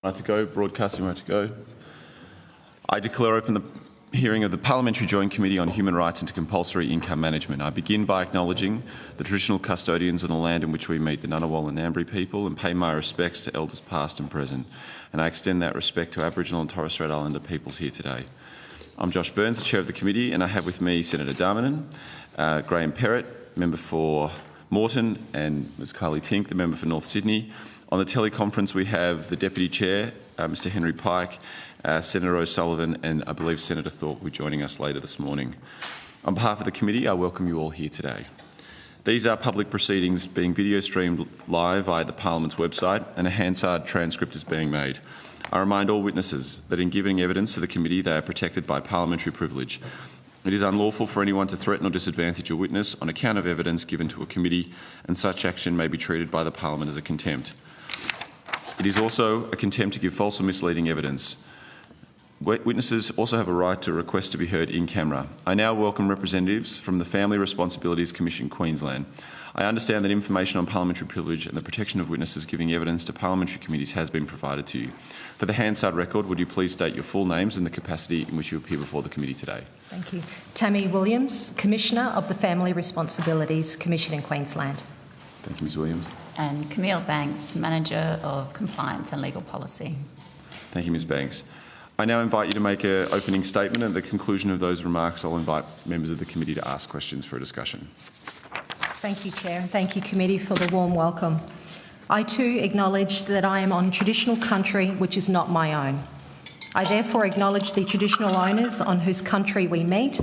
Right to go. Broadcasting right to go. I declare open the hearing of the Parliamentary Joint Committee on Human Rights into Compulsory Income Management. I begin by acknowledging the traditional custodians of the land in which we meet, the Ngunnawal and Ngambri people, and pay my respects to elders past and present. And I extend that respect to Aboriginal and Torres Strait Islander peoples here today. I'm Josh Burns, the Chair of the Committee, and I have with me Senator Darmanin, Graham Perrett, Member for Moreton, and Ms Kylie Tink, the Member for North Sydney. On the teleconference we have the Deputy Chair, Mr Henry Pike, Senator O'Sullivan, and I believe Senator Thorpe will be joining us later this morning. On behalf of the committee, I welcome you all here today. These are public proceedings being video streamed live via the Parliament's website, and a Hansard transcript is being made. I remind all witnesses that in giving evidence to the committee, they are protected by parliamentary privilege. It is unlawful for anyone to threaten or disadvantage a witness on account of evidence given to a committee, and such action may be treated by the Parliament as a contempt. It is also a contempt to give false or misleading evidence. Witnesses also have a right to request to be heard in camera. I now welcome representatives from the Family Responsibilities Commission, Queensland. I understand that information on parliamentary privilege and the protection of witnesses giving evidence to parliamentary committees has been provided to you. For the Hansard record, would you please state your full names and the capacity in which you appear before the committee today? Thank you. Tammy Williams, Commissioner of the Family Responsibilities Commission in Queensland. Thank you, Ms Williams. And Camille Banks, Manager of Compliance and Legal Policy. Thank you, Ms Banks. I now invite you to make an opening statement, and at the conclusion of those remarks I'll invite members of the committee to ask questions for a discussion. Thank you, Chair, and thank you, Committee, for the warm welcome. I too acknowledge that I am on traditional country which is not my own. I therefore acknowledge the traditional owners on whose country we meet.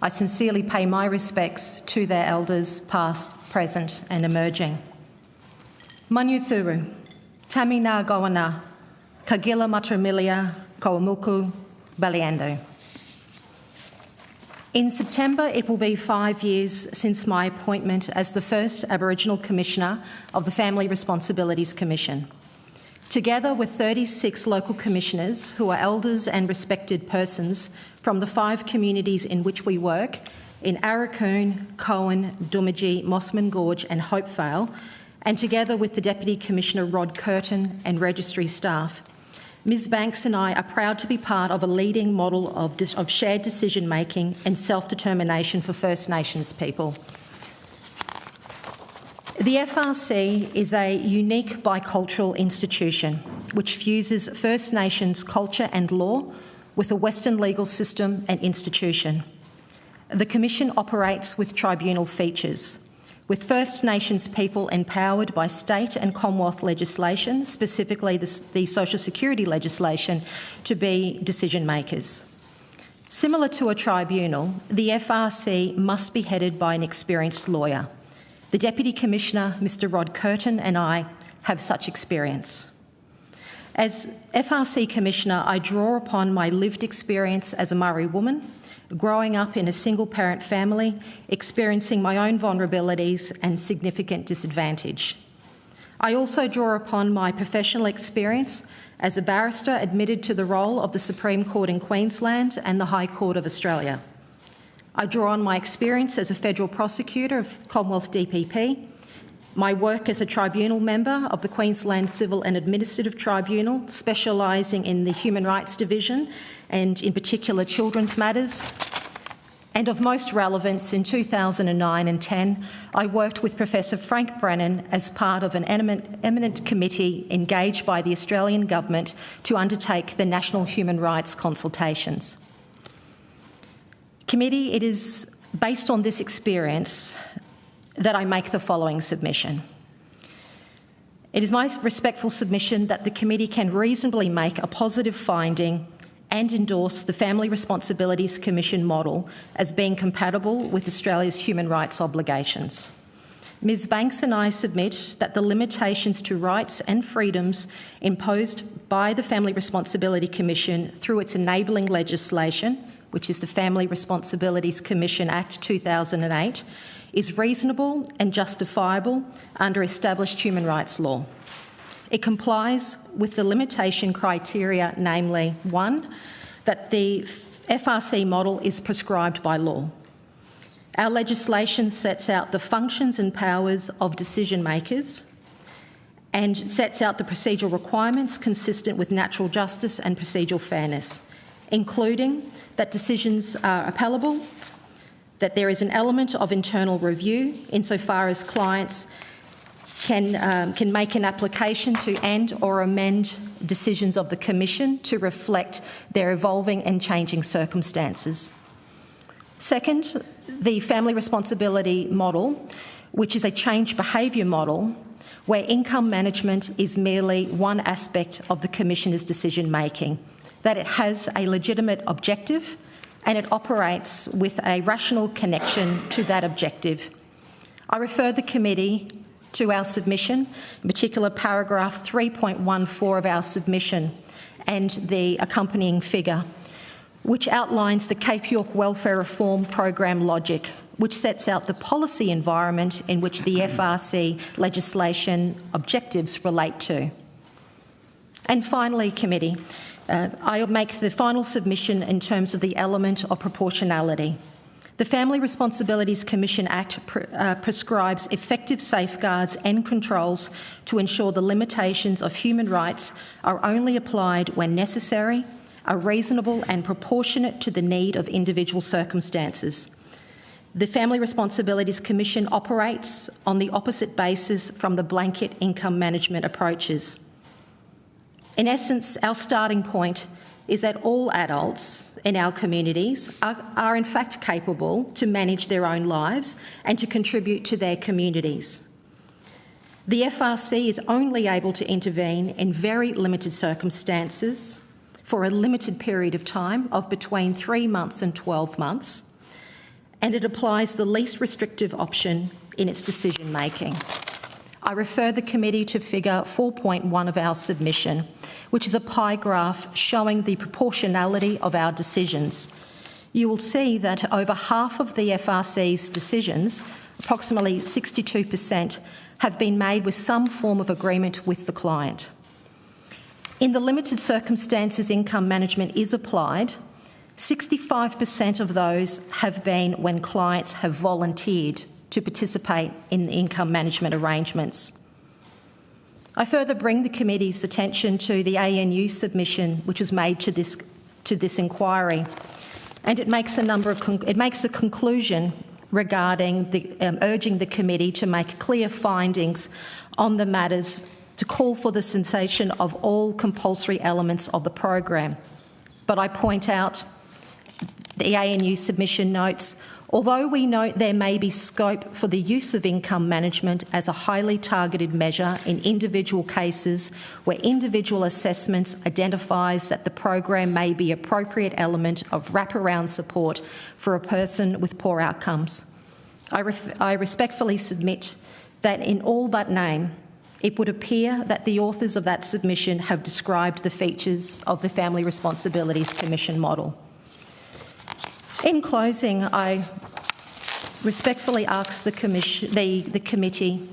I sincerely pay my respects to their elders, past, present and emerging. Manyuthuru, Tami Ngā Gowana, Kagila Matramilia, Kawamulku, Baliando. In September, it will be 5 years since my appointment as the first Aboriginal Commissioner of the Family Responsibilities Commission. Together with 36 local commissioners who are elders and respected persons from the 5 communities in which we work, in Arakoon, Cowan, Doomadgee, Mossman Gorge and Hopevale, and together with the Deputy Commissioner Rod Curtin and registry staff, Ms Banks and I are proud to be part of a leading model of shared decision-making and self-determination for First Nations people. The FRC is a unique bicultural institution which fuses First Nations culture and law with a Western legal system and institution. The Commission operates with tribunal features, with First Nations people empowered by state and Commonwealth legislation, specifically the Social Security legislation, to be decision makers. Similar to a tribunal, the FRC must be headed by an experienced lawyer. The Deputy Commissioner, Mr Rod Curtin, and I have such experience. As FRC Commissioner, I draw upon my lived experience as a Maori woman, growing up in a single-parent family, experiencing my own vulnerabilities and significant disadvantage. I also draw upon my professional experience as a barrister admitted to the role of the Supreme Court in Queensland and the High Court of Australia. I draw on my experience as a federal prosecutor of Commonwealth DPP, my work as a tribunal member of the Queensland Civil and Administrative Tribunal, specialising in the Human Rights Division and in particular children's matters. And of most relevance, in 2009 and 10, I worked with Professor Frank Brennan as part of an eminent committee engaged by the Australian Government to undertake the National Human Rights Consultations. Committee, it is based on this experience that I make the following submission. It is my respectful submission that the committee can reasonably make a positive finding and endorse the Family Responsibilities Commission model as being compatible with Australia's human rights obligations. Ms Banks and I submit that the limitations to rights and freedoms imposed by the Family Responsibility Commission through its enabling legislation, which is the Family Responsibilities Commission Act 2008, is reasonable and justifiable under established human rights law. It complies with the limitation criteria, namely, 1, that the FRC model is prescribed by law. Our legislation sets out the functions and powers of decision makers, and sets out the procedural requirements consistent with natural justice and procedural fairness, including that decisions are appellable, that there is an element of internal review insofar as clients can make an application to end or amend decisions of the Commission to reflect their evolving and changing circumstances. Second, the family responsibility model, which is a change behaviour model where income management is merely one aspect of the Commissioner's decision-making, that it has a legitimate objective and it operates with a rational connection to that objective. I refer the committee to our submission, in particular paragraph 3.14 of our submission and the accompanying figure, which outlines the Cape York Welfare Reform Program logic, which sets out the policy environment in which the FRC legislation objectives relate to. And finally, committee, I'll make the final submission in terms of the element of proportionality. The Family Responsibilities Commission Act prescribes effective safeguards and controls to ensure the limitations of human rights are only applied when necessary, are reasonable and proportionate to the need of individual circumstances. The Family Responsibilities Commission operates on the opposite basis from the blanket income management approaches. In essence, our starting point is that all adults in our communities are in fact capable to manage their own lives and to contribute to their communities. The FRC is only able to intervene in very limited circumstances for a limited period of time of between 3 months and 12 months, and it applies the least restrictive option in its decision-making. I refer the committee to figure 4.1 of our submission, which is a pie graph showing the proportionality of our decisions. You will see that over half of the FRC's decisions, approximately 62%, have been made with some form of agreement with the client. In the limited circumstances income management is applied, 65% of those have been when clients have volunteered to participate in income management arrangements. I further bring the committee's attention to the ANU submission which was made to this inquiry, and it makes a conclusion regarding urging the committee to make clear findings on the matters to call for the cessation of all compulsory elements of the program. But I point out the ANU submission notes, although we note there may be scope for the use of income management as a highly targeted measure in individual cases where individual assessments identifies that the program may be an appropriate element of wraparound support for a person with poor outcomes, I respectfully submit that in all but name, it would appear that the authors of that submission have described the features of the Family Responsibilities Commission model. In closing, I respectfully ask the committee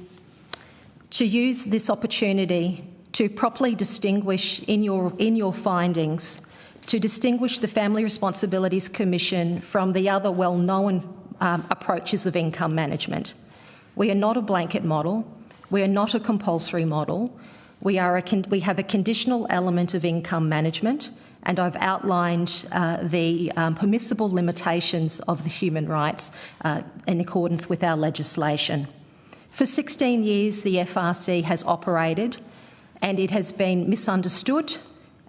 to use this opportunity to properly distinguish in your findings, to distinguish the Family Responsibilities Commission from the other well-known approaches of income management. We are not a blanket model. We are not a compulsory model. We have a conditional element of income management, and I've outlined the permissible limitations of the human rights in accordance with our legislation. For 16 years, the FRC has operated, and it has been misunderstood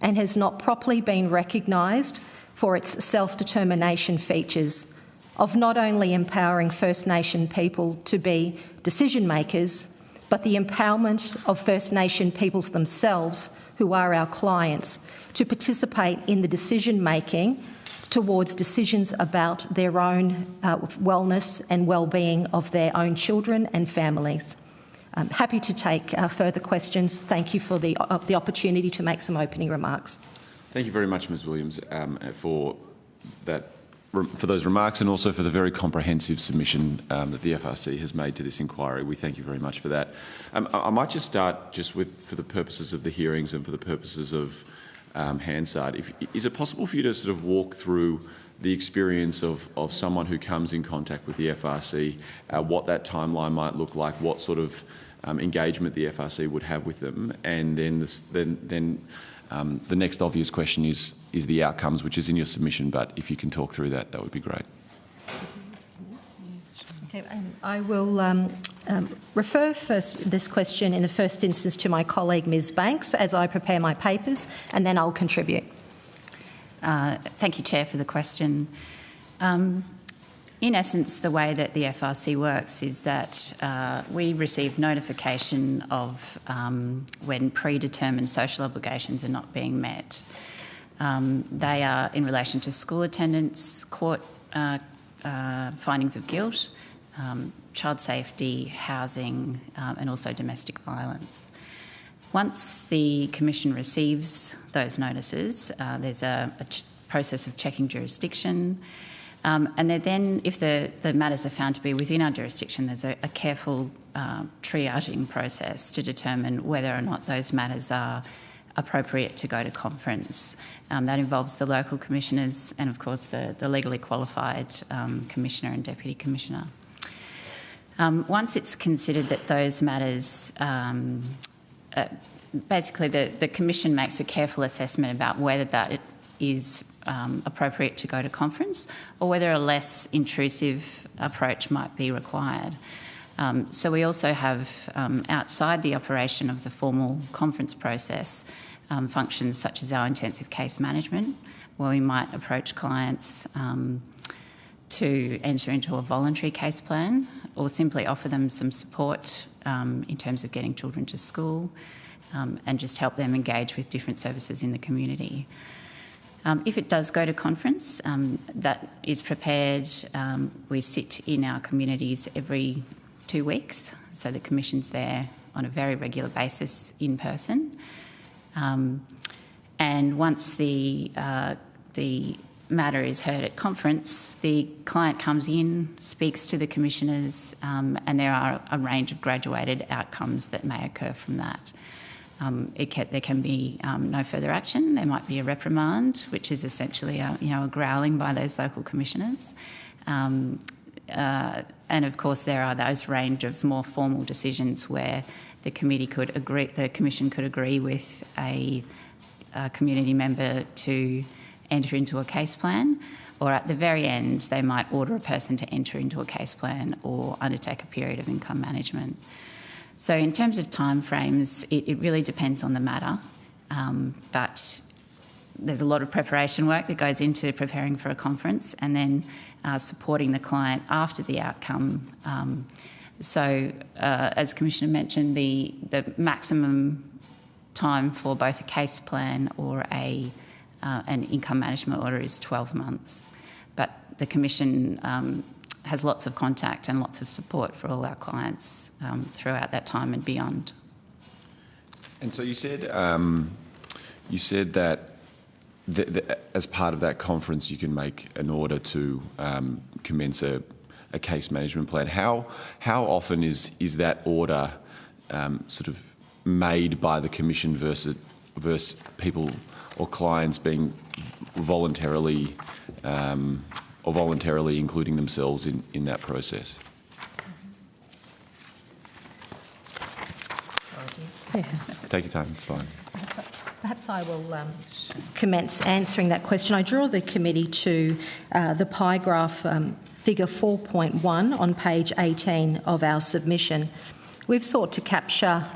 and has not properly been recognised for its self-determination features of not only empowering First Nation people to be decision makers, but the empowerment of First Nation peoples themselves, who are our clients, to participate in the decision-making towards decisions about their own wellness and well-being of their own children and families. I'm happy to take further questions. Thank you for the opportunity to make some opening remarks. Thank you very much, Ms Williams, for those remarks and also for the very comprehensive submission that the FRC has made to this inquiry. We thank you very much for that. I might just start for the purposes of the hearings and for the purposes of Hansard. Is it possible for you to sort of walk through the experience of someone who comes in contact with the FRC, what that timeline might look like, what sort of engagement the FRC would have with them, and then the next obvious question is the outcomes, which is in your submission. But if you can talk through that, that would be great. Okay, I will refer this question in the first instance to my colleague Ms Banks as I prepare my papers, and then I'll contribute. Thank you, Chair, for the question. In essence, the way that the FRC works is that we receive notification of when predetermined social obligations are not being met. They are in relation to school attendance, court findings of guilt, child safety, housing, and also domestic violence. Once the Commission receives those notices, there's a process of checking jurisdiction, and then, if the matters are found to be within our jurisdiction, there's a careful triaging process to determine whether or not those matters are appropriate to go to conference. That involves the local commissioners and, of course, the legally qualified Commissioner and Deputy Commissioner. Once it's considered that those matters, basically the Commission makes a careful assessment about whether that is appropriate to go to conference or whether a less intrusive approach might be required. So we also have, outside the operation of the formal conference process, functions such as our intensive case management, where we might approach clients to enter into a voluntary case plan or simply offer them some support in terms of getting children to school and just help them engage with different services in the community. If it does go to conference, that is prepared. We sit in our communities every 2 weeks, so the Commission's there on a very regular basis in person. And once the matter is heard at conference, the client comes in, speaks to the Commissioners, and there are a range of graduated outcomes that may occur from that. There can be no further action. There might be a reprimand, which is essentially a growling by those local commissioners. And of course, there are those range of more formal decisions where the Commission could agree with a community member to enter into a case plan, or at the very end, they might order a person to enter into a case plan or undertake a period of income management. So in terms of timeframes, it really depends on the matter, but there's a lot of preparation work that goes into preparing for a conference and then supporting the client after the outcome. As Commissioner mentioned, the maximum time for both a case plan or an income management order is 12 months. But the Commission has lots of contact and lots of support for all our clients throughout that time and beyond. And so you said that as part of that conference, you can make an order to commence a case management plan. How often is that order sort of made by the Commission versus people or clients being voluntarily including themselves in that process? Take your time, it's fine. Perhaps I will commence answering that question. I draw the committee to the pie graph figure 4.1 on page 18 of our submission. We've sought to capture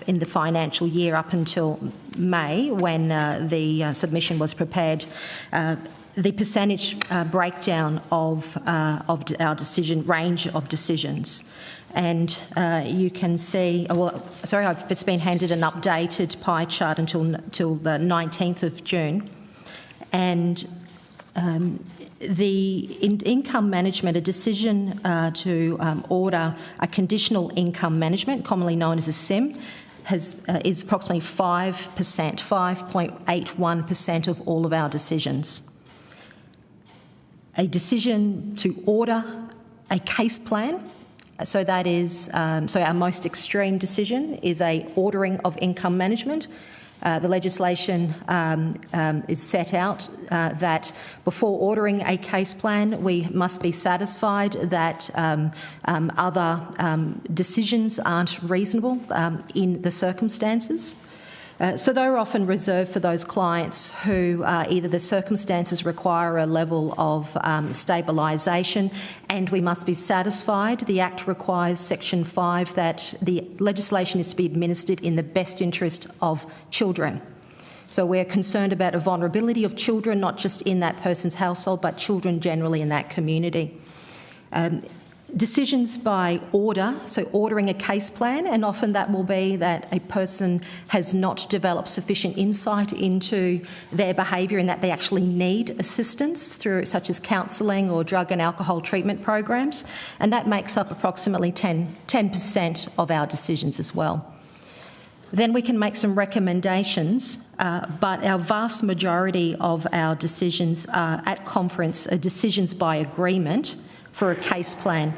in the financial year up until May, when the submission was prepared, the percentage breakdown of our range of decisions. And you can see, I've just been handed an updated pie chart until the 19th of June. And the income management, a decision to order a conditional income management, commonly known as a SIM, is approximately 5%, 5.81% of all of our decisions. A decision to order a case plan, so that is, our most extreme decision is a ordering of income management. The legislation is set out that before ordering a case plan, we must be satisfied that other decisions aren't reasonable in the circumstances. So they're often reserved for those clients who either the circumstances require a level of stabilisation, and we must be satisfied. The Act requires Section 5 that the legislation is to be administered in the best interest of children. So we're concerned about the vulnerability of children, not just in that person's household, but children generally in that community. Decisions by order, so ordering a case plan, and often that will be that a person has not developed sufficient insight into their behaviour and that they actually need assistance through such as counselling or drug and alcohol treatment programs, and that makes up approximately 10% of our decisions as well. Then we can make some recommendations, but our vast majority of our decisions at conference are decisions by agreement for a case plan,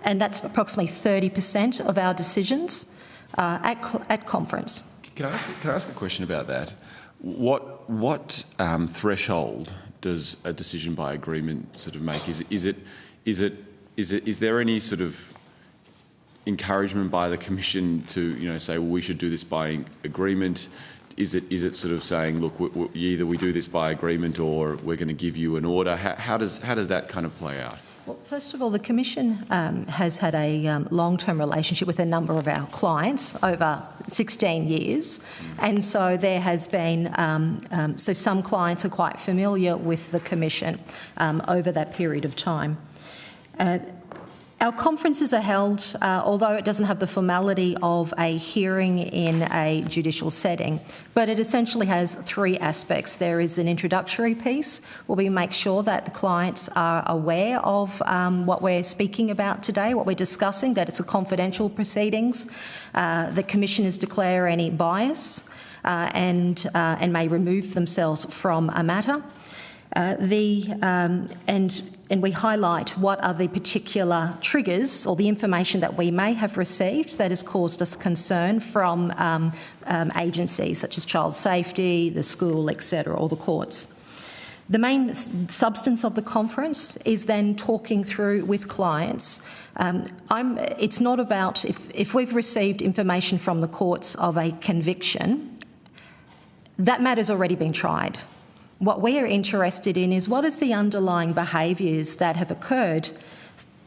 and that's approximately 30% of our decisions at conference. Can I ask a question about that? What threshold does a decision by agreement sort of make? Is there any sort of encouragement by the Commission to say, well, we should do this by agreement? Is it sort of saying, look, either we do this by agreement or we're going to give you an order? How does that kind of play out? Well, first of all, the Commission has had a long-term relationship with a number of our clients over 16 years, and so there has been, so some clients are quite familiar with the Commission over that period of time. Our conferences are held, although it doesn't have the formality of a hearing in a judicial setting, but it essentially has three aspects. There is an introductory piece where we make sure that the clients are aware of what we're speaking about today, what we're discussing, that it's a confidential proceedings. The Commissioners declare any bias and may remove themselves from a matter. And we highlight what are the particular triggers or the information that we may have received that has caused us concern from agencies such as child safety, the school, etc., or the courts. The main substance of the conference is then talking through with clients. It's not about if we've received information from the courts of a conviction, that matter's already been tried. What we are interested in is what is the underlying behaviours that have occurred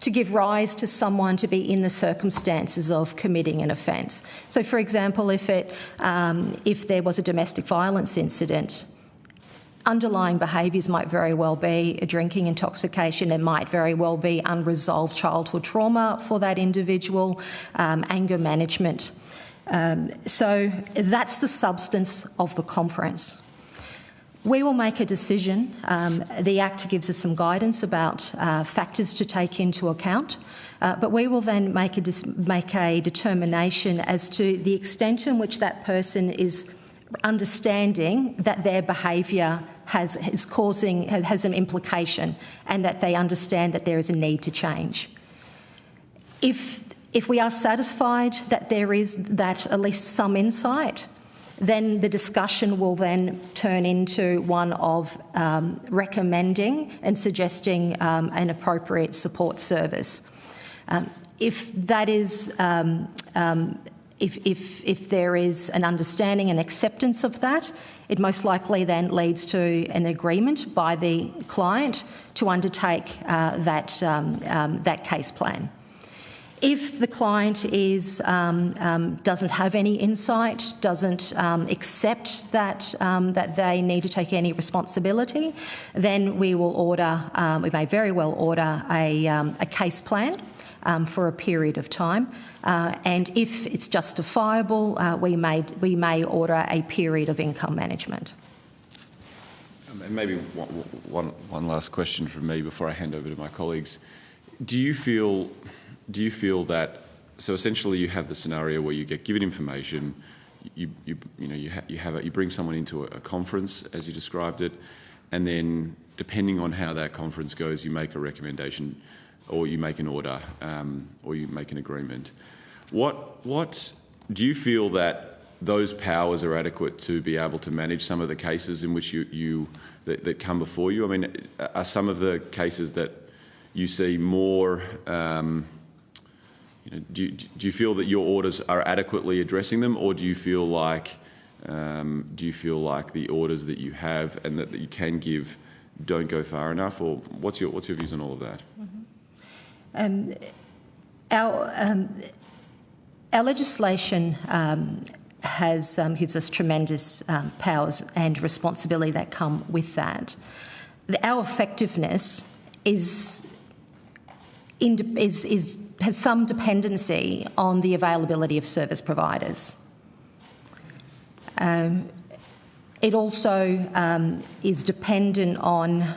to give rise to someone to be in the circumstances of committing an offence. So, for example, if there was a domestic violence incident, underlying behaviours might very well be a drinking intoxication. It might very well be unresolved childhood trauma for that individual, anger management. So that's the substance of the conference. We will make a decision. The Act gives us some guidance about factors to take into account, but we will then make a determination as to the extent in which that person is understanding that their behaviour has an implication and that they understand that there is a need to change. If we are satisfied that there is at least some insight, then the discussion will then turn into one of recommending and suggesting an appropriate support service. If that is, if there is an understanding and acceptance of that, it most likely then leads to an agreement by the client to undertake that case plan. If the client doesn't have any insight, doesn't accept that they need to take any responsibility, then we may very well order a case plan for a period of time, and if it's justifiable, we may order a period of income management. And maybe one last question from me before I hand over to my colleagues. Do you feel that, so essentially you have the scenario where you get given information, you bring someone into a conference as you described it, and then depending on how that conference goes, you make a recommendation, or you make an order, or you make an agreement. What do you feel that those powers are adequate to be able to manage some of the cases in which that come before you? I mean, are some of the cases that you see more? Do you feel that your orders are adequately addressing them, or do you feel like the orders that you have and that you can give don't go far enough, or what's your views on all of that? Our legislation gives us tremendous powers and responsibility that come with that. Our effectiveness has some dependency on the availability of service providers. It also is dependent on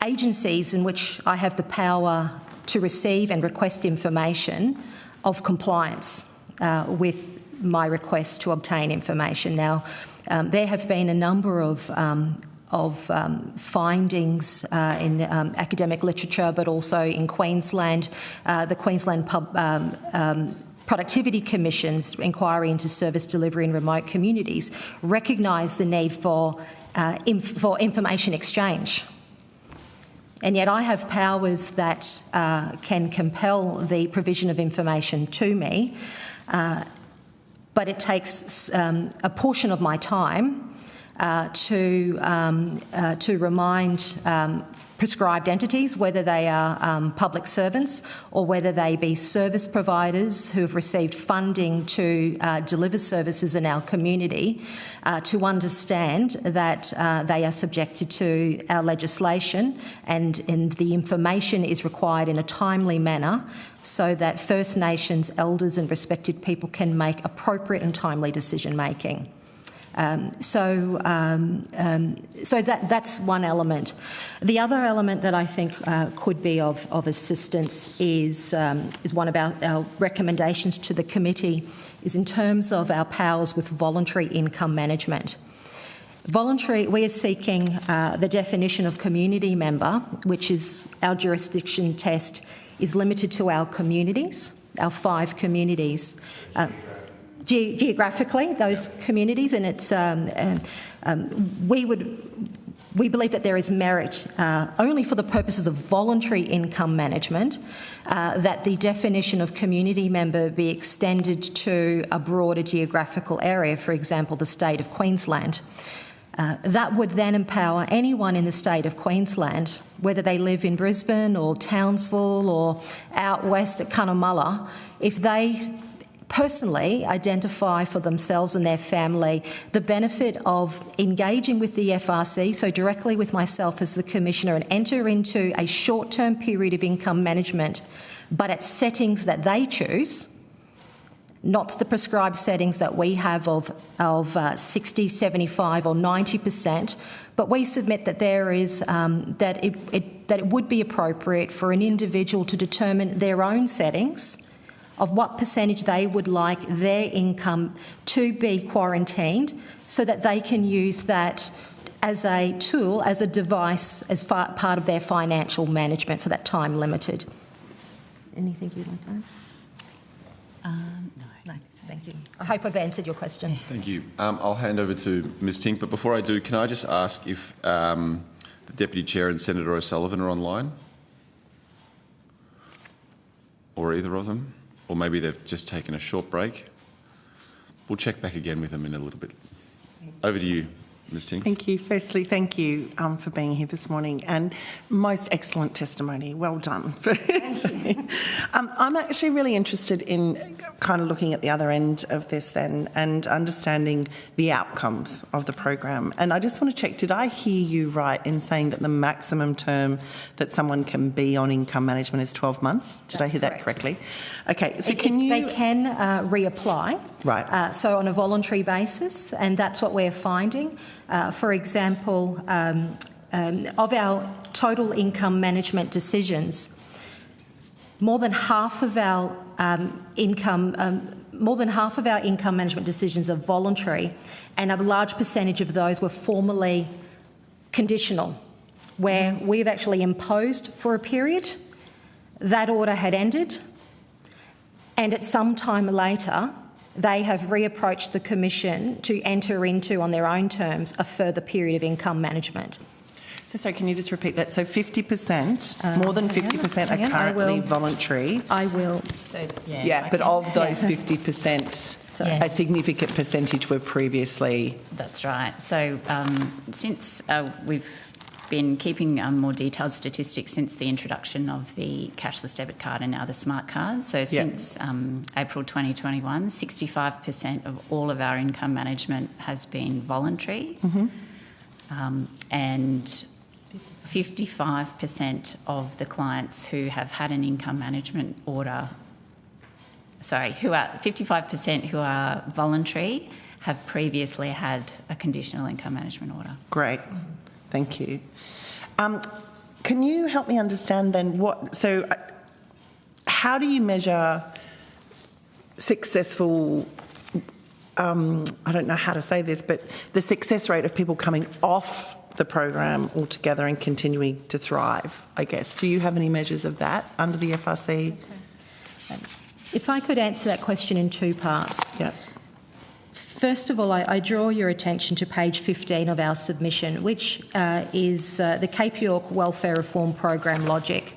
agencies in which I have the power to receive and request information of compliance with my request to obtain information. Now, there have been a number of findings in academic literature, but also in Queensland, the Queensland Productivity Commission's inquiry into service delivery in remote communities recognised the need for information exchange. And yet I have powers that can compel the provision of information to me, but it takes a portion of my time to remind prescribed entities, whether they are public servants or whether they be service providers who have received funding to deliver services in our community, to understand that they are subjected to our legislation and the information is required in a timely manner so that First Nations elders and respected people can make appropriate and timely decision making. So that's one element. The other element that I think could be of assistance is one of our recommendations to the committee is in terms of our powers with voluntary income management. We are seeking the definition of community member, which is our jurisdiction test, is limited to our communities, our 5 communities. Geographically, those communities, and it's we believe that there is merit only for the purposes of voluntary income management that the definition of community member be extended to a broader geographical area, for example, the state of Queensland. That would then empower anyone in the state of Queensland, whether they live in Brisbane or Townsville or out west at Cunnamulla, if they personally identify for themselves and their family the benefit of engaging with the FRC, so directly with myself as the Commissioner, and enter into a short-term period of income management, but at settings that they choose, not the prescribed settings that we have of 60, 75 or 90%, but we submit that there is that it would be appropriate for an individual to determine their own settings of what percentage they would like their income to be quarantined so that they can use that as a tool, as a device, as part of their financial management for that time limited. Anything you'd like to add? No, thank you. I hope I've answered your question. Thank you. I'll hand over to Ms Tink, but before I do, can I just ask if the Deputy Chair and Senator O'Sullivan are online? Or either of them? Or maybe they've just taken a short break. We'll check back again with them in a little bit. Over to you, Ms Tink. Thank you. Firstly, thank you for being here this morning, and most excellent testimony. Well done. I'm actually really interested in kind of looking at the other end of this then and understanding the outcomes of the program. And I just want to check, did I hear you right in saying that the maximum term that someone can be on income management is 12 months? Did I hear that correctly? Okay, so they can reapply. Right. So on a voluntary basis, and that's what we're finding. For example, of our total income management decisions, more than half of our income management decisions are voluntary, and a large percentage of those were formerly conditional, where we've actually imposed for a period. That order had ended, and at some time later, they have reapproached the Commission to enter into, on their own terms, a further period of income management. So, sorry, can you just repeat that? So 50%, more than 50% are currently voluntary. I will. So, Yeah, but of those 50%, a significant percentage were previously... That's right. So since we've been keeping more detailed statistics since the introduction of the cashless debit card and now the smart card. So since April 2021, 65% of all of our income management has been voluntary, and 55% of the clients who have had an income management order, 55% who are voluntary have previously had a conditional income management order. Great, thank you. Can you help me understand then how do you measure successful, I don't know how to say this, but the success rate of people coming off the program altogether and continuing to thrive, I guess? Do you have any measures of that under the FRC? Okay. If I could answer that question in two parts. Yeah. First of all, I draw your attention to page 15 of our submission, which is the Cape York Welfare Reform Program logic.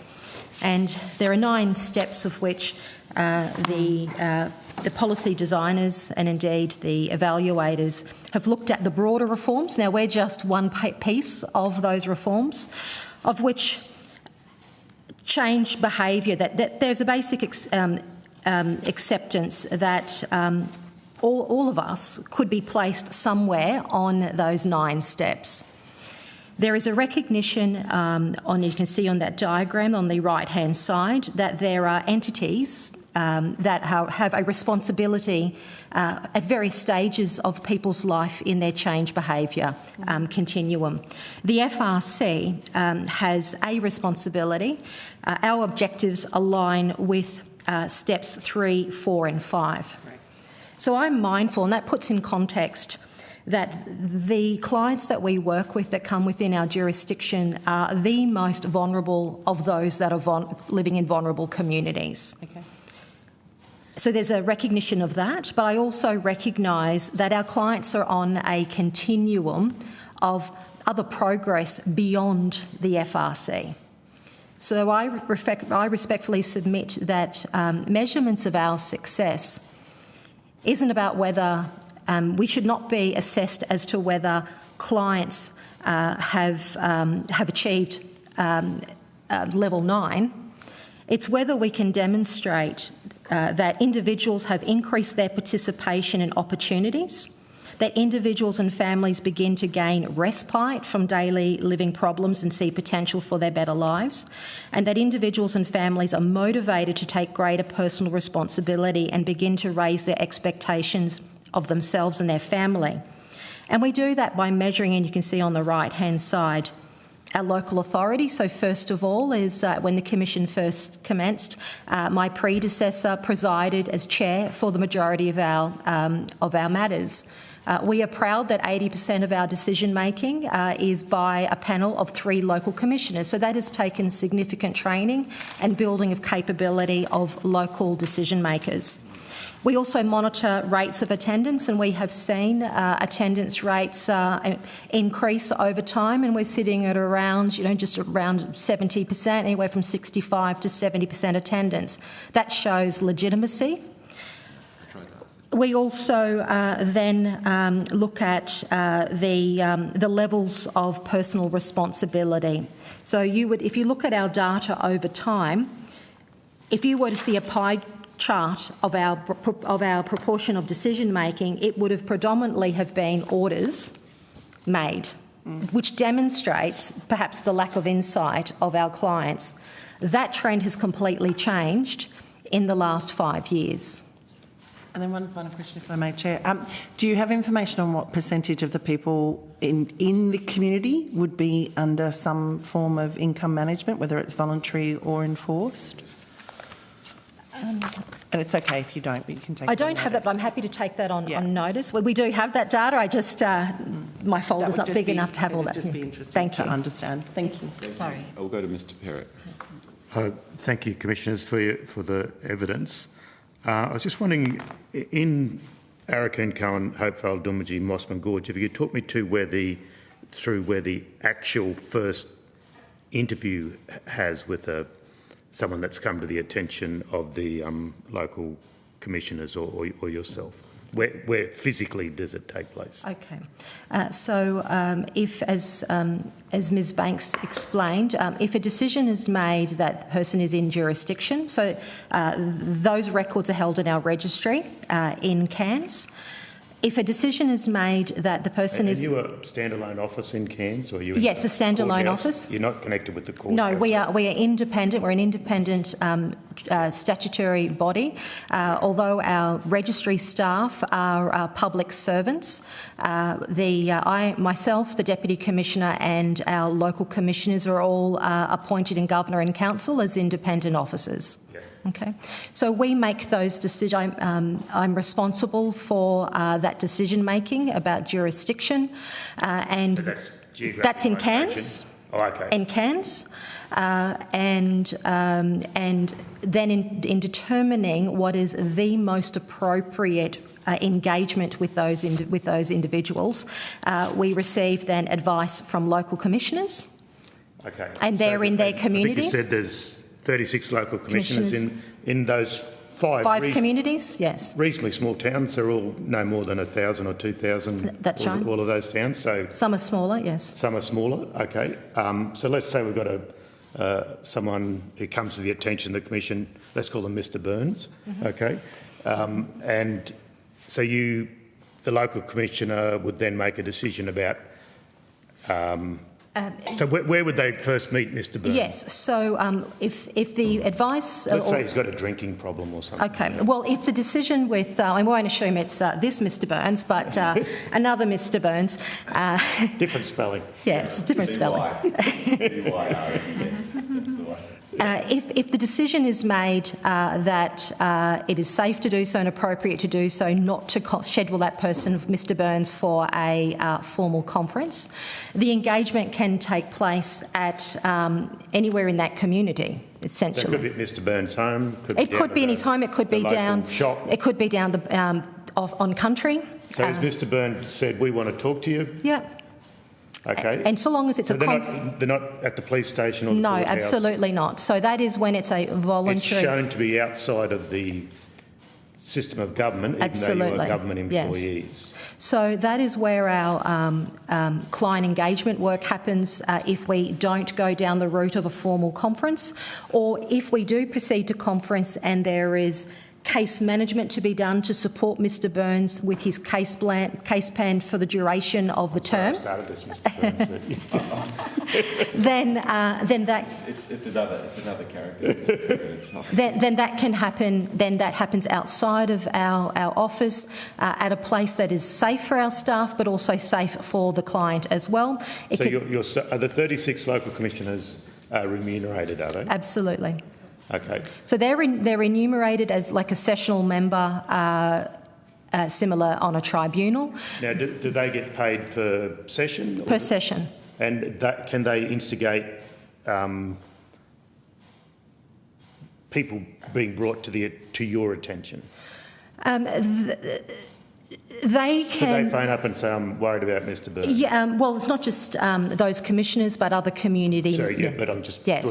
And there are 9 steps of which the policy designers and indeed the evaluators have looked at the broader reforms. Now, we're just one piece of those reforms, of which change behaviour, that there's a basic acceptance that all of us could be placed somewhere on those 9 steps. There is a recognition, you can see on that diagram on the right-hand side, that there are entities that have a responsibility at various stages of people's life in their change behaviour continuum. The FRC has a responsibility. Our objectives align with steps 3, 4 and 5. Right. So I'm mindful, and that puts in context that the clients that we work with that come within our jurisdiction are the most vulnerable of those that are living in vulnerable communities. Okay. So there's a recognition of that, but I also recognise that our clients are on a continuum of other progress beyond the FRC. So I respectfully submit that measurements of our success isn't about whether we should not be assessed as to whether clients have achieved level 9. It's whether we can demonstrate that individuals have increased their participation in opportunities, that individuals and families begin to gain respite from daily living problems and see potential for their better lives, and that individuals and families are motivated to take greater personal responsibility and begin to raise their expectations of themselves and their family. And we do that by measuring, and you can see on the right-hand side, our local authority. So first of all is when the Commission first commenced, my predecessor presided as chair for the majority of our matters. We are proud that 80% of our decision-making is by a panel of 3 local commissioners. So that has taken significant training and building of capability of local decision-makers. We also monitor rates of attendance, and we have seen attendance rates increase over time, and we're sitting at around, just around 70%, anywhere from 65 to 70% attendance. That shows legitimacy. We also then look at the levels of personal responsibility. So if you look at our data over time, if you were to see a pie chart of our proportion of decision making, it would have predominantly have been orders made, which demonstrates perhaps the lack of insight of our clients. That trend has completely changed in the last 5 years. And then one final question, if I may, Chair. Do you have information on what percentage of the people in the community would be under some form of income management, whether it's voluntary or enforced? And it's okay if you don't, but you can take it. I don't have that, but I'm happy to take that on notice. Well, we do have that data. I just, my folder's not big enough to have all that. It would just be interesting to understand. Thank you. Sorry. I'll go to Mr. Perrett. Thank you, Commissioners, for the evidence. I was just wondering, in Arakoon, Cohen, Hopevale, Doomadgee, Mossman Gorge, if you could talk me to where the actual first interview has with someone that's come to the attention of the local commissioners or yourself. Where physically does it take place? Okay. If, as Ms Banks explained, if a decision is made that the person is in jurisdiction, those records are held in our registry in Cairns. If a decision is made that the person is... Are you a standalone office in Cairns? Or are you yes, a standalone office. You're not connected with the courthouse? No, we are independent. We're an independent statutory body. Although our registry staff are public servants, myself, the Deputy Commissioner and our local commissioners are all appointed in Governor and Council as independent officers. Okay, so we make those decisions. I'm responsible for that decision making about jurisdiction, and so that's in Cairns. Oh, okay. In Cairns, and then in determining what is the most appropriate engagement with those individuals, we receive then advice from local commissioners. Okay. And they're in their communities. I think you said there's 36 local commissioners in those five communities, yes. Reasonably small towns. They're all no more than 1,000 or 2,000. That's right. All of those towns. So some are smaller, yes. Some are smaller. Okay. So let's say we've got someone who comes to the attention of the commission. Let's call them Mr. Burns. Mm-hmm. Okay. And so the local commissioner would then make a decision about. So where would they first meet Mr. Burns? Yes, so if the advice... Let's say he's got a drinking problem or something. Okay, well, if the decision with... I won't assume it's this Mr Burns, but another Mr Burns... different spelling. Yes, different spelling. B-Y-R-E-S, that's the one. If the decision is made that it is safe to do so and appropriate to do so, not to schedule that person, Mr Burns, for a formal conference, the engagement can take place at anywhere in that community, essentially. So it could be at Mr Burns' home. It could be in his home. It could be down shop. It could be down on country. So has Mr Burns said, "We want to talk to you"? Yeah. Okay. And so long as it's they're not at the police station or the no, courthouse? Absolutely not. So that is when it's a voluntary... It's shown to be outside of the system of government, even though you are government employees. Yes. So that is where our client engagement work happens if we don't go down the route of a formal conference, or if we do proceed to conference and there is case management to be done to support Mr Burns with his case plan for the duration of the term. I started this, Mr Burns. then that it's another character. It's not. Then that can happen. Then that happens outside of our office at a place that is safe for our staff, but also safe for the client as well. So are the 36 local commissioners remunerated? Are they? Absolutely. Okay. So they're enumerated as like a sessional member, similar on a tribunal. Now, do they get paid per session? Per session. And can they instigate people being brought to your attention? They can... Could they phone up and say, "I'm worried about Mr Burns"? Yeah, well, it's not just those commissioners, but other community... Sorry, yeah, but I'm just drawing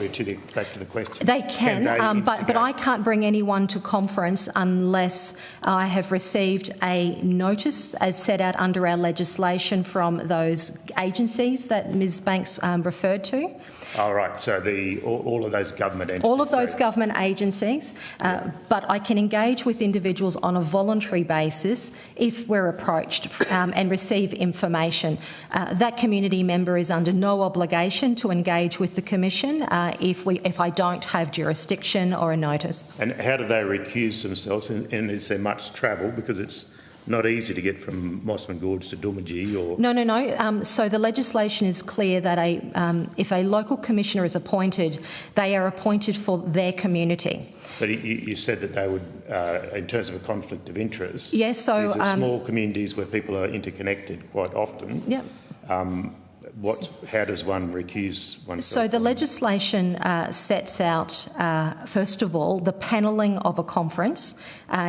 back to the question. They can, but I can't bring anyone to conference unless I have received a notice as set out under our legislation from those agencies that Ms Banks referred to. All right, so all of those government entities. All of those government agencies, but I can engage with individuals on a voluntary basis if we're approached and receive information. That community member is under no obligation to engage with the Commission if I don't have jurisdiction or a notice. And how do they recuse themselves? And is there much travel? Because it's not easy to get from Mossman Gorge to Doomadgee or... No. So the legislation is clear that if a local commissioner is appointed, they are appointed for their community. But you said that they would, in terms of a conflict of interest... Yes, so... These are small communities where people are interconnected quite often. Yeah. how does one recuse oneself? So the legislation sets out, first of all, the panelling of a conference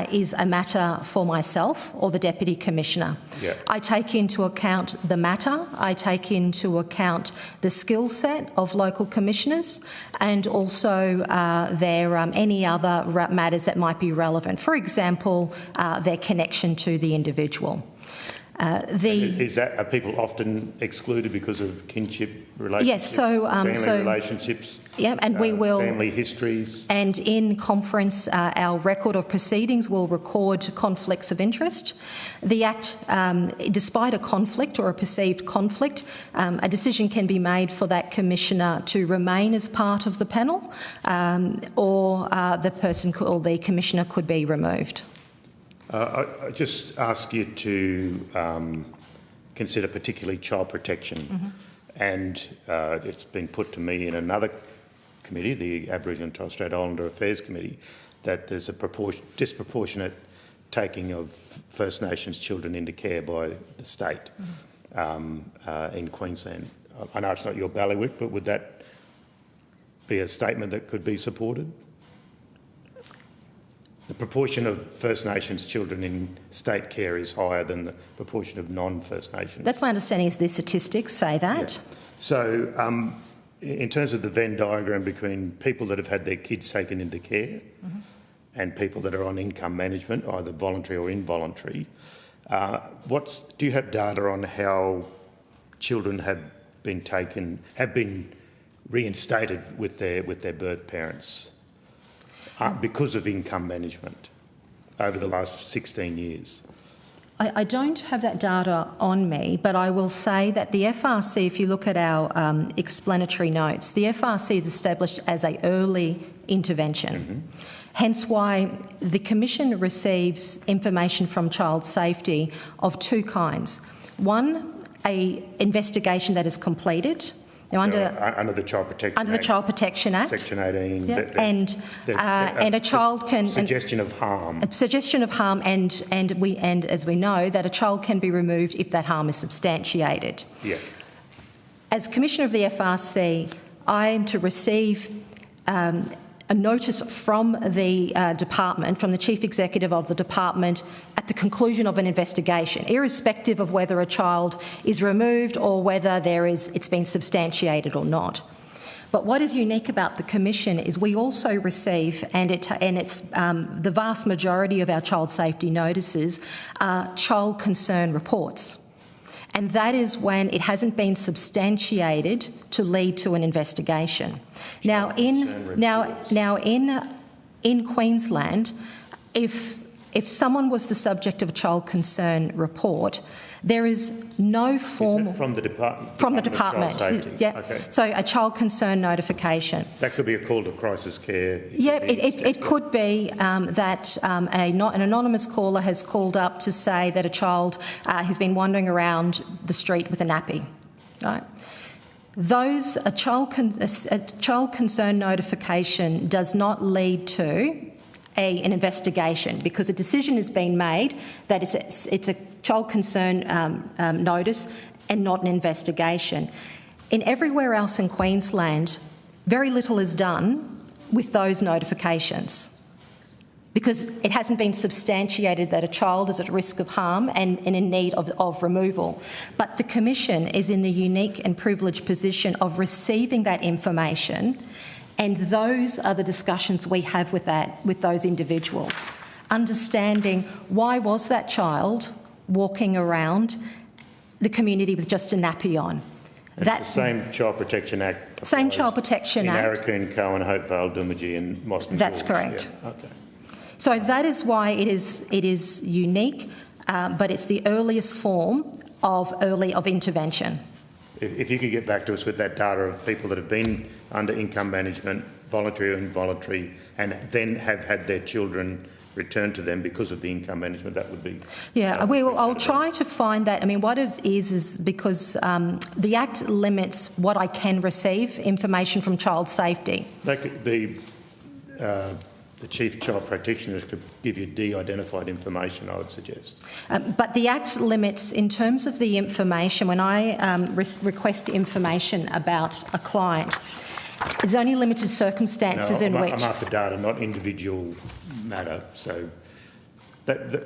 is a matter for myself or the Deputy Commissioner. Yeah. I take into account the matter, I take into account the skill set of local commissioners and also any other matters that might be relevant. For example, their connection to the individual. Are people often excluded because of kinship relationships? Yes, family relationships. Yeah, and we will family histories. And in conference, our record of proceedings will record conflicts of interest. The Act, despite a conflict or a perceived conflict, a decision can be made for that commissioner to remain as part of the panel, or the commissioner could be removed. I just ask you to consider particularly child protection, and it's been put to me in another committee, the Aboriginal and Torres Strait Islander Affairs Committee, that there's a disproportionate taking of First Nations children into care by the state in Queensland. I know it's not your bailiwick, but would that be a statement that could be supported? The proportion of First Nations children in state care is higher than the proportion of non-First Nations. That's my understanding, is the statistics say that. Yeah. So in terms of the Venn diagram between people that have had their kids taken into care and people that are on income management, either voluntary or involuntary, do you have data on how children have been reinstated with their birth parents because of income management over the last 16 years? I don't have that data on me, but I will say that the FRC, if you look at our explanatory notes, the FRC is established as an early intervention. Hence why the Commission receives information from Child Safety of two kinds. One, an investigation that is completed. Now, under the Child Protection Act, Section 18, yeah. and a child can suggestion of harm. A suggestion of harm, and as we know, that a child can be removed if that harm is substantiated. Yeah. As Commissioner of the FRC, I am to receive a notice from the department, from the Chief Executive of the department, at the conclusion of an investigation, irrespective of whether a child is removed or whether it's been substantiated or not. But what is unique about the Commission is we also receive, and it's the vast majority of our child safety notices are child concern reports. And that is when it hasn't been substantiated to lead to an investigation. Now, in Queensland, if someone was the subject of a child concern report, there is no formal... From the department? From the department, yeah. Okay. So a child concern notification. That could be a call to crisis care? Yeah, it could be that an anonymous caller has called up to say that a child has been wandering around the street with a nappy. Right? A child concern notification does not lead to an investigation, because a decision has been made that it's a child concern notice and not an investigation. In everywhere else in Queensland, very little is done with those notifications because it hasn't been substantiated that a child is at risk of harm and in need of removal. But the Commission is in the unique and privileged position of receiving that information, and those are the discussions we have with those individuals, understanding why was that child walking around the community with just a nappy on. That's the same Child Protection Act. Same Child Protection Act. In Arakan, Cowan, Hopevale, Doomadgee and Mossman. That's correct. Yeah. Okay. So that is why it is unique, but it's the earliest form of intervention. If you could get back to us with that data of people that have been under income management, voluntary or involuntary, and then have had their children returned to them because of the income management, that would be... Yeah, I'll try to find that. I mean, what it is because the Act limits what I can receive, information from Child Safety. the Chief Child Practitioners could give you de-identified information, I would suggest. But the Act limits, in terms of the information, when I request information about a client, there's only limited circumstances in which... I'm after data, not individual matter. So,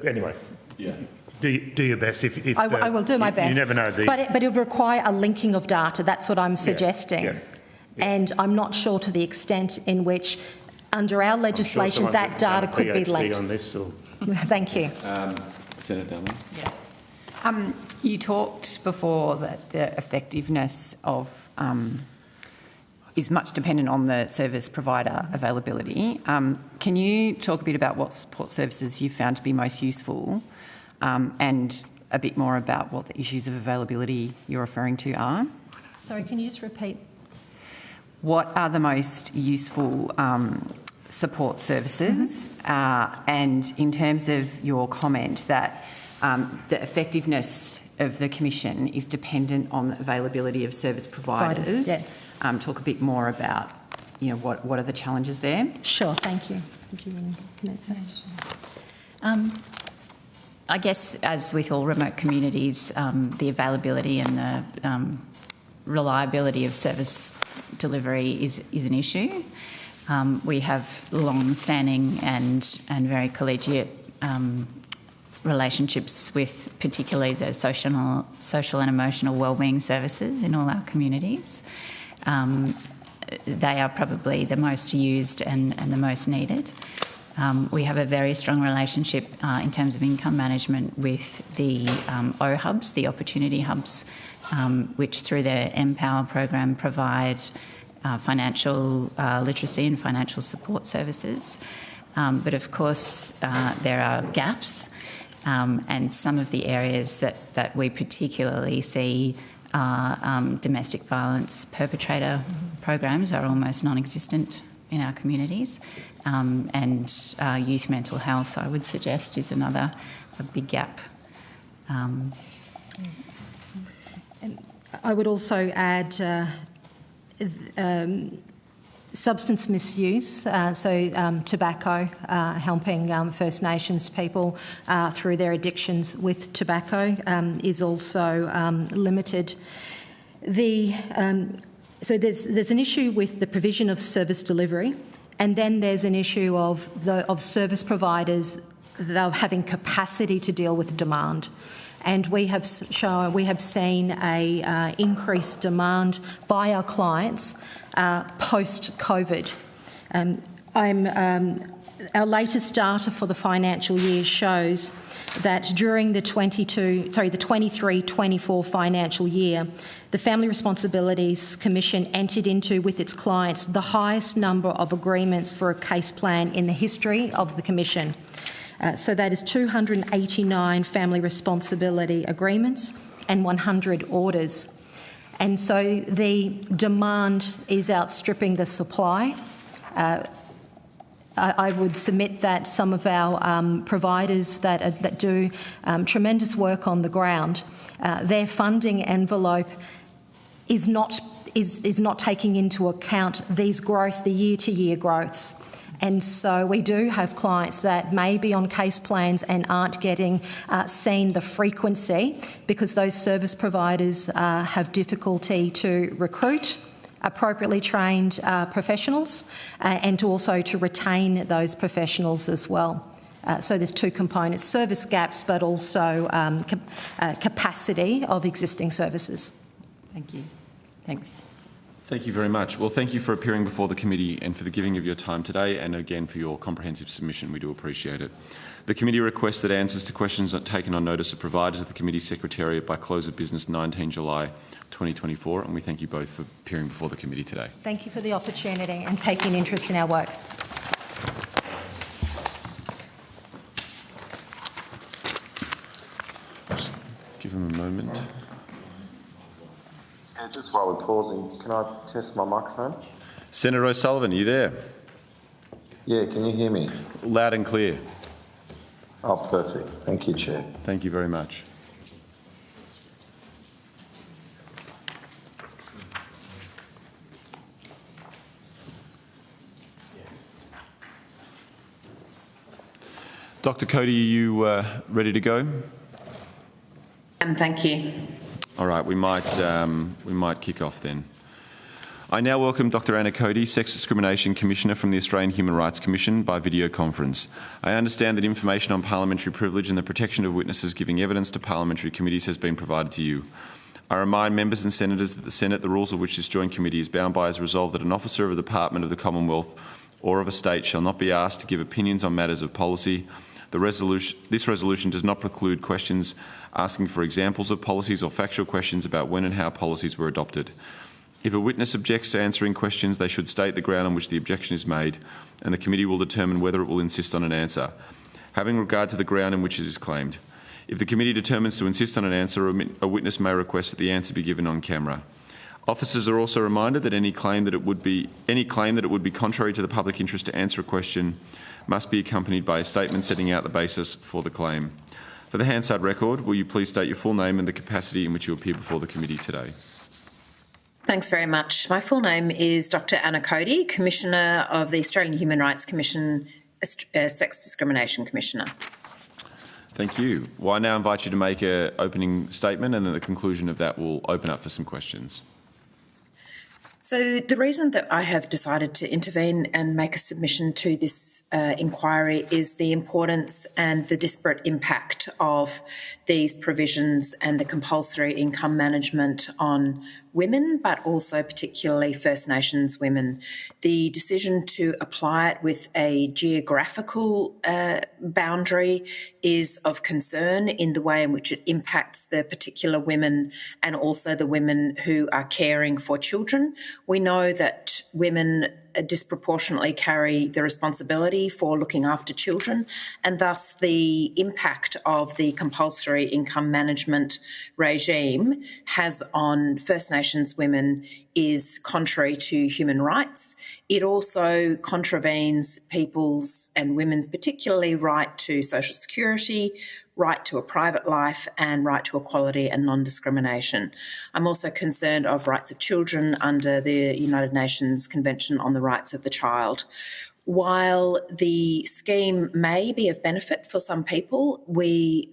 anyway, yeah. Do your best. If I will do my best. You never know. But it would require a linking of data. That's what I'm suggesting. Yeah. And I'm not sure to the extent in which, under our legislation, that data could be linked. On this, or... Thank you. Senator Dunley. Yeah. You talked before that the effectiveness of is much dependent on the service provider availability. Can you talk a bit about what support services you found to be most useful, and a bit more about what the issues of availability you're referring to are? Sorry, can you just repeat? What are the most useful support services? And in terms of your comment that the effectiveness of the Commission is dependent on the availability of service providers. Yes. Talk a bit more about, what are the challenges there? Sure, thank you. Would you want to commence first? I guess, as with all remote communities, the availability and the reliability of service delivery is an issue. We have long-standing and very collegiate relationships with particularly the social and emotional wellbeing services in all our communities. They are probably the most used and the most needed. We have a very strong relationship in terms of income management with the O-Hubs, the Opportunity Hubs, which through their Empower program provide financial literacy and financial support services. But of course there are gaps, and some of the areas that we particularly see are domestic violence perpetrator programs are almost non-existent in our communities, and youth mental health, I would suggest, is a big gap. I would also add substance misuse, tobacco, helping First Nations people through their addictions with tobacco is also limited. So there's an issue with the provision of service delivery, and then there's an issue of service providers having capacity to deal with demand. And we have seen a increased demand by our clients post-COVID. Our latest data for the financial year shows that during the 23-24 financial year, the Family Responsibilities Commission entered into with its clients the highest number of agreements for a case plan in the history of the Commission. So that is 289 family responsibility agreements and 100 orders. And so the demand is outstripping the supply. I would submit that some of our providers that do tremendous work on the ground, their funding envelope is not taking into account these growths, the year-to-year growths. And so we do have clients that may be on case plans and aren't getting seen the frequency because those service providers have difficulty to recruit appropriately trained professionals and also to retain those professionals as well. So there's two components, service gaps but also capacity of existing services. Thank you. Thanks. Thank you very much. Well, thank you for appearing before the committee and for the giving of your time today, and again for your comprehensive submission. We do appreciate it. The committee requests that answers to questions not taken on notice are provided to the committee secretariat by close of business 19 July 2024, and we thank you both for appearing before the committee today. Thank you for the opportunity and taking interest in our work. Just give them a moment. Just while we're pausing, can I test my microphone? Senator O'Sullivan, are you there? Yeah, can you hear me? Loud and clear. Oh, perfect. Thank you, Chair. Thank you very much. Dr. Cody, are you ready to go? Thank you. All right, we might kick off then. I now welcome Dr. Anna Cody, Sex Discrimination Commissioner from the Australian Human Rights Commission by video conference. I understand that information on parliamentary privilege and the protection of witnesses giving evidence to parliamentary committees has been provided to you. I remind members and senators that the Senate, the rules of which this joint committee is bound by, is resolved that an officer of a department of the Commonwealth or of a state shall not be asked to give opinions on matters of policy. This resolution does not preclude questions asking for examples of policies or factual questions about when and how policies were adopted. If a witness objects to answering questions, they should state the ground on which the objection is made, and the committee will determine whether it will insist on an answer, having regard to the ground in which it is claimed. If the committee determines to insist on an answer, a witness may request that the answer be given on camera. Officers are also reminded that any claim that it would be contrary to the public interest to answer a question must be accompanied by a statement setting out the basis for the claim. For the Hansard record, will you please state your full name and the capacity in which you appear before the committee today? Thanks very much. My full name is Dr. Anna Cody, Commissioner of the Australian Human Rights Commission, Sex Discrimination Commissioner. Thank you. Well, I now invite you to make an opening statement, and at the conclusion of that, we'll open up for some questions. So the reason that I have decided to intervene and make a submission to this inquiry is the importance and the disparate impact of these provisions and the compulsory income management on women, but also particularly First Nations women. The decision to apply it with a geographical boundary is of concern in the way in which it impacts the particular women and also the women who are caring for children. We know that women disproportionately carry the responsibility for looking after children, and thus the impact of the compulsory income management regime has on First Nations women is contrary to human rights. It also contravenes people's and women's particularly right to social security, right to a private life and right to equality and non-discrimination. I'm also concerned of rights of children under the United Nations Convention on the Rights of the Child. While the scheme may be of benefit for some people,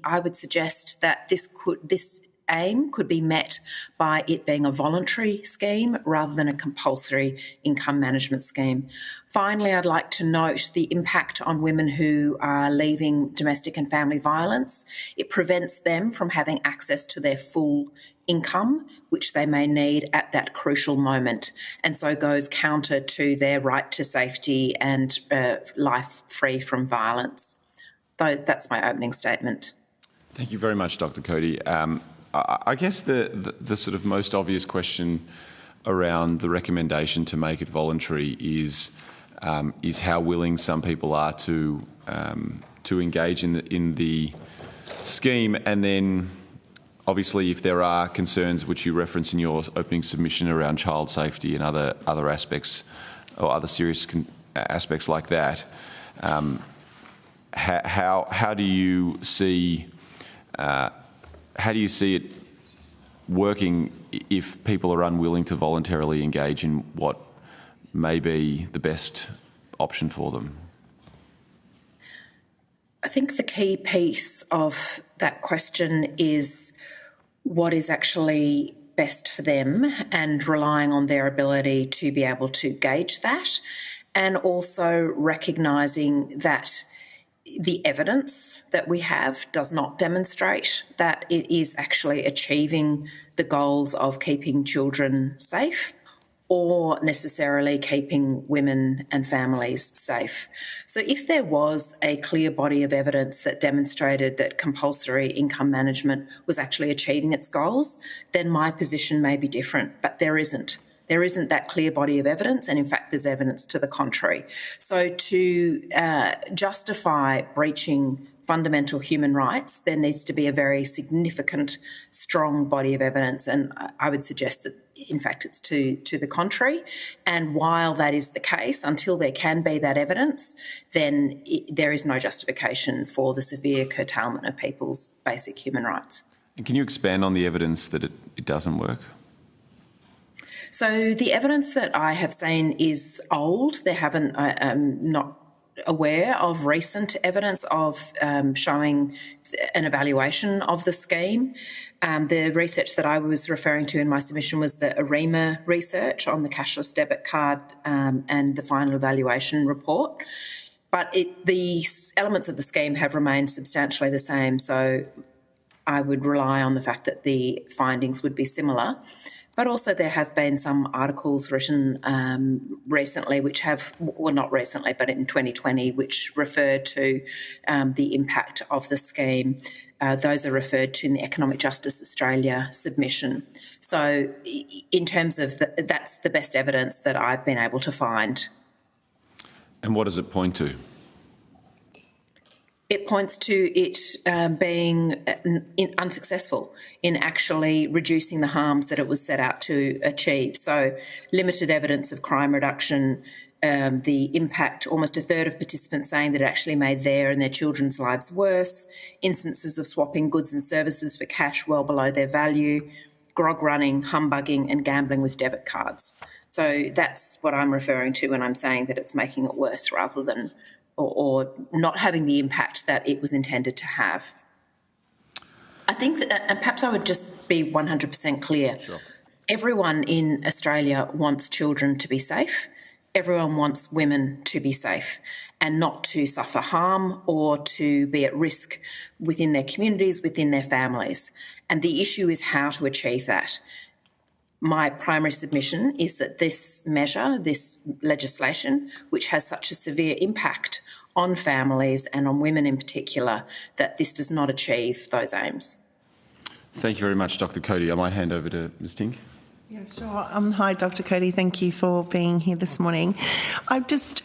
I would suggest that this aim could be met by it being a voluntary scheme rather than a compulsory income management scheme. Finally, I'd like to note the impact on women who are leaving domestic and family violence. It prevents them from having access to their full income, which they may need at that crucial moment, and so goes counter to their right to safety and life free from violence. So that's my opening statement. Thank you very much, Dr. Cody. I guess the sort of most obvious question around the recommendation to make it voluntary is how willing some people are to engage in the scheme, and then obviously if there are concerns which you reference in your opening submission around child safety and other aspects or other serious aspects like that, how do you see it working if people are unwilling to voluntarily engage in what may be the best option for them? I think the key piece of that question is what is actually best for them and relying on their ability to be able to gauge that, and also recognising that the evidence that we have does not demonstrate that it is actually achieving the goals of keeping children safe or necessarily keeping women and families safe. So if there was a clear body of evidence that demonstrated that compulsory income management was actually achieving its goals, then my position may be different, but there isn't. There isn't that clear body of evidence, and in fact there's evidence to the contrary. So to justify breaching fundamental human rights, there needs to be a very significant, strong body of evidence, and I would suggest that in fact it's to the contrary. And while that is the case, until there can be that evidence, then there is no justification for the severe curtailment of people's basic human rights. And can you expand on the evidence that it doesn't work? So the evidence that I have seen is old. There haven't not aware of recent evidence of showing an evaluation of the scheme. The research that I was referring to in my submission was the AREMA research on the cashless debit card and the final evaluation report. But the elements of the scheme have remained substantially the same, so I would rely on the fact that the findings would be similar. But also there have been some articles written recently which have, well, not recently, but in 2020, which refer to the impact of the scheme. Those are referred to in the Economic Justice Australia submission. So in terms of that's the best evidence that I've been able to find. And what does it point to? It points to it being unsuccessful in actually reducing the harms that it was set out to achieve. So limited evidence of crime reduction, the impact, almost a third of participants saying that it actually made their and their children's lives worse, instances of swapping goods and services for cash well below their value, grog running, humbugging and gambling with debit cards. So that's what I'm referring to when I'm saying that it's making it worse rather than or not having the impact that it was intended to have. I think that, and perhaps I would just be 100% clear. Sure. Everyone in Australia wants children to be safe. Everyone wants women to be safe and not to suffer harm or to be at risk within their communities, within their families. And the issue is how to achieve that. My primary submission is that this measure, this legislation, which has such a severe impact on families and on women in particular, that this does not achieve those aims. Thank you very much, Dr. Cody. I might hand over to Ms. Tink. Yeah, sure. Hi, Dr. Cody. Thank you for being here this morning.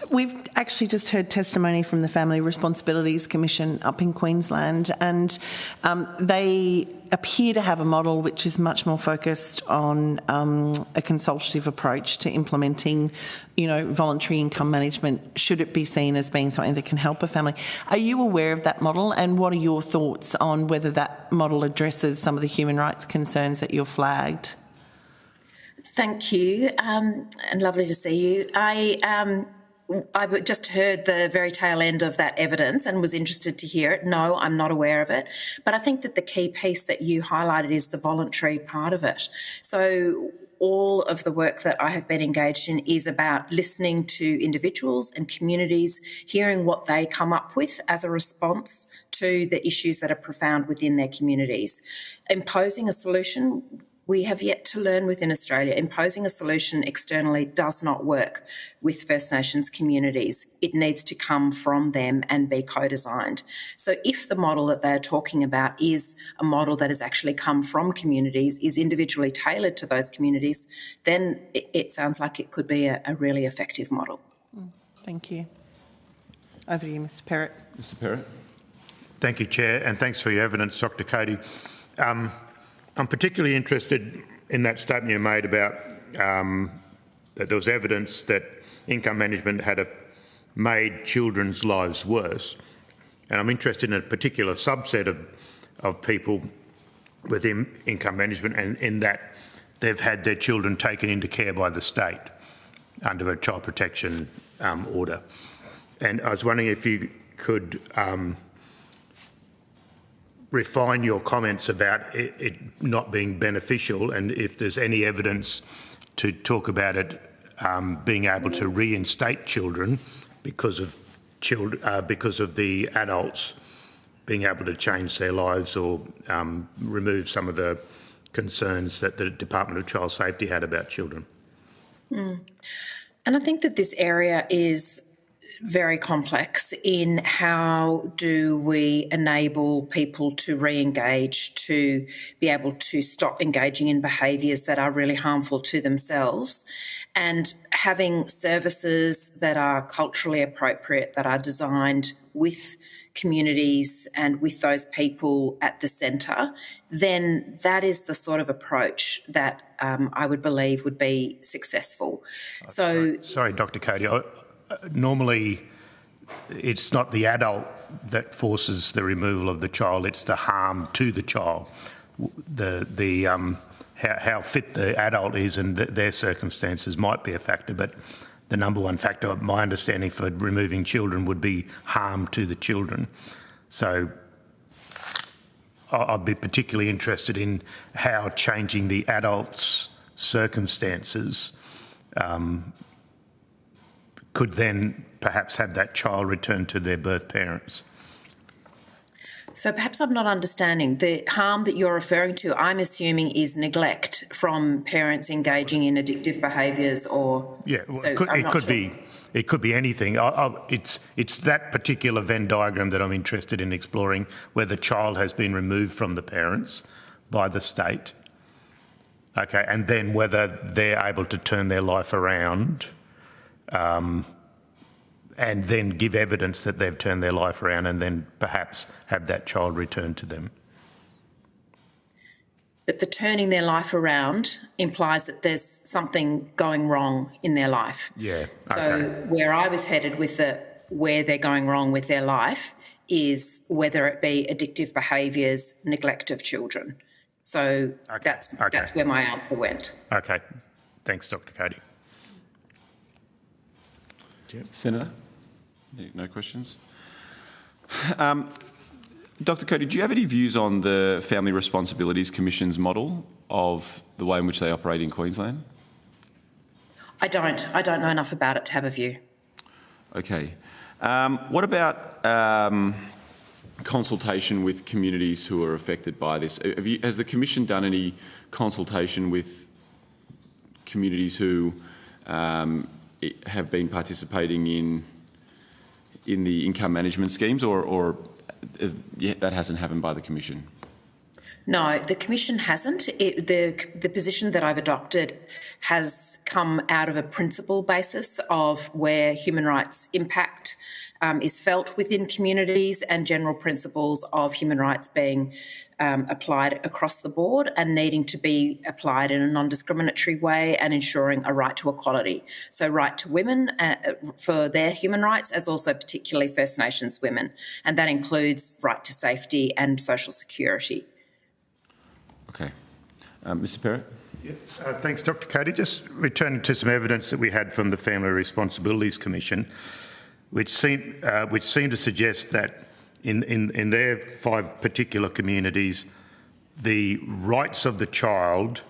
We've actually just heard testimony from the Family Responsibilities Commission up in Queensland, and they appear to have a model which is much more focused on a consultative approach to implementing, voluntary income management, should it be seen as being something that can help a family. Are you aware of that model, and what are your thoughts on whether that model addresses some of the human rights concerns that you've flagged? Thank you, and lovely to see you. I just heard the very tail end of that evidence and was interested to hear it. No, I'm not aware of it. But I think that the key piece that you highlighted is the voluntary part of it. So all of the work that I have been engaged in is about listening to individuals and communities, hearing what they come up with as a response to the issues that are profound within their communities. Imposing a solution, we have yet to learn within Australia. Imposing a solution externally does not work with First Nations communities. It needs to come from them and be co-designed. So if the model that they're talking about is a model that has actually come from communities, is individually tailored to those communities, then it sounds like it could be a really effective model. Thank you. Over to you, Mr. Perrott. Mr. Perrott. Thank you, Chair, and thanks for your evidence, Dr. Cody. I'm particularly interested in that statement you made about that there was evidence that income management had made children's lives worse. And I'm interested in a particular subset of people within income management, and in that they've had their children taken into care by the state under a child protection order. And I was wondering if you could refine your comments about it not being beneficial, and if there's any evidence to talk about it being able to reinstate children because of the adults being able to change their lives or remove some of the concerns that the Department of Child Safety had about children. And I think that this area is very complex in how do we enable people to re-engage, to be able to stop engaging in behaviours that are really harmful to themselves, and having services that are culturally appropriate, that are designed with communities and with those people at the centre, then that is the sort of approach that I would believe would be successful. Sorry, Dr. Cody. Normally, it's not the adult that forces the removal of the child; it's the harm to the child. How fit the adult is and their circumstances might be a factor, but the number one factor, my understanding, for removing children would be harm to the children. So I'd be particularly interested in how changing the adult's circumstances could then perhaps have that child return to their birth parents. So perhaps I'm not understanding. The harm that you're referring to, I'm assuming, is neglect from parents engaging in addictive behaviours or... Yeah, well, so it could be anything. It's that particular Venn diagram that I'm interested in exploring, where the child has been removed from the parents by the state, okay, and then whether they're able to turn their life around and then give evidence that they've turned their life around and then perhaps have that child returned to them. But the turning their life around implies that there's something going wrong in their life. Yeah, So okay. where I was headed with where they're going wrong with their life is whether it be addictive behaviours, neglect of children. So that's where my answer went. Okay. Thanks, Dr. Cody. Senator? No questions? Dr. Cody, do you have any views on the Family Responsibilities Commission's model of the way in which they operate in Queensland? I don't know enough about it to have a view. Okay. What about consultation with communities who are affected by this? Has the Commission done any consultation with communities who have been participating in the income management schemes, or that hasn't happened by the Commission? No, the Commission hasn't. The position that I've adopted has come out of a principle basis of where human rights impact is felt within communities and general principles of human rights being applied across the board and needing to be applied in a non-discriminatory way and ensuring a right to equality. So right to women for their human rights, as also particularly First Nations women, and that includes right to safety and social security. Okay. Mr. Perrott? Thanks, Dr. Cody. Just returning to some evidence that we had from the Family Responsibilities Commission, which seemed to suggest that in their 5 particular communities, the rights of the child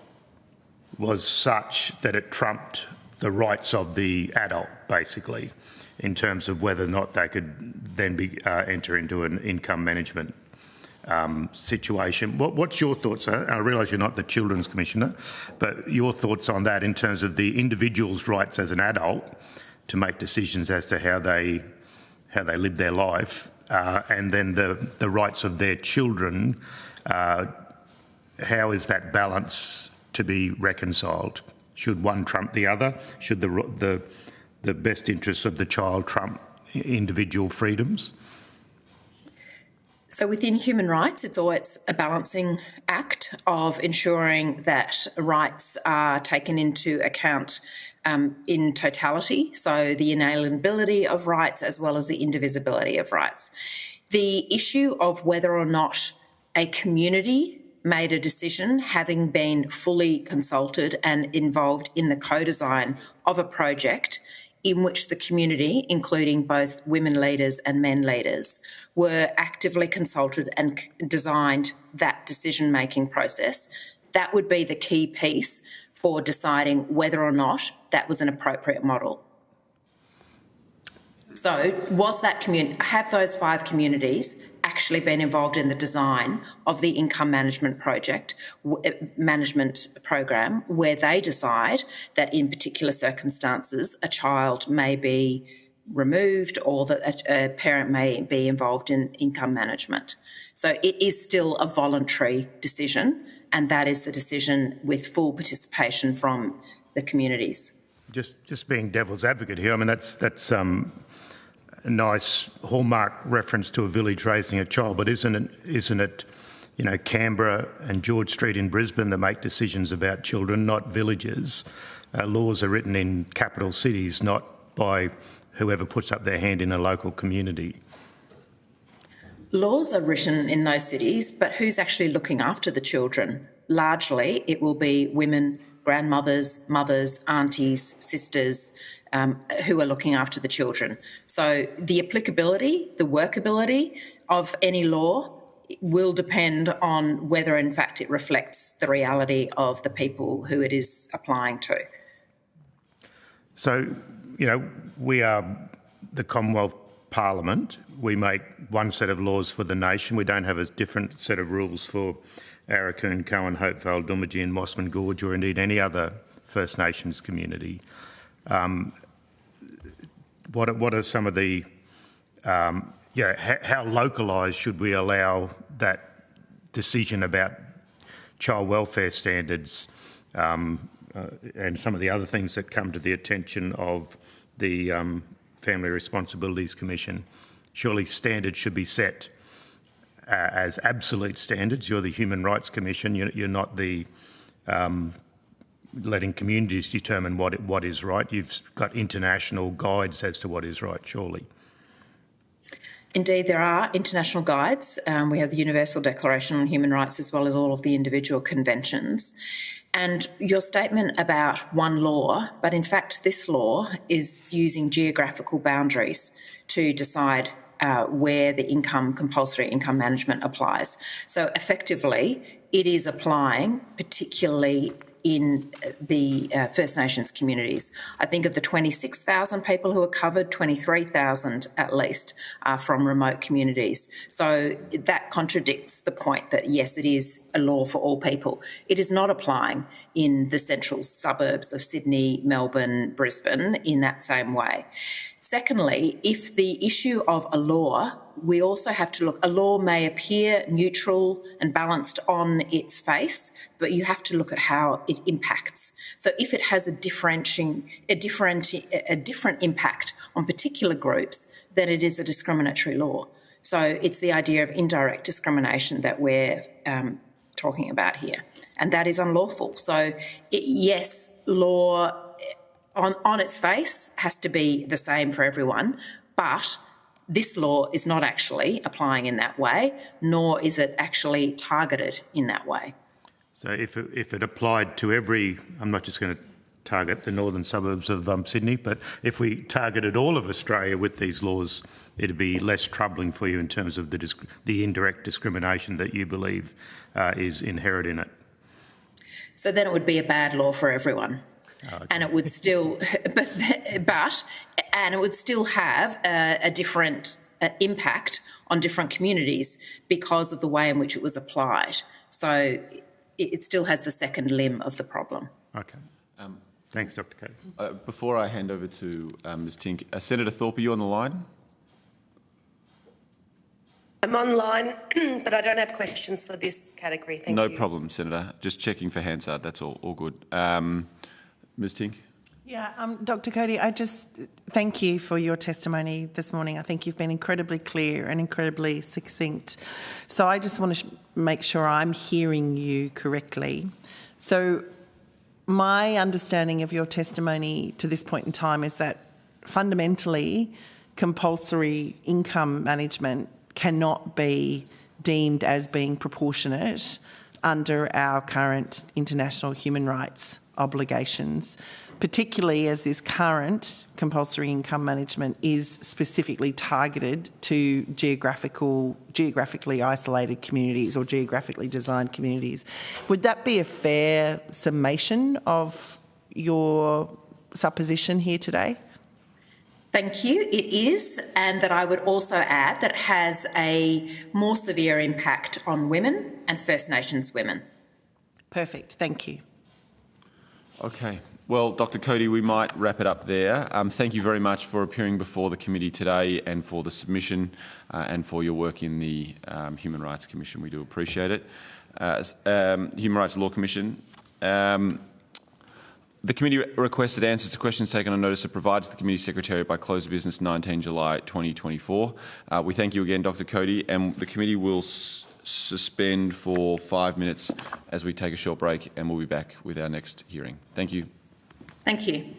was such that it trumped the rights of the adult, basically, in terms of whether or not they could then enter into an income management situation. What's your thoughts? I realise you're not the Children's Commissioner, but your thoughts on that in terms of the individual's rights as an adult to make decisions as to how they live their life, and then the rights of their children. How is that balance to be reconciled? Should one trump the other? Should the best interests of the child trump individual freedoms? So within human rights, it's always a balancing act of ensuring that rights are taken into account in totality, so the inalienability of rights as well as the indivisibility of rights. The issue of whether or not a community made a decision, having been fully consulted and involved in the co-design of a project in which the community, including both women leaders and men leaders, were actively consulted and designed that decision-making process, that would be the key piece for deciding whether or not that was an appropriate model. So was that have those 5 communities actually been involved in the design of the income management program where they decide that in particular circumstances a child may be removed or that a parent may be involved in income management? So it is still a voluntary decision, and that is the decision with full participation from the communities. Just being devil's advocate here, I mean, that's a nice hallmark reference to a village raising a child, but isn't it, you know, Canberra and George Street in Brisbane that make decisions about children, not villages? Laws are written in capital cities, not by whoever puts up their hand in a local community. Laws are written in those cities, but who's actually looking after the children? Largely, it will be women grandmothers, mothers, aunties, sisters, who are looking after the children. So the applicability, the workability of any law will depend on whether in fact it reflects the reality of the people who it is applying to. So, we are the Commonwealth Parliament. We make one set of laws for the nation. We don't have a different set of rules for Arakoon, Cowan, Hopevale, Doomadgee and Mossman Gorge, or indeed any other First Nations community. What are some of the, how localised should we allow that decision about child welfare standards and some of the other things that come to the attention of the Family Responsibilities Commission? Surely standards should be set as absolute standards. You're the Human Rights Commission. You're not the letting communities determine what is right. You've got international guides as to what is right, surely. Indeed, there are international guides. We have the Universal Declaration on Human Rights as well as all of the individual conventions. And your statement about one law, but in fact this law is using geographical boundaries to decide where the compulsory income management applies. So effectively, it is applying particularly in the First Nations communities. I think of the 26,000 people who are covered, 23,000 at least are from remote communities. So that contradicts the point that, yes, it is a law for all people. It is not applying in the central suburbs of Sydney, Melbourne, Brisbane in that same way. Secondly, if the issue of a law, we also have to look, a law may appear neutral and balanced on its face, but you have to look at how it impacts. So if it has a different impact on particular groups, then it is a discriminatory law. So it's the idea of indirect discrimination that we're talking about here, and that is unlawful. So yes, law on its face has to be the same for everyone, but this law is not actually applying in that way, nor is it actually targeted in that way. So if it applied to every, I'm not just going to target the northern suburbs of Sydney, but if we targeted all of Australia with these laws, it'd be less troubling for you in terms of the indirect discrimination that you believe is inherent in it. So then it would be a bad law for everyone. Oh, okay. And it would still, and it would still have a different impact on different communities because of the way in which it was applied. So it still has the second limb of the problem. Okay. Thanks, Dr. Cody. Before I hand over to Ms Tink, Senator Thorpe, are you on the line? I'm online, but I don't have questions for this category. Thank you. No problem, Senator. Just checking for Hansard. That's all good. Ms Tink? Yeah, Dr. Cody, I just thank you for your testimony this morning. I think you've been incredibly clear and incredibly succinct. So I just want to make sure I'm hearing you correctly. So my understanding of your testimony to this point in time is that fundamentally compulsory income management cannot be deemed as being proportionate under our current international human rights obligations, particularly as this current compulsory income management is specifically targeted to geographically isolated communities or geographically designed communities. Would that be a fair summation of your supposition here today? Thank you. It is, and that I would also add that it has a more severe impact on women and First Nations women. Perfect. Thank you. Okay. Well, Dr. Cody, we might wrap it up there. Thank you very much for appearing before the committee today and for the submission and for your work in the Human Rights Commission. We do appreciate it. Human Rights Law Commission. The committee requested answers to questions taken on notice are provided to the committee secretariat by close of business 19 July 2024. We thank you again, Dr. Cody, and the committee will suspend for 5 minutes as we take a short break, and we'll be back with our next hearing. Thank you. Thank you.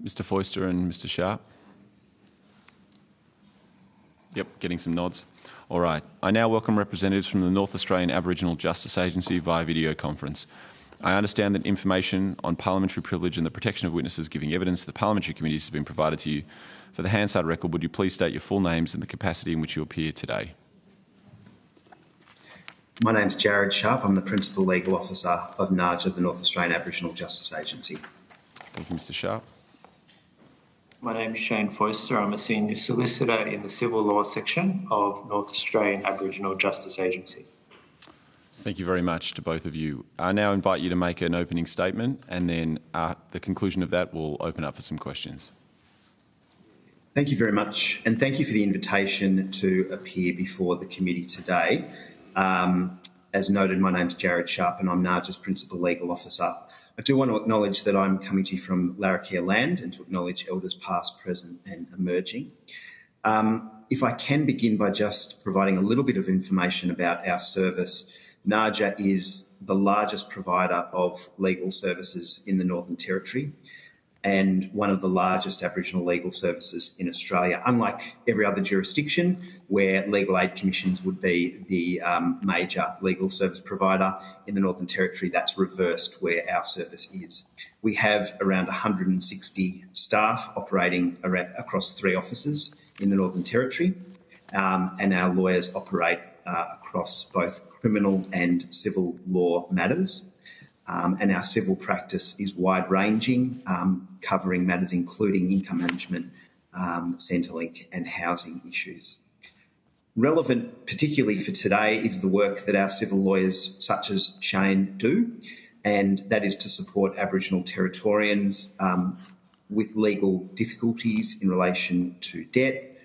Mr. Foister and Mr. Sharp? Yep, getting some nods. All right. I now welcome representatives from the North Australian Aboriginal Justice Agency via video conference. I understand that information on parliamentary privilege and the protection of witnesses giving evidence to the parliamentary committees has been provided to you. For the Hansard record, would you please state your full names and the capacity in which you appear today? My name's Jared Sharp. I'm the Principal Legal Officer of NAJA, the North Australian Aboriginal Justice Agency. Thank you, Mr. Sharp. My name is Shane Foister. I'm a Senior Solicitor in the Civil Law Section of North Australian Aboriginal Justice Agency. Thank you very much to both of you. I now invite you to make an opening statement, and then at the conclusion of that, we'll open up for some questions. Thank you very much, and thank you for the invitation to appear before the committee today. As noted, my name's Jared Sharp and I'm NAJA's Principal Legal Officer. I do want to acknowledge that I'm coming to you from Larrakia land and to acknowledge Elders past, present and emerging. If I can begin by just providing a little bit of information about our service. NAJA is the largest provider of legal services in the Northern Territory and one of the largest Aboriginal legal services in Australia. Unlike every other jurisdiction where legal aid commissions would be the major legal service provider, in the Northern Territory that's reversed where our service is. We have around 160 staff operating across 3 offices in the Northern Territory, and our lawyers operate across both criminal and civil law matters. And our civil practice is wide-ranging, covering matters including income management, Centrelink and housing issues. Relevant particularly for today is the work that our civil lawyers such as Shane do, and that is to support Aboriginal Territorians with legal difficulties in relation to debt,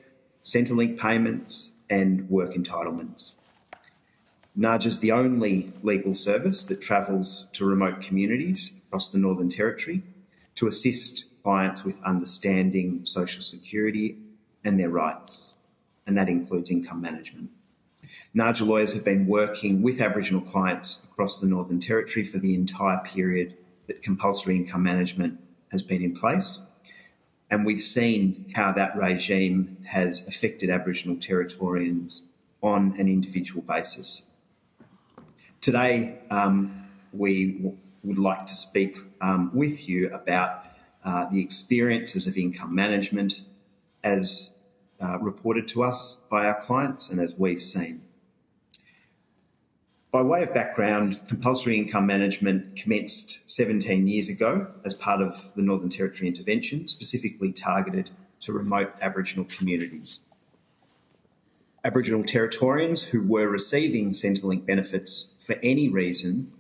Centrelink payments and work entitlements. NAJA is the only legal service that travels to remote communities across the Northern Territory to assist clients with understanding social security and their rights, and that includes income management. NAJA lawyers have been working with Aboriginal clients across the Northern Territory for the entire period that compulsory income management has been in place, and we've seen how that regime has affected Aboriginal Territorians on an individual basis. Today, we would like to speak with you about the experiences of income management as reported to us by our clients and as we've seen. By way of background, compulsory income management commenced 17 years ago as part of the Northern Territory intervention, specifically targeted to remote Aboriginal communities. Aboriginal Territorians who were receiving Centrelink benefits for any reason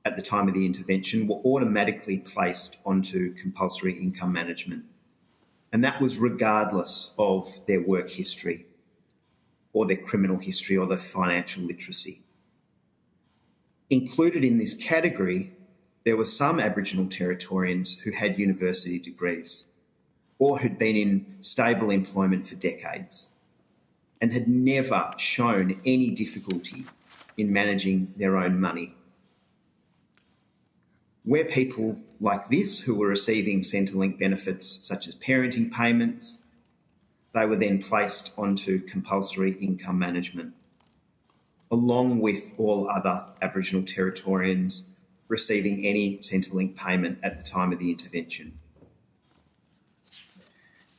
at the time of the intervention were automatically placed onto compulsory income management. And that was regardless of their work history or their criminal history or their financial literacy. Included in this category, there were some Aboriginal Territorians who had university degrees or had been in stable employment for decades and had never shown any difficulty in managing their own money. Where people like this who were receiving Centrelink benefits such as parenting payments, they were then placed onto compulsory income management, along with all other Aboriginal Territorians receiving any Centrelink payment at the time of the intervention.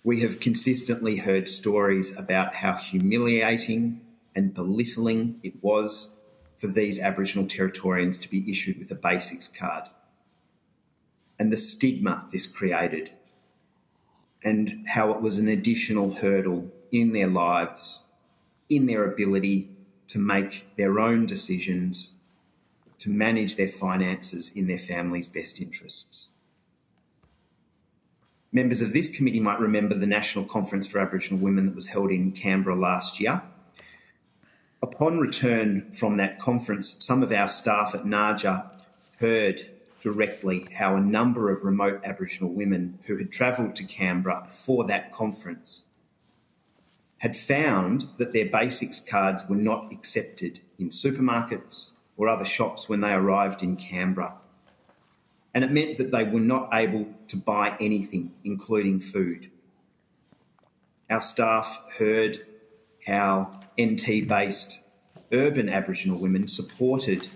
We have consistently heard stories about how humiliating and belittling it was for these Aboriginal Territorians to be issued with a basics card, and the stigma this created, and how it was an additional hurdle in their lives, in their ability to make their own decisions, to manage their finances in their family's best interests. Members of this committee might remember the National Conference for Aboriginal Women that was held in Canberra last year. Upon return from that conference, some of our staff at NAJA heard directly how a number of remote Aboriginal women who had travelled to Canberra for that conference had found that their basics cards were not accepted in supermarkets or other shops when they arrived in Canberra. and it meant that they were not able to buy anything, including food. Our staff heard how NT-based urban Aboriginal women supported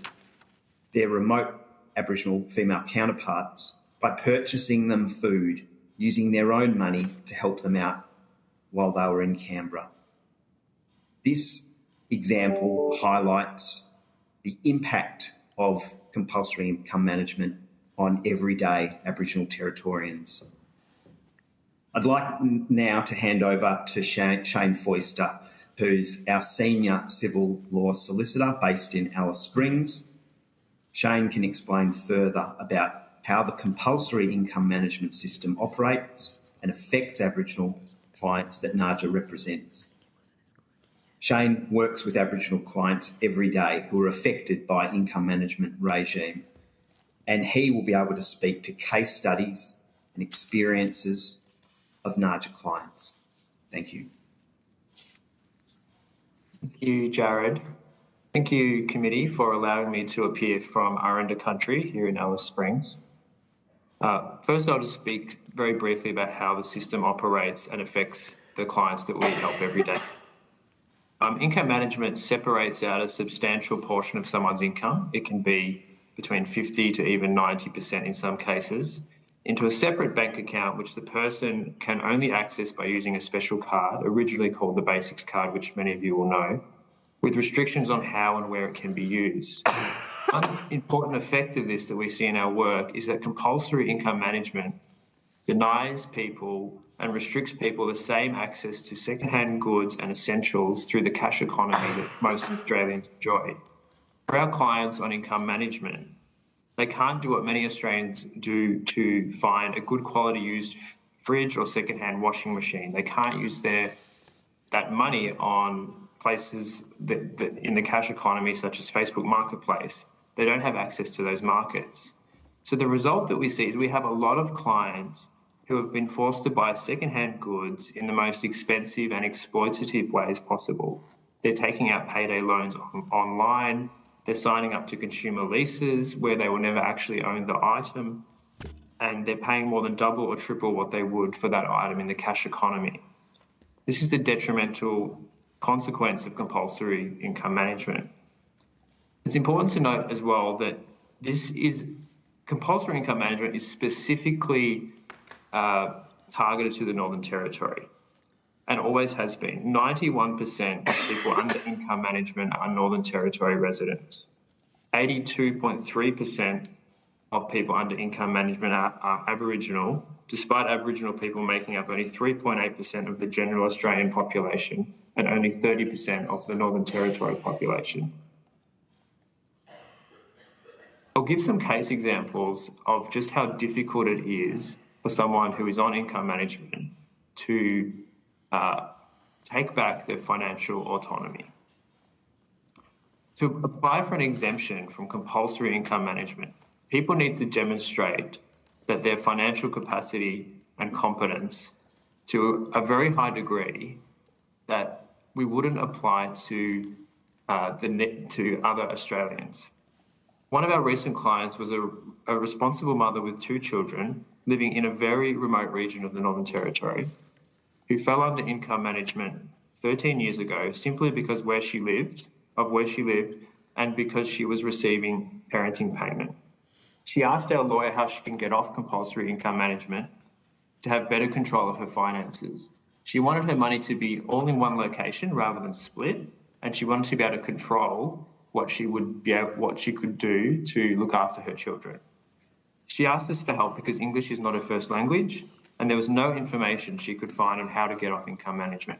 their remote Aboriginal female counterparts by purchasing them food, using their own money to help them out while they were in Canberra. This example highlights the impact of compulsory income management on everyday Aboriginal Territorians. I'd like now to hand over to Shane Foister, who's our Senior Civil Law Solicitor based in Alice Springs. Shane can explain further about how the compulsory income management system operates and affects Aboriginal clients that NAJA represents. Shane works with Aboriginal clients every day who are affected by income management regime, and he will be able to speak to case studies and experiences of NAJA clients. Thank you. Thank you, Jared. Thank you, committee, for allowing me to appear from Aranda Country here in Alice Springs. First, I'll just speak very briefly about how the system operates and affects the clients that we help every day. Income management separates out a substantial portion of someone's income. It can be between 50 to even 90% in some cases, into a separate bank account which the person can only access by using a special card, originally called the Basics card, which many of you will know, with restrictions on how and where it can be used. One important effect of this that we see in our work is that compulsory income management denies people and restricts people the same access to second-hand goods and essentials through the cash economy that most Australians enjoy. For our clients on income management, they can't do what many Australians do to find a good quality used fridge or second-hand washing machine. They can't use that money on places that in the cash economy, such as Facebook Marketplace. They don't have access to those markets. So the result that we see is we have a lot of clients who have been forced to buy second-hand goods in the most expensive and exploitative ways possible. They're taking out payday loans online. They're signing up to consumer leases where they will never actually own the item, and they're paying more than double or triple what they would for that item in the cash economy. This is the detrimental consequence of compulsory income management. It's important to note as well that compulsory income management is specifically targeted to the Northern Territory and always has been. 91% of people under income management are Northern Territory residents. 82.3% of people under income management are Aboriginal, despite Aboriginal people making up only 3.8% of the general Australian population and only 30% of the Northern Territory population. I'll give some case examples of just how difficult it is for someone who is on income management to take back their financial autonomy. To apply for an exemption from compulsory income management, people need to demonstrate that their financial capacity and competence to a very high degree that we wouldn't apply to other Australians. One of our recent clients was a responsible mother with 2 children living in a very remote region of the Northern Territory who fell under income management 13 years ago simply because where she lived and because she was receiving parenting payment. She asked our lawyer how she can get off compulsory income management to have better control of her finances. She wanted her money to be all in one location rather than split, and she wanted to be able to control what she could do to look after her children. She asked us for help because English is not her first language, and there was no information she could find on how to get off income management.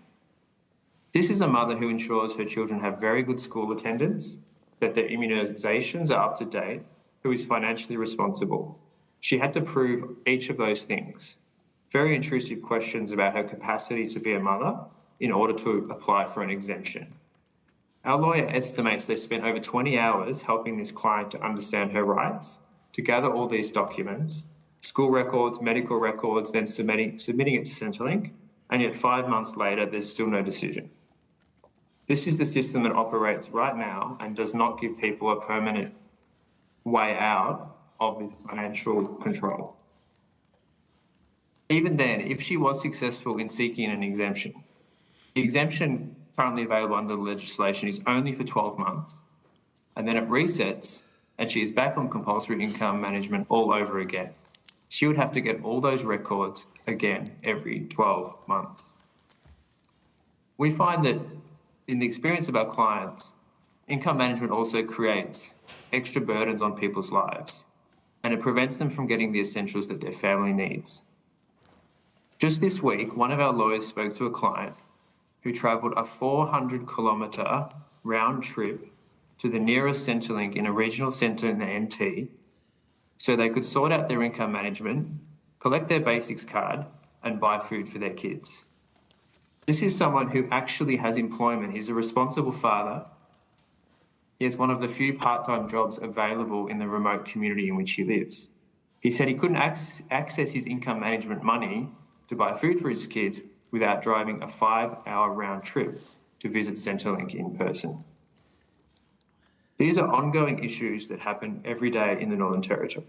This is a mother who ensures her children have very good school attendance, that their immunisations are up to date, who is financially responsible. She had to prove each of those things. Very intrusive questions about her capacity to be a mother in order to apply for an exemption. Our lawyer estimates they spent over 20 hours helping this client to understand her rights, to gather all these documents, school records, medical records, then submitting it to Centrelink, and yet 5 months later, there's still no decision. This is the system that operates right now and does not give people a permanent way out of this financial control. Even then, if she was successful in seeking an exemption, the exemption currently available under the legislation is only for 12 months, and then it resets and she is back on compulsory income management all over again. She would have to get all those records again every 12 months. We find that in the experience of our clients, income management also creates extra burdens on people's lives, and it prevents them from getting the essentials that their family needs. Just this week, one of our lawyers spoke to a client who travelled a 400-kilometre round trip to the nearest Centrelink in a regional centre in the NT so they could sort out their income management, collect their basics card and buy food for their kids. This is someone who actually has employment. He's a responsible father. He has one of the few part-time jobs available in the remote community in which he lives. He said he couldn't access his income management money to buy food for his kids without driving a 5-hour round trip to visit Centrelink in person. These are ongoing issues that happen every day in the Northern Territory.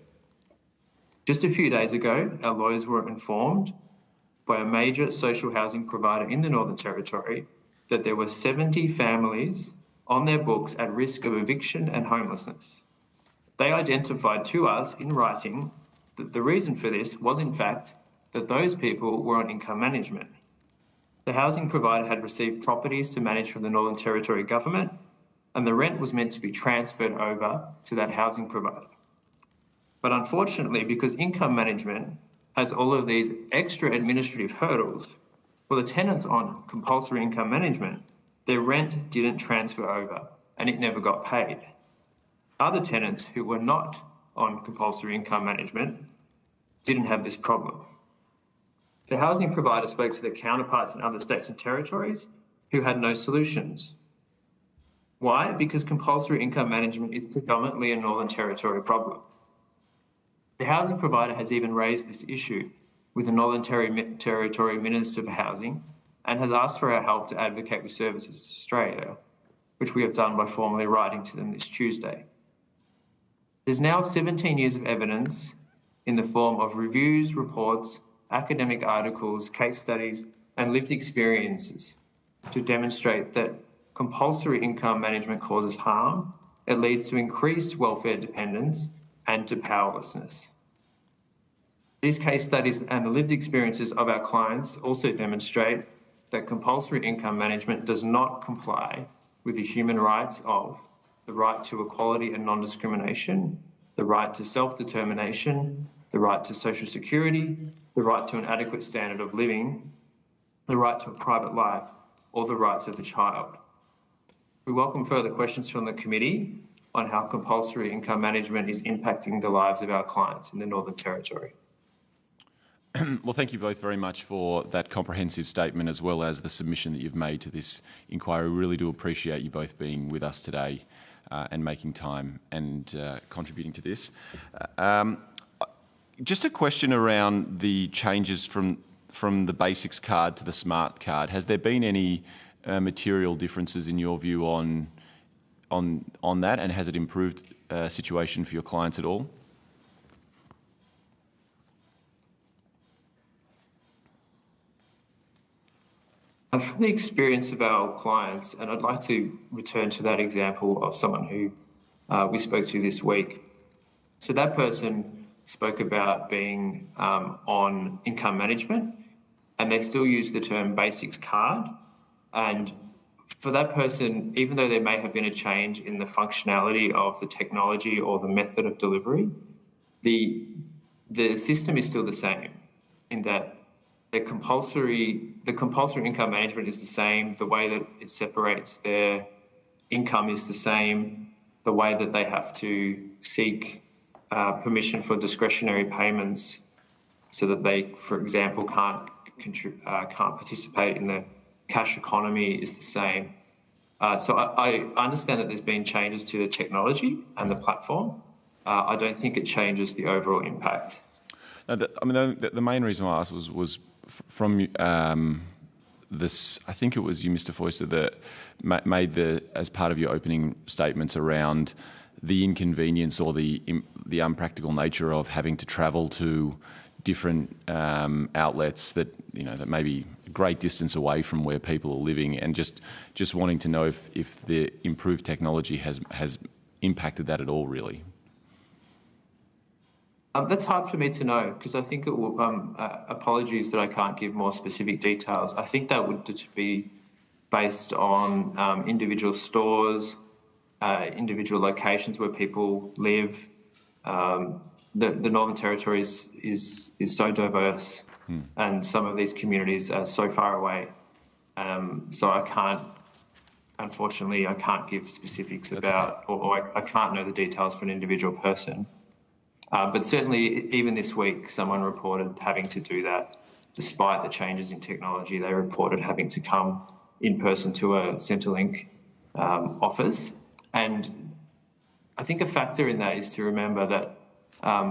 Just a few days ago, our lawyers were informed by a major social housing provider in the Northern Territory that there were 70 families on their books at risk of eviction and homelessness. They identified to us in writing that the reason for this was, in fact, that those people were on income management. The housing provider had received properties to manage from the Northern Territory government, and the rent was meant to be transferred over to that housing provider. But unfortunately, because income management has all of these extra administrative hurdles, for the tenants on compulsory income management, their rent didn't transfer over and it never got paid. Other tenants who were not on compulsory income management didn't have this problem. The housing provider spoke to their counterparts in other states and territories who had no solutions. Why? Because compulsory income management is predominantly a Northern Territory problem. The housing provider has even raised this issue with the Northern Territory Minister for Housing and has asked for our help to advocate with Services Australia, which we have done by formally writing to them this Tuesday. There's now 17 years of evidence in the form of reviews, reports, academic articles, case studies, and lived experiences to demonstrate that compulsory income management causes harm, it leads to increased welfare dependence and to powerlessness. These case studies and the lived experiences of our clients also demonstrate that compulsory income management does not comply with the human rights of the right to equality and non-discrimination, the right to self-determination, the right to social security, the right to an adequate standard of living, the right to a private life, or the rights of the child. We welcome further questions from the committee on how compulsory income management is impacting the lives of our clients in the Northern Territory. Well, thank you both very much for that comprehensive statement as well as the submission that you've made to this inquiry. We really do appreciate you both being with us today and making time and contributing to this. Just a question around the changes from the basics card to the smart card. Has there been any material differences in your view on that, and has it improved situation for your clients at all? From the experience of our clients, and I'd like to return to that example of someone who we spoke to this week. So that person spoke about being on income management, and they still use the term basics card. And for that person, even though there may have been a change in the functionality of the technology or the method of delivery, the system is still the same in that the compulsory income management is the same, the way that it separates their income is the same, the way that they have to seek permission for discretionary payments so that they, for example, can't participate in the cash economy is the same. So I understand that there's been changes to the technology and the platform. I don't think it changes the overall impact. No, the main reason I asked was from this, I think it was you, Mr. Foyster, that made as part of your opening statements around the inconvenience or the unpractical nature of having to travel to different outlets that that may be a great distance away from where people are living, and just wanting to know if the improved technology has impacted that at all, really. That's hard for me to know, because I think it will, apologies that I can't give more specific details. I think that would just be based on individual stores, individual locations where people live. The Northern Territory is so diverse, and some of these communities are so far away. So unfortunately, I can't give specifics about, or I can't know the details for an individual person. But certainly, even this week, someone reported having to do that. Despite the changes in technology, they reported having to come in person to a Centrelink office. And I think a factor in that is to remember that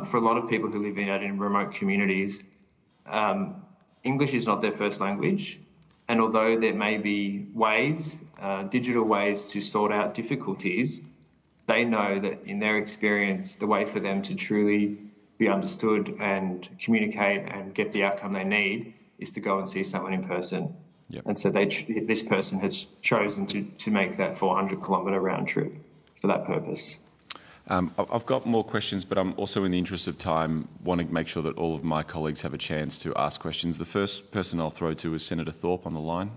for a lot of people who live in remote communities, English is not their first language. And although there may be ways, digital ways to sort out difficulties, they know that in their experience, the way for them to truly be understood and communicate and get the outcome they need is to go and see someone in person. Yep. And so this person has chosen to make that 400-kilometre round trip for that purpose. I've got more questions, but I'm also, in the interest of time, want to make sure that all of my colleagues have a chance to ask questions. The first person I'll throw to is Senator Thorpe on the line.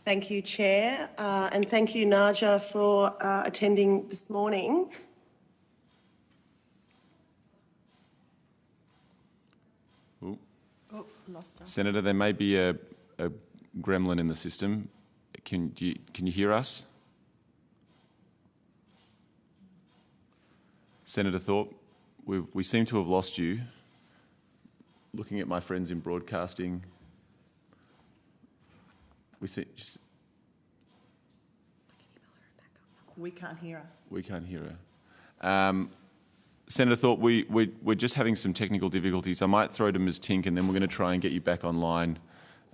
Thank you, Chair, and thank you, Naja, for attending this morning. Ooh. Oh, lost her. Senator, there may be a gremlin in the system. Can you hear us? Senator Thorpe, we seem to have lost you. Looking at my friends in broadcasting, We can't hear her. We can't hear her. Senator Thorpe, we're just having some technical difficulties. I might throw to Ms. Tink, and then we're going to try and get you back online,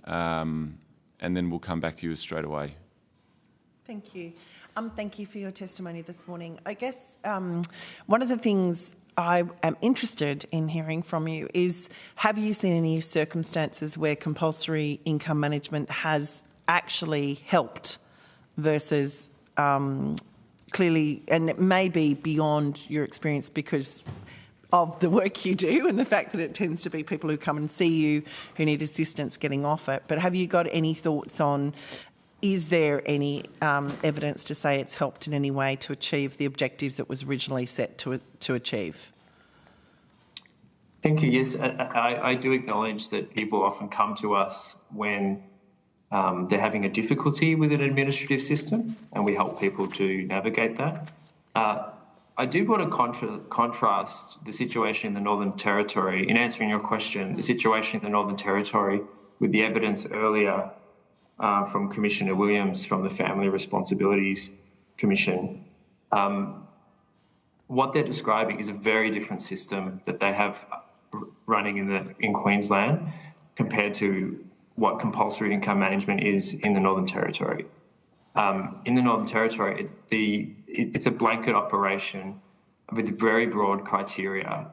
and then we'll come back to you straight away. Thank you. Thank you for your testimony this morning. I guess one of the things I am interested in hearing from you is, have you seen any circumstances where compulsory income management has actually helped versus clearly, and it may be beyond your experience because of the work you do and the fact that it tends to be people who come and see you who need assistance getting off it. But have you got any thoughts on, is there any evidence to say it's helped in any way to achieve the objectives it was originally set to achieve? Thank you. Yes, I do acknowledge that people often come to us when they're having a difficulty with an administrative system, and we help people to navigate that. I do want to contrast the situation in the Northern Territory, in answering your question, the situation in the Northern Territory with the evidence earlier from Commissioner Williams from the Family Responsibilities Commission. What they're describing is a very different system that they have running in Queensland compared to what compulsory income management is in the Northern Territory. In the Northern Territory, it's a blanket operation with very broad criteria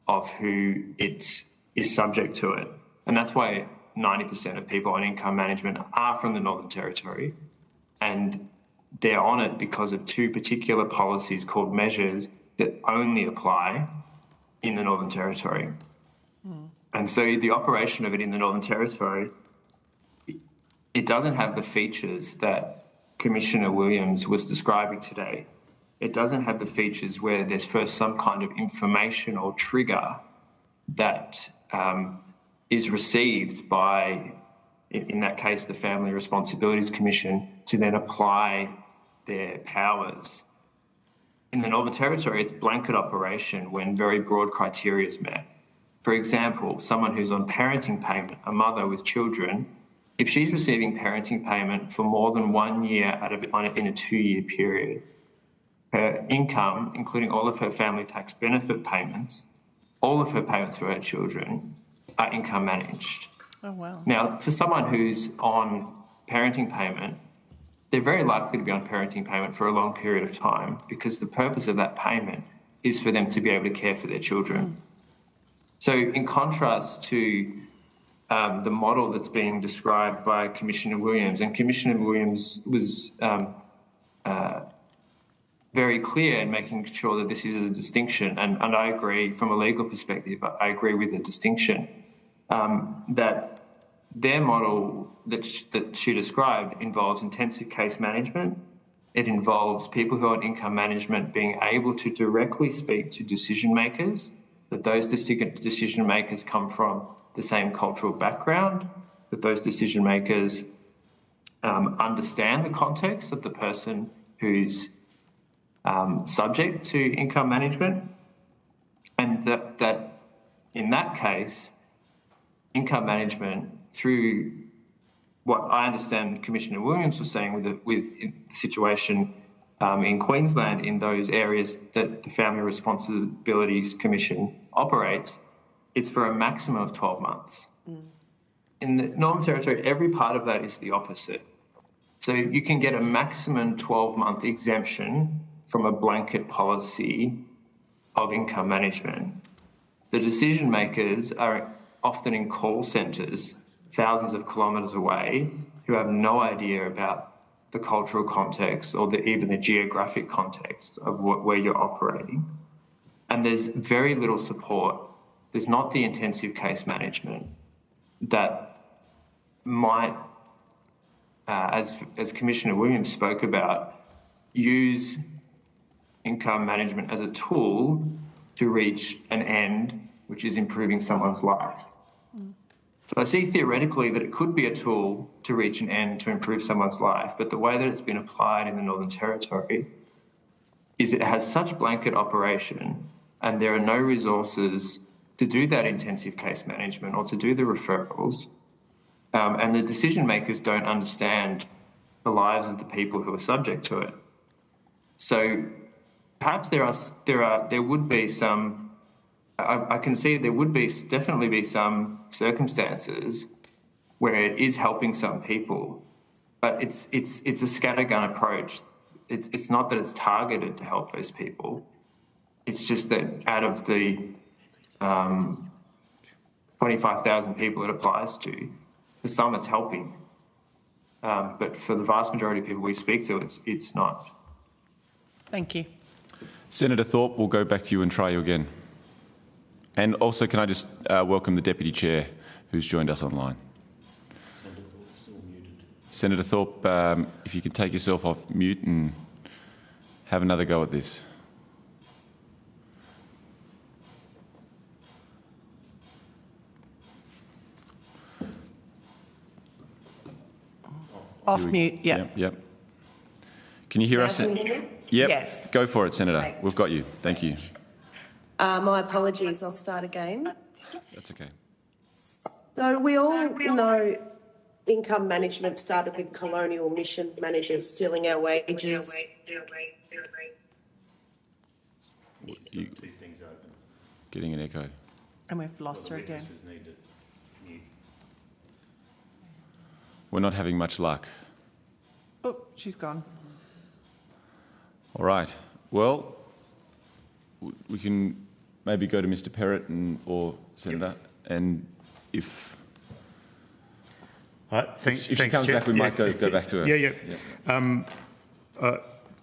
of who is subject to it. And that's why 90% of people on income management are from the Northern Territory, and they're on it because of two particular policies called measures that only apply in the Northern Territory. And so the operation of it in the Northern Territory, it doesn't have the features that Commissioner Williams was describing today. It doesn't have the features where there's first some kind of information or trigger that is received by, in that case, the Family Responsibilities Commission, to then apply their powers. In the Northern Territory, it's blanket operation when very broad criteria is met. For example, someone who's on parenting payment, a mother with children, if she's receiving parenting payment for more than 1 year in a 2-year period, her income, including all of her family tax benefit payments, all of her payments for her children, are income managed. Oh, wow. Now, for someone who's on parenting payment, they're very likely to be on parenting payment for a long period of time because the purpose of that payment is for them to be able to care for their children. So in contrast to the model that's being described by Commissioner Williams, and Commissioner Williams was very clear in making sure that this is a distinction, and I agree from a legal perspective, I agree with the distinction, that their model that she described involves intensive case management. It involves people who are on income management being able to directly speak to decision makers, that those decision makers come from the same cultural background, that those decision makers understand the context of the person who's subject to income management, and that in that case, income management, through what I understand Commissioner Williams was saying with the situation in Queensland, in those areas that the Family Responsibilities Commission operates, it's for a maximum of 12 months. In the Northern Territory, every part of that is the opposite. So you can get a maximum 12-month exemption from a blanket policy of income management. The decision makers are often in call centres thousands of kilometres away who have no idea about the cultural context or even the geographic context of where you're operating. And there's very little support. There's not the intensive case management that might, as Commissioner Williams spoke about, use income management as a tool to reach an end, which is improving someone's life. So I see theoretically that it could be a tool to reach an end to improve someone's life, but the way that it's been applied in the Northern Territory is it has such blanket operation and there are no resources to do that intensive case management or to do the referrals, and the decision makers don't understand the lives of the people who are subject to it. So perhaps there would be some. I can see there would definitely be some circumstances where it is helping some people, but it's a scattergun approach. It's not that it's targeted to help those people. It's just that out of the 25,000 people it applies to, for some it's helping, but for the vast majority of people we speak to, it's not. Thank you. Senator Thorpe, we'll go back to you and try you again. And also, can I just welcome the Deputy Chair who's joined us online. Senator Thorpe, if you could take yourself off mute and have another go at this. Off mute, yeah. Yep. Can you hear us? Can you hear me? Yep. Yes. Go for it, Senator. Great. We've got you. Thank you. My apologies, I'll start again. That's okay. So we all know income management started with colonial mission managers stealing our wages. Getting an echo. And we've lost her again. We're not having much luck. Oh, she's gone. All right. Well, we can maybe go to Mr. Perrott or Senator, and if she comes back, we might go back to her. Yeah.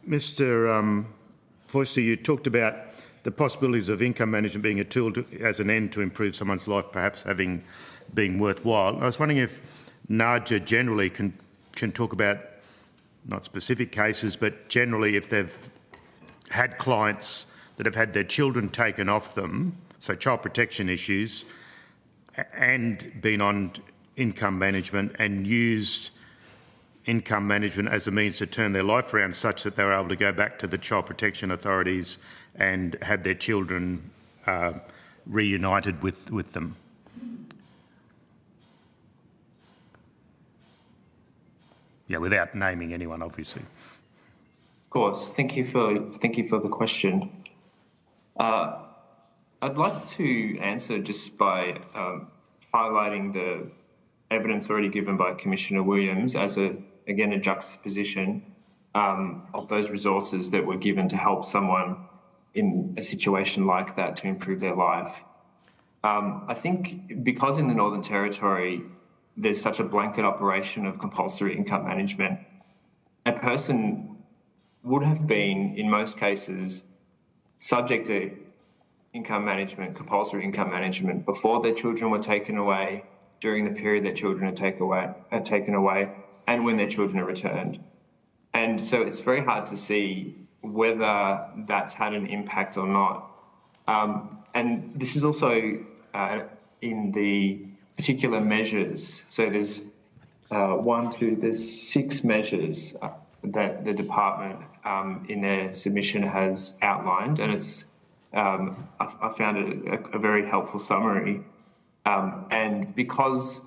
Mr. Foister, you talked about the possibilities of income management being a tool as an end to improve someone's life, perhaps being worthwhile. I was wondering if NARJA generally can talk about, not specific cases, but generally if they've had clients that have had their children taken off them, so child protection issues, and been on income management and used income management as a means to turn their life around such that they were able to go back to the child protection authorities and have their children reunited with them. Yeah, without naming anyone, obviously. Of course. Thank you for the question. I'd like to answer just by highlighting evidence already given by Commissioner Williams as a juxtaposition of those resources that were given to help someone in a situation like that to improve their life. I think because in the Northern Territory there's such a blanket operation of compulsory income management, a person would have been, in most cases, subject to income management, compulsory income management, before their children were taken away, during the period their children are taken away, and when their children are returned. And so it's very hard to see whether that's had an impact or not. And this is also in the particular measures. So there's there's 6 measures that the department in their submission has outlined, and it's I found it a very helpful summary. And because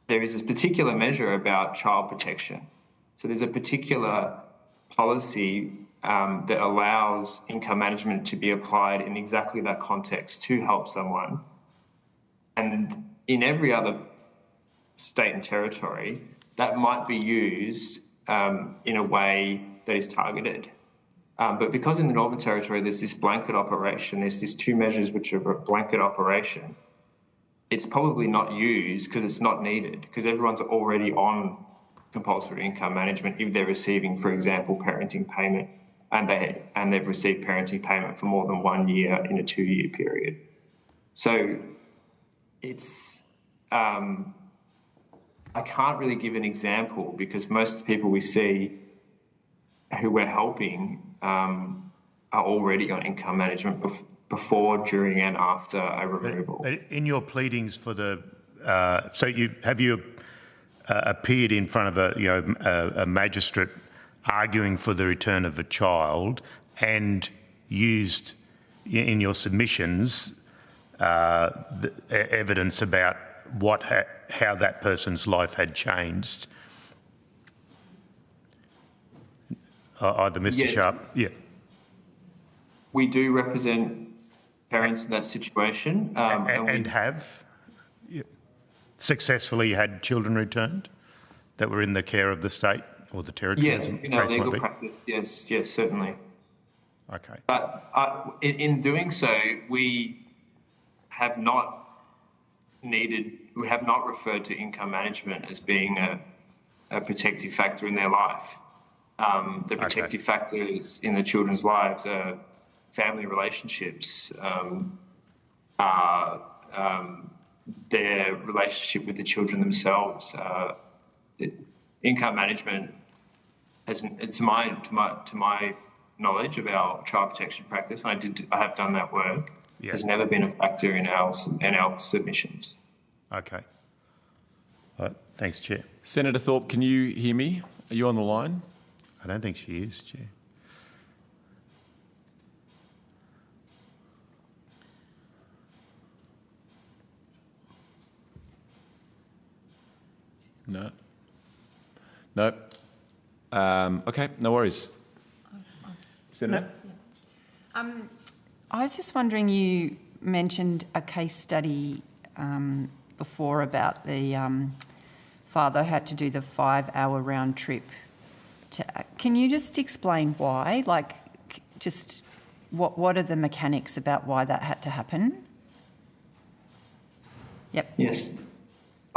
there is this particular measure about child protection, so there's a particular policy that allows income management to be applied in exactly that context to help someone. And in every other state and territory, that might be used in a way that is targeted. But because in the Northern Territory there's this blanket operation, there's these 2 measures which are a blanket operation, it's probably not used because it's not needed, because everyone's already on compulsory income management if they're receiving, for example, parenting payment, and they've received parenting payment for more than 1 year in a 2-year period. So it's I can't really give an example because most of the people we see who we're helping are already on income management before, during, and after a removal. But in your pleadings for the, have you appeared in front of a magistrate arguing for the return of a child and used in your submissions the evidence about how that person's life had changed? Either Mr. Yes. Sharp, yeah. We do represent parents in that situation. And have successfully had children returned that were in the care of the state or the territory? Yes, in our legal practice, yes, certainly. Okay. But in doing so, we have not referred to income management as being a protective factor in their life. The protective factors in the children's lives are family relationships, their relationship with the children themselves. Income management, to my knowledge of our child protection practice, and I have done that work, has never been a factor in our submissions. Okay. All right. Thanks, Chair. Senator Thorpe, can you hear me? Are you on the line? I don't think she is, Chair. No. Okay, no worries. Senator? I was just wondering, you mentioned a case study before about the father had to do the 5-hour round trip. Can you just explain why? Like, just what are the mechanics about why that had to happen? Yep. Yes.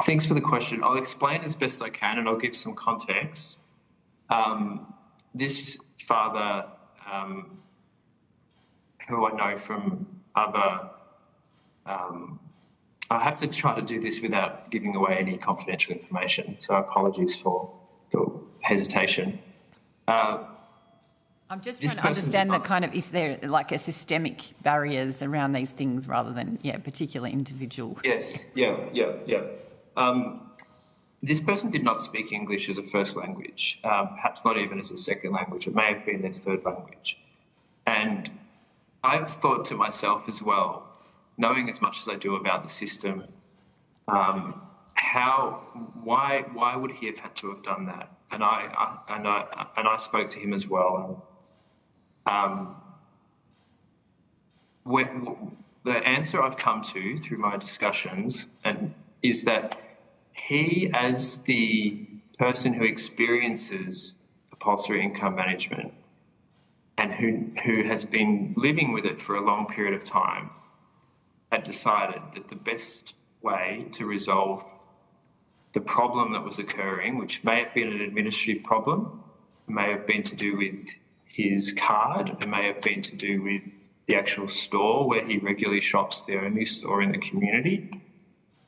Thanks for the question. I'll explain as best I can and I'll give some context. This father, who I know from other... I have to try to do this without giving away any confidential information, so apologies for the hesitation. I'm just trying to understand that kind of, if there are like a systemic barriers around these things rather than, particular individual. Yes, yeah. This person did not speak English as a first language, perhaps not even as a second language. It may have been their third language. And I've thought to myself as well, knowing as much as I do about the system, why would he have had to have done that? And I spoke to him as well. The answer I've come to through my discussions is that he, as the person who experiences compulsory income management and who has been living with it for a long period of time, had decided that the best way to resolve the problem that was occurring, which may have been an administrative problem, it may have been to do with his card, it may have been to do with the actual store where he regularly shops, the only store in the community.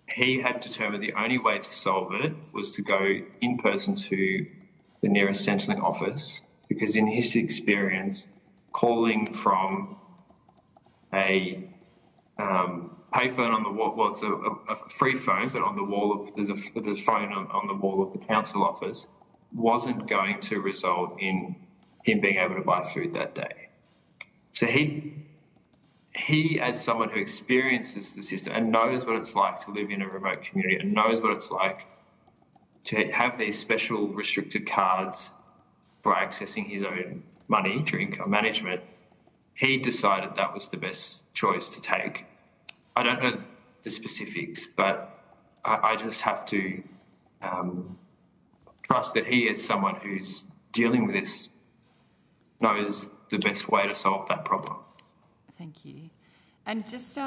He had determined the only way to solve it was to go in person to the nearest Centrelink office, because in his experience, calling from a payphone on the wall, well, it's a free phone, but on the wall of, there's a phone on the wall of the council office, wasn't going to result in him being able to buy food that day. So he, as someone who experiences the system and knows what it's like to live in a remote community and knows what it's like to have these special restricted cards for accessing his own money through income management, he decided that was the best choice to take. I don't know the specifics, but I just have to trust that he, as someone who's dealing with this, knows the best way to solve that problem. Thank you. And just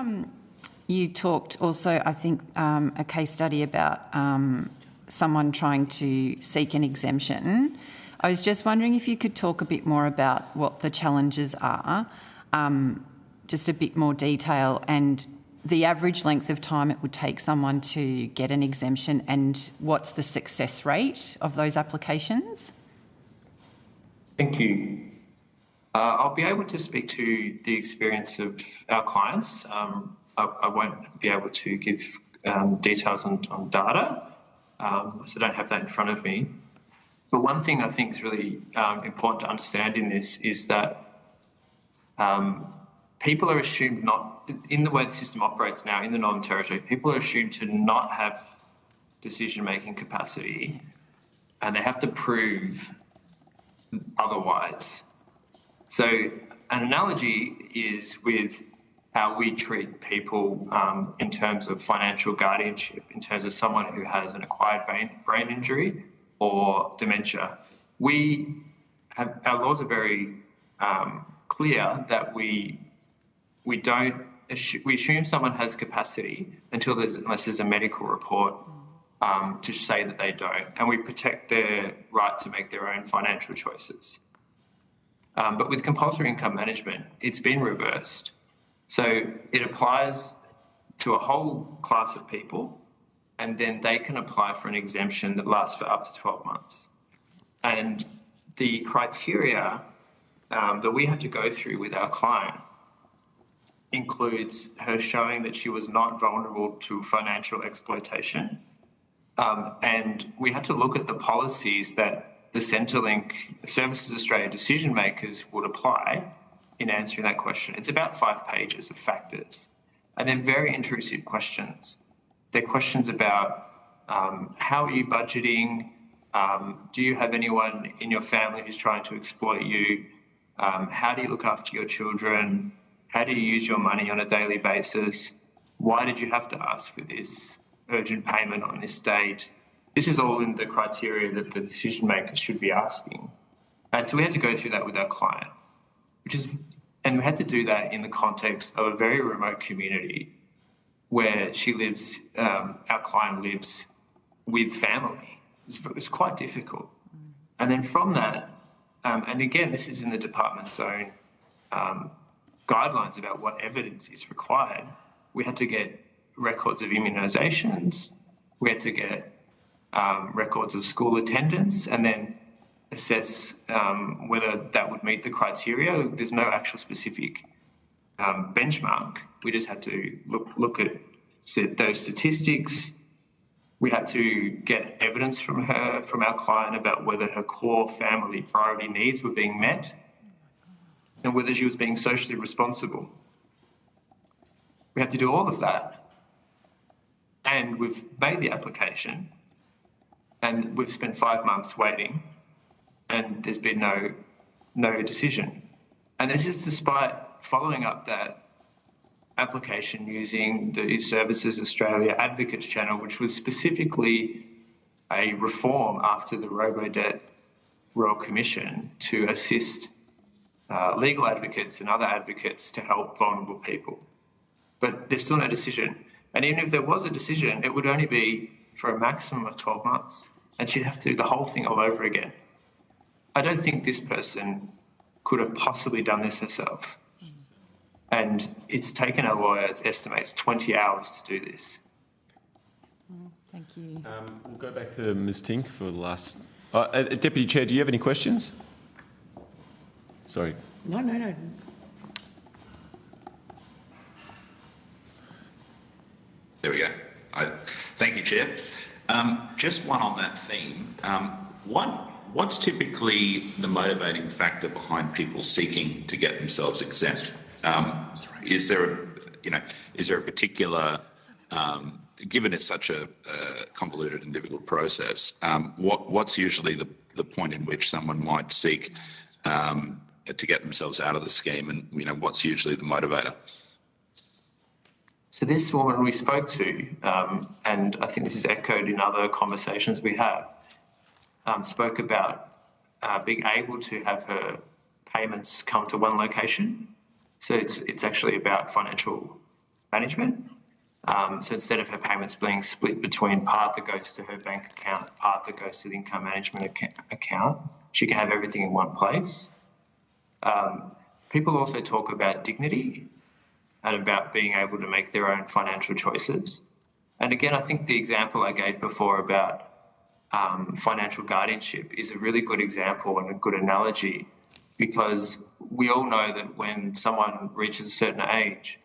you talked also, I think, a case study about someone trying to seek an exemption. I was just wondering if you could talk a bit more about what the challenges are, just a bit more detail, and the average length of time it would take someone to get an exemption, and what's the success rate of those applications? Thank you. I'll be able to speak to the experience of our clients. I won't be able to give details on data, so I don't have that in front of me. But one thing I think is really important to understand in this is that people are assumed not, in the way the system operates now in the Northern Territory, people are assumed to not have decision-making capacity, and they have to prove otherwise. So an analogy is with how we treat people in terms of financial guardianship, in terms of someone who has an acquired brain injury or dementia. Our laws are very clear that we assume someone has capacity unless there's a medical report to say that they don't, and we protect their right to make their own financial choices. But with compulsory income management, it's been reversed. So it applies to a whole class of people, and then they can apply for an exemption that lasts for up to 12 months. And the criteria that we had to go through with our client includes her showing that she was not vulnerable to financial exploitation. And we had to look at the policies that the Centrelink Services Australia decision makers would apply in answering that question. It's about 5 pages of factors, and they're very intrusive questions. They're questions about how are you budgeting? Do you have anyone in your family who's trying to exploit you? How do you look after your children? How do you use your money on a daily basis? Why did you have to ask for this urgent payment on this date? This is all in the criteria that the decision makers should be asking. And so we had to go through that with our client, and we had to do that in the context of a very remote community where she lives, our client lives with family. It's quite difficult. And then from that, and again, this is in the department's own guidelines about what evidence is required. We had to get records of immunisations. We had to get records of school attendance, and then assess whether that would meet the criteria. There's no actual specific benchmark. We just had to look at those statistics. We had to get evidence from our client about whether her core family priority needs were being met and whether she was being socially responsible. We had to do all of that. And we've made the application, and we've spent 5 months waiting, and there's been no decision. And this is despite following up that application using the Services Australia Advocates Channel, which was specifically a reform after the Robo-Debt Royal Commission to assist legal advocates and other advocates to help vulnerable people. But there's still no decision. And even if there was a decision, it would only be for a maximum of 12 months. And she'd have to do the whole thing all over again. I don't think this person could have possibly done this herself. And it's taken a lawyer, it estimates 20 hours to do this. Thank you. We'll go back to Ms Tink for the last... Deputy Chair, do you have any questions? Sorry. No. There we go. Thank you, Chair. Just one on that theme. What's typically the motivating factor behind people seeking to get themselves exempt? Is there a particular, given it's such a convoluted and difficult process, what's usually the point in which someone might seek to get themselves out of the scheme, and what's usually the motivator? So this woman we spoke to, and I think this is echoed in other conversations we have, spoke about being able to have her payments come to one location. So it's actually about financial management. So instead of her payments being split between part that goes to her bank account, part that goes to the income management account, she can have everything in one place. People also talk about dignity and about being able to make their own financial choices. And again, I think the example I gave before about financial guardianship is a really good example and a good analogy, because we all know that when someone reaches a certain age,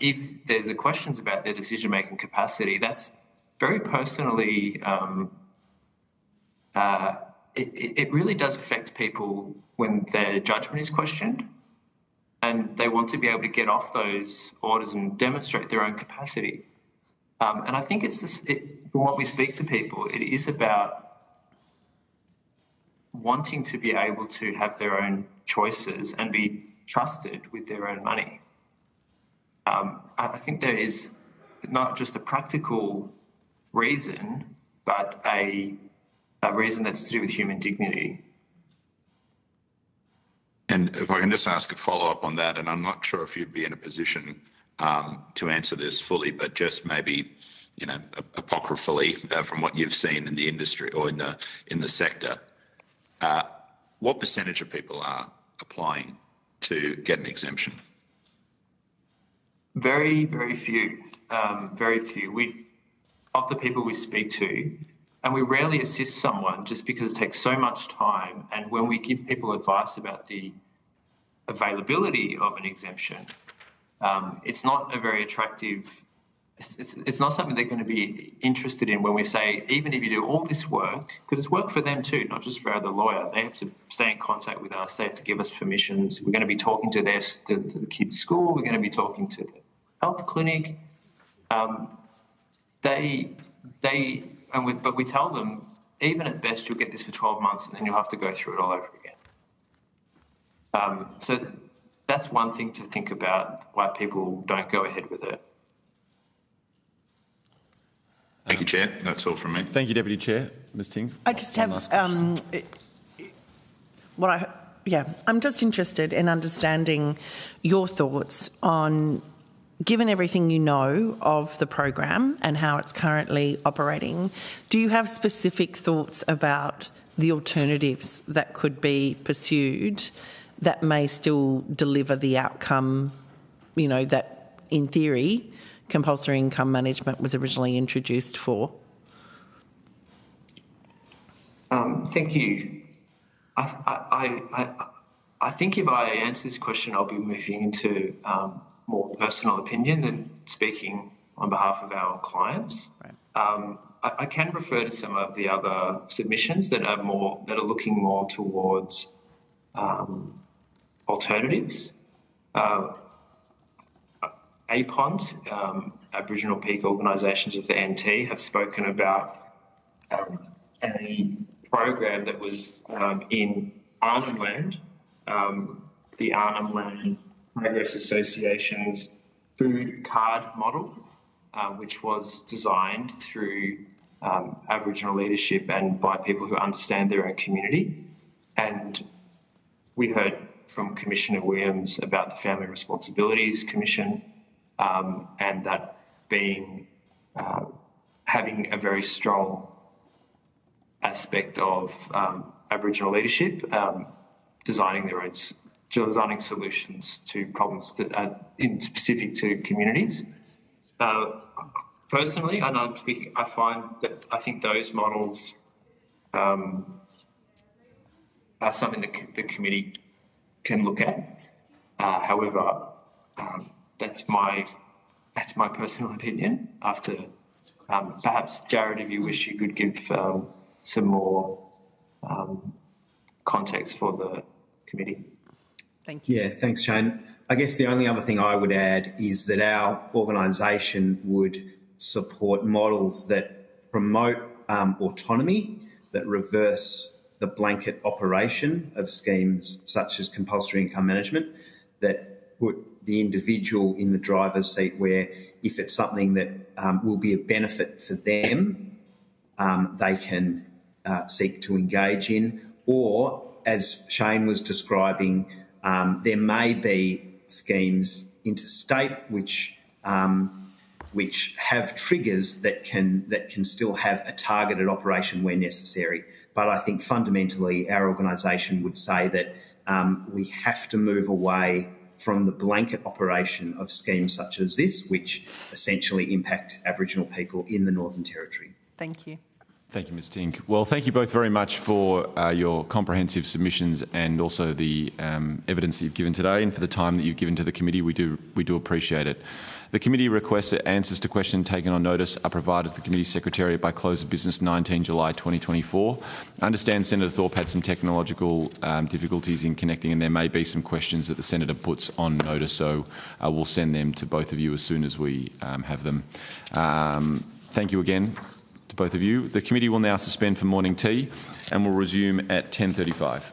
if there's questions about their decision-making capacity, that's very personally, it really does affect people when their judgment is questioned, and they want to be able to get off those orders and demonstrate their own capacity. And I think from what we speak to people, it is about wanting to be able to have their own choices and be trusted with their own money. I think there is not just a practical reason, but a reason that's to do with human dignity. And if I can just ask a follow-up on that, and I'm not sure if you'd be in a position to answer this fully, but just maybe, apocryphally from what you've seen in the industry or in the sector, what percentage of people are applying to get an exemption? Very, very few. Very few. Of the people we speak to, and we rarely assist someone just because it takes so much time. And when we give people advice about the availability of an exemption, it's not a very attractive, it's not something they're going to be interested in when we say, even if you do all this work, because it's work for them too, not just for the lawyer. They have to stay in contact with us. They have to give us permissions. We're going to be talking to the kids' school. We're going to be talking to the health clinic. But we tell them, even at best, you'll get this for 12 months and then you'll have to go through it all over again. So that's one thing to think about, why people don't go ahead with it. Thank you, Chair. That's all from me. Thank you, Deputy Chair. Ms Ting. I just have I'm just interested in understanding your thoughts on, given everything you know of the program and how it's currently operating, do you have specific thoughts about the alternatives that could be pursued that may still deliver the outcome, that in theory compulsory income management was originally introduced for? Thank you. I think if I answer this question, I'll be moving into more personal opinion than speaking on behalf of our clients. Right. I can refer to some of the other submissions that are looking more towards alternatives. APONT, Aboriginal Peak Organisations of the NT, have spoken about a program that was in Arnhem Land, the Arnhem Land Progress Association's food card model, which was designed through Aboriginal leadership and by people who understand their own community. And we heard from Commissioner Williams about the Family Responsibilities Commission and that being having a very strong aspect of Aboriginal leadership, designing solutions to problems that are specific to communities. Personally, and I'm speaking, I think those models are something that the committee can look at. However, that's my personal opinion. After perhaps Jared, if you wish, you could give some more context for the committee. Thank you. Yeah, thanks, Shane. I guess the only other thing I would add is that our organisation would support models that promote autonomy, that reverse the blanket operation of schemes such as compulsory income management, that put the individual in the driver's seat where if it's something that will be a benefit for them, they can seek to engage in. Or, as Shane was describing, there may be schemes interstate which have triggers that can still have a targeted operation where necessary. But I think fundamentally our organisation would say that we have to move away from the blanket operation of schemes such as this, which essentially impact Aboriginal people in the Northern Territory. Thank you. Thank you, Ms Tink. Well, thank you both very much for your comprehensive submissions and also the evidence that you've given today and for the time that you've given to the committee. We do appreciate it. The committee requests that answers to questions taken on notice are provided to the committee secretariat by close of business 19 July 2024. I understand Senator Thorpe had some technological difficulties in connecting, and there may be some questions that the Senator puts on notice, so we'll send them to both of you as soon as we have them. Thank you again to both of you. The committee will now suspend for morning tea and will resume at 10:35.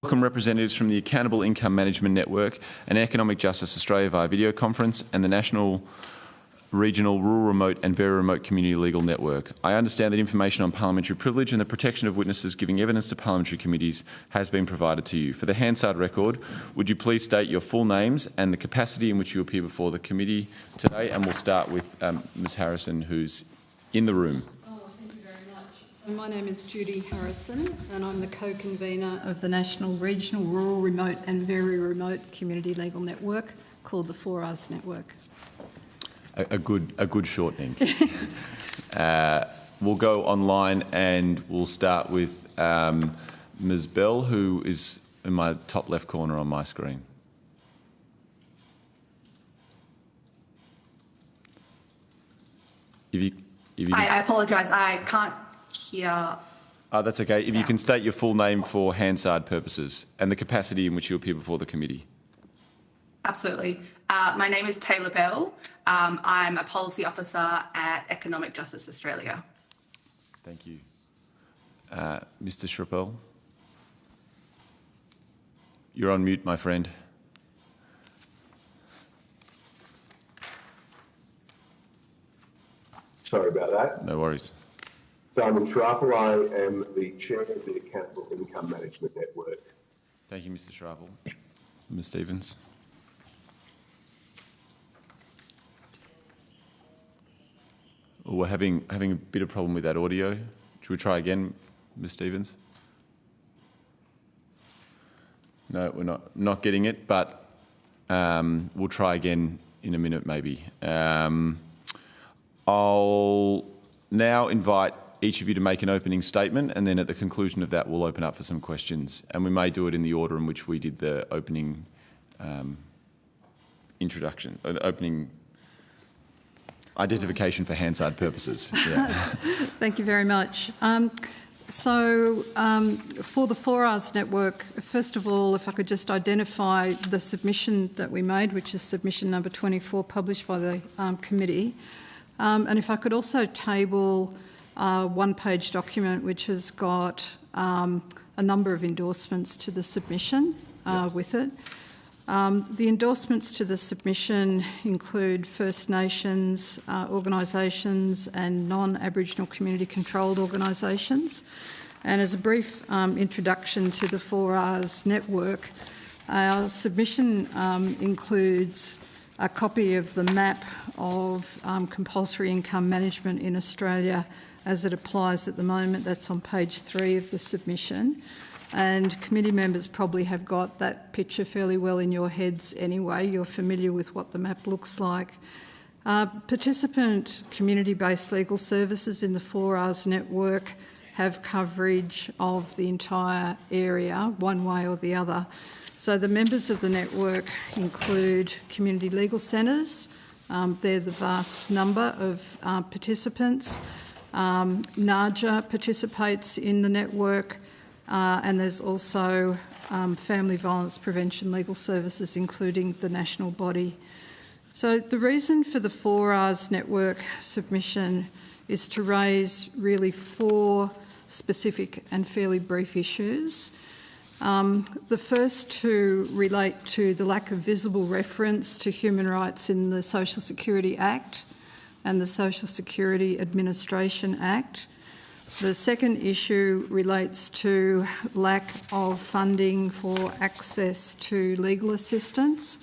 welcome representatives from the Accountable Income Management Network and Economic Justice Australia via video conference and the National, Regional, Rural Remote and Very Remote Community Legal Network. I understand that information on parliamentary privilege and the protection of witnesses giving evidence to parliamentary committees has been provided to you. For the Hansard record, would you please state your full names and the capacity in which you appear before the committee today? And we'll start with Ms Harrison, who's in the room. My name is Judy Harrison and I'm the co-convener of the National, Regional, Rural, Remote and Very Remote Community Legal Network called the 4Rs Network. A good shortening. We'll go online and we'll start with Ms Bell, who is in my top left corner on my screen. I apologise, I can't hear. That's okay. If you can state your full name for Hansard purposes and the capacity in which you appear before the committee. Absolutely. My name is Taylor Bell. I'm a policy officer at Economic Justice Australia. Thank you. Mr Schrappel, you're on mute, my friend. Sorry about that. No worries. Simon Schrappel, I am the chair of the Accountable Income Management Network. Thank you, Mr Schrappel. Ms Stevens. Oh, we're having a bit of problem with that audio. Should we try again, Ms Stevens? No, we're not getting it, but we'll try again in a minute maybe. I'll now invite each of you to make an opening statement, and then at the conclusion of that we'll open up for some questions, and we may do it in the order in which we did the opening introduction, or the opening identification for Hansard purposes. Yeah. Thank you very much. For the 4Rs Network, first of all, if I could just identify the submission that we made, which is submission number 24, published by the committee. And if I could also table a one-page document which has got a number of endorsements to the submission with it. The endorsements to the submission include First Nations organisations and non-Aboriginal community-controlled organisations. And as a brief introduction to the 4Rs Network, our submission includes a copy of the map of compulsory income management in Australia as it applies at the moment. That's on page 3 of the submission. And committee members probably have got that picture fairly well in your heads anyway. You're familiar with what the map looks like. Participant community-based legal services in the 4Rs Network have coverage of the entire area, one way or the other. So the members of the network include community legal centres. They're the vast number of participants. NARJA participates in the network, and there's also family violence prevention legal services, including the national body. So the reason for the 4Rs Network submission is to raise really 4 specific and fairly brief issues. The first 2 relate to the lack of visible reference to human rights in the Social Security Act and the Social Security Administration Act. The second issue relates to lack of funding for access to legal assistance,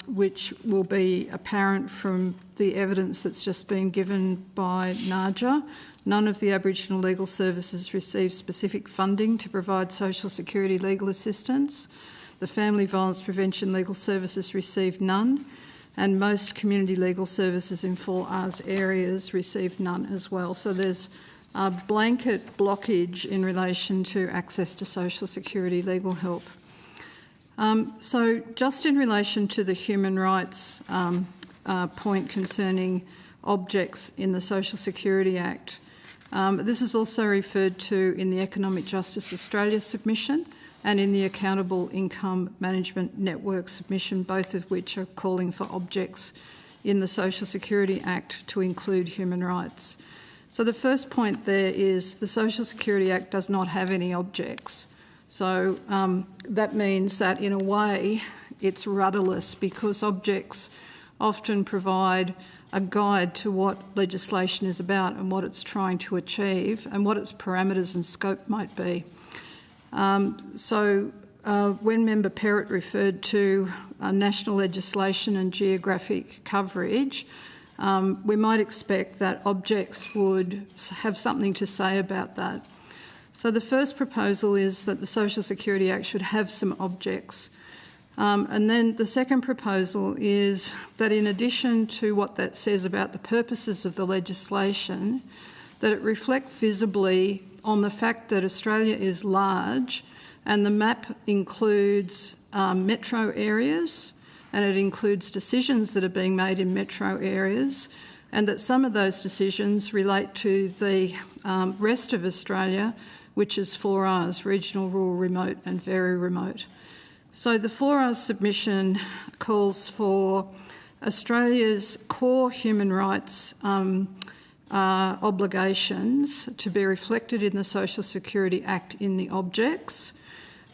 which will be apparent from the evidence that's just been given by NARJA. None of the Aboriginal legal services receive specific funding to provide Social Security legal assistance. The Family Violence Prevention legal services receive none, and most community legal services in 4Rs areas receive none as well. So there's a blanket blockage in relation to access to Social Security legal help. So just in relation to the human rights point concerning objects in the Social Security Act, this is also referred to in the Economic Justice Australia submission and in the Accountable Income Management Network submission, both of which are calling for objects in the Social Security Act to include human rights. So the first point there is the Social Security Act does not have any objects. So that means that in a way it's rudderless, because objects often provide a guide to what legislation is about and what it's trying to achieve and what its parameters and scope might be. When Member Perrott referred to national legislation and geographic coverage, we might expect that objects would have something to say about that. So the first proposal is that the Social Security Act should have some objects. And then the second proposal is that in addition to what that says about the purposes of the legislation, that it reflect visibly on the fact that Australia is large and the map includes metro areas, and it includes decisions that are being made in metro areas, and that some of those decisions relate to the rest of Australia, which is 4Rs, regional, rural, remote and very remote. So the 4Rs submission calls for Australia's core human rights obligations to be reflected in the Social Security Act in the objects.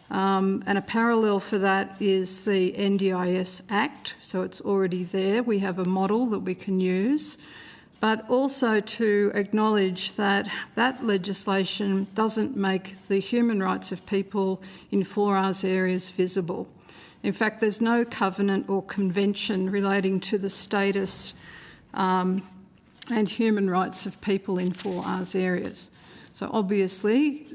And a parallel for that is the NDIS Act, so it's already there. We have a model that we can use, but also to acknowledge that that legislation doesn't make the human rights of people in 4Rs areas visible. In fact, there's no covenant or convention relating to the status and human rights of people in 4Rs areas. So obviously,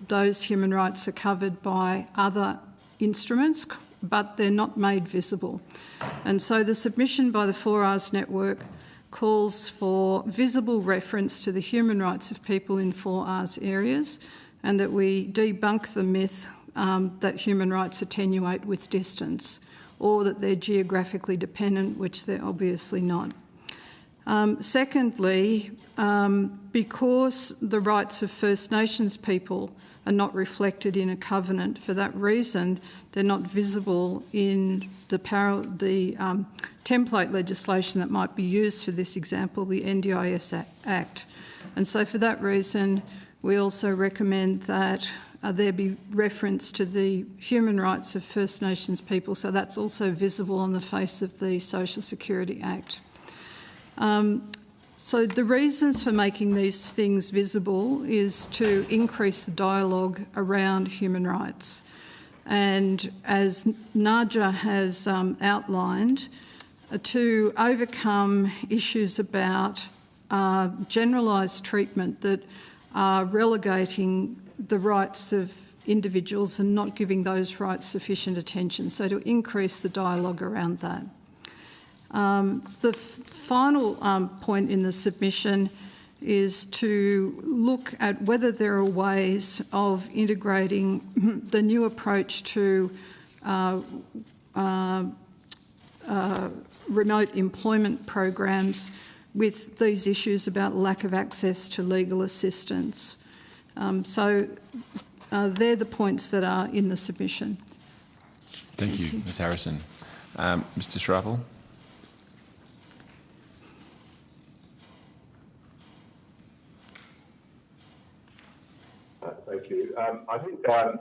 those human rights are covered by other instruments, but they're not made visible. And so the submission by the 4Rs network calls for visible reference to the human rights of people in 4Rs areas, and that we debunk the myth that human rights attenuate with distance, or that they're geographically dependent, which they're obviously not. Secondly, because the rights of First Nations people are not reflected in a covenant, for that reason they're not visible in the template legislation that might be used for this example, the NDIS Act. And so for that reason, we also recommend that there be reference to the human rights of First Nations people, so that's also visible on the face of the Social Security Act. So the reasons for making these things visible is to increase the dialogue around human rights. And as Naja has outlined, to overcome issues about generalised treatment that are relegating the rights of individuals and not giving those rights sufficient attention. So to increase the dialogue around that. The final point in the submission is to look at whether there are ways of integrating the new approach to remote employment programs with these issues about lack of access to legal assistance. So they're the points that are in the submission. Thank you, Ms Harrison. Mr Schrappel. Thank you. I think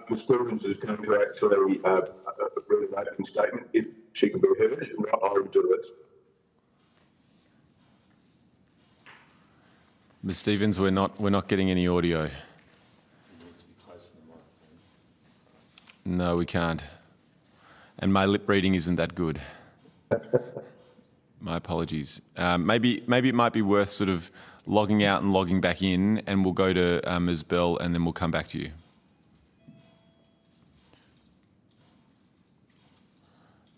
Ms Stevens is going to actually read an opening statement if she can be heard. If not, I will do it. Ms Stevens, we're not getting any audio. No, we can't. And my lip reading isn't that good. My apologies. Maybe it might be worth sort of logging out and logging back in, and we'll go to Ms Bell and then we'll come back to you.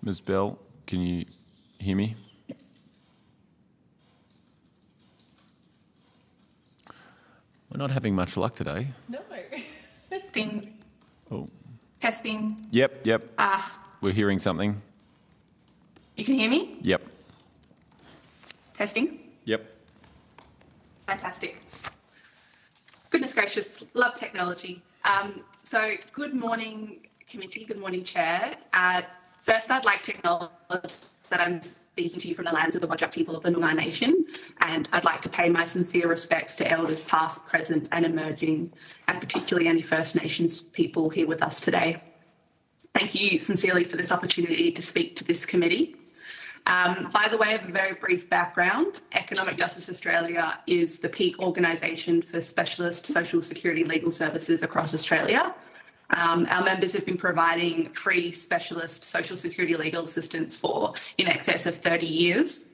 Ms Bell, can you hear me? We're not having much luck today. No. Testing. Oh. Testing. Yep. We're hearing something. You can hear me? Yep. Testing. Yep. Fantastic. Goodness gracious, love technology. So good morning, committee. Good morning, Chair. First, I'd like to acknowledge that I'm speaking to you from the lands of the Whadjuk people of the Noongar Nation, and I'd like to pay my sincere respects to elders past, present and emerging, and particularly any First Nations people here with us today. Thank you sincerely for this opportunity to speak to this committee. By the way of a very brief background, Economic Justice Australia is the peak organisation for specialist social security legal services across Australia. Our members have been providing free specialist social security legal assistance for in excess of 30 years.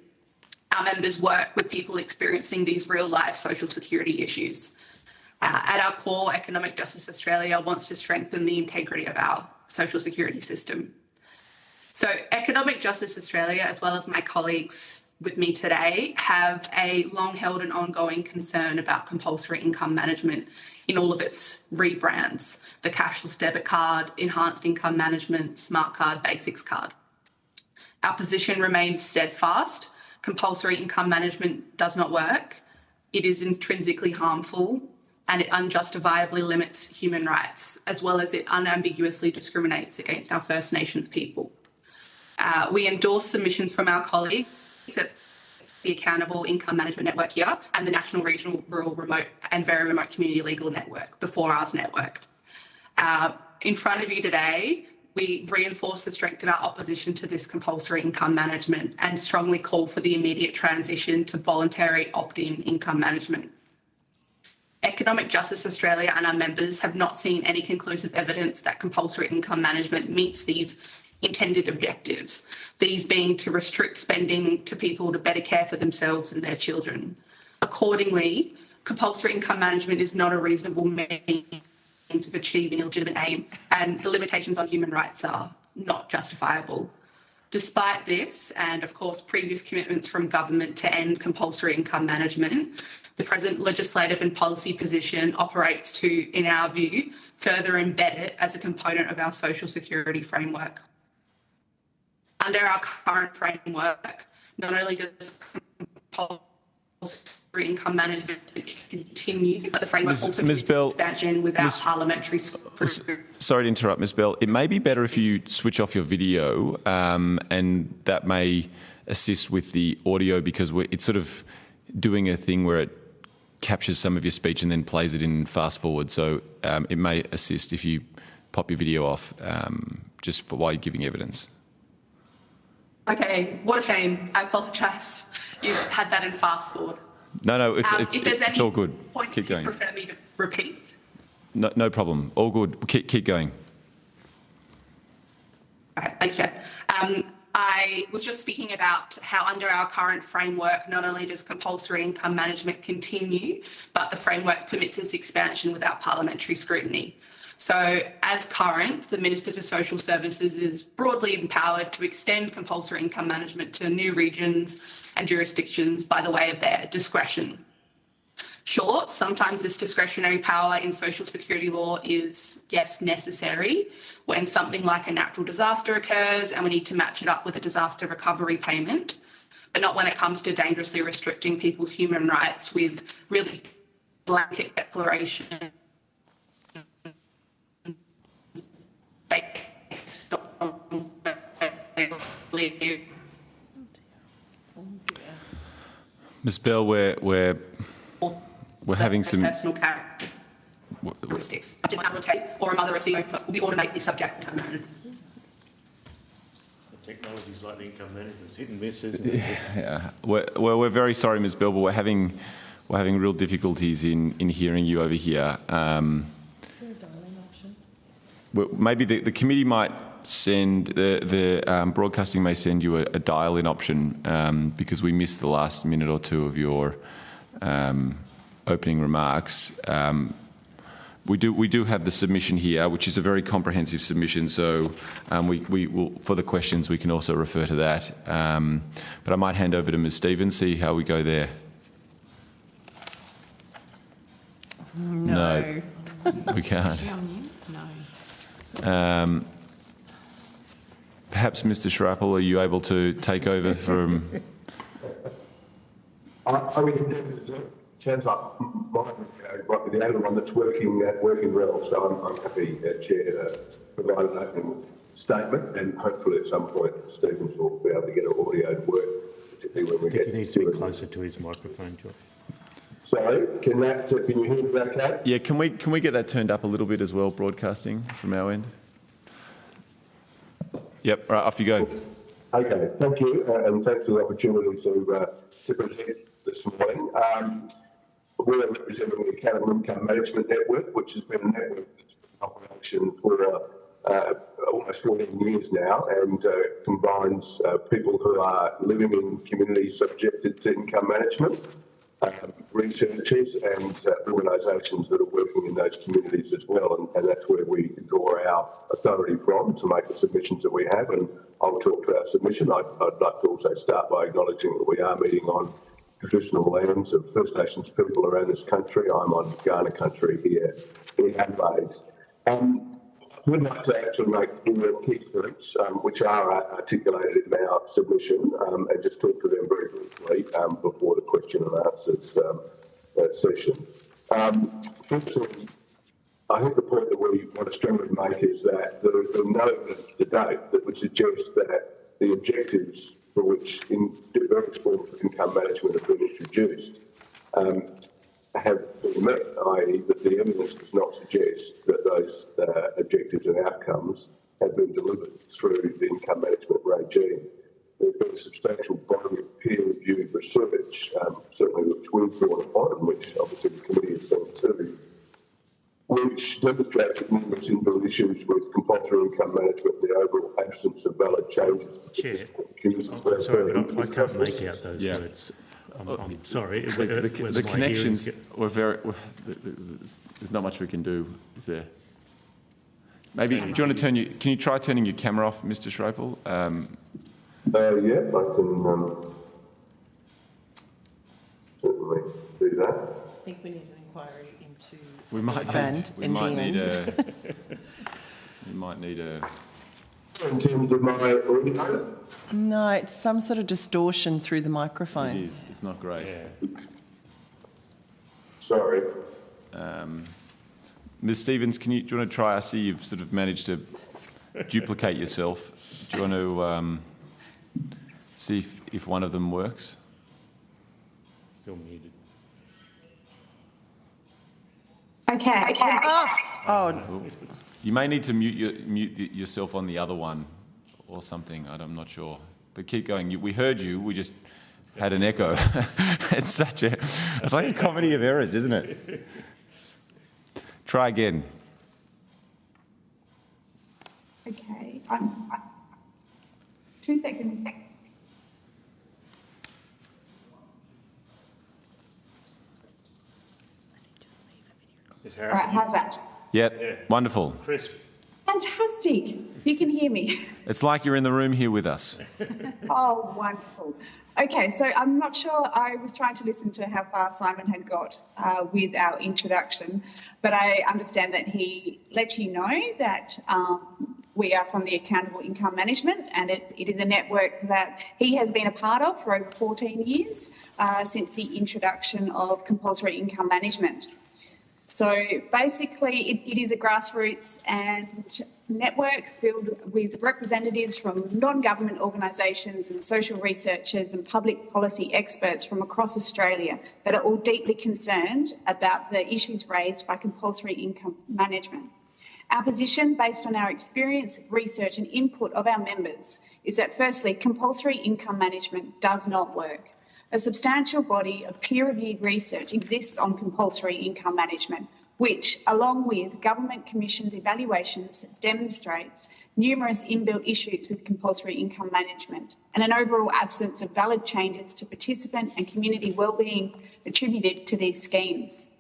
Our members work with people experiencing these real life social security issues. At our core, Economic Justice Australia wants to strengthen the integrity of our social security system. So Economic Justice Australia, as well as my colleagues with me today, have a long-held and ongoing concern about compulsory income management in all of its rebrands: the cashless debit card, enhanced income management, smart card, basics card. Our position remains steadfast. Compulsory income management does not work. It is intrinsically harmful, and it unjustifiably limits human rights, as well as it unambiguously discriminates against our First Nations people. We endorse submissions from our colleagues at the Accountable Income Management Network here and the National, Regional, Rural, Remote and Very Remote Community Legal Network, Before Ours Network. In front of you today, we reinforce the strength of our opposition to this compulsory income management and strongly call for the immediate transition to voluntary opt-in income management. Economic Justice Australia and our members have not seen any conclusive evidence that compulsory income management meets these intended objectives, these being to restrict spending to people to better care for themselves and their children. Accordingly, compulsory income management is not a reasonable means of achieving a legitimate aim, and the limitations on human rights are not justifiable. Despite this, and of course previous commitments from government to end compulsory income management, the present legislative and policy position operates to, in our view, further embed it as a component of our social security framework. Under our current framework, not only does compulsory income management continue, but the framework also permits expansion without parliamentary scrutiny. Sorry to interrupt, Ms Bell. It may be better if you switch off your video, and that may assist with the audio, because it's sort of doing a thing where it captures some of your speech and then plays it in fast forward. So it may assist if you pop your video off just for while you're giving evidence. Okay, what a shame. I apologise. You've had that in fast forward. No, it's all good. Keep going. You prefer me to repeat? No problem. All good. Keep going. Okay, thanks, Chair. I was just speaking about how under our current framework, not only does compulsory income management continue, but the framework permits its expansion without parliamentary scrutiny. So as current, the Minister for Social Services is broadly empowered to extend compulsory income management to new regions and jurisdictions by the way of their discretion. Sure, sometimes this discretionary power in social security law is, yes, necessary when something like a natural disaster occurs and we need to match it up with a disaster recovery payment, but not when it comes to dangerously restricting people's human rights with really blanket declaration based on Ms Bell, we're having some personal characteristics, such as an advocate or a mother receiving will be automatically subject to income management. The technology's like the income management, it's hit and miss, isn't it? Yeah. We're very sorry, Ms Bell, but we're having real difficulties in hearing you over here. Maybe the committee might send, the broadcasting may send you a dial-in option, because we missed the last minute or two of your opening remarks. We do have the submission here, which is a very comprehensive submission, so we will, for the questions, we can also refer to that. But I might hand over to Ms Stevens, see how we go there. No, we can't. Perhaps Mr Schrappel, are you able to take over from... Sounds like mine, might be the only one that's working well, so I'm happy, Chair, to provide an opening statement, and hopefully at some point Stevens will be able to get an audio to work, particularly when we get. He needs to be closer to his microphone, John. Sorry, can you hear me okay? Yeah, can we get that turned up a little bit as well, broadcasting from our end? Yep, right, off you go. Okay, thank you, and thanks for the opportunity to present this morning. We're representing the Accountable Income Management Network, which has been a network that's been in operation for almost 14 years now, and combines people who are living in communities subjected to income management, researchers and organisations that are working in those communities as well, and that's where we draw our authority from to make the submissions that we have, and I'll talk to our submission. I'd like to also start by acknowledging that we are meeting on traditional lands of First Nations people around this country. I'm on Kaurna country here in Adelaide. I would like to actually make 4 key points, which are articulated in our submission, and just talk to them very briefly before the question and answers session. Firstly, I think the point that we want to strongly make is that there is no evidence to date that would suggest that the objectives for which various forms of income management have been introduced have been met, i.e. that the evidence does not suggest that those objectives and outcomes have been delivered through the income management regime. There's been a substantial body of peer-reviewed research, certainly which we've drawn upon, and which obviously the committee has seen too, which demonstrates that numerous inbuilt issues with compulsory income management, the overall absence of valid changes. Chair, I'm sorry, but I can't make out those words. I'm sorry. The connections were very. There's not much we can do, is there? Maybe do you want to turn your? Can you try turning your camera off, Mr. Schropel? Yeah, I can certainly do that. I think we need an inquiry into we might need a. In terms of my audio? No, it's some sort of distortion through the microphone. It is. It's not great. Yeah. Sorry. Ms. Stevens, do you want to try? I see you've sort of managed to duplicate yourself. Do you want to see if one of them works? Still muted. Okay. Oh. You may need to mute yourself on the other one or something. I'm not sure. But keep going. We heard you. We just had an echo. It's like a comedy of errors, isn't it? Try again. Okay. 2 seconds. All right, how's that? Yep, yeah. Wonderful. Crisp. Fantastic. You can hear me. It's like you're in the room here with us. Oh, wonderful. Okay, so I'm not sure, I was trying to listen to how far Simon had got with our introduction, but I understand that he let you know that we are from the Accountable Income Management, and it is a network that he has been a part of for over 14 years since the introduction of compulsory income management. So basically, it is a grassroots and network filled with representatives from non-government organisations and social researchers and public policy experts from across Australia that are all deeply concerned about the issues raised by compulsory income management. Our position, based on our experience, research and input of our members, is that firstly, compulsory income management does not work. A substantial body of peer-reviewed research exists on compulsory income management, which, along with government-commissioned evaluations, demonstrates numerous inbuilt issues with compulsory income management and an overall absence of valid changes to participant and community wellbeing attributed to these schemes.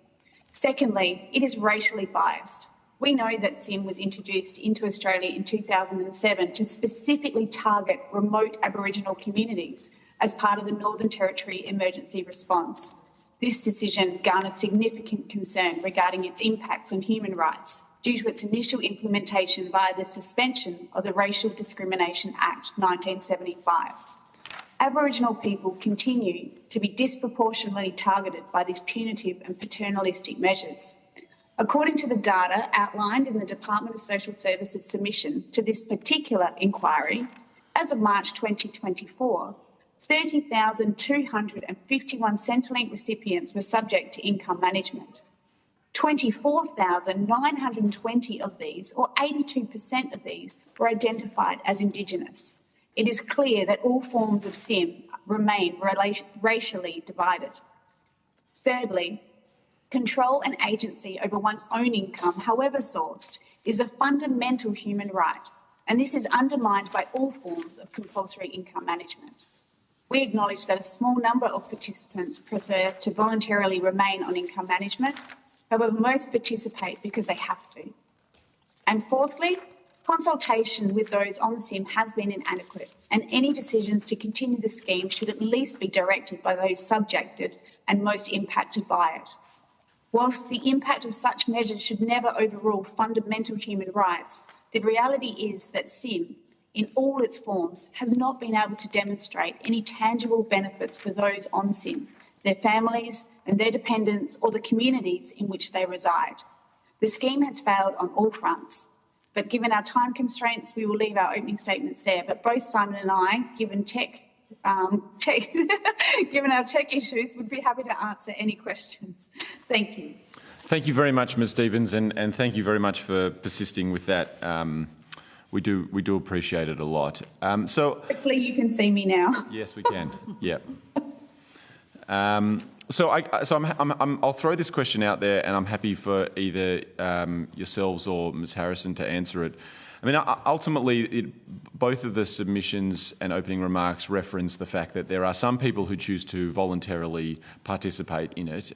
Secondly, it is racially biased. We know that SIM was introduced into Australia in 2007 to specifically target remote Aboriginal communities as part of the Northern Territory emergency response. This decision garnered significant concern regarding its impacts on human rights due to its initial implementation via the suspension of the Racial Discrimination Act 1975. Aboriginal people continue to be disproportionately targeted by these punitive and paternalistic measures. According to the data outlined in the Department of Social Services submission to this particular inquiry, as of March 2024, 30,251 Centrelink recipients were subject to income management. 24,920 of these, or 82% of these, were identified as Indigenous. It is clear that all forms of SIM remain racially divided. Thirdly, control and agency over one's own income, however sourced, is a fundamental human right, and this is undermined by all forms of compulsory income management. We acknowledge that a small number of participants prefer to voluntarily remain on income management. However, most participate because they have to. And fourthly, consultation with those on SIM has been inadequate, and any decisions to continue the scheme should at least be directed by those subjected and most impacted by it. Whilst the impact of such measures should never overrule fundamental human rights, the reality is that SIM, in all its forms, has not been able to demonstrate any tangible benefits for those on SIM, their families and their dependents, or the communities in which they reside. The scheme has failed on all fronts, but given our time constraints, we will leave our opening statements there. But both Simon and I, given given our tech issues, would be happy to answer any questions. Thank you. Thank you very much, Ms Stevens, and thank you very much for persisting with that. We do appreciate it a lot. So hopefully you can see me now. Yes, we can. Yeah. I'll throw this question out there, and I'm happy for either yourselves or Ms Harrison to answer it. I mean, ultimately, both of the submissions and opening remarks reference the fact that there are some people who choose to voluntarily participate in it,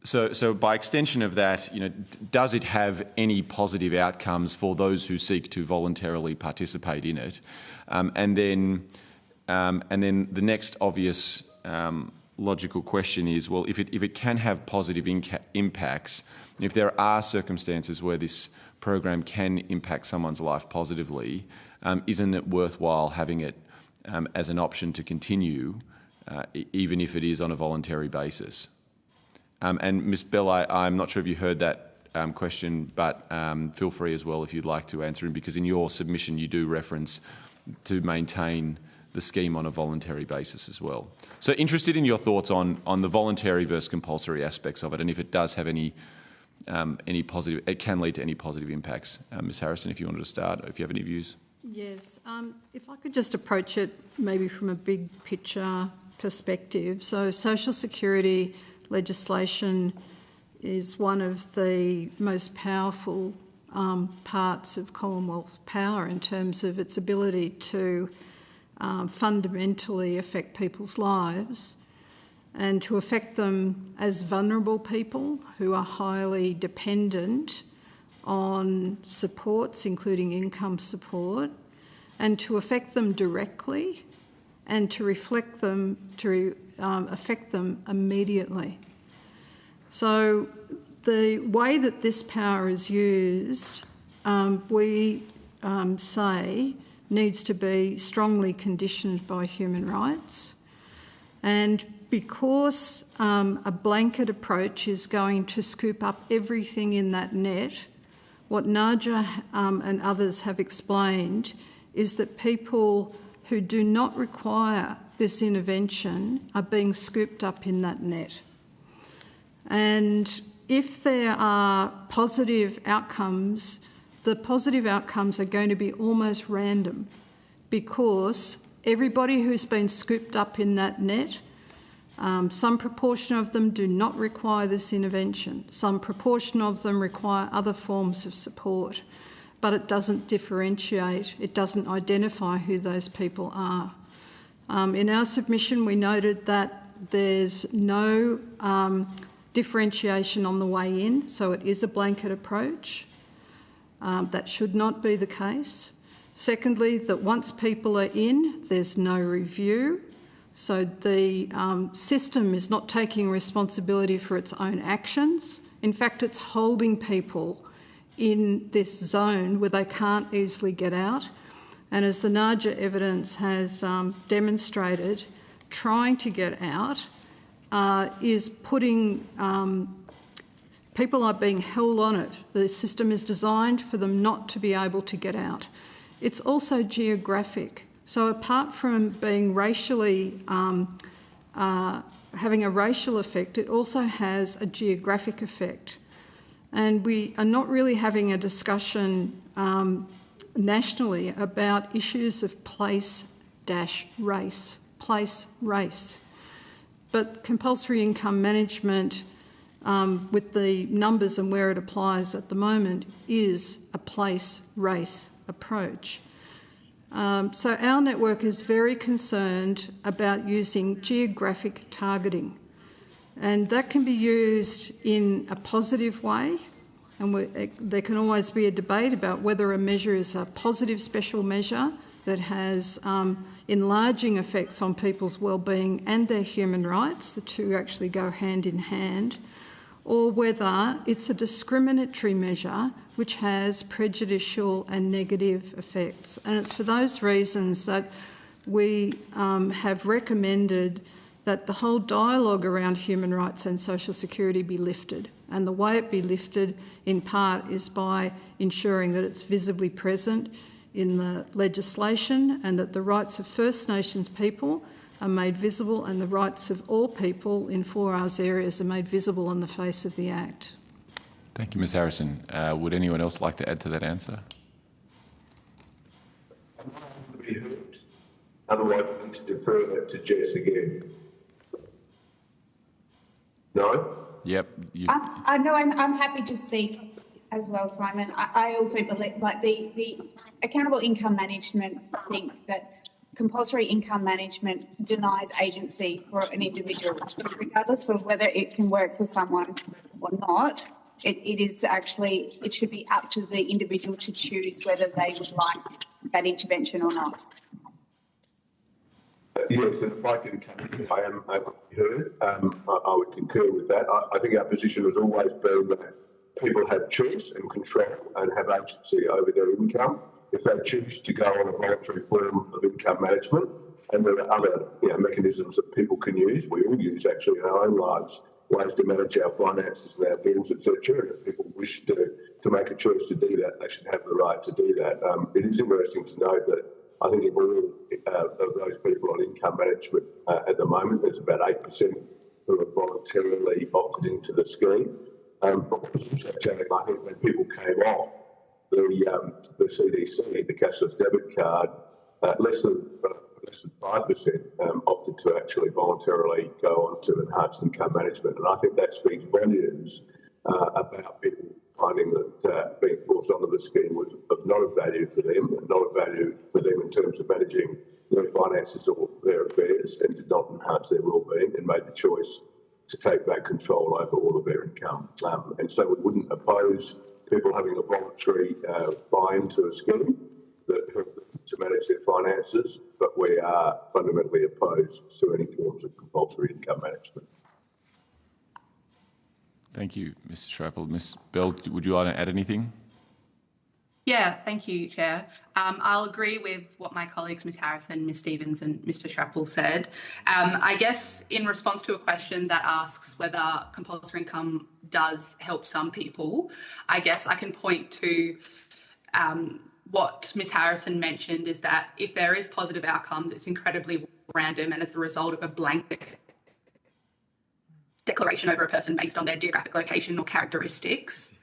So by extension of that, does it have any positive outcomes for those who seek to voluntarily participate in it? And then the next obvious logical question is, well, if it can have positive impacts, if there are circumstances where this program can impact someone's life positively, isn't it worthwhile having it as an option to continue, even if it is on a voluntary basis? And Ms Bell, I'm not sure if you heard that question, but feel free as well if you'd like to answer it, because in your submission you do reference to maintain the scheme on a voluntary basis as well. So interested in your thoughts on the voluntary versus compulsory aspects of it, and if it does have any positive, it can lead to any positive impacts. Ms Harrison, if you wanted to start, if you have any views. Yes, if I could just approach it maybe from a big picture perspective. So social security legislation is one of the most powerful parts of Commonwealth power in terms of its ability to fundamentally affect people's lives and to affect them as vulnerable people who are highly dependent on supports, including income support, and to affect them directly and to affect them immediately. So the way that this power is used, we say, needs to be strongly conditioned by human rights. And because a blanket approach is going to scoop up everything in that net, what Naja and others have explained is that people who do not require this intervention are being scooped up in that net. And if there are positive outcomes, the positive outcomes are going to be almost random, because everybody who's been scooped up in that net, some proportion of them do not require this intervention. Some proportion of them require other forms of support, but it doesn't differentiate, it doesn't identify who those people are. In our submission, we noted that there's no differentiation on the way in, so it is a blanket approach. That should not be the case. Secondly, that once people are in, there's no review. So the system is not taking responsibility for its own actions. In fact, it's holding people in this zone where they can't easily get out. And as the Naja evidence has demonstrated, trying to get out is putting people are being held on it. The system is designed for them not to be able to get out. It's also geographic. So apart from being racially, having a racial effect, it also has a geographic effect. And we are not really having a discussion nationally about issues of place-race, place-race. But compulsory income management, with the numbers and where it applies at the moment, is a place-race approach. So our network is very concerned about using geographic targeting, and that can be used in a positive way, and there can always be a debate about whether a measure is a positive special measure that has enlarging effects on people's well-being and their human rights. The two actually go hand in hand, or whether it's a discriminatory measure which has prejudicial and negative effects. And it's for those reasons that we have recommended that the whole dialogue around human rights and social security be lifted. And the way it be lifted, in part, is by ensuring that it's visibly present in the legislation and that the rights of First Nations people are made visible and the rights of all people in 4Rs areas are made visible on the face of the Act. Thank you, Ms Harrison. Would anyone else like to add to that answer? Otherwise, I need to defer that to Jess again. No? Yep. No, I'm happy to speak as well, Simon. I also believe, like the accountable income management thing, that compulsory income management denies agency for an individual, regardless of whether it can work for someone or not. It should be up to the individual to choose whether they would like that intervention or not. Yes, and if I can come in, I am able to be heard. I would concur with that. I think our position has always been that people have choice and control and have agency over their income. If they choose to go on a voluntary form of income management, and there are other mechanisms that people can use, we all use actually in our own lives, ways to manage our finances and our bills, etc. And if people wish to make a choice to do that, they should have the right to do that. It is interesting to note that I think of all of those people on income management at the moment, there's about 8% who have voluntarily opted into the scheme. But what was also telling, I think, when people came off the CDC, the cashless debit card, less than 5% opted to actually voluntarily go on to enhanced income management. And I think that speaks volumes about people finding that being forced onto the scheme was of not of value for them, and not of value for them in terms of managing their finances or their affairs, and did not enhance their well-being, and made the choice to take back control over all of their income. And so we wouldn't oppose people having a voluntary buy-in to a scheme to manage their finances, but we are fundamentally opposed to any forms of compulsory income management. Thank you, Mr Shrapple. Ms Bell, would you like to add anything? Yeah, thank you, Chair. I'll agree with what my colleagues, Ms Harrison, Ms Stevens and Mr Shrapple said. I guess in response to a question that asks whether compulsory income does help some people, I guess I can point to what Ms Harrison mentioned, is that if there is positive outcomes, it's incredibly random and as a result of a blanket declaration over a person based on their geographic location or characteristics.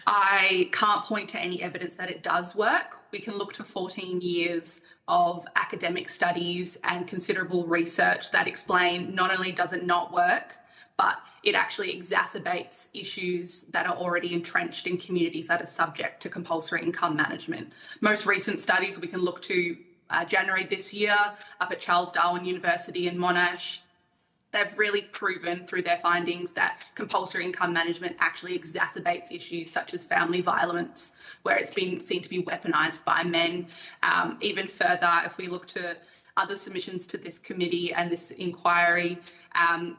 I can't point to any evidence that it does work. We can look to 14 years of academic studies and considerable research that explain not only does it not work, but it actually exacerbates issues that are already entrenched in communities that are subject to compulsory income management. Most recent studies we can look to January this year up at Charles Darwin University in Monash. They've really proven through their findings that compulsory income management actually exacerbates issues such as family violence, where it's been seen to be weaponised by men. Even further, if we look to other submissions to this committee and this inquiry,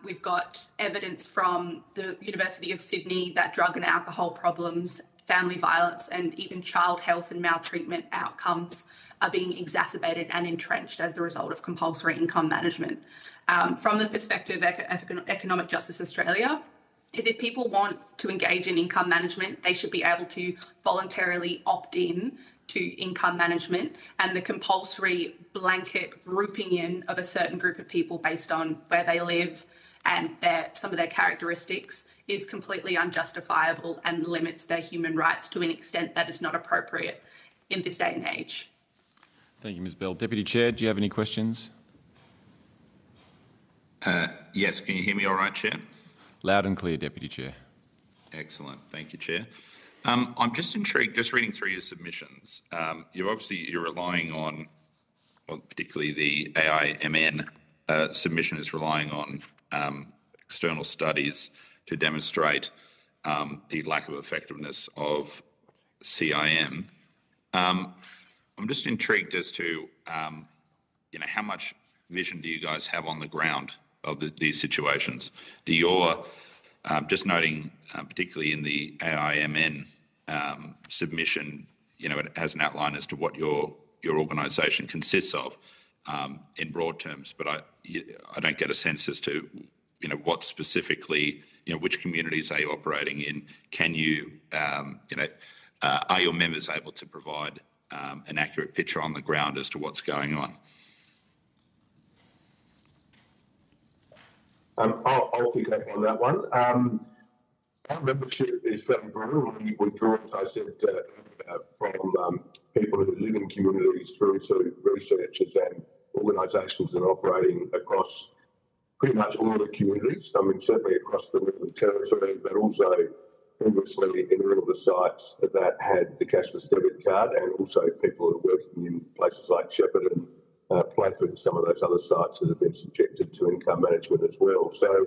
we've got evidence from the University of Sydney that drug and alcohol problems, family violence and even child health and maltreatment outcomes are being exacerbated and entrenched as the result of compulsory income management. From the perspective of Economic Justice Australia, is if people want to engage in income management, they should be able to voluntarily opt in to income management, and the compulsory blanket grouping in of a certain group of people based on where they live and some of their characteristics is completely unjustifiable and limits their human rights to an extent that is not appropriate in this day and age. Thank you, Ms Bell. Deputy Chair, do you have any questions? Yes, can you hear me all right, Chair? Loud and clear, Deputy Chair. Excellent. Thank you, Chair. I'm just intrigued, just reading through your submissions. You're relying on, well, particularly the AIMN submission is relying on external studies to demonstrate the lack of effectiveness of CIM. I'm just intrigued as to, how much vision do you guys have on the ground of these situations? Do your, just noting, particularly in the AIMN submission, it has an outline as to what your organisation consists of in broad terms, but I don't get a sense as to, what specifically, which communities are you operating in? Can you, are your members able to provide an accurate picture on the ground as to what's going on? I'll pick up on that one. Our membership is fairly broad. We draw, as I said, from people who live in communities through to researchers and organisations that are operating across pretty much all the communities. I mean, certainly across the Northern Territory, but also previously in all of the sites that had the cashless debit card, and also people who are working in places like Shepparton, Playford, and some of those other sites that have been subjected to income management as well. So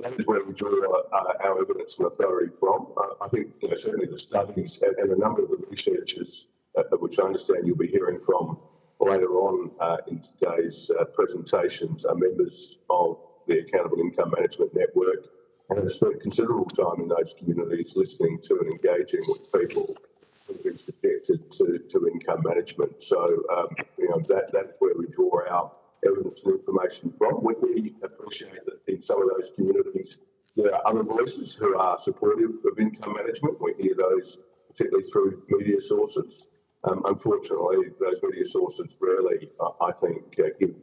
that is where we draw our evidence and authority from. I think certainly the studies and a number of the researchers, which I understand you'll be hearing from later on in today's presentations, are members of the Accountable Income Management Network and have spent considerable time in those communities listening to and engaging with people who've been subjected to income management. So, that's where we draw our evidence and information from. We appreciate that in some of those communities there are other voices who are supportive of income management. We hear those particularly through media sources. Unfortunately, those media sources rarely, I think, give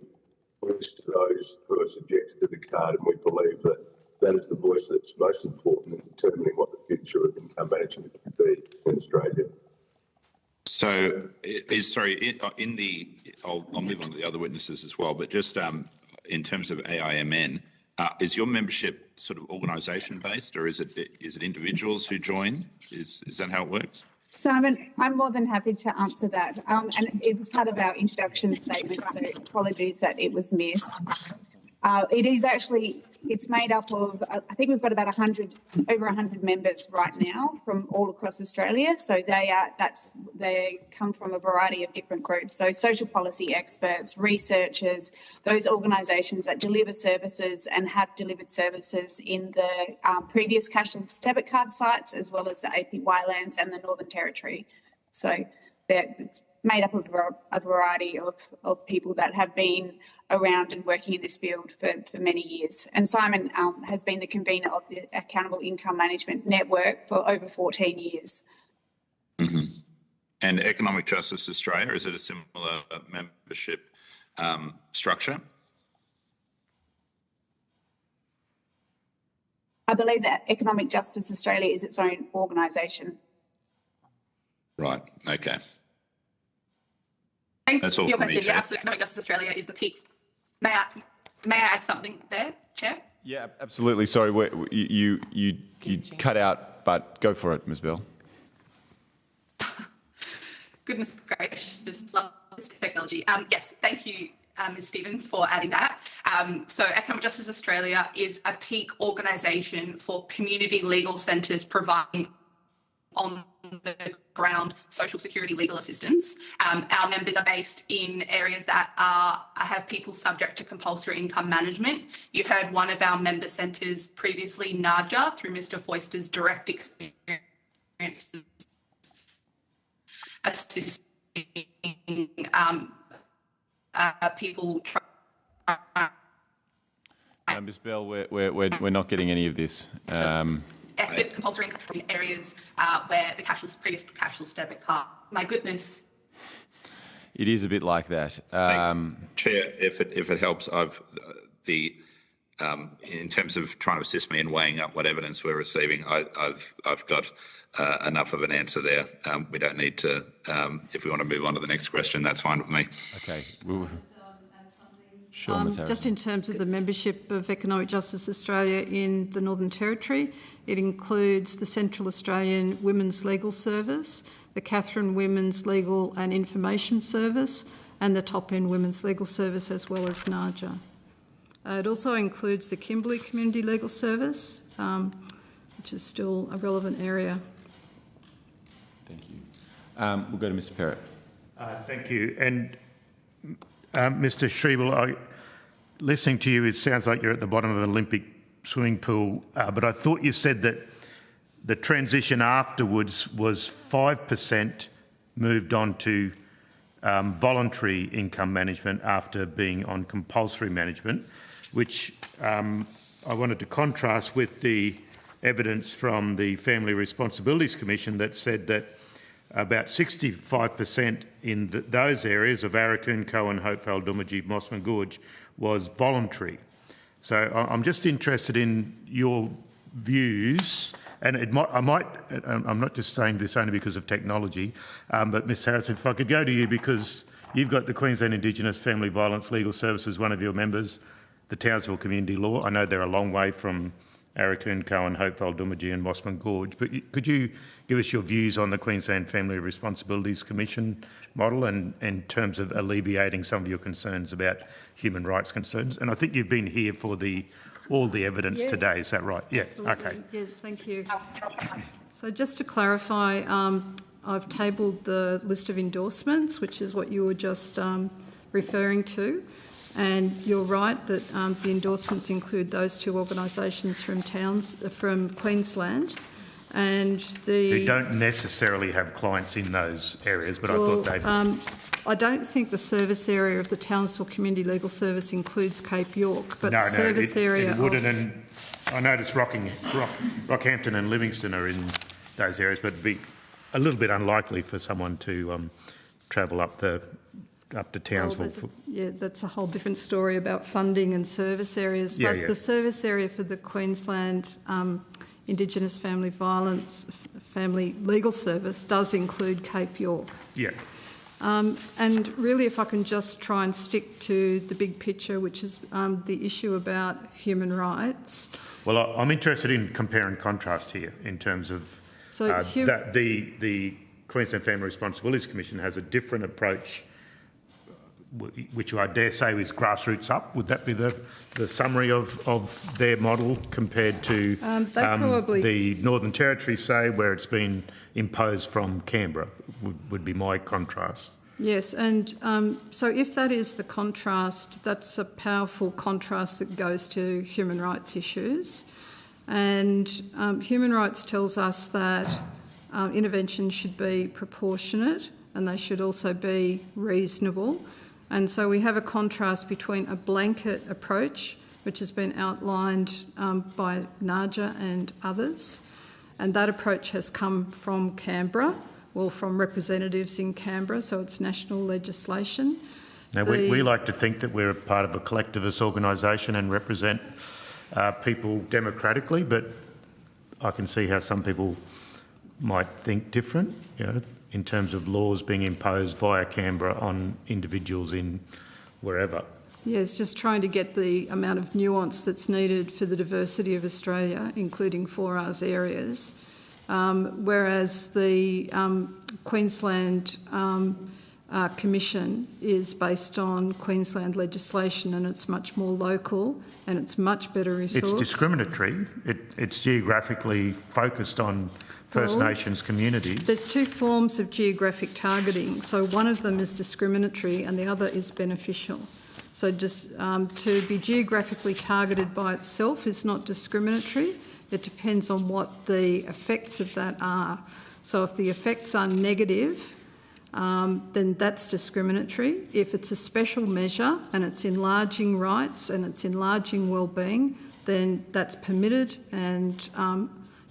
voice to those who are subjected to the card, and we believe that that is the voice that's most important in determining what the future of income management should be in Australia. So, I'll move on to the other witnesses as well, but just in terms of AIMN, is your membership sort of organisation based, or is it individuals who join? Is that how it works? Simon, I'm more than happy to answer that. And it was part of our introduction statement, so apologies that it was missed. It is actually, it's made up of, I think we've got about over 100 members right now from all across Australia. So they come from a variety of different groups. So social policy experts, researchers, those organisations that deliver services and have delivered services in the previous cashless debit card sites, as well as the APY lands and the Northern Territory. So it's made up of a variety of people that have been around and working in this field for many years. And Simon has been the convener of the Accountable Income Management Network for over 14 years. Mm-hmm. And Economic Justice Australia, is it a similar membership structure? I believe that Economic Justice Australia is its own organisation. Right, okay. Thanks for your question. Yeah, absolutely. Economic Justice Australia is the peak. May I add something there, Chair? Yeah, absolutely. Sorry, you cut out, but go for it, Ms Bell. Goodness gracious, love this technology. Yes, thank you, Ms Stevens, for adding that. So Economic Justice Australia is a peak organisation for community legal centres providing on the ground social security legal assistance. Our members are based in areas that have people subject to compulsory income management. You heard one of our member centres previously, Naja, through Mr Foister's direct experience assisting people Ms Bell, we're not getting any of this. Exit compulsory in areas where the previous cashless debit card. My goodness. It is a bit like that. Chair, if it helps, in terms of trying to assist me in weighing up what evidence we're receiving, I've got enough of an answer there. We don't need to. If we want to move on to the next question, that's fine with me. Okay. Sure, Ms. Harrison. Just in terms of the membership of Economic Justice Australia in the Northern Territory, it includes the Central Australian Women's Legal Service, the Katherine Women's Legal and Information Service, and the Top End Women's Legal Service, as well as NARJA. It also includes the Kimberley Community Legal Service, which is still a relevant area. Thank you. We'll go to Mr Perrott. Thank you. And Mr Schriebel, listening to you, it sounds like you're at the bottom of an Olympic swimming pool, but I thought you said that the transition afterwards was 5% moved on to voluntary income management after being on compulsory management, which I wanted to contrast with the evidence from the Family Responsibilities Commission that said that about 65% in those areas of Arakan, Cohen, Hopevale, Doomadgee, Mossman Gorge was voluntary. So I'm just interested in your views, and I'm not just saying this only because of technology, but Ms Harrison, if I could go to you, because you've got the Queensland Indigenous Family Violence Legal Service as one of your members, the Townsville Community Law. I know they're a long way from Arakan, Cohen, Hopevale, Doomadgee and Mossman Gorge, but could you give us your views on the Queensland Family Responsibilities Commission model and in terms of alleviating some of your concerns about human rights concerns? And I think you've been here for all the evidence today, is that right? Yeah, absolutely. Okay. Yes, thank you. So just to clarify, I've tabled the list of endorsements, which is what you were just referring to. And you're right that the endorsements include those two organisations from Queensland. And who don't necessarily have clients in those areas, but I thought they'd... I don't think the service area of the Townsville Community Legal Service includes Cape York, but no, the service area it wouldn't, and I noticed Rockhampton and Livingston are in those areas, but it'd be a little bit unlikely for someone to travel up to Townsville. Well, that's a whole different story about funding and service areas. But the service area for the Queensland Indigenous Family Legal Service does include Cape York. Yeah. And really, if I can just try and stick to the big picture, which is the issue about human rights. Well, I'm interested in compare and contrast here in terms of that the Queensland Family Responsibilities Commission has a different approach, which I dare say is grassroots up. Would that be the summary of their model compared to the Northern Territory, say, where it's been imposed from Canberra, would be my contrast. Yes, and so if that is the contrast, that's a powerful contrast that goes to human rights issues. And human rights tells us that interventions should be proportionate and they should also be reasonable. And so we have a contrast between a blanket approach, which has been outlined by NARJA and others, and that approach has come from Canberra, well, from representatives in Canberra, so it's national legislation. Now, we like to think that we're a part of a collectivist organisation and represent people democratically, but I can see how some people might think different, in terms of laws being imposed via Canberra on individuals in wherever. Yes, just trying to get the amount of nuance that's needed for the diversity of Australia, including 4Rs areas, whereas the Queensland Commission is based on Queensland legislation and it's much more local and it's much better resourced. It's discriminatory. It's geographically focused on First Nations communities. There's two forms of geographic targeting. So one of them is discriminatory and the other is beneficial. So just to be geographically targeted by itself is not discriminatory. It depends on what the effects of that are. So if the effects are negative, then that's discriminatory. If it's a special measure and it's enlarging rights and it's enlarging wellbeing, then that's permitted and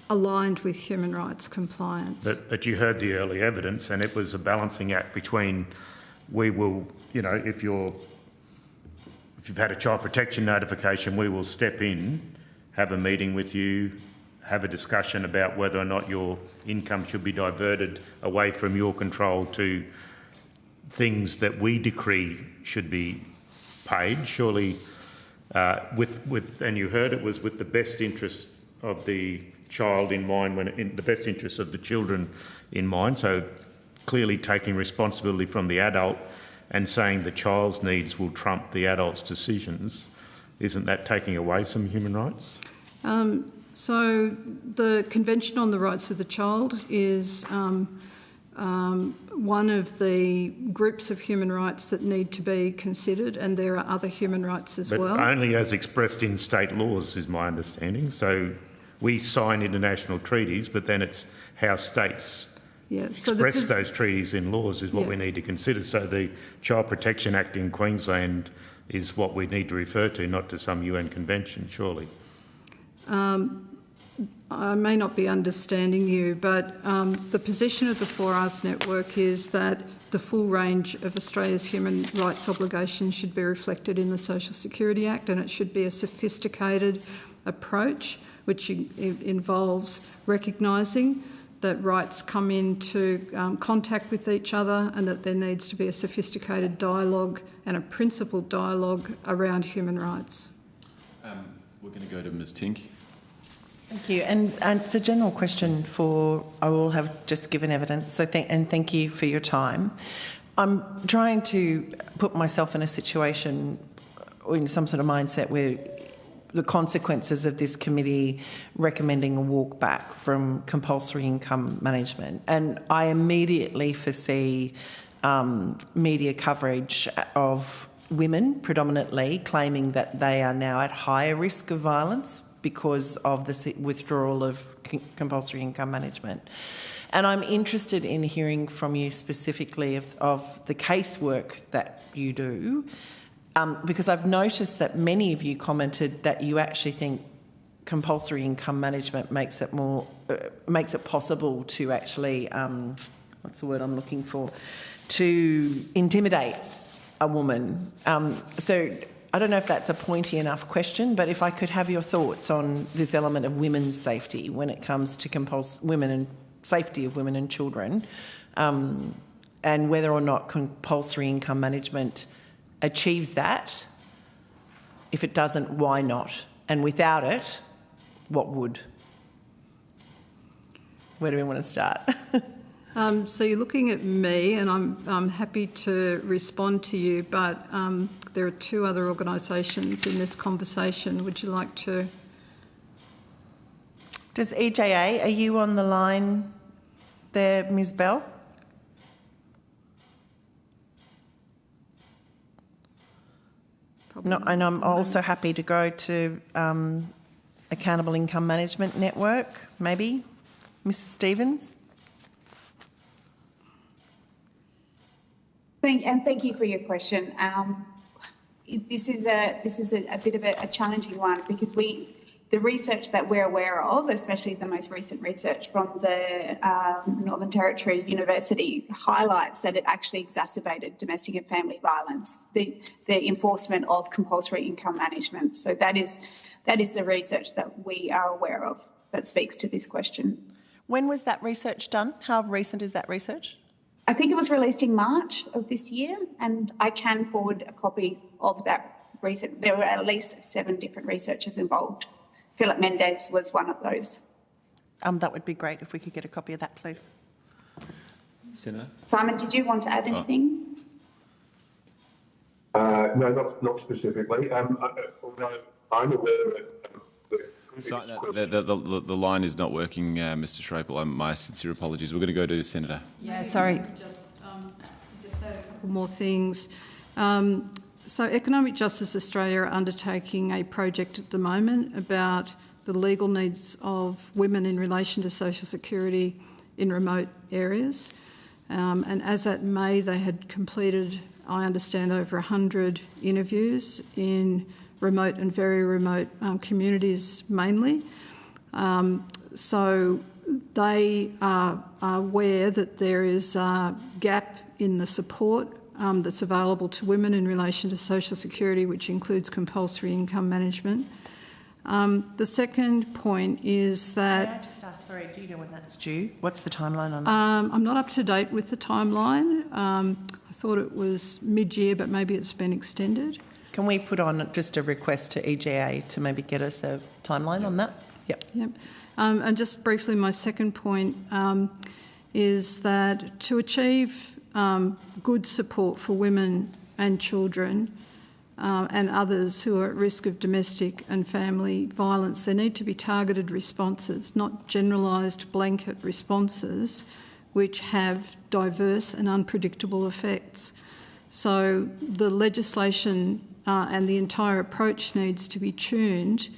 aligned with human rights compliance. But you heard the early evidence, and it was a balancing act between we will, you know, if you've had a child protection notification, we will step in, have a meeting with you, have a discussion about whether or not your income should be diverted away from your control to things that we decree should be paid. Surely, and you heard it was with the best interest of the child in mind, in the best interest of the children in mind. So clearly taking responsibility from the adult and saying the child's needs will trump the adult's decisions. Isn't that taking away some human rights? So the Convention on the Rights of the Child is one of the groups of human rights that need to be considered, and there are other human rights as well. But only as expressed in state laws is my understanding. So we sign international treaties, but then it's how states express those treaties in laws is what we need to consider. So the Child Protection Act in Queensland is what we need to refer to, not to some UN convention, surely. I may not be understanding you, but the position of the 4Rs Network is that the full range of Australia's human rights obligations should be reflected in the Social Security Act, and it should be a sophisticated approach which involves recognising that rights come into contact with each other, and that there needs to be a sophisticated dialogue and a principled dialogue around human rights. We're going to go to Ms Tink. Thank you. And it's a general question for, I will have just given evidence, so thank you for your time. I'm trying to put myself in a situation or in some sort of mindset where the consequences of this committee recommending a walk back from compulsory income management. And I immediately foresee media coverage of women predominantly claiming that they are now at higher risk of violence because of the withdrawal of compulsory income management. And I'm interested in hearing from you specifically of the casework that you do, because I've noticed that many of you commented that you actually think compulsory income management makes it possible to actually, what's the word I'm looking for, to intimidate a woman. So I don't know if that's a pointy enough question, but if I could have your thoughts on this element of women's safety when it comes to safety of women and children, and whether or not compulsory income management achieves that. If it doesn't, why not? And without it, what would? Where do we want to start? So you're looking at me, and I'm happy to respond to you, but there are two other organisations in this conversation. Would you like to? Does EJA, are you on the line there, Ms Bell? No, and I'm also happy to go to Accountable Income Management Network, maybe. Mrs Stevens? Thank you for your question. This is a bit of a challenging one, because the research that we're aware of, especially the most recent research from the Northern Territory University, highlights that it actually exacerbated domestic and family violence, the enforcement of compulsory income management. So that is the research that we are aware of that speaks to this question. When was that research done? How recent is that research? I think it was released in March of this year, and I can forward a copy of that research. There were at least 7 different researchers involved. Philip Mendez was one of those. That would be great if we could get a copy of that, please. Senator? Simon, did you want to add anything? No, not specifically. Although I'm aware that The line is not working, Mr Schrapel. My sincere apologies. We're going to go to Senator. Yeah, sorry. Just add a couple more things. So Economic Justice Australia are undertaking a project at the moment about the legal needs of women in relation to social security in remote areas. And as at May, they had completed, I understand, over 100 interviews in remote and very remote communities mainly. So they are aware that there is a gap in the support that's available to women in relation to social security, which includes compulsory income management. The second point is that... May I just ask, sorry, do you know when that's due? What's the timeline on that? I'm not up to date with the timeline. I thought it was mid-year, but maybe it's been extended. Can we put on just a request to EGA to maybe get us a timeline on that? Yep. And just briefly, my second point is that to achieve good support for women and children and others who are at risk of domestic and family violence, there need to be targeted responses, not generalised blanket responses which have diverse and unpredictable effects. So the legislation and the entire approach needs to be tuned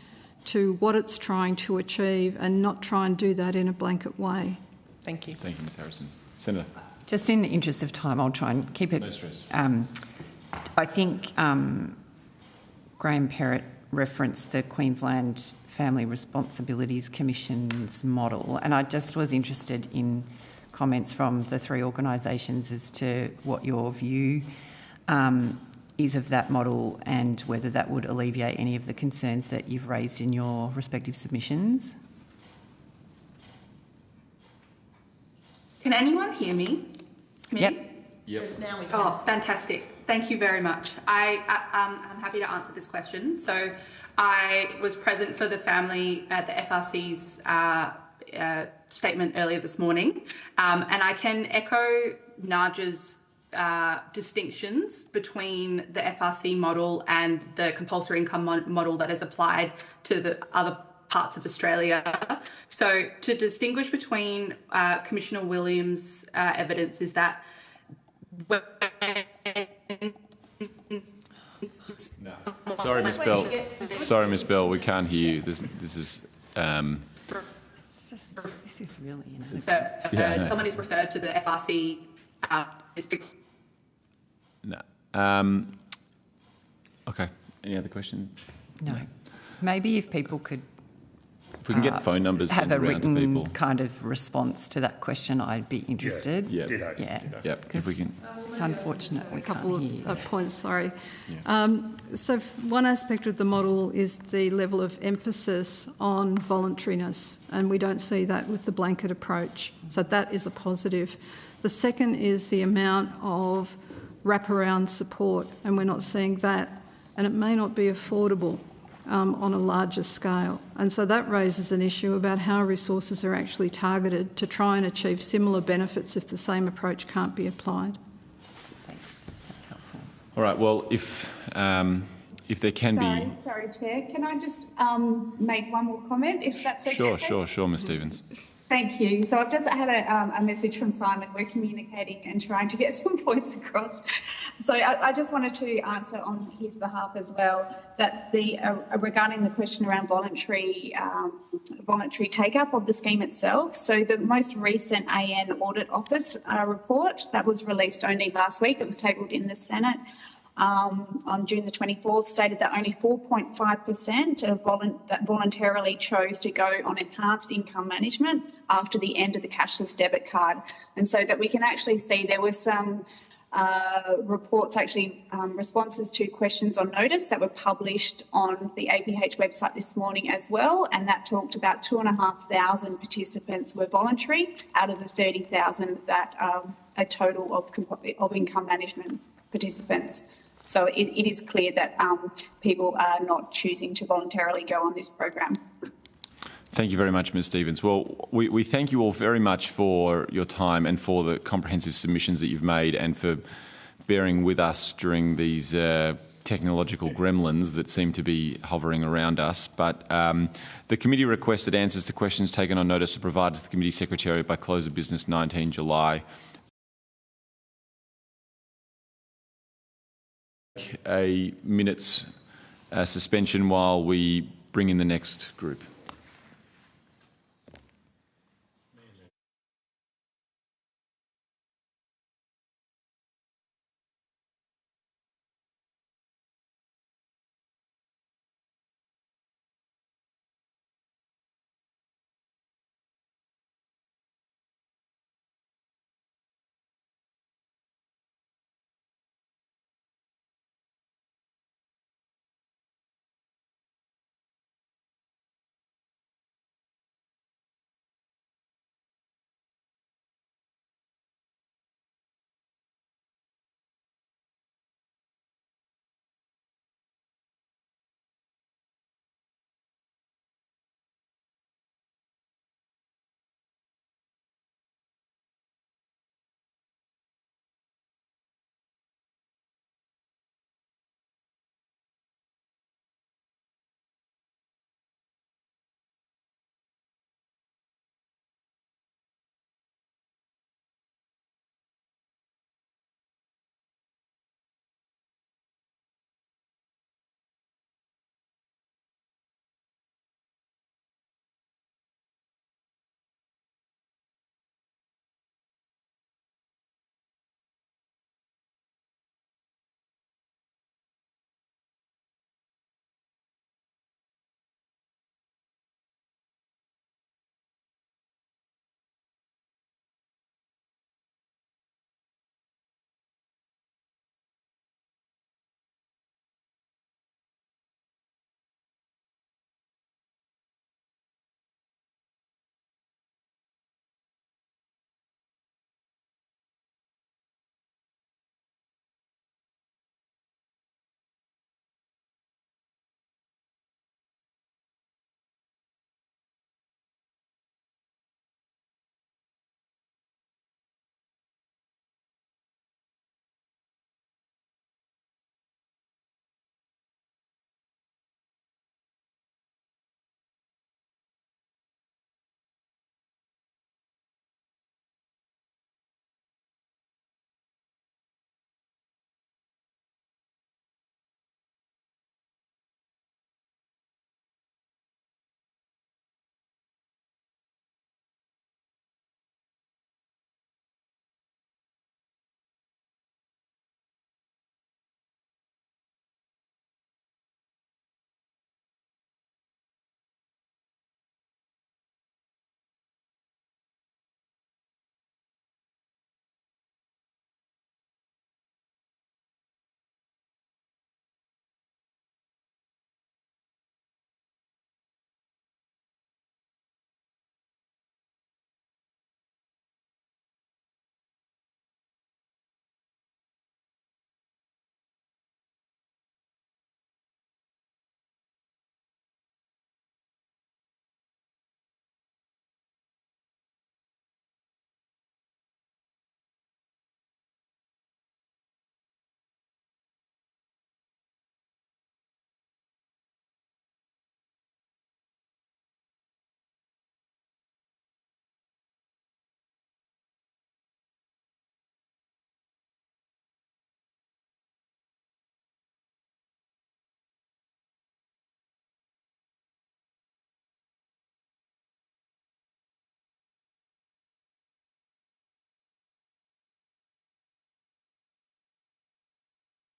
to what it's trying to achieve and not try and do that in a blanket way. Thank you. Thank you, Ms Harrison. Senator. Just in the interest of time, I'll try and keep it. No stress. I think Graham Perrott referenced the Queensland Family Responsibilities Commission's model, and I just was interested in comments from the three organisations as to what your view is of that model and whether that would alleviate any of the concerns that you've raised in your respective submissions. Can anyone hear me? Yep. Just now we can. Oh, fantastic. Thank you very much. I'm happy to answer this question. So I was present for the family at the FRC's statement earlier this morning, and I can echo Naja's distinctions between the FRC model and the compulsory income model that is applied to the other parts of Australia. So to distinguish between Commissioner Williams' evidence is that No. Sorry, Ms Bell. Sorry, Ms Bell, we can't hear you. This is... This is really inadequate. Someone is referred to the FRC district. No. Okay. Any other questions? No. Maybe if people could... If we can get phone numbers have sent a around to written people. kind of response to that question, I'd be interested. Yeah. Yeah. Yeah. If we can... It's unfortunate we can't couple hear. of points, sorry. So one aspect of the model is the level of emphasis on voluntariness, and we don't see that with the blanket approach. So that is a positive. The second is the amount of wraparound support, and we're not seeing that, and it may not be affordable on a larger scale. And so that raises an issue about how resources are actually targeted to try and achieve similar benefits if the same approach can't be applied. All right, well, if there can be... Sorry, Chair. Can I just make one more comment, if that's okay? Sure, Ms Stevens. Thank you. So I've just had a message from Simon. We're communicating and trying to get some points across. So I just wanted to answer on his behalf as well that regarding the question around voluntary take-up of the scheme itself. So the most recent AN Audit Office report that was released only last week, it was tabled in the Senate, on June the 24th, stated that only 4.5% that voluntarily chose to go on enhanced income management after the end of the cashless debit card. And so that we can actually see there were some reports, responses to questions on notice that were published on the APH website this morning as well, and that talked about 2,500 participants were voluntary out of the 30,000 that a total of income management participants. So it is clear that people are not choosing to voluntarily go on this program. Thank you very much, Ms Stevens. Well, we thank you all very much for your time and for the comprehensive submissions that you've made and for bearing with us during these technological gremlins that seem to be hovering around us. But the committee requested answers to questions taken on notice are provided to the committee secretariat by close of business 19 July. A minute's suspension while we bring in the next group.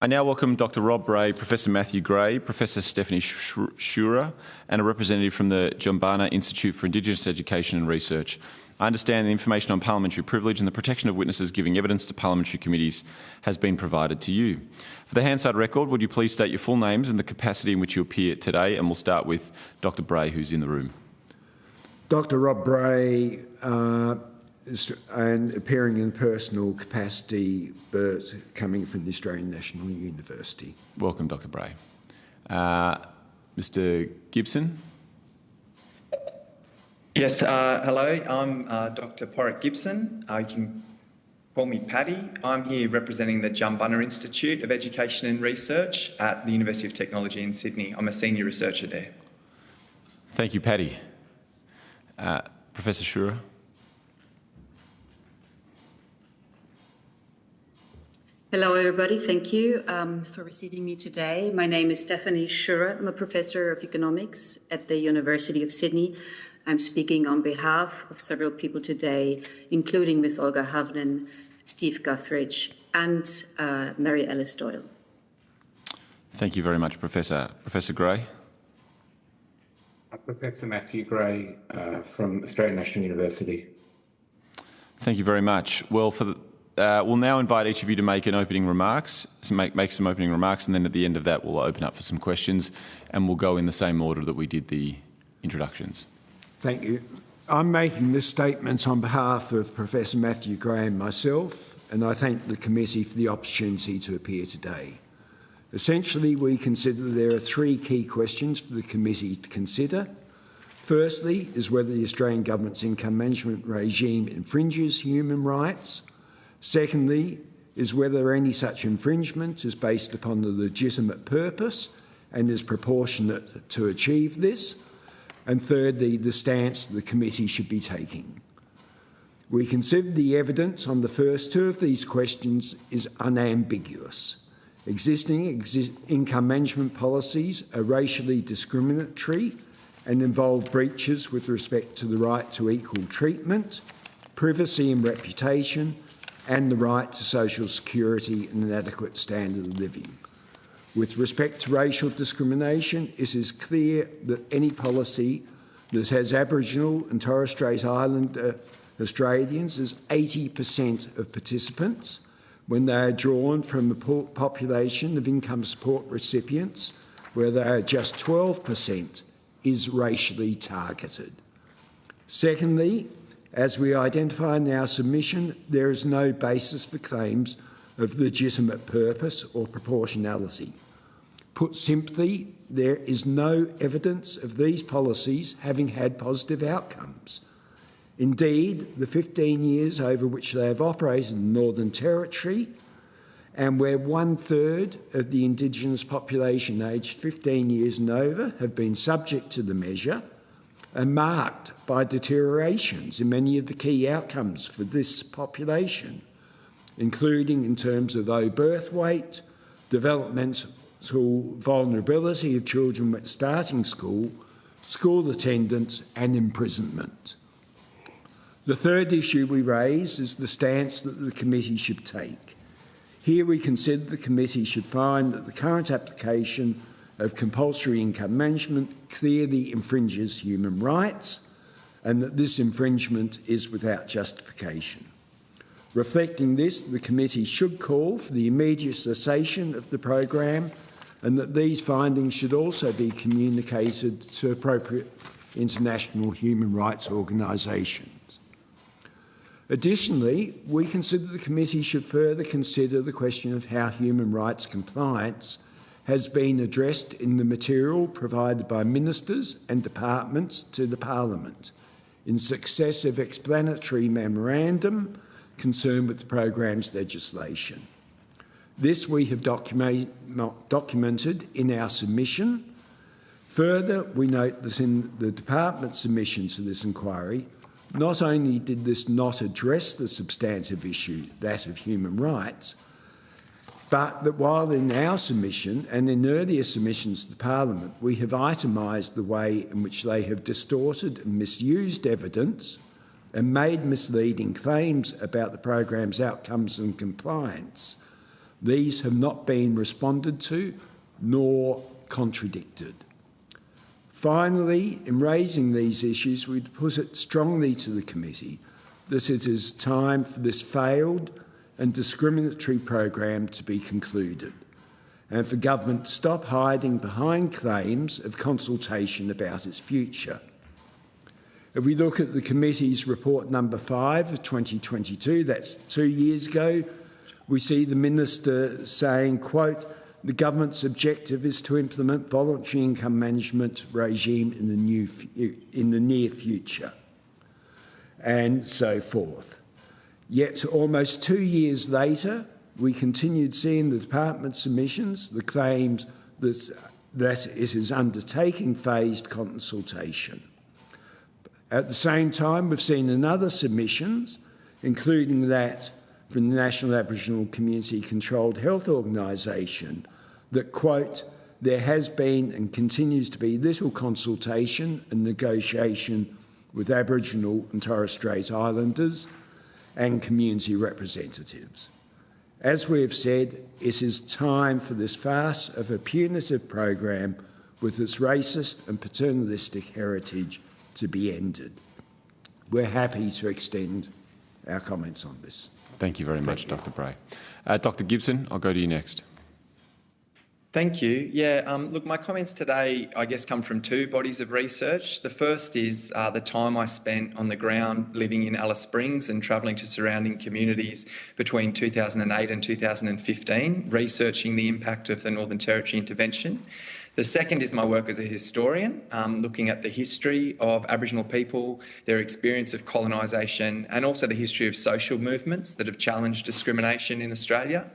I now welcome Dr Rob Bray, Professor Matthew Gray, Professor Stephanie Schurer and a representative from the Jumbunna Institute for Indigenous Education and Research. I understand the information on parliamentary privilege and the protection of witnesses giving evidence to parliamentary committees has been provided to you. For the Hansard record, would you please state your full names and the capacity in which you appear today, and we'll start with Dr Bray, who's in the room. Dr Rob Bray, and appearing in personal capacity, but coming from the Australian National University. Welcome, Dr Bray. Mr Gibson? Yes, hello, I'm Dr Porrick Gibson. You can call me Paddy. I'm here representing the Jumbunna Institute of Education and Research at the University of Technology in Sydney. I'm a senior researcher there. Thank you, Paddy. Professor Schurer? Hello, everybody. Thank you for receiving me today. My name is Stephanie Schurer. I'm a professor of economics at the University of Sydney. I'm speaking on behalf of several people today, including Ms. Olga Havnen, Steve Guthridge, and Mary Alice Doyle. Thank you very much, Professor. Professor Gray? Professor Matthew Gray from Australian National University. Thank you very much. Well, we'll now invite each of you to make an opening remarks, make some opening remarks, and then at the end of that we'll open up for some questions, and we'll go in the same order that we did the introductions. Thank you. I'm making this statement on behalf of Professor Matthew Gray and myself, and I thank the committee for the opportunity to appear today. Essentially, we consider there are three key questions for the committee to consider. Firstly is whether the Australian government's income management regime infringes human rights. Secondly is whether any such infringement is based upon the legitimate purpose and is proportionate to achieve this. And thirdly, the stance the committee should be taking. We consider the evidence on the first two of these questions is unambiguous. Existing income management policies are racially discriminatory and involve breaches with respect to the right to equal treatment, privacy and reputation, and the right to social security and an adequate standard of living. With respect to racial discrimination, it is clear that any policy that has Aboriginal and Torres Strait Islander Australians as 80% of participants when they are drawn from a population of income support recipients where they are just 12% is racially targeted. Secondly, as we identify in our submission, there is no basis for claims of legitimate purpose or proportionality. Put simply, there is no evidence of these policies having had positive outcomes. Indeed, the 15 years over which they have operated in the Northern Territory, and where 1/3 of the Indigenous population aged 15 years and over have been subject to the measure, are marked by deteriorations in many of the key outcomes for this population, including in terms of low birth weight, developmental vulnerability of children when starting school, school attendance and imprisonment. The third issue we raise is the stance that the committee should take. Here we consider the committee should find that the current application of compulsory income management clearly infringes human rights and that this infringement is without justification. Reflecting this, the committee should call for the immediate cessation of the program and that these findings should also be communicated to appropriate international human rights organisations. Additionally, we consider the committee should further consider the question of how human rights compliance has been addressed in the material provided by ministers and departments to the Parliament in successive explanatory memorandum concerned with the programme's legislation. This we have documented in our submission. Further, we note that in the department's submission to this inquiry, not only did this not address the substantive issue, that of human rights, but that while in our submission and in earlier submissions to the Parliament, we have itemised the way in which they have distorted and misused evidence and made misleading claims about the programme's outcomes and compliance, These have not been responded to nor contradicted. Finally, in raising these issues, we put it strongly to the committee that it is time for this failed and discriminatory program to be concluded, and for government to stop hiding behind claims of consultation about its future. If we look at the committee's report number 5 of 2022, that's 2 years ago, we see the Minister saying, quote, "The government's objective is to implement voluntary income management regime in the near future," and so forth. Yet almost 2 years later, we continued seeing the department's submissions, the claims that it is undertaking phased consultation. At the same time, we've seen another submissions, including that from the National Aboriginal Community Controlled Health Organisation, that, quote, "There has been and continues to be little consultation and negotiation with Aboriginal and Torres Strait Islanders and community representatives. As we have said, it is time for this farce of a punitive program with its racist and paternalistic heritage to be ended." We're happy to extend our comments on this. Thank you very much, Dr. Bray. Dr. Gibson, I'll go to you next. Thank you. Look, my comments today, I guess, come from two bodies of research. The first is the time I spent on the ground living in Alice Springs and travelling to surrounding communities between 2008 and 2015, researching the impact of the Northern Territory intervention. The second is my work as a historian, looking at the history of Aboriginal people, their experience of colonisation, and also the history of social movements that have challenged discrimination in Australia.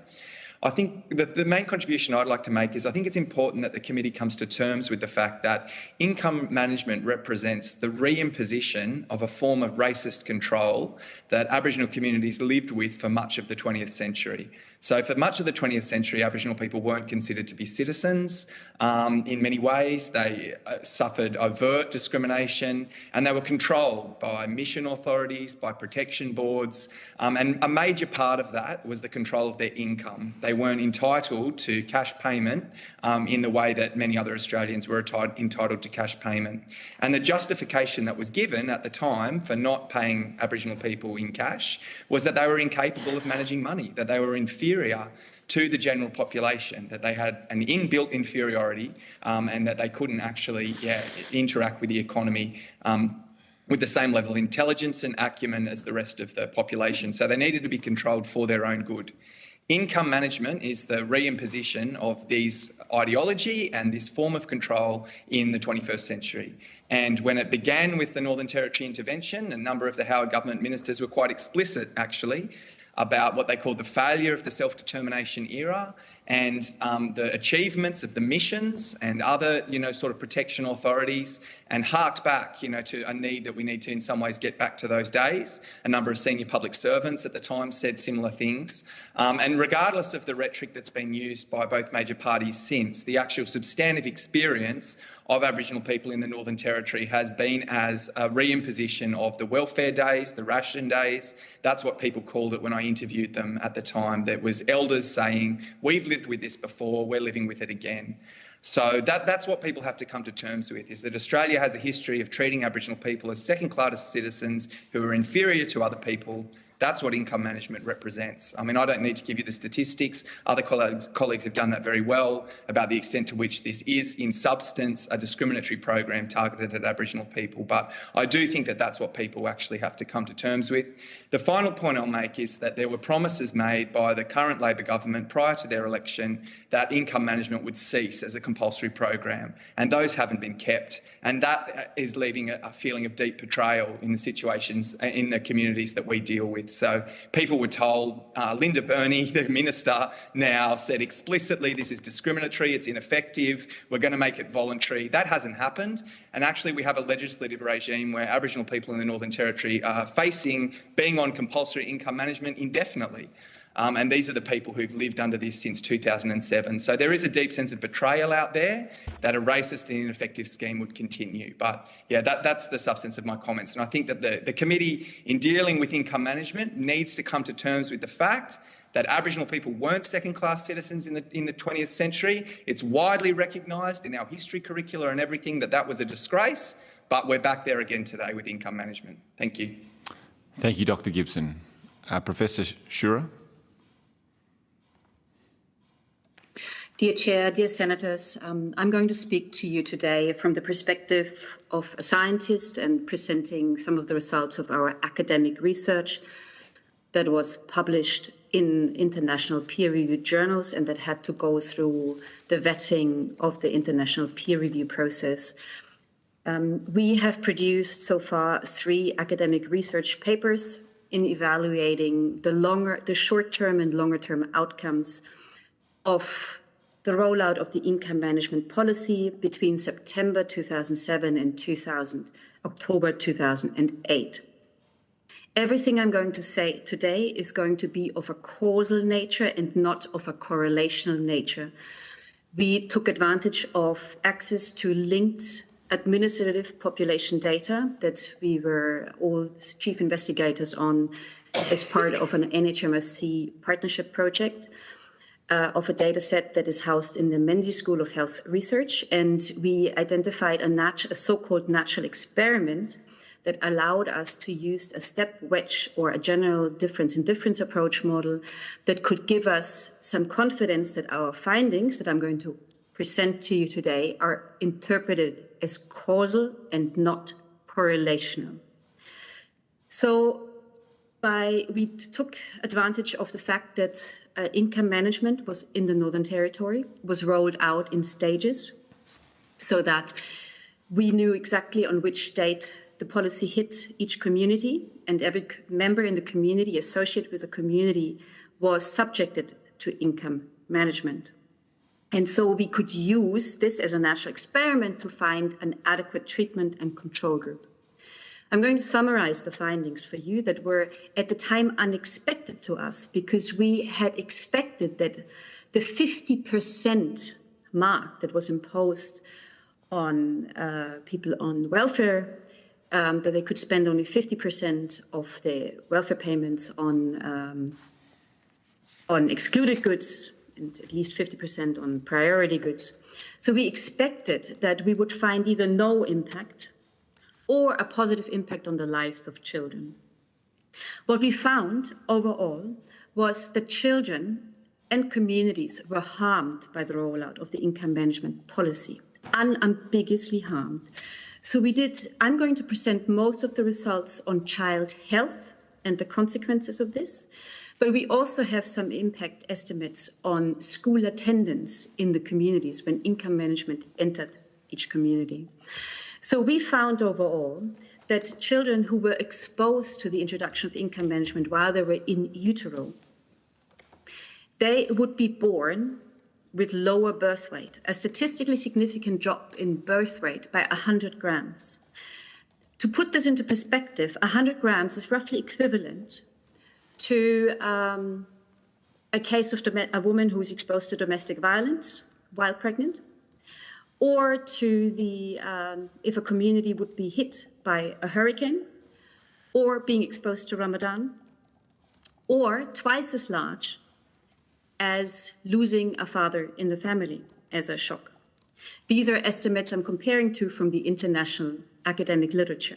I think the main contribution I'd like to make is I think it's important that the committee comes to terms with the fact that income management represents the reimposition of a form of racist control that Aboriginal communities lived with for much of the 20th century. So for much of the 20th century, Aboriginal people weren't considered to be citizens. In many ways, they suffered overt discrimination, and they were controlled by mission authorities, by protection boards, and a major part of that was the control of their income. They weren't entitled to cash payment in the way that many other Australians were entitled to cash payment. And the justification that was given at the time for not paying Aboriginal people in cash was that they were incapable of managing money, that they were inferior to the general population, that they had an inbuilt inferiority and that they couldn't actually interact with the economy with the same level of intelligence and acumen as the rest of the population. So they needed to be controlled for their own good. Income management is the reimposition of these ideology and this form of control in the 21st century. And when it began with the Northern Territory intervention, a number of the Howard government ministers were quite explicit, actually, about what they called the failure of the self-determination era and the achievements of the missions and other, sort of protection authorities, and harked back, to a need that we need to in some ways get back to those days. A number of senior public servants at the time said similar things. And regardless of the rhetoric that's been used by both major parties since, the actual substantive experience of Aboriginal people in the Northern Territory has been as a reimposition of the welfare days, the ration days. That's what people called it when I interviewed them at the time. There was elders saying, "We've lived with this before, we're living with it again." So that's what people have to come to terms with, is that Australia has a history of treating Aboriginal people as second-class citizens who are inferior to other people. That's what income management represents. I mean, I don't need to give you the statistics. Other colleagues have done that very well about the extent to which this is, in substance, a discriminatory program targeted at Aboriginal people. But I do think that that's what people actually have to come to terms with. The final point I'll make is that there were promises made by the current Labor government prior to their election that income management would cease as a compulsory program, and those haven't been kept. And that is leaving a feeling of deep betrayal in the situations, in the communities that we deal with. So people were told, Linda Burney, the minister, now said explicitly this is discriminatory, it's ineffective, we're going to make it voluntary. That hasn't happened. And actually we have a legislative regime where Aboriginal people in the Northern Territory are facing being on compulsory income management indefinitely. And these are the people who've lived under this since 2007. So there is a deep sense of betrayal out there that a racist and ineffective scheme would continue. But yeah, that's the substance of my comments. And I think that the committee, in dealing with income management, needs to come to terms with the fact that Aboriginal people weren't second-class citizens in the 20th century. It's widely recognised in our history curricula and everything that was a disgrace, but we're back there again today with income management. Thank you. Thank you, Dr. Gibson. Professor Shura. Dear Chair, dear Senators, I'm going to speak to you today from the perspective of a scientist and presenting some of the results of our academic research that was published in international peer-reviewed journals and that had to go through the vetting of the international peer review process. We have produced so far 3 academic research papers in evaluating the short-term and longer-term outcomes of the rollout of the income management policy between September 2007 and October 2008. Everything I'm going to say today is going to be of a causal nature and not of a correlational nature. We took advantage of access to linked administrative population data that we were all chief investigators on as part of an NHMRC partnership project of a data set that is housed in the Menzies School of Health Research. And we identified a so-called natural experiment that allowed us to use a step wedge or a general difference in difference approach model that could give us some confidence that our findings that I'm going to present to you today are interpreted as causal and not correlational. So we took advantage of the fact that income management was in the Northern Territory, was rolled out in stages so that we knew exactly on which date the policy hit each community, and every member in the community associated with the community was subjected to income management. And so we could use this as a natural experiment to find an adequate treatment and control group. I'm going to summarize the findings for you that were at the time unexpected to us, because we had expected that the 50% mark that was imposed on people on welfare, that they could spend only 50% of their welfare payments on excluded goods and at least 50% on priority goods. So we expected that we would find either no impact or a positive impact on the lives of children. What we found overall was that children and communities were harmed by the rollout of the income management policy, unambiguously harmed. So I'm going to present most of the results on child health and the consequences of this, but we also have some impact estimates on school attendance in the communities when income management entered each community. So we found overall that children who were exposed to the introduction of income management while they were in utero, they would be born with lower birth weight, a statistically significant drop in birth weight by 100 grams. To put this into perspective, 100 grams is roughly equivalent to a case of a woman who is exposed to domestic violence while pregnant, or to if a community would be hit by a hurricane, or being exposed to Ramadan, or twice as large as losing a father in the family as a shock. These are estimates I'm comparing to from the international academic literature.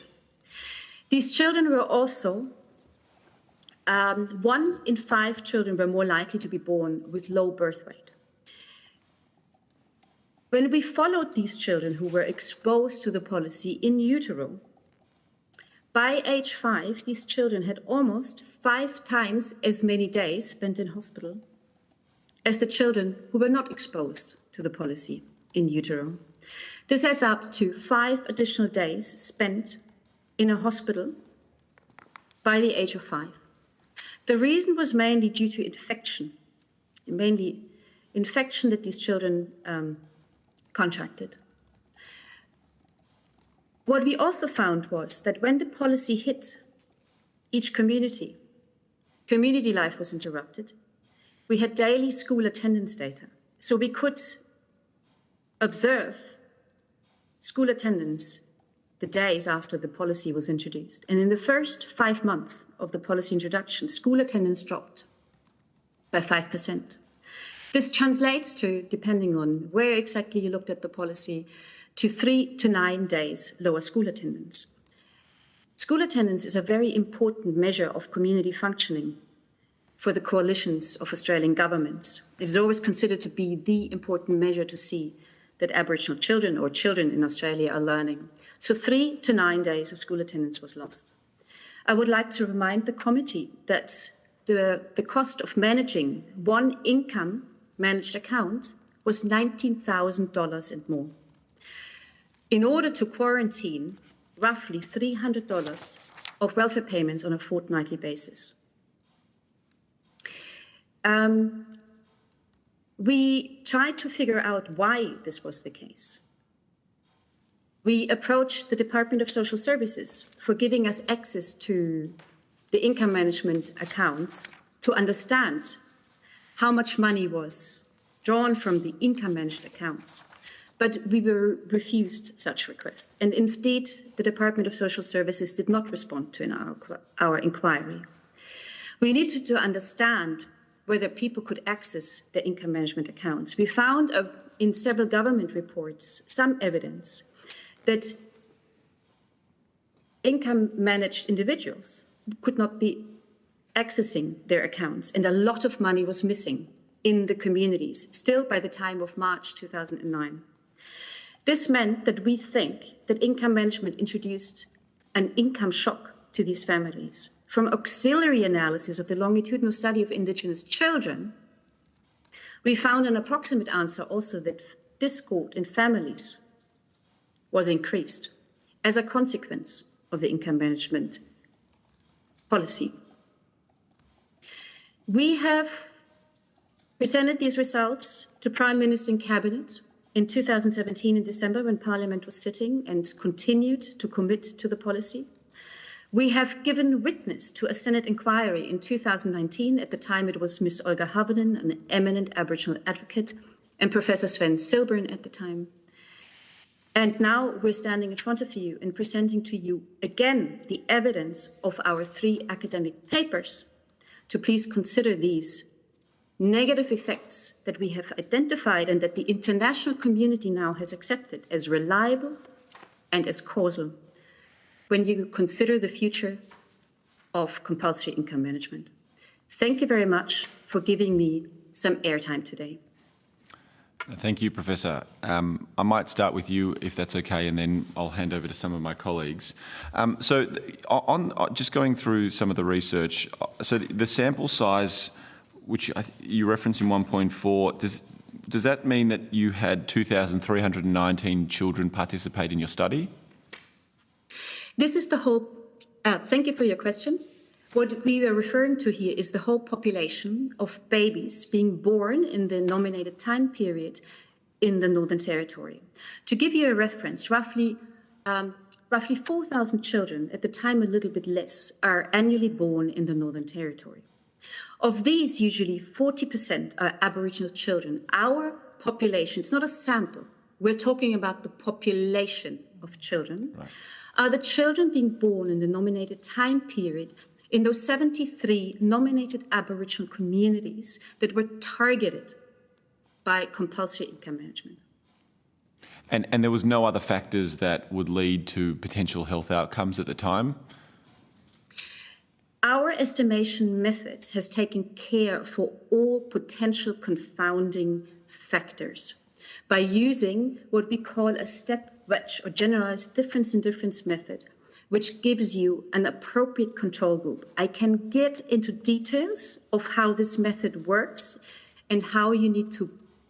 These children were also 1 in 5 children were more likely to be born with low birth weight. When we followed these children who were exposed to the policy in utero, by age 5, these children had almost 5 times as many days spent in hospital as the children who were not exposed to the policy in utero. This adds up to 5 additional days spent in a hospital by the age of 5. The reason was mainly due to infection that these children contracted. What we also found was that when the policy hit each community life was interrupted. We had daily school attendance data, so we could observe school attendance the days after the policy was introduced. And in the first 5 months of the policy introduction, school attendance dropped. by 5%. This translates to, depending on where exactly you looked at the policy, to 3 to 9 days lower school attendance. School attendance is a very important measure of community functioning for the coalitions of Australian governments. It is always considered to be the important measure to see that Aboriginal children or children in Australia are learning. So 3 to 9 days of school attendance was lost. I would like to remind the committee that the cost of managing one income managed account was $19,000 and more. In order to quarantine roughly $300 of welfare payments on a fortnightly basis. We tried to figure out why this was the case. We approached the Department of Social Services for giving us access to the income management accounts to understand how much money was drawn from the income managed accounts. But we were refused such request. And indeed, the Department of Social Services did not respond to our inquiry. We needed to understand whether people could access their income management accounts. We found in several government reports some evidence that income managed individuals could not be accessing their accounts, and a lot of money was missing in the communities, still by the time of March 2009. This meant that we think that income management introduced an income shock to these families. From auxiliary analysis of the longitudinal study of Indigenous children, we found an approximate answer also that discord in families was increased as a consequence of the income management policy. We have presented these results to Prime Minister and Cabinet in 2017 in December when Parliament was sitting and continued to commit to the policy. We have given witness to a Senate inquiry in 2019. At the time, it was Ms. Olga Havanen, an eminent Aboriginal advocate, and Professor Sven Silbern at the time. And now we're standing in front of you and presenting to you again the evidence of our 3 academic papers to please consider these negative effects that we have identified and that the international community now has accepted as reliable and as causal when you consider the future of compulsory income management. Thank you very much for giving me some airtime today. Thank you, Professor. I might start with you, if that's okay, and then I'll hand over to some of my colleagues. Just going through some of the research, so the sample size, which you referenced in 1.4, does that mean that you had 2,319 children participate in your study? This is the whole, thank you for your question. What we were referring to here is the whole population of babies being born in the nominated time period in the Northern Territory. To give you a reference, roughly 4,000 children, at the time a little bit less, are annually born in the Northern Territory. Of these, usually 40% are Aboriginal children. Our population, it's not a sample, we're talking about the population of children, right, are the children being born in the nominated time period in those 73 nominated Aboriginal communities that were targeted by compulsory income management. And there was no other factors that would lead to potential health outcomes at the time? Our estimation methods has taken care for all potential confounding factors by using what we call a step wedge or generalized difference in difference method, which gives you an appropriate control group. I can get into details of how this method works and how you need to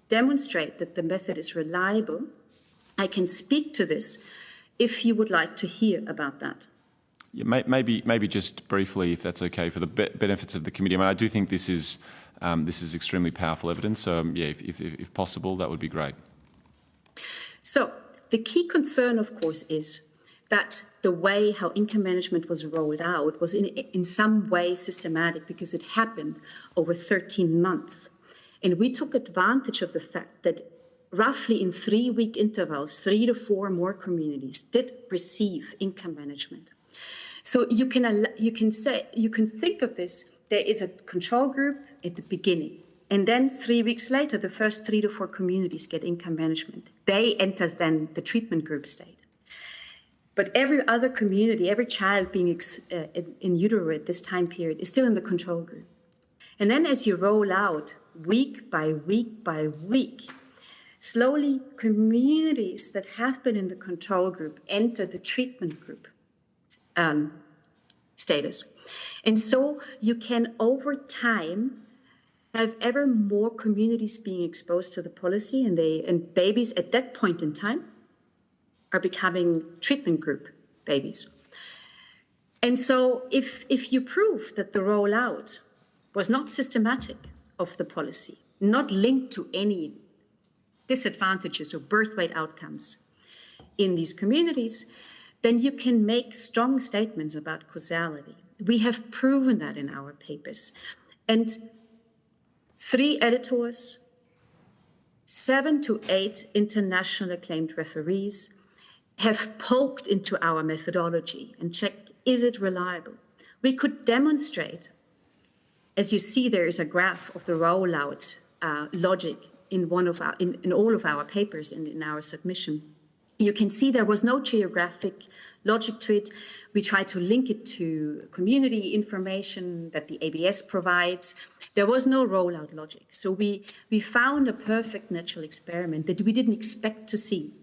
demonstrate that the method is reliable. I can speak to this if you would like to hear about that. Yeah, maybe just briefly, if that's okay, for the benefits of the committee. I mean, I do think this is extremely powerful evidence. So, yeah, if possible, that would be great. So, the key concern, of course, is that the way how income management was rolled out was in some way systematic because it happened over 13 months. And we took advantage of the fact that roughly in 3-week intervals, 3 to 4 more communities did receive income management. So you can think of this there is a control group at the beginning. And then 3 weeks later, the first 3 to 4 communities get income management. They enter then the treatment group state. But every other community, every child being in utero at this time period is still in the control group. And then as you roll out week by week by week, slowly communities that have been in the control group enter the treatment group status. And so you can, over time, have ever more communities being exposed to the policy, and babies at that point in time are becoming treatment group babies. And so if you prove that the rollout was not systematic of the policy, not linked to any disadvantages or birth weight outcomes in these communities, then you can make strong statements about causality. We have proven that in our papers. And 3 editors, 7 to 8 international acclaimed referees have poked into our methodology and checked, is it reliable? We could demonstrate, as you see, there is a graph of the rollout logic in all of our papers in our submission. You can see there was no geographic logic to it. We tried to link it to community information that the ABS provides. There was no rollout logic. So we found a perfect natural experiment that we didn't expect to see,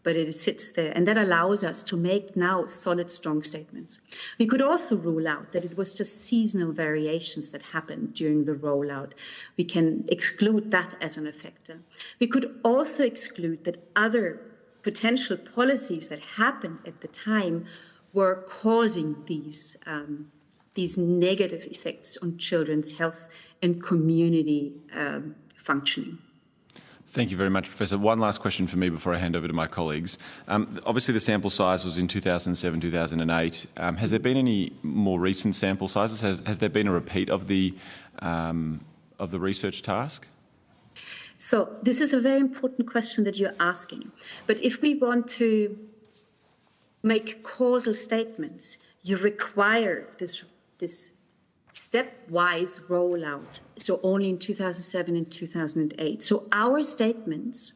but it sits there. And that allows us to make now solid, strong statements. We could also rule out that it was just seasonal variations that happened during the rollout. We can exclude that as an effector. We could also exclude that other potential policies that happened at the time were causing these negative effects on children's health and community functioning. Thank you very much, Professor. One last question for me before I hand over to my colleagues. Obviously, the sample size was in 2007, 2008. Has there been any more recent sample sizes? Has there been a repeat of the research task? So this is a very important question that you're asking. But if we want to make causal statements, you require this stepwise rollout, so only in 2007 and 2008. So our statements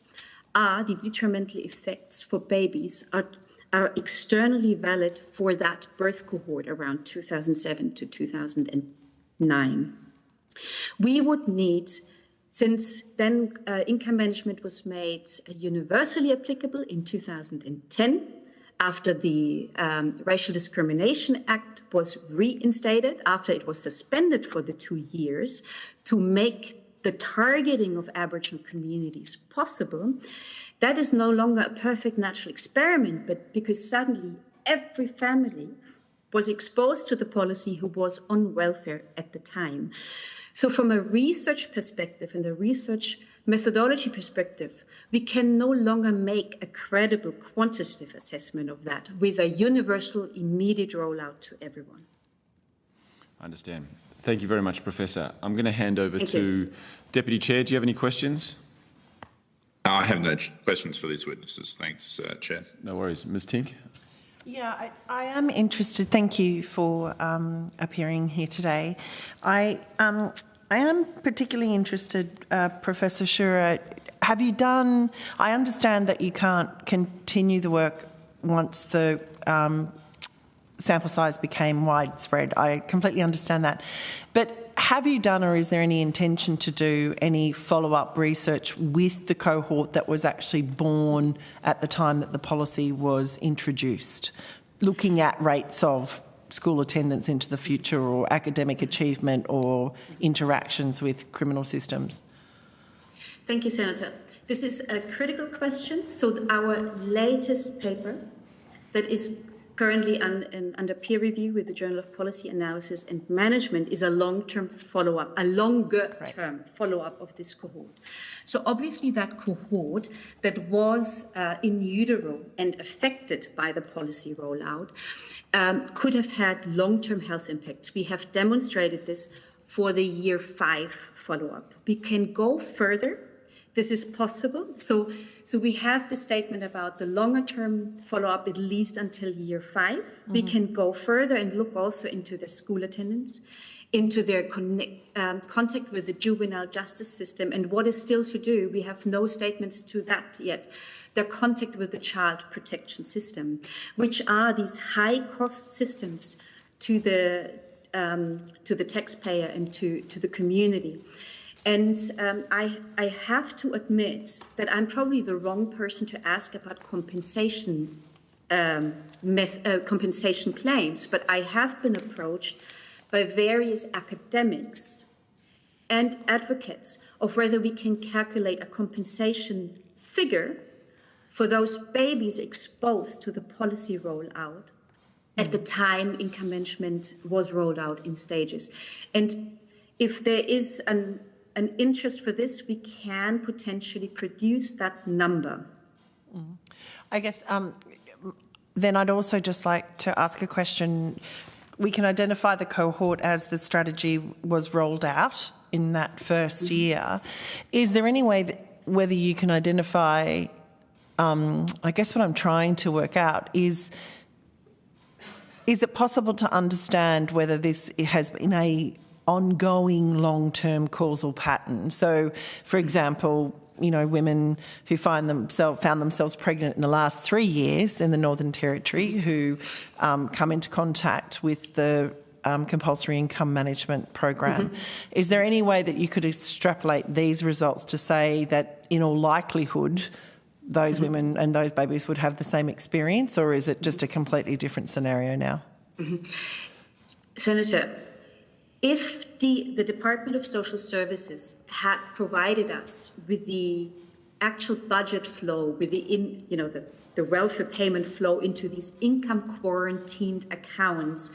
are the detrimental effects for babies are externally valid for that birth cohort around 2007 to 2009. We would need, since then income management was made universally applicable in 2010, after the Racial Discrimination Act was reinstated, after it was suspended for the 2 years, to make the targeting of Aboriginal communities possible. That is no longer a perfect natural experiment, but because suddenly every family was exposed to the policy who was on welfare at the time. So from a research perspective and a research methodology perspective, we can no longer make a credible quantitative assessment of that with a universal immediate rollout to everyone. I understand. Thank you very much, Professor. I'm going to hand over to Deputy Chair. Do you have any questions? I have no questions for these witnesses. Thanks, Chair. No worries. Ms. Tink? Yeah, I am interested. Thank you for appearing here today. I am particularly interested, Professor Shura. Have you done? I understand that you can't continue the work once the sample size became widespread. I completely understand that. But have you done, or is there any intention to do any follow-up research with the cohort that was actually born at the time that the policy was introduced, looking at rates of school attendance into the future or academic achievement or interactions with criminal systems? Thank you, Senator. This is a critical question. So our latest paper that is currently under peer review with the Journal of Policy Analysis and Management is a long-term follow-up, a longer-term follow-up of this cohort. So obviously that cohort that was in utero and affected by the policy rollout could have had long-term health impacts. We have demonstrated this for the year 5 follow-up. We can go further. This is possible. So we have the statement about the longer-term follow-up at least until year 5. Mm-hmm. We can go further and look also into the school attendance. into their contact with the juvenile justice system. And what is still to do, we have no statements to that yet, their contact with the child protection system, which are these high-cost systems to the taxpayer and to the community. And I have to admit that I'm probably the wrong person to ask about compensation claims, but I have been approached by various academics and advocates of whether we can calculate a compensation figure for those babies exposed to the policy rollout at the time income management was rolled out in stages. And if there is an interest for this, we can potentially produce that number. I guess then I'd also just like to ask a question. We can identify the cohort as the strategy was rolled out in that first year. Is there any way that whether you can identify, I guess what I'm trying to work out is it possible to understand whether this has been a ongoing long-term causal pattern? So, for example, you know, women who found themselves pregnant in the last 3 years in the Northern Territory who come into contact with the compulsory income management program. Is there any way that you could extrapolate these results to say that in all likelihood those women and those babies would have the same experience, or is it just a completely different scenario now? Senator, if the Department of Social Services had provided us with the actual budget flow, with the welfare payment flow into these income quarantined accounts,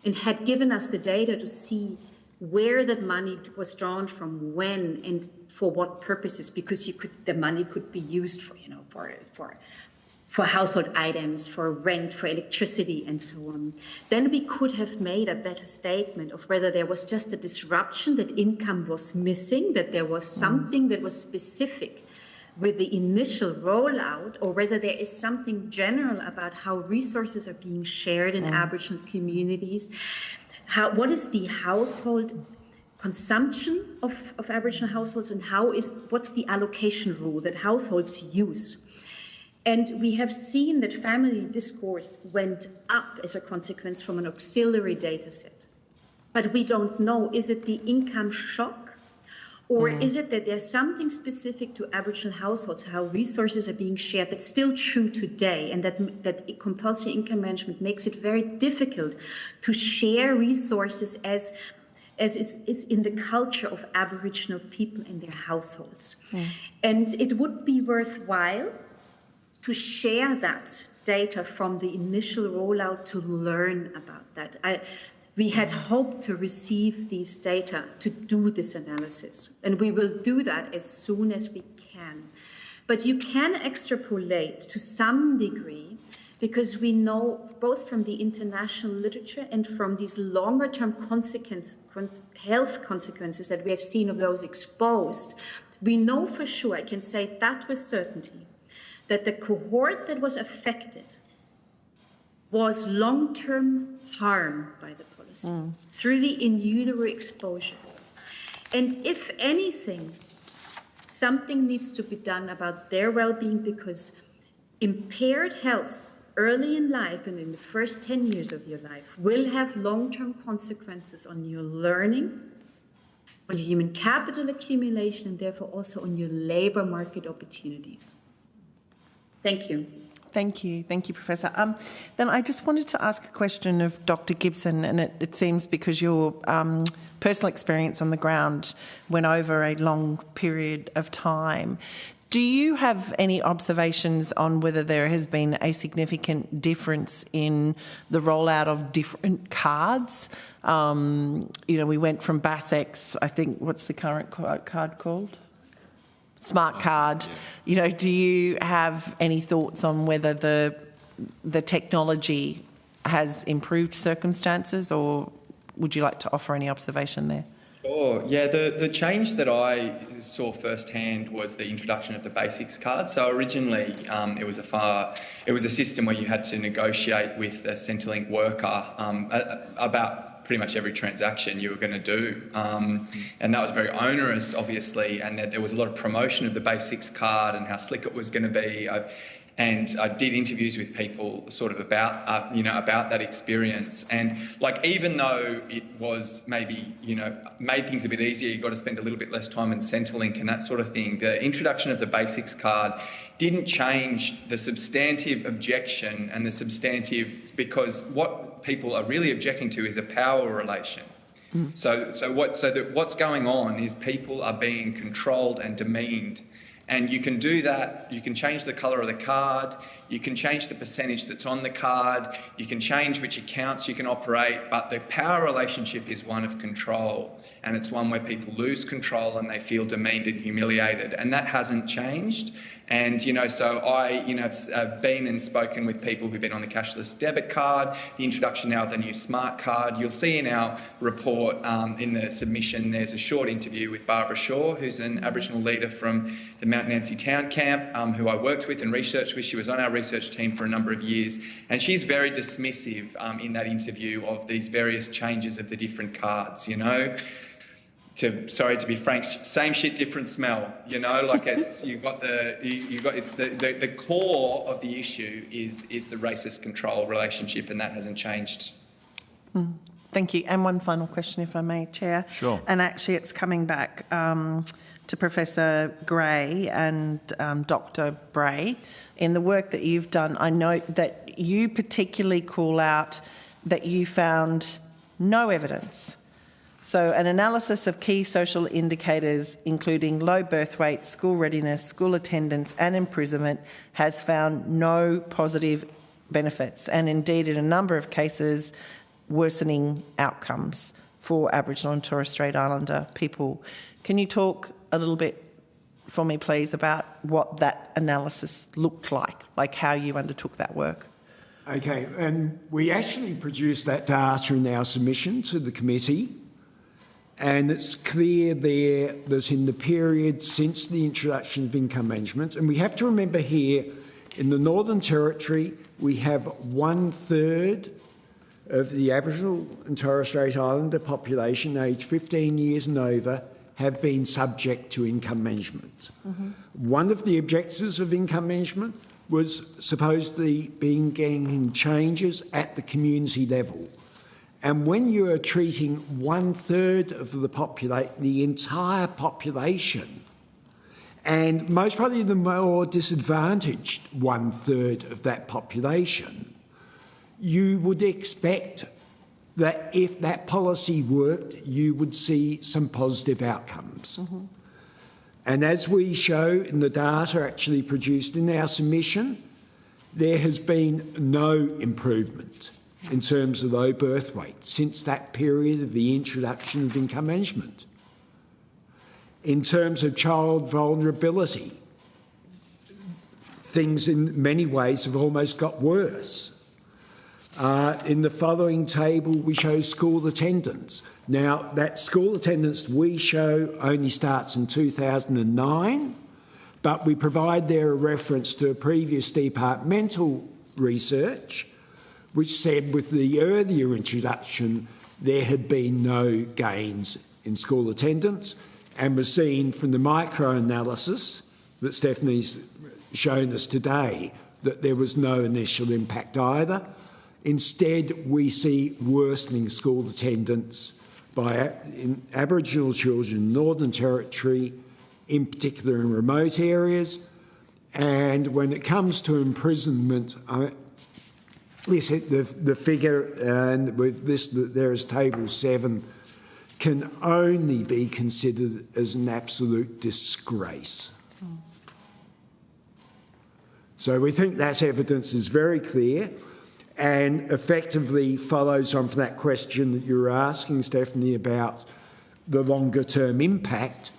and had given us the data to see where the money was drawn from, when, and for what purposes, because the money could be used for household items, for rent, for electricity, and so on. Then we could have made a better statement of whether there was just a disruption, that income was missing, that there was something that was specific with the initial rollout, or whether there is something general about how resources are being shared in Aboriginal communities. What is the household consumption of Aboriginal households, and what's the allocation rule that households use? And we have seen that family discord went up as a consequence from an auxiliary data set. But we don't know, is it the income shock, or is it that there's something specific to Aboriginal households, how resources are being shared, that's still true today, and that compulsory income management makes it very difficult to share resources as is in the culture of Aboriginal people and their households. And it would be worthwhile to share that data from the initial rollout to learn about that. We had hoped to receive these data to do this analysis, and we will do that as soon as we can. But you can extrapolate to some degree, because we know both from the international literature and from these longer-term health consequences that we have seen of those exposed, we know for sure, I can say that with certainty, that the cohort that was affected was long-term harm by the policy through the in utero exposure. And if anything, something needs to be done about their well-being, because impaired health early in life and in the first 10 years of your life will have long-term consequences on your learning, on your human capital accumulation, and therefore also on your labour market opportunities. Thank you. Thank you, Professor. Then I just wanted to ask a question of Dr. Gibson, and it seems because your personal experience on the ground went over a long period of time. Do you have any observations on whether there has been a significant difference in the rollout of different cards? We went from BASX, I think, what's the current card called? Smart card. Do you have any thoughts on whether the technology has improved circumstances, or would you like to offer any observation there? Sure. Yeah, the change that I saw firsthand was the introduction of the basics card. So originally, it was a system where you had to negotiate with a Centrelink worker about pretty much every transaction you were going to do. And that was very onerous, obviously, and that there was a lot of promotion of the basics card and how slick it was going to be. And I did interviews with people sort of about, about that experience. And like, even though it was maybe, made things a bit easier, you got to spend a little bit less time in Centrelink and that sort of thing, the introduction of the basics card didn't change the substantive objection and the substantive, because what people are really objecting to is a power relation. So what's going on is people are being controlled and demeaned. And you can do that, you can change the colour of the card, you can change the percentage that's on the card, you can change which accounts you can operate, but the power relationship is one of control, and it's one where people lose control and they feel demeaned and humiliated, and that hasn't changed. And, so I, have been and spoken with people who've been on the cashless debit card, the introduction now of the new smart card. You'll see in our report, in the submission, there's a short interview with Barbara Shaw, who's an Aboriginal leader from the Mount Nancy Town Camp, who I worked with and researched with. She was on our research team for a number of years, and she's very dismissive in that interview of these various changes of the different cards, sorry to be frank, same shit, different smell. Like it's the core of the issue is the racist control relationship, and that hasn't changed. Thank you. And one final question, if I may, Chair. Sure. And actually, it's coming back to Professor Gray and Dr. Bray. In the work that you've done, I note that you particularly call out that you found no evidence. So an analysis of key social indicators, including low birth rate, school readiness, school attendance and imprisonment, has found no positive benefits, and indeed in a number of cases worsening outcomes for Aboriginal and Torres Strait Islander people. Can you talk a little bit for me, please, about what that analysis looked like how you undertook that work? Okay, and we actually produced that data in our submission to the committee. And it's clear there that in the period since the introduction of income management, and we have to remember here, in the Northern Territory, we have 1/3 of the Aboriginal and Torres Strait Islander population aged 15 years and over have been subject to income management. One of the objectives of income management was supposedly getting changes at the community level. And when you are treating 1/3 of the entire population, and most probably the more disadvantaged 1/3 of that population, you would expect that if that policy worked, you would see some positive outcomes. And as we show in the data actually produced in our submission, there has been no improvement in terms of low birth rate since that period of the introduction of income management. In terms of child vulnerability, things in many ways have almost got worse. In the following table, we show school attendance. Now, that school attendance we show only starts in 2009, but we provide there a reference to a previous departmental research which said with the earlier introduction there had been no gains in school attendance, and was seen from the micro-analysis that Stephanie's shown us today that there was no initial impact either. Instead, we see worsening school attendance in Aboriginal children in the Northern Territory, in particular in remote areas. And when it comes to imprisonment, the figure, and we've listed there as Table 7, can only be considered as an absolute disgrace. So we think that evidence is very clear and effectively follows on from that question that you were asking, Stephanie, about the longer-term impact.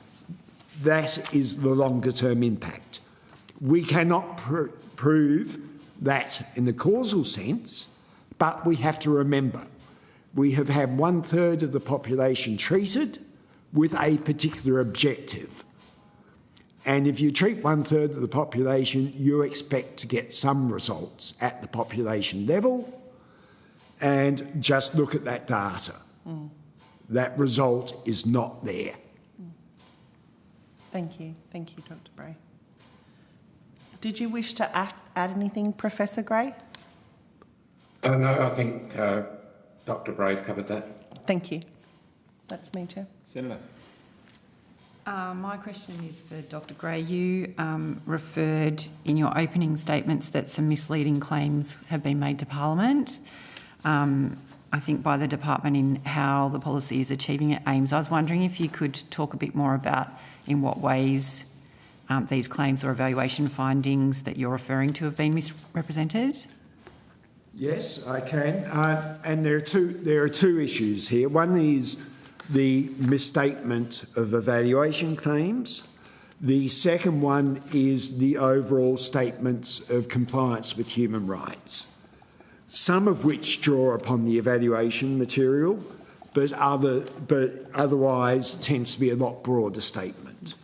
That is the longer-term impact. We cannot prove that in the causal sense, but we have to remember we have had 1/3 of the population treated with a particular objective. And if you treat 1/3 of the population, you expect to get some results at the population level, and just look at that data. That result is not there. Thank you, Dr. Bray. Did you wish to add anything, Professor Gray? No, I think Dr. Brave covered that. Thank you. That's me, Chair. Senator. My question is for Dr. Gray. You referred in your opening statements that some misleading claims have been made to Parliament, I think by the department in how the policy is achieving its aims. I was wondering if you could talk a bit more about in what ways these claims or evaluation findings that you're referring to have been misrepresented. Yes, I can. And there are two issues here. One is the misstatement of evaluation claims. The second one is the overall statements of compliance with human rights, some of which draw upon the evaluation material, but otherwise tends to be a lot broader statement.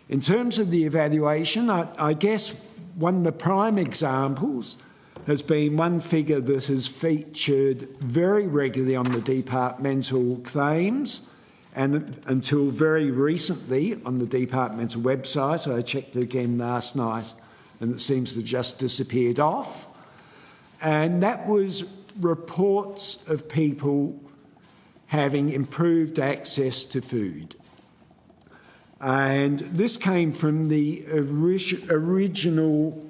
In terms of the evaluation, I guess one of the prime examples has been one figure that has featured very regularly on the departmental claims and until very recently on the departmental website. I checked it again last night and it seems to have just disappeared off. And that was reports of people having improved access to food. And this came from the original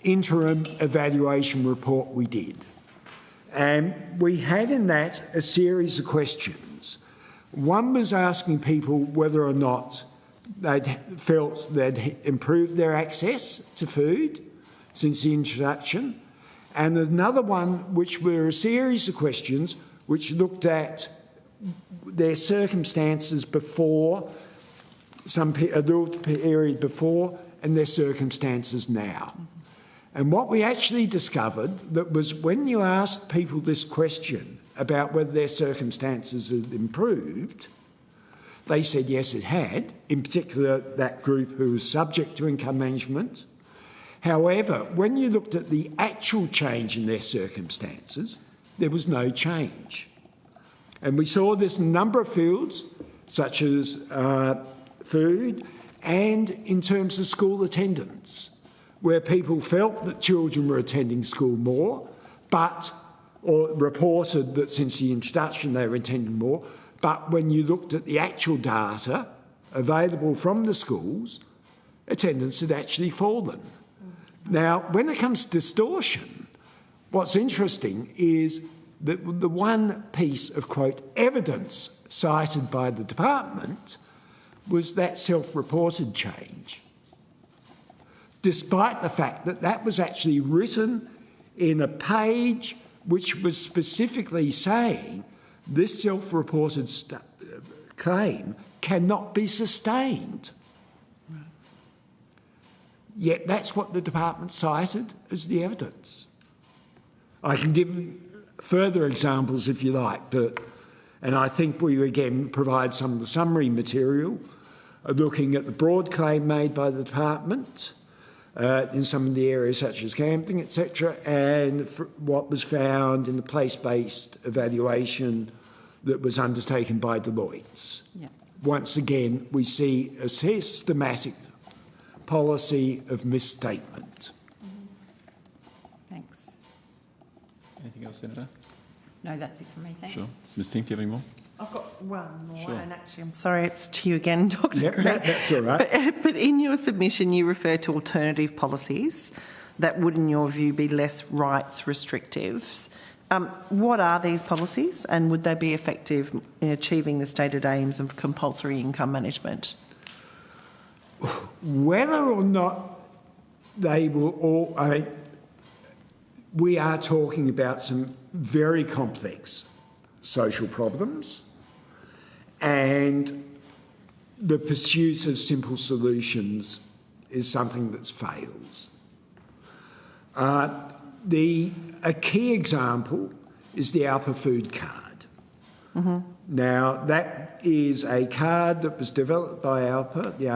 interim evaluation report we did. And we had in that a series of questions. One was asking people whether or not they'd felt they'd improved their access to food since the introduction. And another one, which were a series of questions which looked at their circumstances before, a little period before, and their circumstances now. And what we actually discovered that was when you asked people this question about whether their circumstances had improved, they said yes, it had, in particular that group who was subject to income management. However, when you looked at the actual change in their circumstances, there was no change. And we saw this in a number of fields, such as food and in terms of school attendance, where people felt that children were attending school more, or reported that since the introduction they were attending more, but when you looked at the actual data available from the schools, attendance had actually fallen. Now, when it comes to distortion, what's interesting is that the one piece of, quote, evidence cited by the department was that self-reported change, despite the fact that that was actually written in a page which was specifically saying this self-reported claim cannot be sustained. Yet that's what the department cited as the evidence. I can give further examples if you like, and I think we again provide some of the summary material looking at the broad claim made by the department in some of the areas such as camping, etc., and what was found in the place-based evaluation that was undertaken by Deloitte. Yeah. Once again, we see a systematic policy of misstatement. Thanks. Anything else, Senator? No, that's it for me, thanks. Sure. Ms Tink, do you have any more? I've got one more, sure. And actually, I'm sorry, it's to you again, Dr. Yep, Gray. that's all right. But in your submission, you refer to alternative policies that would, in your view, be less rights restrictive. What are these policies, and would they be effective in achieving the stated aims of compulsory income management? Whether or not they will all, we are talking about some very complex social problems, and the pursuit of simple solutions is something that fails. A key example is the Alpa Food Card. Mm-hmm. Now, that is a card that was developed by Alpa, the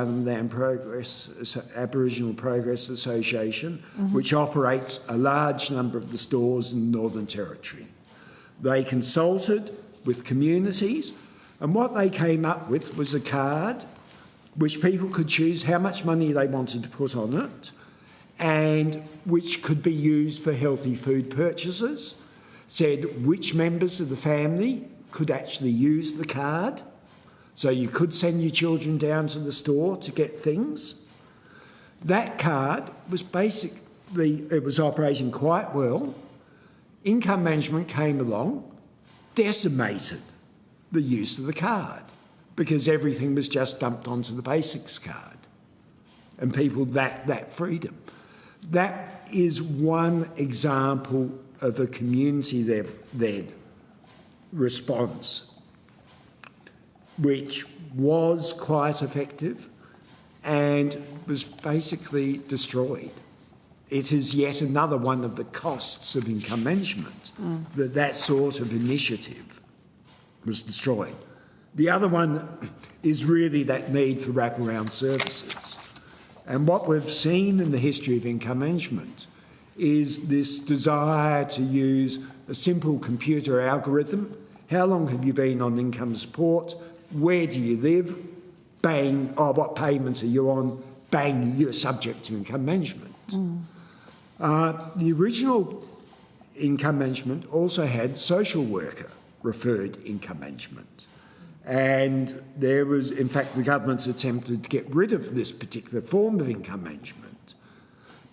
Aboriginal Progress Association, mm-hmm. which operates a large number of the stores in the Northern Territory. They consulted with communities, and what they came up with was a card which people could choose how much money they wanted to put on it, and which could be used for healthy food purchases, said which members of the family could actually use the card. So you could send your children down to the store to get things. That card was it was operating quite well. Income management came along, decimated the use of the card because everything was just dumped onto the basics card and people lacked that freedom. That is one example of a community-led response which was quite effective and was basically destroyed. It is yet another one of the costs of income management, that sort of initiative was destroyed. The other one is really that need for wraparound services. And what we've seen in the history of income management is this desire to use a simple computer algorithm. How long have you been on income support? Where do you live? Bang, oh, what payment are you on? Bang, you're subject to income management. The original income management also had social worker referred income management. And there was, in fact, the government's attempted to get rid of this particular form of income management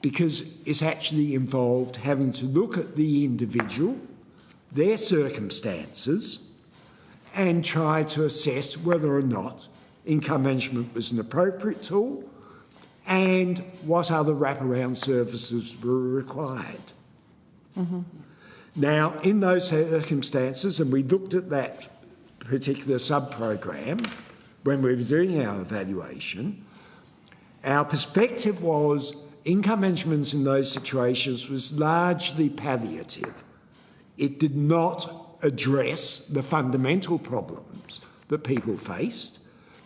because it's actually involved having to look at the individual, their circumstances, and try to assess whether or not income management was an appropriate tool and what other wraparound services were required. Now, in those circumstances, and we looked at that particular sub-program when we were doing our evaluation, our perspective was income management in those situations was largely palliative. It did not address the fundamental problems that people faced,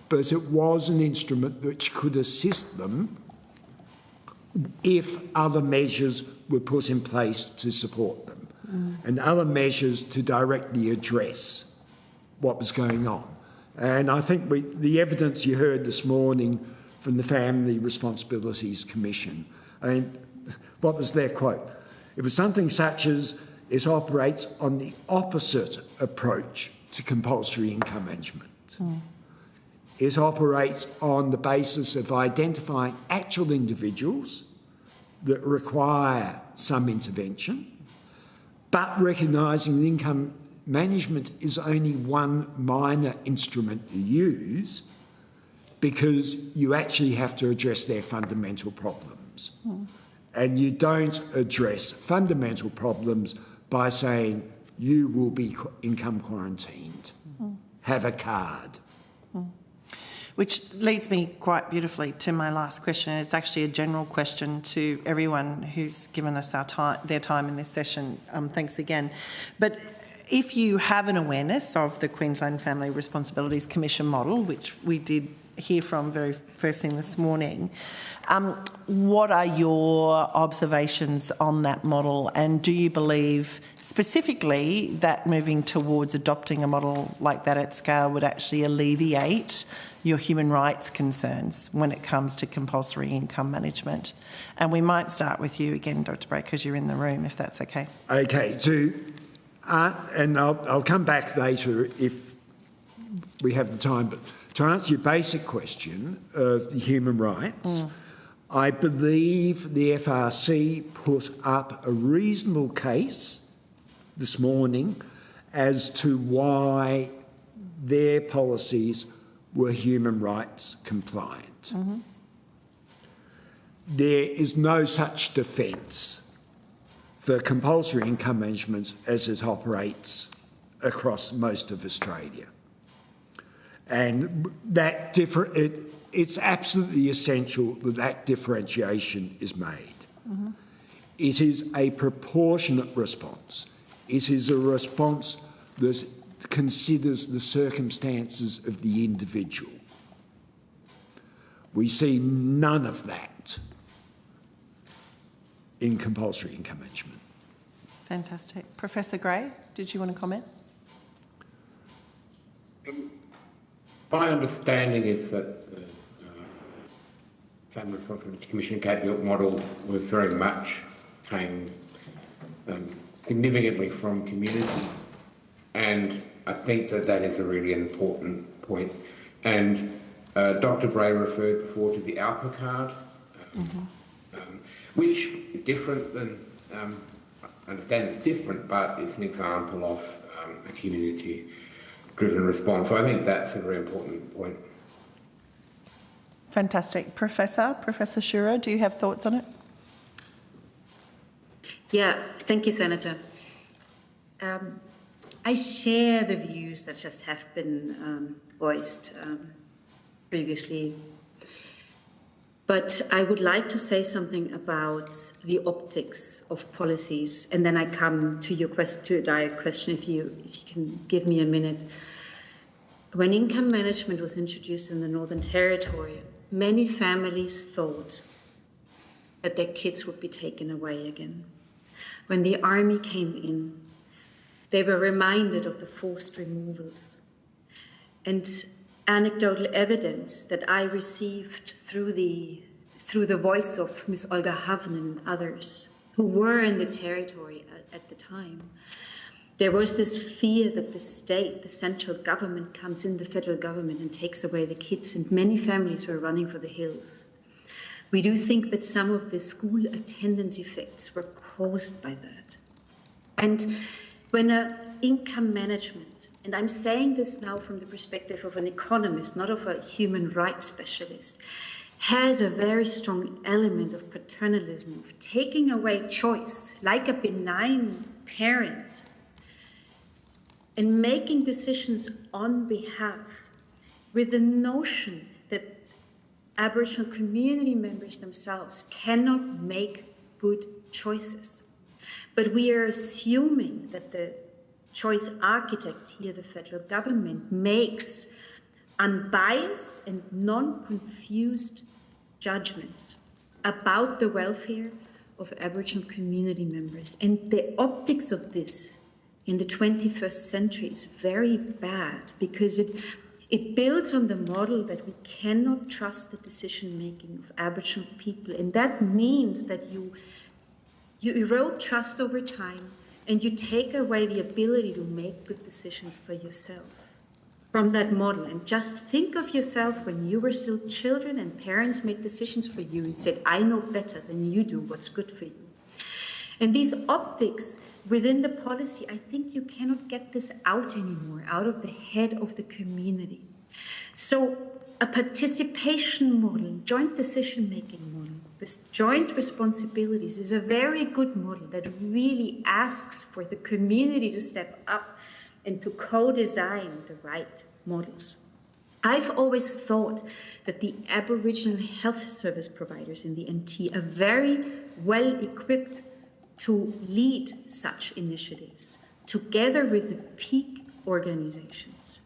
but it was an instrument which could assist them if other measures were put in place to support them and other measures to directly address what was going on. And I think the evidence you heard this morning from the Family Responsibilities Commission, I mean, what was their quote? It was something such as, it operates on the opposite approach to compulsory income management. It operates on the basis of identifying actual individuals that require some intervention, but recognising that income management is only one minor instrument you use because you actually have to address their fundamental problems. And you don't address fundamental problems by saying, you will be income quarantined, have a card. Which leads me quite beautifully to my last question. It's actually a general question to everyone who's given us their time in this session. Thanks again. But if you have an awareness of the Queensland Family Responsibilities Commission model, which we did hear from very first thing this morning, what are your observations on that model, and do you believe specifically that moving towards adopting a model like that at scale would actually alleviate your human rights concerns when it comes to compulsory income management? And we might start with you again, Dr. Bray, because you're in the room, if that's okay. Okay, and I'll come back later if we have the time, but to answer your basic question of the human rights, I believe the FRC put up a reasonable case this morning as to why their policies were human rights compliant. There is no such defence for compulsory income management as it operates across most of Australia. And that it's absolutely essential that that differentiation is made. It is a proportionate response. It is a response that considers the circumstances of the individual. We see none of that in compulsory income management. Fantastic. Professor Gray, did you want to comment? My understanding is that the Family Responsibility Commission Cape model was very much came significantly from community, and I think that that is a really important point. And Dr. Bray referred before to the ALPA card, which is different than, I understand it's different, but it's an example of a community-driven response. So I think that's a very important point. Fantastic. Professor Shura, do you have thoughts on it? Yeah, thank you, Senator. I share the views that just have been voiced previously, but I would like to say something about the optics of policies, and then I come to your direct question, if you can give me a minute. When income management was introduced in the Northern Territory, many families thought that their kids would be taken away again. When the army came in, they were reminded of the forced removals. And anecdotal evidence that I received through the voice of Ms. Olga Havnen and others who were in the territory at the time, there was this fear that the state, the central government, comes in, the federal government, and takes away the kids, and many families were running for the hills. We do think that some of the school attendance effects were caused by that. And when income management, and I'm saying this now from the perspective of an economist, not of a human rights specialist, has a very strong element of paternalism, of taking away choice, like a benign parent, and making decisions on behalf with the notion that Aboriginal community members themselves cannot make good choices. But we are assuming that the choice architect here, the federal government, makes unbiased and non-confused judgments about the welfare of Aboriginal community members. And the optics of this in the 21st century is very bad, because it builds on the model that we cannot trust the decision-making of Aboriginal people. And that means that you erode trust over time, and you take away the ability to make good decisions for yourself from that model. And just think of yourself when you were still children and parents made decisions for you and said, I know better than you do what's good for you. And these optics within the policy, I think you cannot get this out anymore, out of the head of the community. So a participation model, joint decision-making model, with joint responsibilities is a very good model that really asks for the community to step up and to co-design the right models. I've always thought that the Aboriginal health service providers in the NT are very well equipped to lead such initiatives, together with the peak organizations.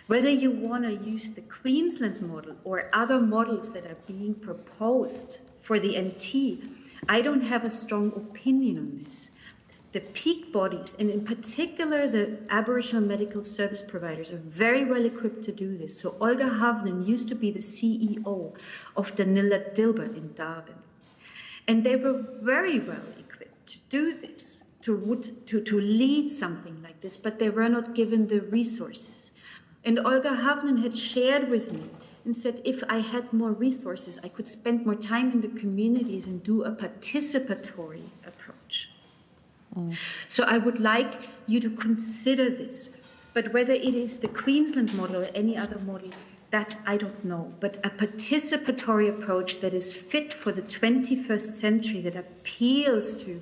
Whether you want to use the Queensland model or other models that are being proposed for the NT, I don't have a strong opinion on this. The peak bodies, and in particular the Aboriginal medical service providers, are very well equipped to do this. So Olga Havnen used to be the CEO of Danila Dilbert in Darwin. And they were very well equipped to do this, to lead something like this, but they were not given the resources. And Olga Havnen had shared with me and said, if I had more resources, I could spend more time in the communities and do a participatory approach. So I would like you to consider this. But whether it is the Queensland model or any other model, that I don't know. But a participatory approach that is fit for the 21st century, that appeals to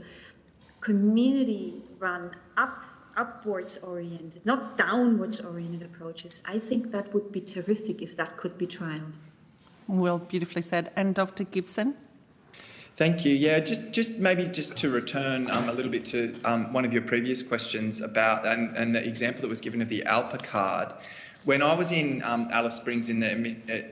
community-run, upwards oriented, not downwards oriented approaches, I think that would be terrific if that could be trialled. Well, beautifully said. And Dr. Gibson? Thank you. Yeah, just maybe to return a little bit to one of your previous questions about and the example that was given of the ALPA card. When I was in Alice Springs in the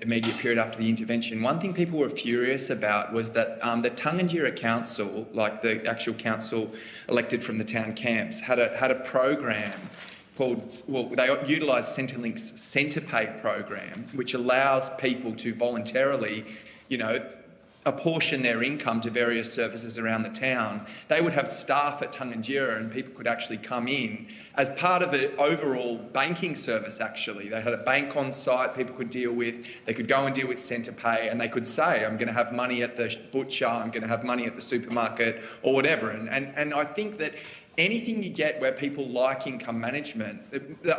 immediate period after the intervention, one thing people were furious about was that the Tungunjira Council, like the actual council elected from the town camps, had a program they utilise Centrelink's Centrepay program, which allows people to voluntarily, apportion their income to various services around the town. They would have staff at Tungunjira and people could actually come in as part of an overall banking service, actually. They had a bank on site people could deal with. They could go and deal with Centrepay and they could say, I'm going to have money at the butcher, I'm going to have money at the supermarket or whatever. And I think that anything you get where people like income management,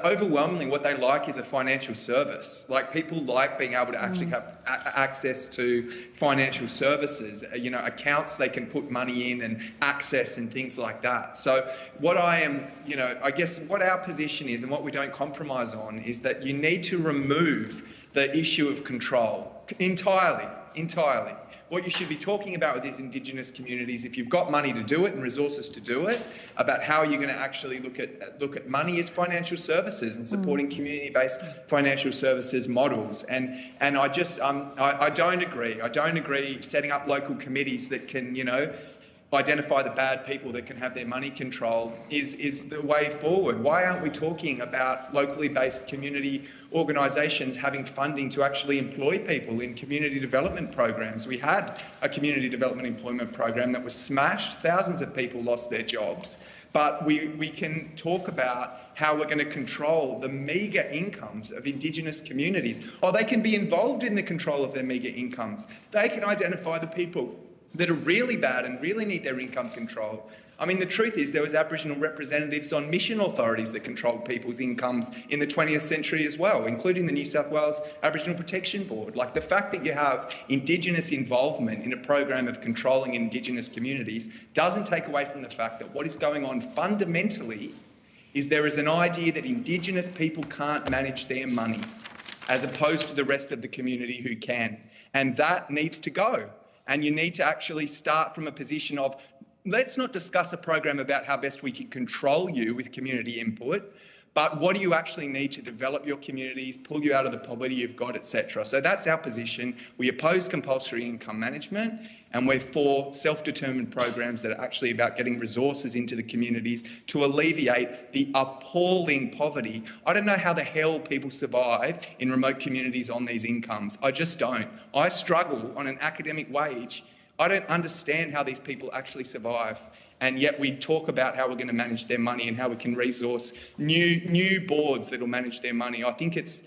overwhelmingly what they like is a financial service. Like, people like being able to actually have access to financial services, accounts they can put money in and access and things like that. So what I guess what our position is and what we don't compromise on is that you need to remove the issue of control entirely. What you should be talking about with these Indigenous communities, if you've got money to do it and resources to do it, about how you're going to actually look at money as financial services and supporting community-based financial services models. And I just I don't agree. I don't agree setting up local committees that can identify the bad people that can have their money controlled is the way forward. Why aren't we talking about locally based community organisations having funding to actually employ people in community development programs? We had a community development employment program that was smashed. Thousands of people lost their jobs. But we can talk about how we're going to control the meagre incomes of Indigenous communities. They can be involved in the control of their meagre incomes. They can identify the people that are really bad and really need their income controlled. I mean, the truth is there was Aboriginal representatives on mission authorities that controlled people's incomes in the 20th century as well, including the New South Wales Aboriginal Protection Board. Like, the fact that you have Indigenous involvement in a program of controlling Indigenous communities doesn't take away from the fact that what is going on fundamentally is there is an idea that Indigenous people can't manage their money as opposed to the rest of the community who can. And that needs to go. And you need to actually start from a position of, let's not discuss a program about how best we can control you with community input, but what do you actually need to develop your communities, pull you out of the poverty you've got, etc. So that's our position. We oppose compulsory income management, and we're for self-determined programs that are actually about getting resources into the communities to alleviate the appalling poverty. I don't know how the hell people survive in remote communities on these incomes. I just don't. I struggle on an academic wage. I don't understand how these people actually survive. And yet we talk about how we're going to manage their money and how we can resource new boards that will manage their money. I think it's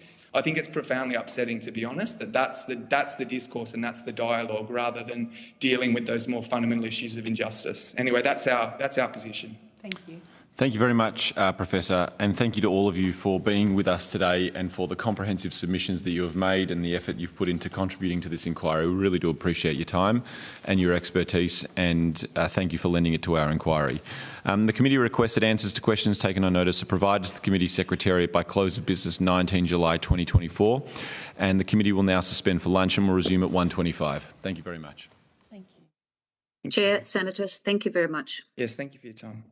profoundly upsetting, to be honest, that's the discourse and that's the dialogue, rather than dealing with those more fundamental issues of injustice. Anyway, that's our position. Thank you. Thank you very much, Professor, and thank you to all of you for being with us today and for the comprehensive submissions that you have made and the effort you've put into contributing to this inquiry. We really do appreciate your time and your expertise, and thank you for lending it to our inquiry. The committee requested answers to questions taken on notice are provided to the committee secretariat by close of business 19 July 2024, and the committee will now suspend for lunch and will resume at 1:25. Thank you very much. Thank you. Chair, Senators, thank you very much. Yes, thank you for your time.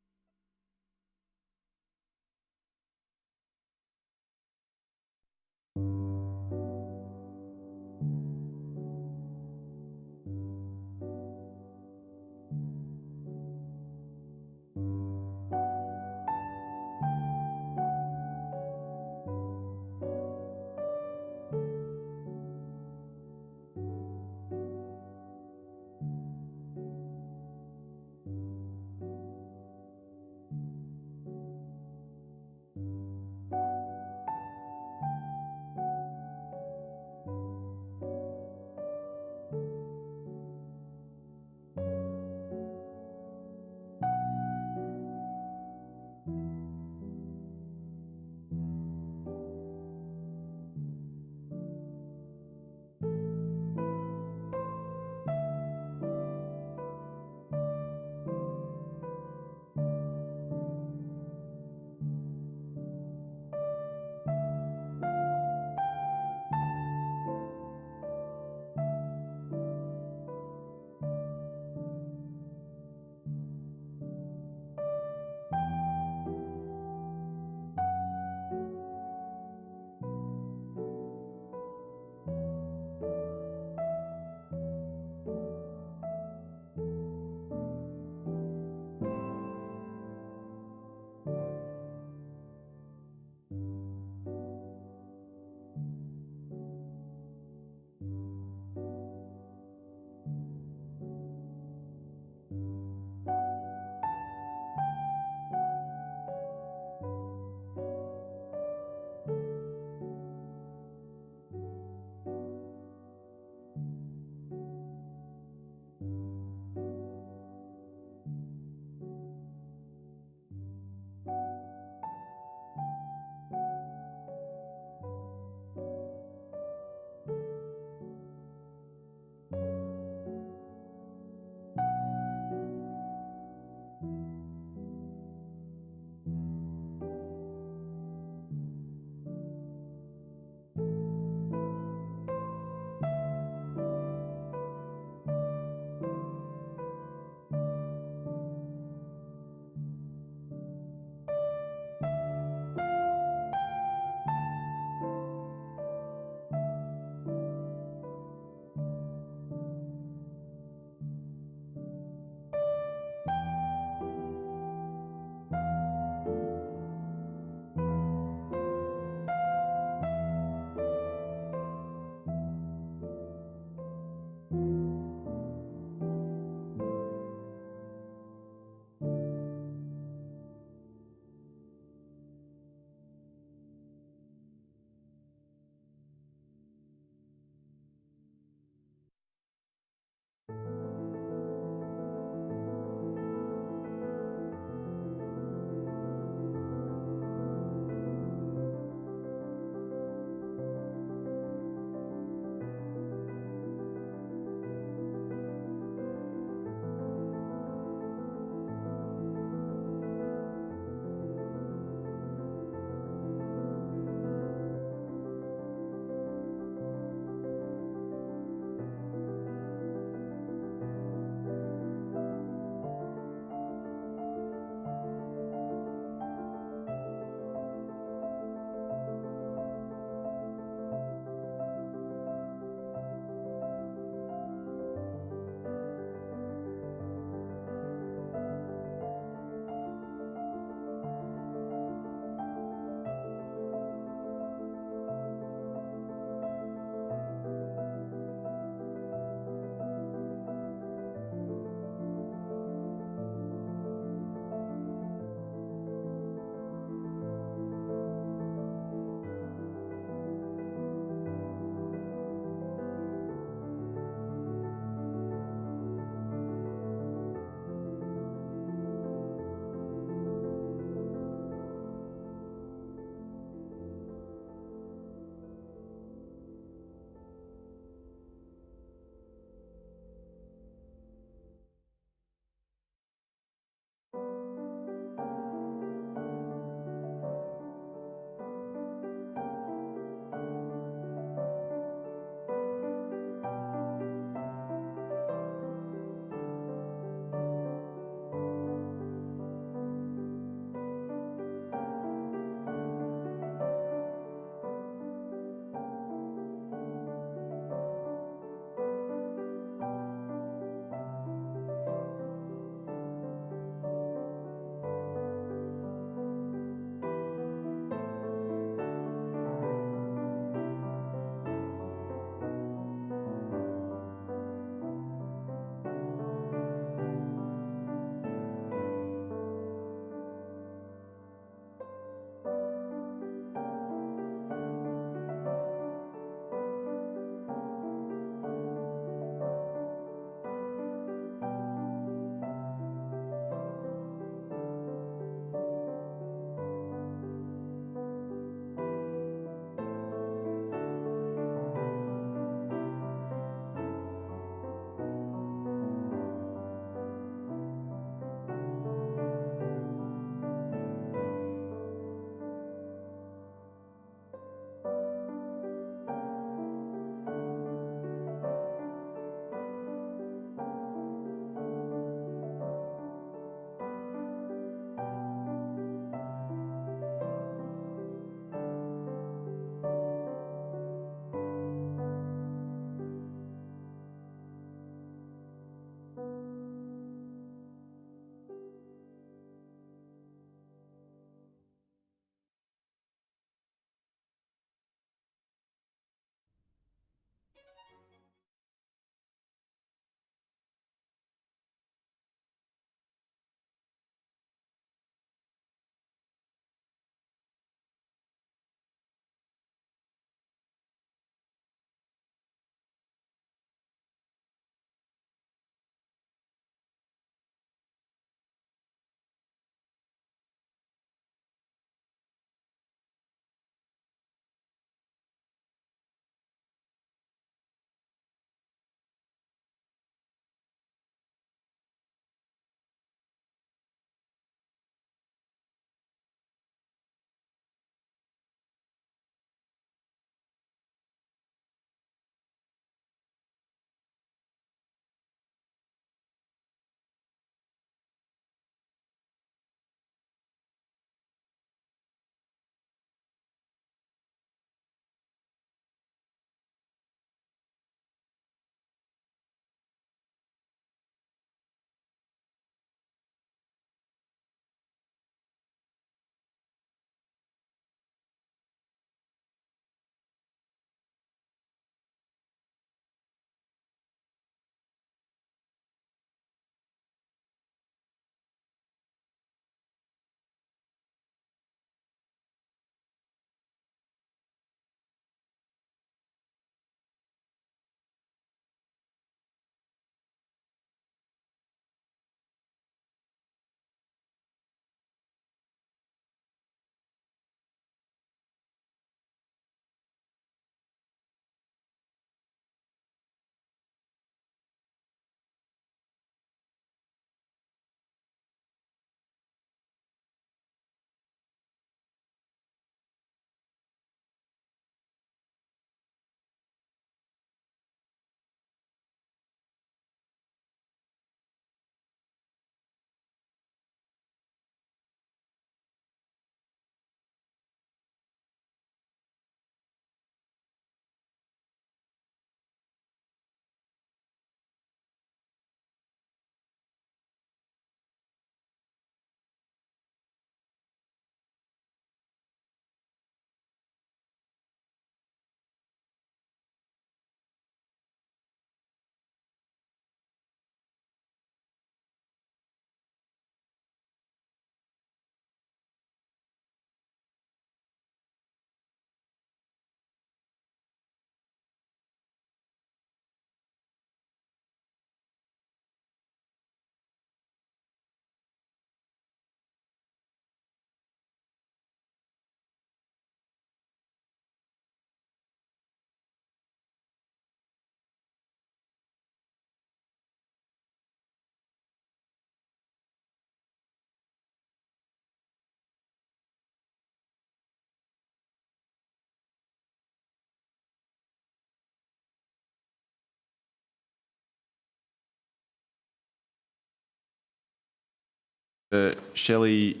Shelley,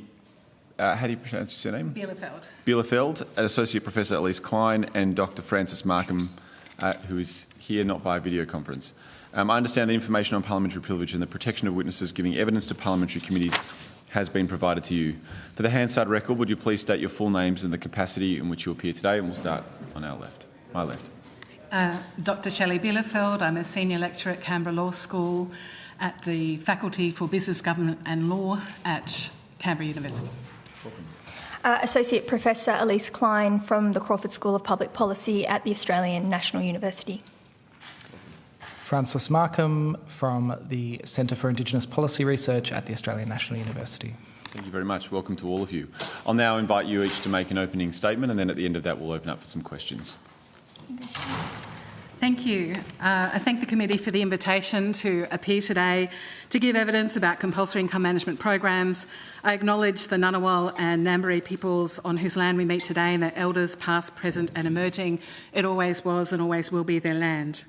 how do you pronounce your surname? Bielefeld, Associate Professor Elise Klein, and Dr. Francis Markham, who is here not via video conference. I understand the information on parliamentary privilege and the protection of witnesses giving evidence to parliamentary committees has been provided to you. For the Hansard record, would you please state your full names and the capacity in which you appear today? And we'll start on my left. Dr. Shelley Bielefeld. I'm a senior lecturer at Canberra Law School at the Faculty for Business, Government and Law at Canberra University. Associate Professor Elise Klein from the Crawford School of Public Policy at the Australian National University. Francis Markham from the Centre for Indigenous Policy Research at the Australian National University. Thank you very much. Welcome to all of you. I'll now invite you each to make an opening statement, and then at the end of that we'll open up for some questions. Thank you. I thank the committee for the invitation to appear today to give evidence about compulsory income management programs. I acknowledge the Ngunnawal and Ngambri peoples on whose land we meet today and their elders past, present and emerging. It always was and always will be their land.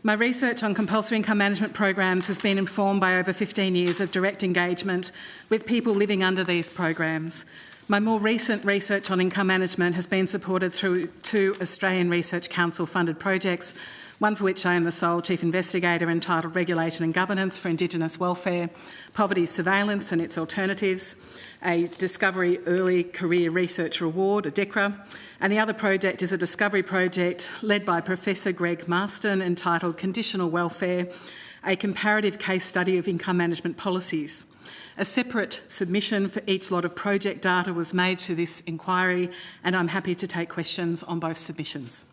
My research on compulsory income management programs has been informed by over 15 years of direct engagement with people living under these programs. My more recent research on income management has been supported through 2 Australian Research Council funded projects, one for which I am the sole Chief Investigator, entitled Regulation and Governance for Indigenous Welfare, Poverty Surveillance and its Alternatives, a Discovery Early Career Researcher Award, a DECRA, and the other project is a discovery project led by Professor Greg Marston entitled Conditional Welfare, a Comparative Case Study of Income Management Policies. A separate submission for each lot of project data was made to this inquiry, and I'm happy to take questions on both submissions.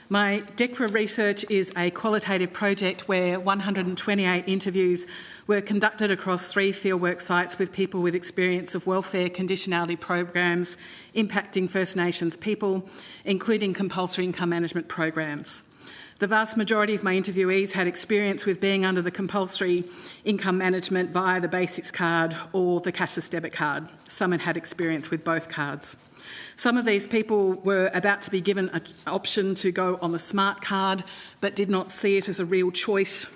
My DECRA research is a qualitative project where 128 interviews were conducted across 3 fieldwork sites with people with experience of welfare conditionality programs impacting First Nations people, including compulsory income management programs. The vast majority of my interviewees had experience with being under the compulsory income management via the Basics card or the cashless debit card. Some had experience with both cards. Some of these people were about to be given an option to go on the smart card but did not see it as a real choice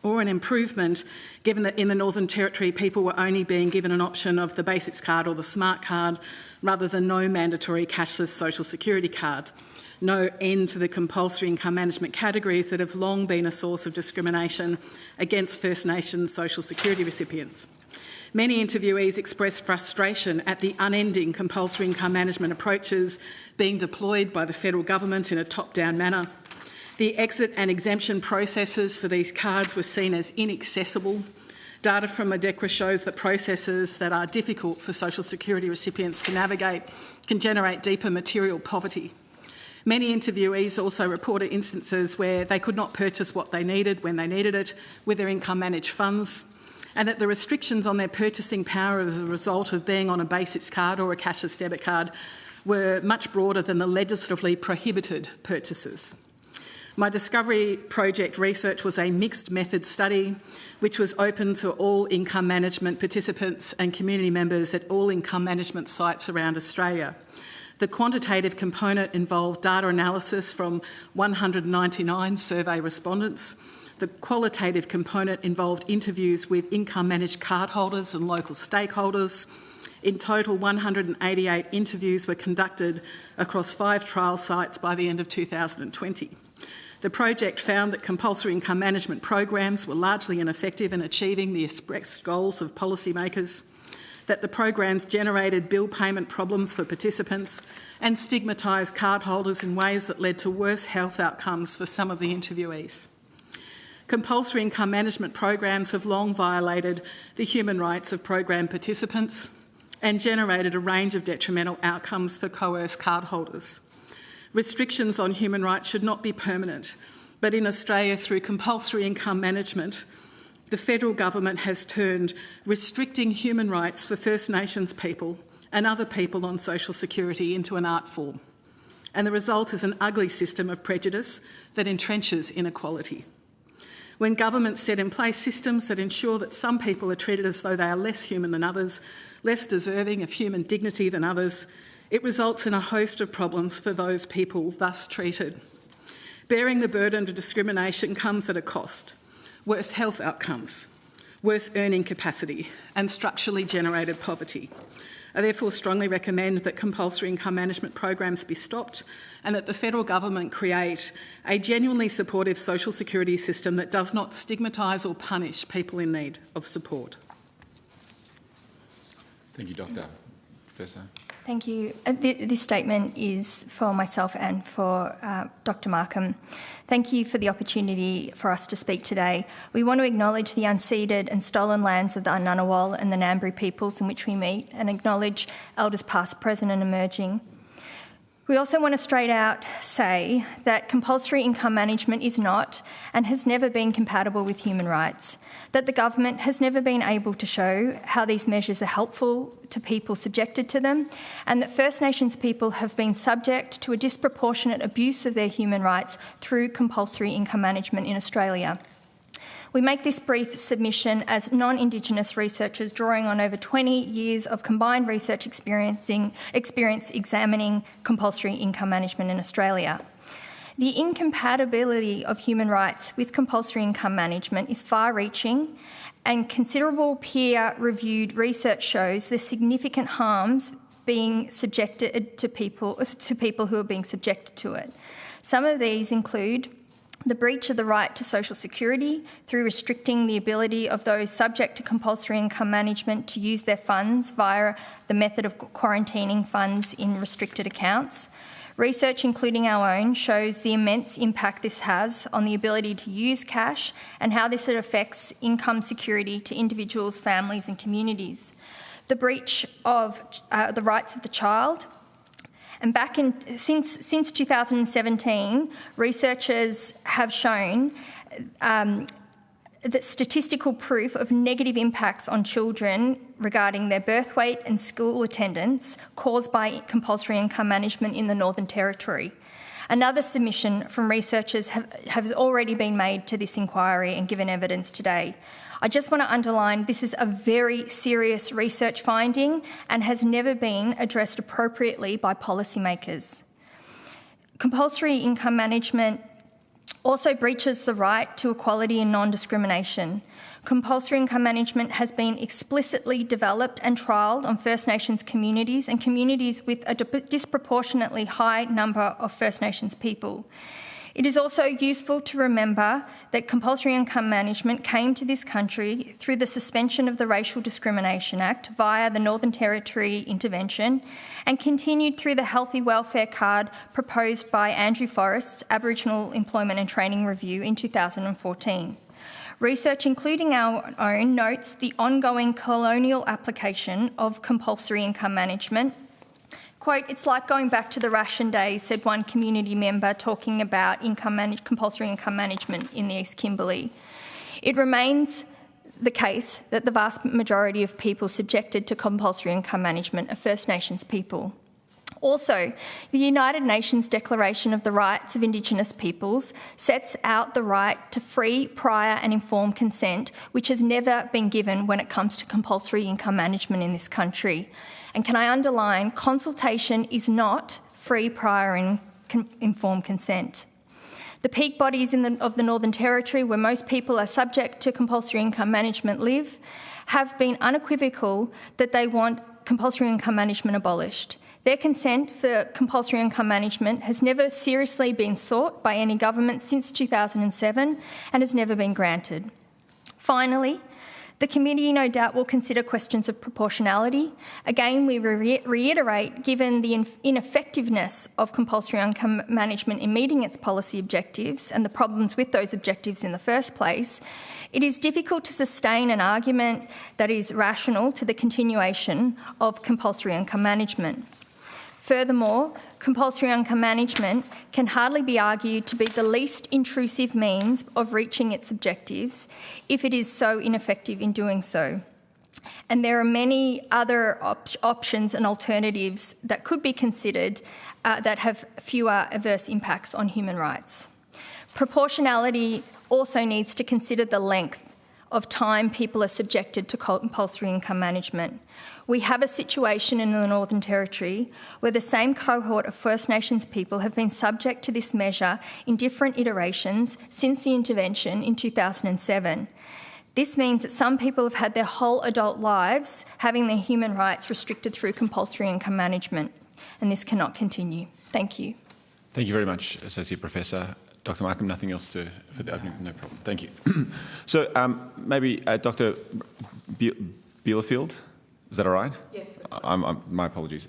or an improvement, given that in the Northern Territory people were only being given an option of the Basics card or the smart card rather than no mandatory cashless social security card. No end to the compulsory income management categories that have long been a source of discrimination against First Nations social security recipients. Many interviewees expressed frustration at the unending compulsory income management approaches being deployed by the federal government in a top-down manner. The exit and exemption processes for these cards were seen as inaccessible. Data from ADECRA shows that processes that are difficult for social security recipients to navigate can generate deeper material poverty. Many interviewees also reported instances where they could not purchase what they needed when they needed it with their income managed funds, and that the restrictions on their purchasing power as a result of being on a Basics card or a cashless debit card were much broader than the legislatively prohibited purchases. My discovery project research was a mixed method study which was open to all income management participants and community members at all income management sites around Australia. The quantitative component involved data analysis from 199 survey respondents. The qualitative component involved interviews with income managed cardholders and local stakeholders. In total, 188 interviews were conducted across 5 trial sites by the end of 2020. The project found that compulsory income management programs were largely ineffective in achieving the expressed goals of policymakers, that the programs generated bill payment problems for participants and stigmatised cardholders in ways that led to worse health outcomes for some of the interviewees. Compulsory income management programs have long violated the human rights of program participants and generated a range of detrimental outcomes for coerced cardholders. Restrictions on human rights should not be permanent, but in Australia, through compulsory income management, the federal government has turned restricting human rights for First Nations people and other people on social security into an art form. And the result is an ugly system of prejudice that entrenches inequality. When governments set in place systems that ensure that some people are treated as though they are less human than others, less deserving of human dignity than others, it results in a host of problems for those people thus treated. Bearing the burden of discrimination comes at a cost. Worse health outcomes, worse earning capacity and structurally generated poverty. I therefore strongly recommend that compulsory income management programs be stopped and that the federal government create a genuinely supportive social security system that does not stigmatise or punish people in need of support. Thank you, Doctor. Professor. Thank you. This statement is for myself and for Dr. Markham. Thank you for the opportunity for us to speak today. We want to acknowledge the unceded and stolen lands of the Ngunnawal and the Ngambri peoples in which we meet and acknowledge elders past, present and emerging. We also want to straight out say that compulsory income management is not and has never been compatible with human rights, that the government has never been able to show how these measures are helpful to people subjected to them, and that First Nations people have been subject to a disproportionate abuse of their human rights through compulsory income management in Australia. We make this brief submission as non-Indigenous researchers drawing on over 20 years of combined research experience examining compulsory income management in Australia. The incompatibility of human rights with compulsory income management is far-reaching, and considerable peer-reviewed research shows the significant harms being subjected to people who are being subjected to it. Some of these include the breach of the right to social security through restricting the ability of those subject to compulsory income management to use their funds via the method of quarantining funds in restricted accounts. Research, including our own, shows the immense impact this has on the ability to use cash and how this affects income security to individuals, families and communities. The breach of the rights of the child. And since 2017, researchers have shown that statistical proof of negative impacts on children regarding their birth weight and school attendance caused by compulsory income management in the Northern Territory. Another submission from researchers has already been made to this inquiry and given evidence today. I just want to underline this is a very serious research finding and has never been addressed appropriately by policymakers. Compulsory income management also breaches the right to equality and non-discrimination. Compulsory income management has been explicitly developed and trialled on First Nations communities and communities with a disproportionately high number of First Nations people. It is also useful to remember that compulsory income management came to this country through the suspension of the Racial Discrimination Act via the Northern Territory intervention and continued through the Healthy Welfare Card proposed by Andrew Forrest's Aboriginal Employment and Training Review in 2014. Research, including our own, notes the ongoing colonial application of compulsory income management. Quote, "It's like going back to the ration days," said one community member talking about compulsory income management in the East Kimberley. It remains the case that the vast majority of people subjected to compulsory income management are First Nations people. Also, the United Nations Declaration of the Rights of Indigenous Peoples sets out the right to free, prior and informed consent, which has never been given when it comes to compulsory income management in this country. And can I underline, consultation is not free, prior and informed consent. The peak bodies of the Northern Territory, where most people are subject to compulsory income management live, have been unequivocal that they want compulsory income management abolished. Their consent for compulsory income management has never seriously been sought by any government since 2007 and has never been granted. Finally, the committee no doubt will consider questions of proportionality. Again, we reiterate, given the ineffectiveness of compulsory income management in meeting its policy objectives and the problems with those objectives in the first place, it is difficult to sustain an argument that is rational to the continuation of compulsory income management. Furthermore, compulsory income management can hardly be argued to be the least intrusive means of reaching its objectives if it is so ineffective in doing so. And there are many other options and alternatives that could be considered that have fewer adverse impacts on human rights. Proportionality also needs to consider the length of time people are subjected to compulsory income management. We have a situation in the Northern Territory where the same cohort of First Nations people have been subject to this measure in different iterations since the intervention in 2007. This means that some people have had their whole adult lives having their human rights restricted through compulsory income management, and this cannot continue. Thank you. Thank you very much, Associate Professor. Dr. Markham, nothing else for the opening? No problem. Thank you. So maybe Dr. Bielefeld, is that all right? Yes. My apologies.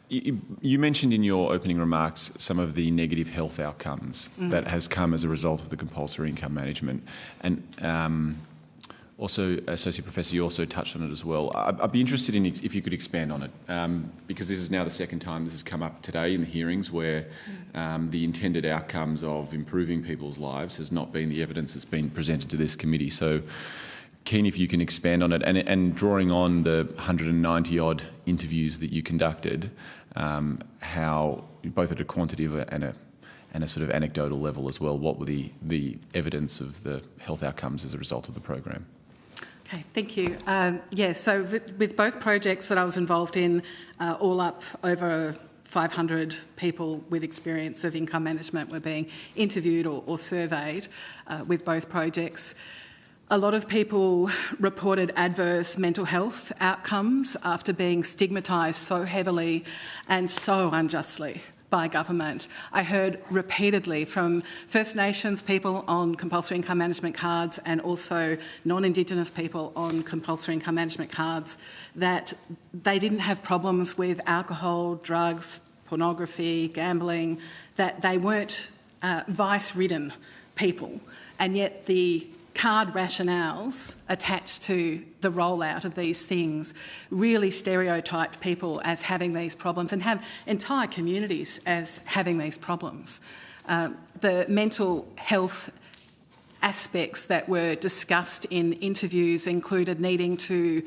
You mentioned in your opening remarks some of the negative health outcomes that has come as a result of the compulsory income management. And also, Associate Professor, you also touched on it as well. I'd be interested in if you could expand on it, because this is now the second time this has come up today in the hearings where the intended outcomes of improving people's lives has not been the evidence that's been presented to this committee. So keen if you can expand on it, and drawing on the 190-odd interviews that you conducted, how, both at a quantitative and a sort of anecdotal level as well, what were the evidence of the health outcomes as a result of the program? Okay, thank you. So with both projects that I was involved in, all up over 500 people with experience of income management were being interviewed or surveyed with both projects. A lot of people reported adverse mental health outcomes after being stigmatised so heavily and so unjustly by government. I heard repeatedly from First Nations people on compulsory income management cards and also non-Indigenous people on compulsory income management cards that they didn't have problems with alcohol, drugs, pornography, gambling, that they weren't vice-ridden people, and yet the card rationales attached to the rollout of these things really stereotyped people as having these problems and have entire communities as having these problems. The mental health aspects that were discussed in interviews included needing to,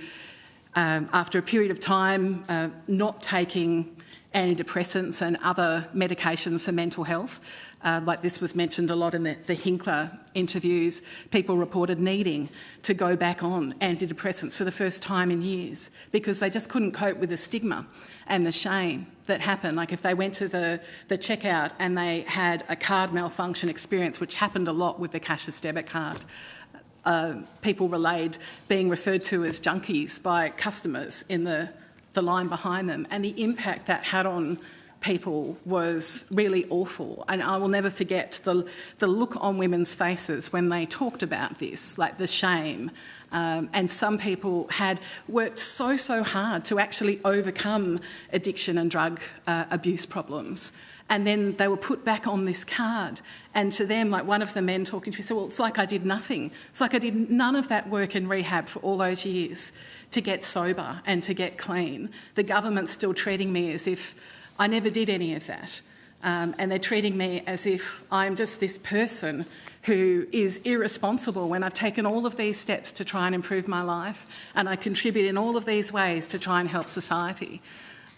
after a period of time, not taking antidepressants and other medications for mental health. Like this was mentioned a lot in the Hinkler interviews, people reported needing to go back on antidepressants for the first time in years because they just couldn't cope with the stigma and the shame that happened. Like if they went to the checkout and they had a card malfunction experience, which happened a lot with the cashless debit card, people relayed being referred to as junkies by customers in the line behind them, and the impact that had on people was really awful. And I will never forget the look on women's faces when they talked about this, like the shame. And some people had worked so hard to actually overcome addiction and drug abuse problems. And then they were put back on this card. And to them, like one of the men talking to me said, well, it's like I did nothing. It's like I did none of that work in rehab for all those years to get sober and to get clean. The government's still treating me as if I never did any of that. And they're treating me as if I'm just this person who is irresponsible when I've taken all of these steps to try and improve my life and I contribute in all of these ways to try and help society.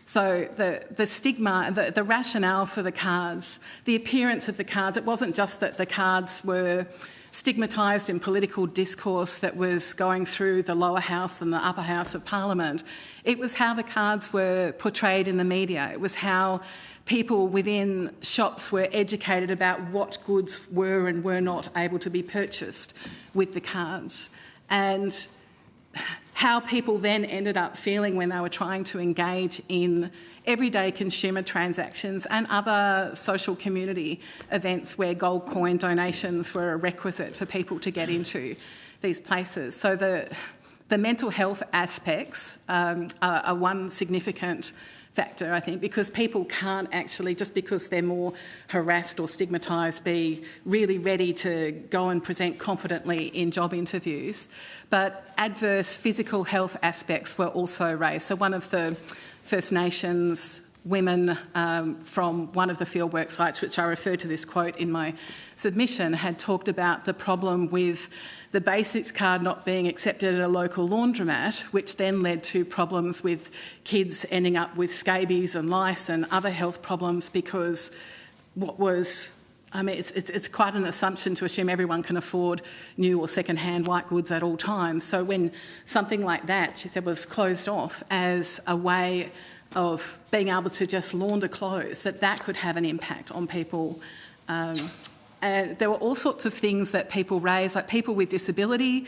So the stigma, the rationale for the cards, the appearance of the cards, it wasn't just that the cards were stigmatised in political discourse that was going through the lower house and the upper house of Parliament. It was how the cards were portrayed in the media. It was how people within shops were educated about what goods were and were not able to be purchased with the cards. And how people then ended up feeling when they were trying to engage in everyday consumer transactions and other social community events where gold coin donations were a requisite for people to get into these places. So the mental health aspects are one significant factor, I think, because people can't actually, just because they're more harassed or stigmatised, be really ready to go and present confidently in job interviews. But adverse physical health aspects were also raised. So one of the First Nations women from one of the fieldwork sites, which I referred to this quote in my submission, had talked about the problem with the basics card not being accepted at a local laundromat, which then led to problems with kids ending up with scabies and lice and other health problems because what was... I mean, it's quite an assumption to assume everyone can afford new or second-hand white goods at all times. So when something like that, she said, was closed off as a way of being able to just launder clothes, that could have an impact on people. And there were all sorts of things that people raised, like people with disability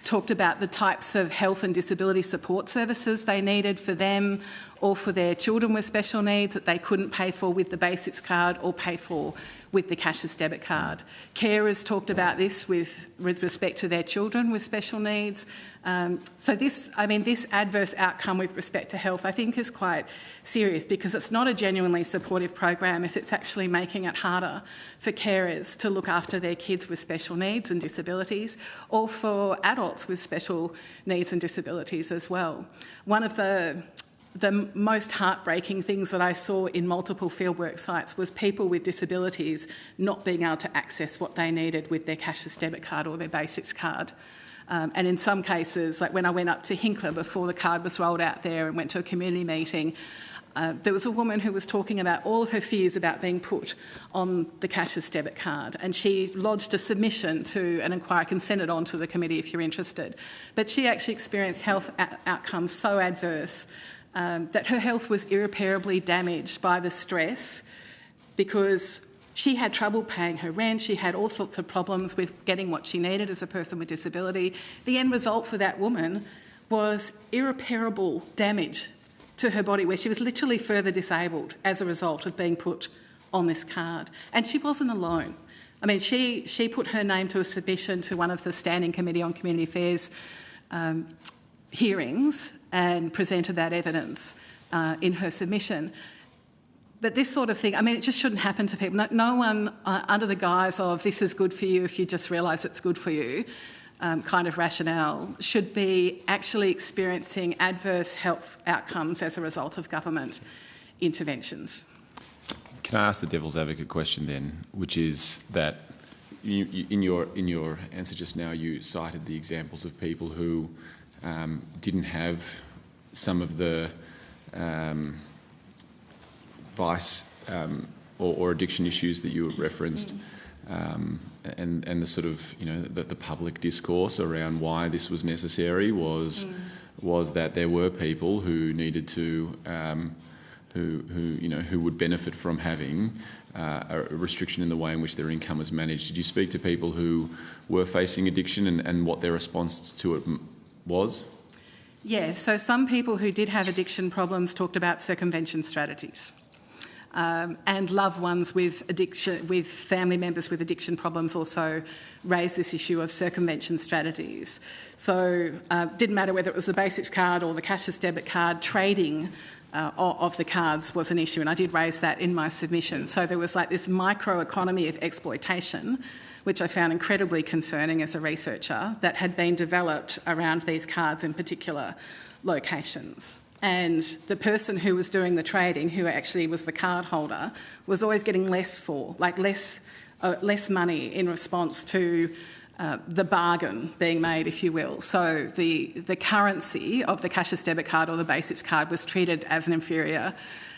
talked about the types of health and disability support services they needed for them or for their children with special needs that they couldn't pay for with the Basics card or pay for with the cashless debit card. Carers talked about this with respect to their children with special needs. So this adverse outcome with respect to health, I think, is quite serious because it's not a genuinely supportive program if it's actually making it harder for carers to look after their kids with special needs and disabilities, or for adults with special needs and disabilities as well. One of the most heartbreaking things that I saw in multiple fieldwork sites was people with disabilities not being able to access what they needed with their cashless debit card or their Basics card. And in some cases, like when I went up to Hinkler before the card was rolled out there and went to a community meeting, there was a woman who was talking about all of her fears about being put on the cashless debit card, and she lodged a submission to an inquiry. I can send it on to the committee if you're interested. But she actually experienced health outcomes so adverse that her health was irreparably damaged by the stress because she had trouble paying her rent, she had all sorts of problems with getting what she needed as a person with disability. The end result for that woman was irreparable damage to her body, where she was literally further disabled as a result of being put on this card. And she wasn't alone. I mean, she put her name to a submission to one of the Standing Committee on Community Affairs hearings and presented that evidence in her submission. But this sort of thing, I mean, it just shouldn't happen to people. No one, under the guise of this is good for you if you just realise it's good for you, kind of rationale, should be actually experiencing adverse health outcomes as a result of government interventions. Can I ask the devil's advocate question then, which is that in your answer just now, you cited the examples of people who didn't have some of the vice or addiction issues that you referenced, and the sort of, you know, the public discourse around why this was necessary was that there were people who needed to who would benefit from having a restriction in the way in which their income was managed. Did you speak to people who were facing addiction and what their response to it was? Yeah, so some people who did have addiction problems talked about circumvention strategies. And loved ones with addiction, with family members with addiction problems, also raised this issue of circumvention strategies. So didn't matter whether it was the Basics card or the cashless debit card, trading of the cards was an issue, and I did raise that in my submission. So there was like this microeconomy of exploitation, which I found incredibly concerning as a researcher, that had been developed around these cards in particular locations. And the person who was doing the trading, who actually was the card holder, was always getting less money in response to the bargain being made, if you will. So the currency of the cashless debit card or the Basics card was treated as an inferior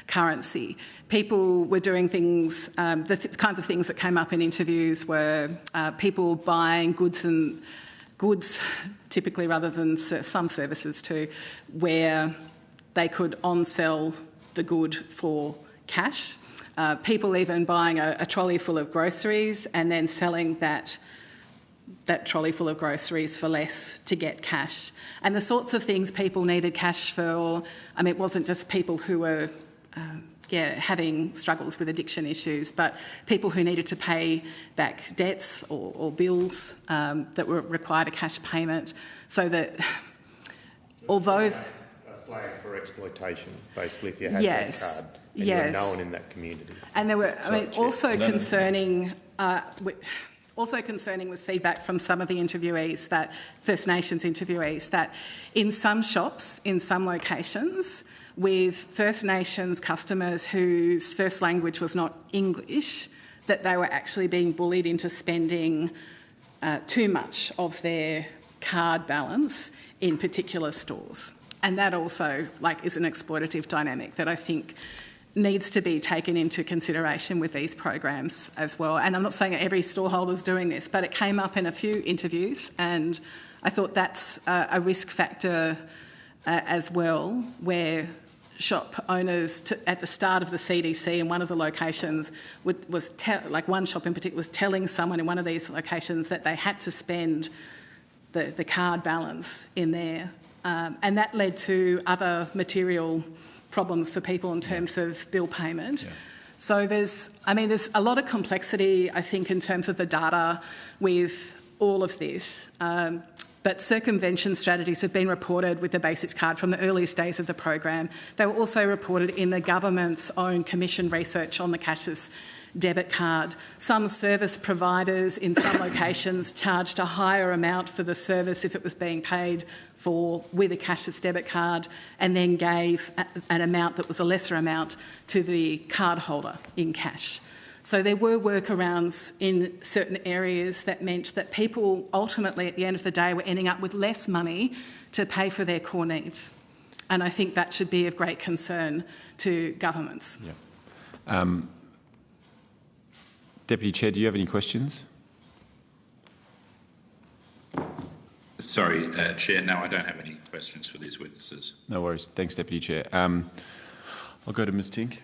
currency. People were doing things, the kinds of things that came up in interviews were people buying goods typically, rather than some services too, where they could on-sell the good for cash. People even buying a trolley full of groceries and then selling that trolley full of groceries for less to get cash. And the sorts of things people needed cash for, I mean, it wasn't just people who were having struggles with addiction issues, but people who needed to pay back debts or bills that were required a cash payment. So that although... flag for exploitation, basically, if you had that card and you were known in that community. And there were, also concerning was feedback from some of the interviewees, that First Nations interviewees, that in some shops, in some locations, with First Nations customers whose first language was not English, that they were actually being bullied into spending too much of their card balance in particular stores. And that also is an exploitative dynamic that I think needs to be taken into consideration with these programs as well. And I'm not saying that every storeholder's doing this, but it came up in a few interviews, and I thought that's a risk factor as well, where shop owners at the start of the CDC in one of the locations one shop in particular was telling someone in one of these locations that they had to spend the card balance in there. And that led to other material problems for people in terms of bill payment. Yeah. So there's a lot of complexity, I think, in terms of the data with all of this. But circumvention strategies have been reported with the Basics card from the earliest days of the program. They were also reported in the government's own commission research on the cashless debit card. Some service providers in some locations charged a higher amount for the service if it was being paid for with a cashless debit card, and then gave an amount that was a lesser amount to the card holder in cash. So there were workarounds in certain areas that meant that people ultimately at the end of the day were ending up with less money to pay for their core needs. And I think that should be of great concern to governments. Yeah. Deputy Chair, do you have any questions? Sorry, Chair, no, I don't have any questions for these witnesses. No worries. Thanks, Deputy Chair. I'll go to Ms Tink.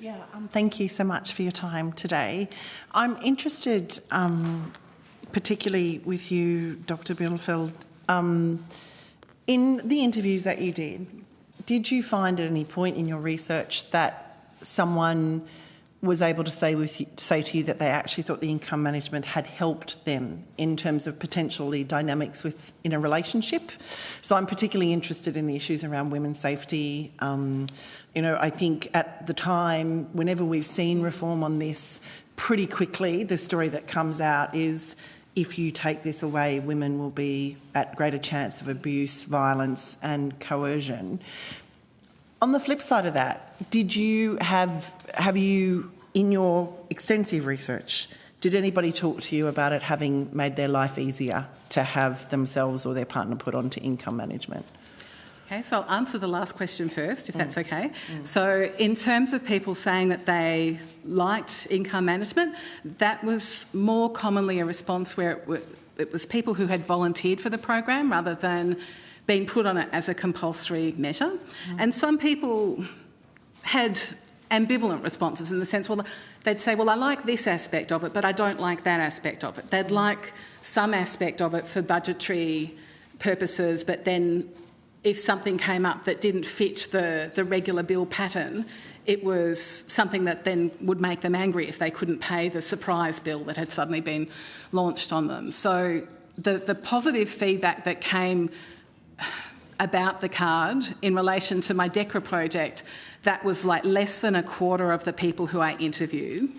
Yeah, thank you so much for your time today. I'm interested, particularly with you, Dr. Bielefeld, in the interviews that you did you find at any point in your research that someone was able to say to you that they actually thought the income management had helped them in terms of potentially dynamics in a relationship? So I'm particularly interested in the issues around women's safety. I think at the time, whenever we've seen reform on this, pretty quickly the story that comes out is if you take this away, women will be at greater chance of abuse, violence and coercion. On the flip side of that, have you, in your extensive research, did anybody talk to you about it having made their life easier to have themselves or their partner put onto income management? Okay, so I'll answer the last question first, if that's okay. So in terms of people saying that they liked income management, that was more commonly a response where it was people who had volunteered for the program rather than being put on it as a compulsory measure. And some people had ambivalent responses in the sense, well, they'd say, well, I like this aspect of it, but I don't like that aspect of it. They'd like some aspect of it for budgetary purposes, but then if something came up that didn't fit the regular bill pattern, it was something that then would make them angry if they couldn't pay the surprise bill that had suddenly been launched on them. So the positive feedback that came about the card in relation to my DECRA project, that was like less than a quarter of the people who I interviewed.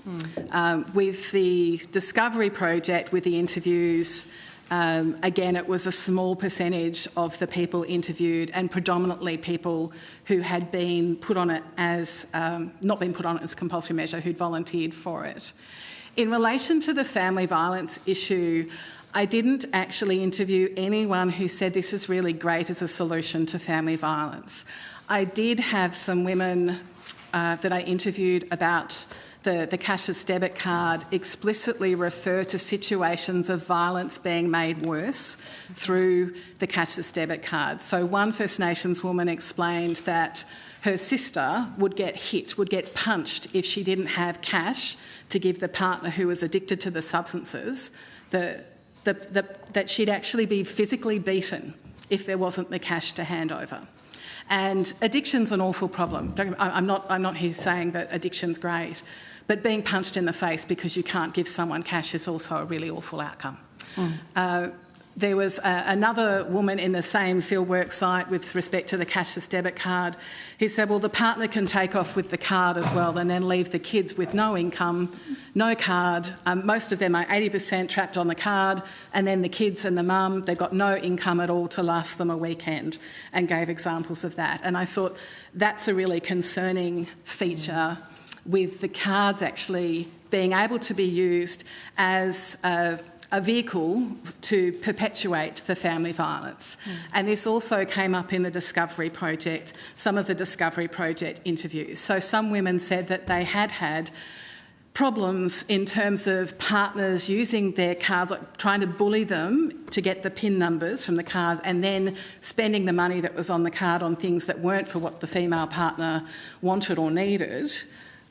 With the Discovery project, with the interviews, again, it was a small percentage of the people interviewed, and predominantly people who had been put on it as, not been put on it as a compulsory measure, who'd volunteered for it. In relation to the family violence issue, I didn't actually interview anyone who said this is really great as a solution to family violence. I did have some women that I interviewed about the cashless debit card explicitly refer to situations of violence being made worse through the cashless debit card. So one First Nations woman explained that her sister would get hit, would get punched if she didn't have cash to give the partner who was addicted to the substances, that she'd actually be physically beaten if there wasn't the cash to hand over. And addiction's an awful problem. I'm not here saying that addiction's great, but being punched in the face because you can't give someone cash is also a really awful outcome. There was another woman in the same fieldwork site with respect to the cashless debit card who said, well, the partner can take off with the card as well and then leave the kids with no income, no card. Most of them are 80% trapped on the card, and then the kids and the mum, they've got no income at all to last them a weekend, and gave examples of that. And I thought that's a really concerning feature with the cards actually being able to be used as a vehicle to perpetuate the family violence. And this also came up in the Discovery project, some of the Discovery project interviews. So some women said that they had problems in terms of partners using their cards, like trying to bully them to get the PIN numbers from the card and then spending the money that was on the card on things that weren't for what the female partner wanted or needed.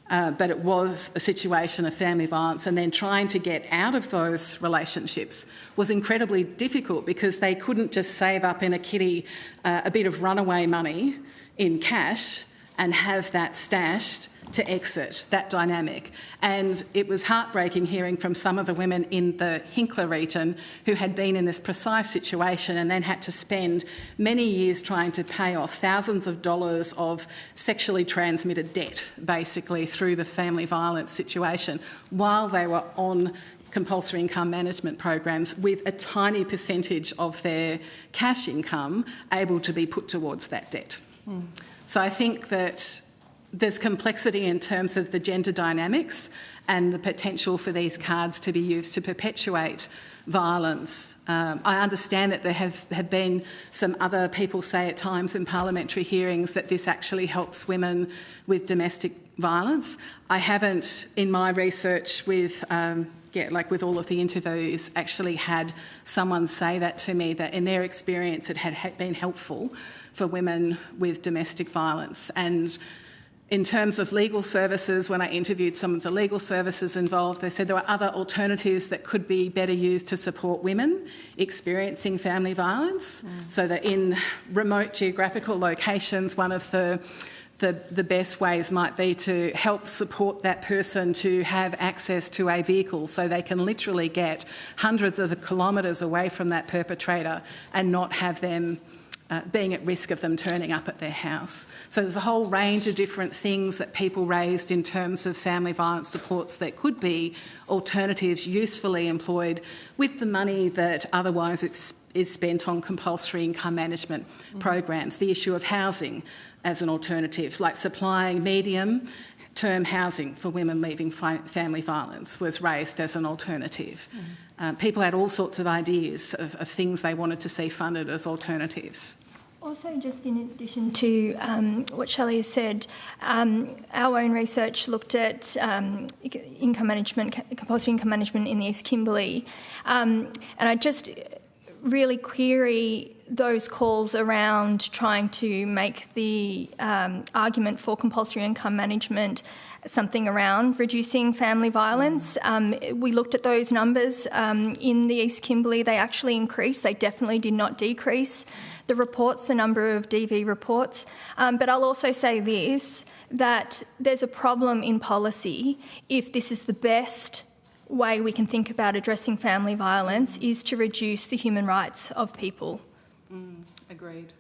but it was a situation of family violence, and then trying to get out of those relationships was incredibly difficult because they couldn't just save up in a kitty a bit of runaway money in cash and have that stashed to exit that dynamic. And it was heartbreaking hearing from some of the women in the Hinkler region who had been in this precise situation and then had to spend many years trying to pay off thousands of dollars of sexually transmitted debt, basically, through the family violence situation while they were on compulsory income management programs, with a tiny percentage of their cash income able to be put towards that debt. So I think that there's complexity in terms of the gender dynamics and the potential for these cards to be used to perpetuate violence. I understand that there have been some other people say at times in parliamentary hearings that this actually helps women with domestic violence. I haven't, in my research with with all of the interviews, actually had someone say that to me, that in their experience it had been helpful for women with domestic violence. And in terms of legal services, when I interviewed some of the legal services involved, they said there were other alternatives that could be better used to support women experiencing family violence, so that in remote geographical locations, one of the best ways might be to help support that person to have access to a vehicle so they can literally get hundreds of kilometres away from that perpetrator and not have them being at risk of them turning up at their house. So there's a whole range of different things that people raised in terms of family violence supports that could be alternatives usefully employed with the money that otherwise is spent on compulsory income management programs. The issue of housing as an alternative, like supplying medium-term housing for women leaving family violence, was raised as an alternative. People had all sorts of ideas of things they wanted to see funded as alternatives. Also, just in addition to what Shelley has said, our own research looked at income management, compulsory income management in the East Kimberley, and I just really query those calls around trying to make the argument for compulsory income management something around reducing family violence. We looked at those numbers in the East Kimberley. They actually increased. They definitely did not decrease. The reports, the number of DV reports. But I'll also say this, that there's a problem in policy if this is the best way we can think about addressing family violence, is to reduce the human rights of people. Agreed.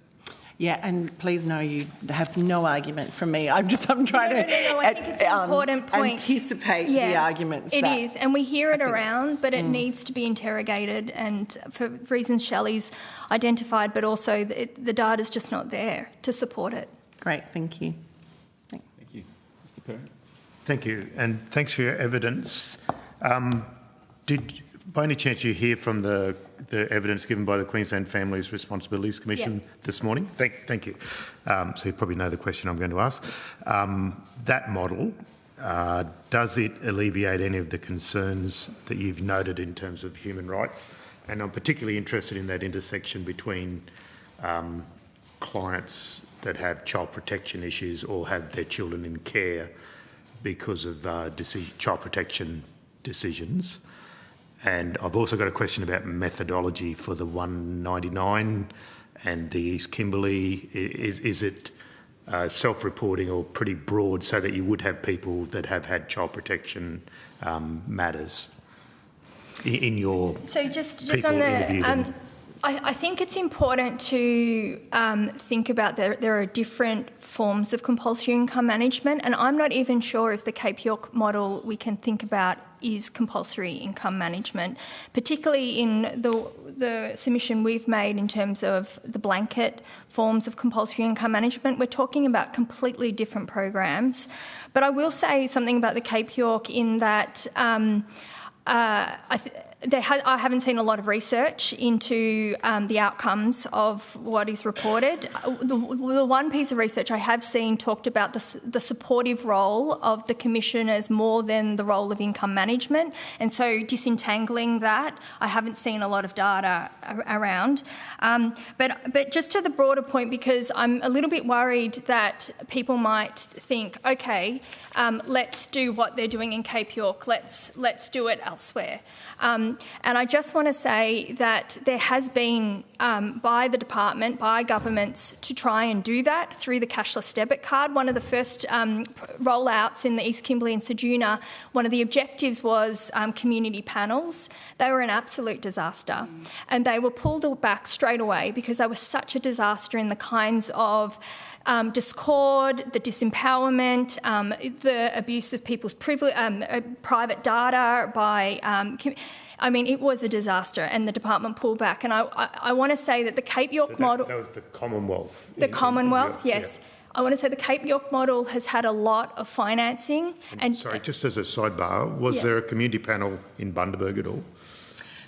Yeah, and please know you have no argument from me. I'm trying to I think it's an important point. Anticipate the arguments. It is, and we hear it around, but it needs to be interrogated, and for reasons Shelley's identified, but also the data's just not there to support it. Great, thank you. Thank you. Mr. Perry? Thank you, and thanks for your evidence. Did, by any chance, you hear from the evidence given by the Queensland Families Responsibilities Commission this morning? Thank you. So you probably know the question I'm going to ask. That model, does it alleviate any of the concerns that you've noted in terms of human rights? And I'm particularly interested in that intersection between clients that have child protection issues or have their children in care because of child protection decisions. And I've also got a question about methodology for the 199 and the East Kimberley. Is it self-reporting or pretty broad so that you would have people that have had child protection matters in your So just people on interviewed? I think it's important to think about there are different forms of compulsory income management, and I'm not even sure if the Cape York model we can think about is compulsory income management, particularly in the submission we've made in terms of the blanket forms of compulsory income management. We're talking about completely different programs. But I will say something about the Cape York in that I haven't seen a lot of research into the outcomes of what is reported. The one piece of research I have seen talked about the supportive role of the commissioners more than the role of income management, and so disentangling that, I haven't seen a lot of data around. But just to the broader point, because I'm a little bit worried that people might think, okay, let's do what they're doing in Cape York, let's do it elsewhere. And I just want to say that there has been, by the department, by governments, to try and do that through the cashless debit card. One of the first rollouts in the East Kimberley and Ceduna, one of the objectives was community panels. They were an absolute disaster. And they were pulled back straight away because they were such a disaster in the kinds of discord, the disempowerment, the abuse of people's private data by... it was a disaster, and the department pulled back. And I want to say that the Cape York model... That was the Commonwealth. The Commonwealth, yes. Yeah. I want to say the Cape York model has had a lot of financing. And sorry, just as a sidebar, was there a community panel in Bundaberg at all?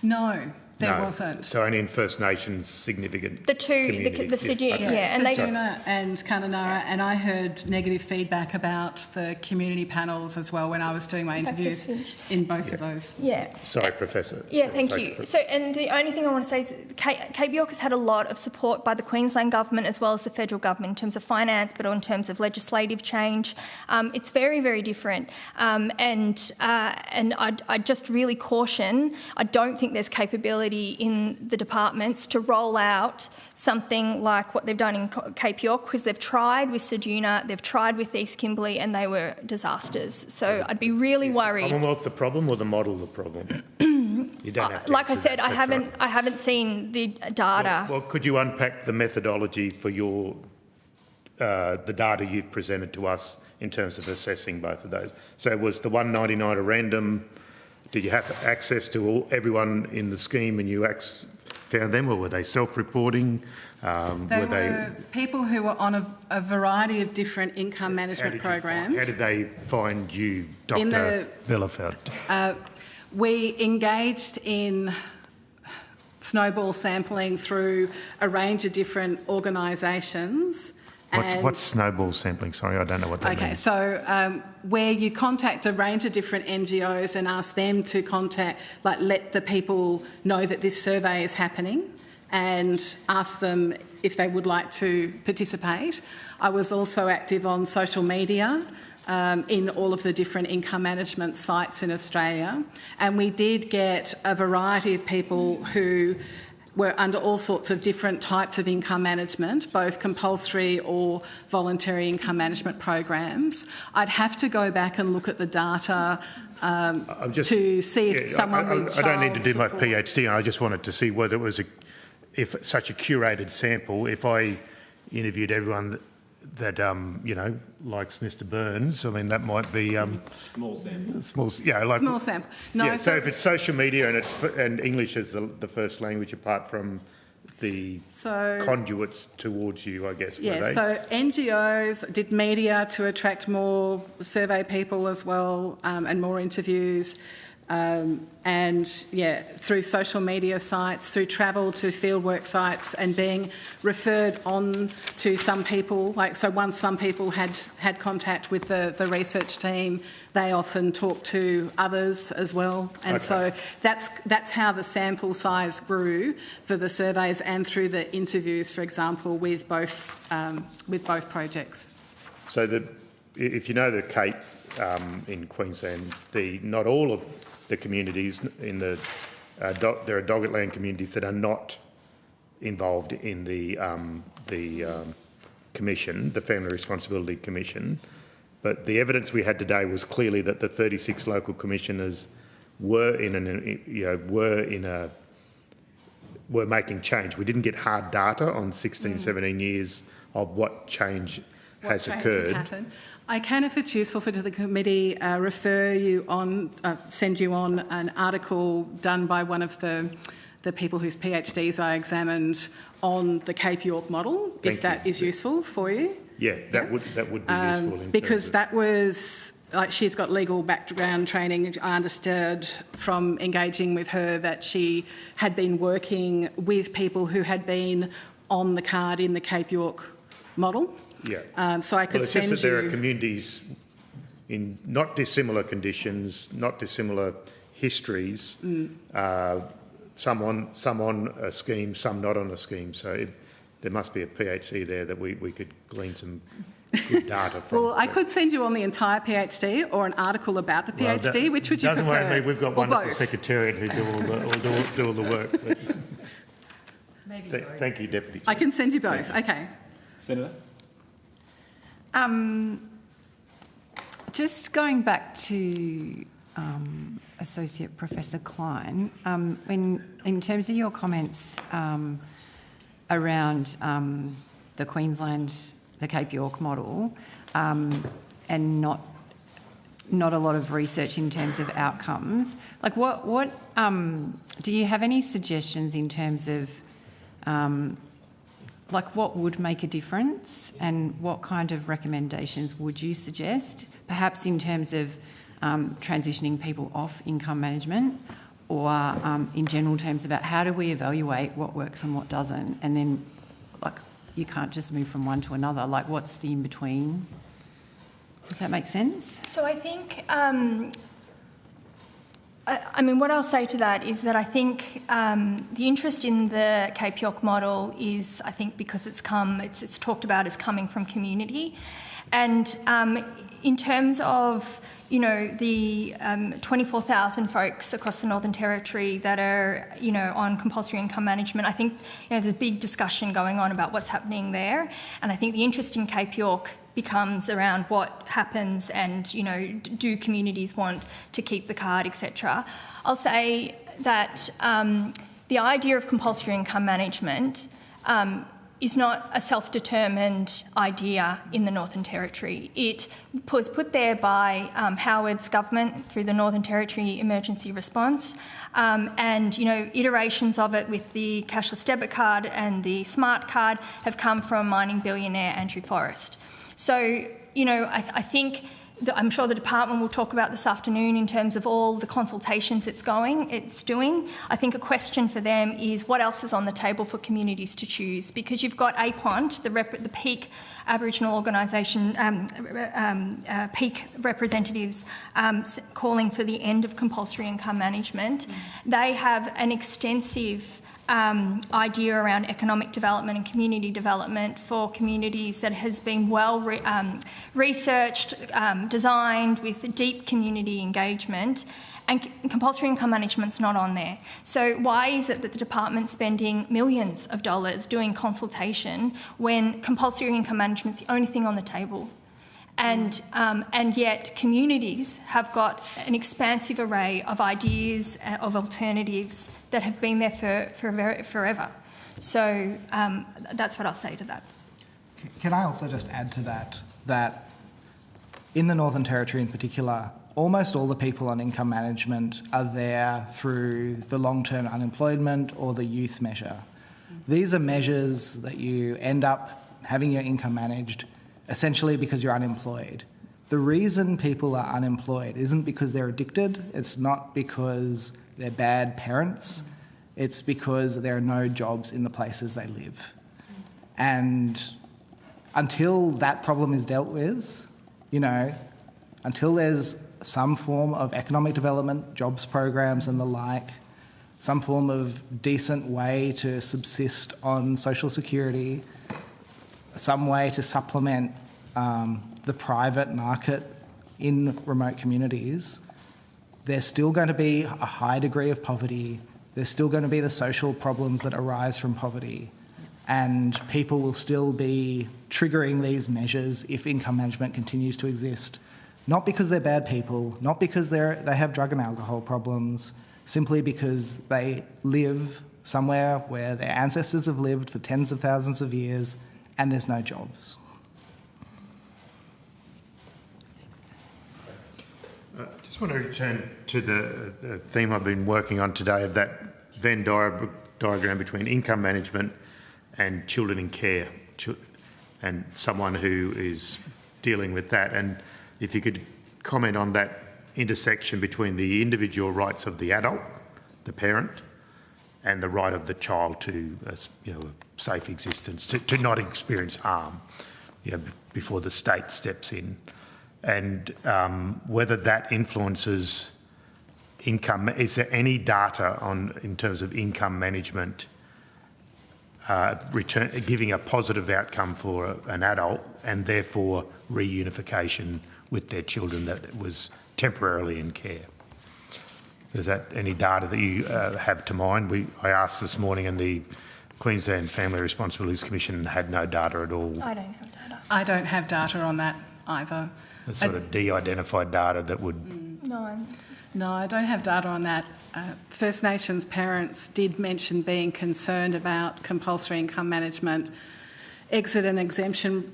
No. There wasn't. So only in First Nations significant the Ceduna, and Ceduna and Kununurra, and I heard negative feedback about the community panels as well when I was doing my interviews in both of those. Yeah. Sorry, Professor. Yeah, thank you. So, and the only thing I want to say is Cape York has had a lot of support by the Queensland government as well as the federal government in terms of finance, but in terms of legislative change. It's very, very different. And I just really caution, I don't think there's capability in the departments to roll out something like what they've done in Cape York, because they've tried with Ceduna, they've tried with East Kimberley, and they were disasters. So I'd be really worried. Is the Commonwealth the problem or the model the problem? You don't have to like I said, that. I haven't seen the data. Well, could you unpack the methodology for your the data you've presented to us in terms of assessing both of those? So was the 199 a random? Did you have access to everyone in the scheme and you found them, or were they self-reporting? They were people who were on a variety of different income management programs. How did they find you, Dr. Bielefeld? We engaged in snowball sampling through a range of different organisations. What's snowball sampling? Sorry, I don't know what that means. Okay, so where you contact a range of different NGOs and ask them to let the people know that this survey is happening and ask them if they would like to participate. I was also active on social media in all of the different income management sites in Australia, and we did get a variety of people who were under all sorts of different types of income management, both compulsory or voluntary income management programs. I'd have to go back and look at the data to see if someone with child I don't need to do support. my PhD, I just wanted to see whether it was if such a curated sample, if I interviewed everyone that likes Mr. Burns, I mean, that might be small sample. Small sample. No, yeah, so if it's social media and English is the first language apart from the conduits towards you, I guess, were they? So NGOs did media to attract more survey people as well, and more interviews. Through social media sites, through travel to fieldwork sites and being referred on to some people. Once some people had contact with the research team, they often talked to others as well. And so that's how the sample size grew for the surveys and through the interviews, for example, with both projects. So if you know the Cape in Queensland, not all of the communities in there are Doggerland communities that are not involved in the commission, the Family Responsibility Commission, but the evidence we had today was clearly that the 36 local commissioners were making change. We didn't get hard data on 16, 17 years of what change has occurred. I can, if it's useful for the committee, send you on an article done by one of the people whose PhDs I examined on the Cape York model, if that is useful for you. Yeah, that would be useful. Because that was like she's got legal background training. I understood from engaging with her that she had been working with people who had been on the card in the Cape York model. Yeah. So I could send you... It's just that there are communities in not dissimilar conditions, not dissimilar histories, some on a scheme, some not on a scheme. So there must be a PhD there that we could glean some good data from. Well, I could send you on the entire PhD or an article about the PhD. Which would you prefer? Doesn't worry me. We've got one at the both? Secretariat who do all the work. But Maybe thank you, Deputy Chair. I can send you both. Okay. Senator? Just going back to Associate Professor Klein, in terms of your comments around the Queensland, the Cape York model, and not a lot of research in terms of outcomes, like what do you have any suggestions in terms of like what would make a difference and what kind of recommendations would you suggest, perhaps in terms of transitioning people off income management, or in general terms about how do we evaluate what works and what doesn't, and then like you can't just move from one to another, like what's the in-between? Does that make sense? So I think, I mean, what I'll say to that is that I think the interest in the Cape York model is, I think, because it's talked about as coming from community. And in terms of, you know, the 24,000 folks across the Northern Territory that are, you know, on compulsory income management, I think, you know, there's a big discussion going on about what's happening there. And I think the interest in Cape York becomes around what happens and, you know, do communities want to keep the card, etc. I'll say that the idea of compulsory income management is not a self-determined idea in the Northern Territory. It was put there by Howard's government through the Northern Territory Emergency Response, and, you know, iterations of it with the cashless debit card and the smart card have come from mining billionaire Andrew Forrest. So, you know, I think I'm sure the department will talk about this afternoon in terms of all the consultations it's doing. I think a question for them is what else is on the table for communities to choose, because you've got APONT, the peak Aboriginal organisation, peak representatives calling for the end of compulsory income management. They have an extensive idea around economic development and community development for communities that has been well researched, designed with deep community engagement, and compulsory income management's not on there. So why is it that the department's spending millions of dollars doing consultation when compulsory income management's the only thing on the table? And yet communities have got an expansive array of ideas, of alternatives that have been there for forever. So that's what I'll say to that. Can I also just add to that in the Northern Territory in particular, almost all the people on income management are there through the long-term unemployment or the youth measure. These are measures that you end up having your income managed essentially because you're unemployed. The reason people are unemployed isn't because they're addicted, it's not because they're bad parents, it's because there are no jobs in the places they live. And until that problem is dealt with, you know, until there's some form of economic development, jobs programs and the like, some form of decent way to subsist on social security, some way to supplement the private market in remote communities, there's still going to be a high degree of poverty, there's still going to be the social problems that arise from poverty, and people will still be triggering these measures if income management continues to exist. Not because they're bad people, not because they have drug and alcohol problems, simply because they live somewhere where their ancestors have lived for tens of thousands of years and there's no jobs. Just want to return to the theme I've been working on today of that Venn diagram between income management and children in care, and someone who is dealing with that. And if you could comment on that intersection between the individual rights of the adult, the parent, and the right of the child to a safe existence, to not experience harm before the state steps in, and whether that influences income. Is there any data in terms of income management giving a positive outcome for an adult and therefore reunification with their children that was temporarily in care? Is that any data that you have to mind? I asked this morning and the Queensland Family Responsibilities Commission had no data at all. I don't have data. I don't have data on that either. The sort of de-identified data that would... No, I don't have data on that. First Nations parents did mention being concerned about compulsory income management, exit and exemption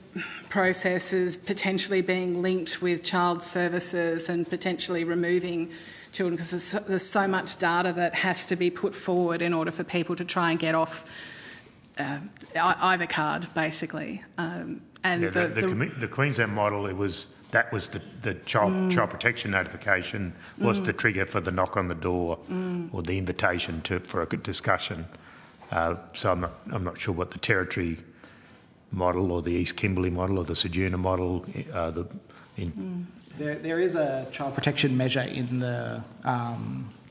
processes potentially being linked with child services and potentially removing children, because there's so much data that has to be put forward in order for people to try and get off either card, basically. The Queensland model, that was the child protection notification was the trigger for the knock on the door or the invitation for a good discussion. So I'm not sure what the Territory model or the East Kimberley model or the Ceduna model. There is a child protection measure in the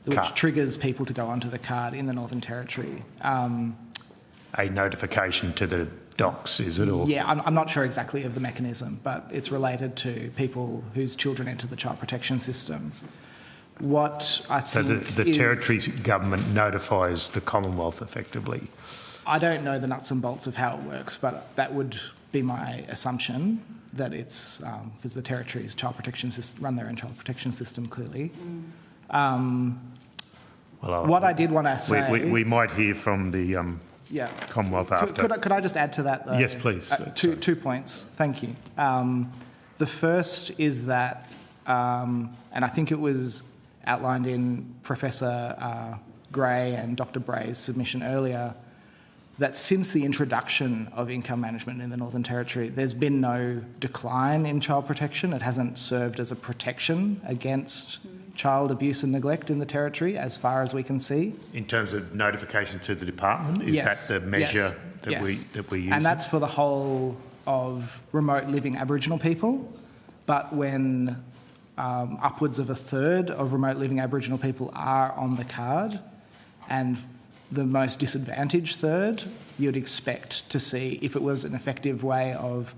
which triggers people to go onto the card in the Northern Territory. A notification to the docs, is it? Or? Yeah, I'm not sure exactly of the mechanism, but it's related to people whose children enter the child protection system. What I think so the Territory's government notifies the Commonwealth effectively? I don't know the nuts and bolts of how it works, but that would be my assumption, that it's because the Territory's child protection system run their own child protection system clearly. What I did want to say... We might hear from the Commonwealth after. Could I just add to that, though? Yes, please. Two points. Thank you. The first is that, and I think it was outlined in Professor Gray and Dr. Bray's submission earlier, that since the introduction of income management in the Northern Territory, there's been no decline in child protection. It hasn't served as a protection against child abuse and neglect in the Territory, as far as we can see. In terms of notification to the department, is that the measure that we use? And that's for the whole of remote living Aboriginal people. But when upwards of a third of remote living Aboriginal people are on the card, and the most disadvantaged third, you'd expect to see, if it was an effective way of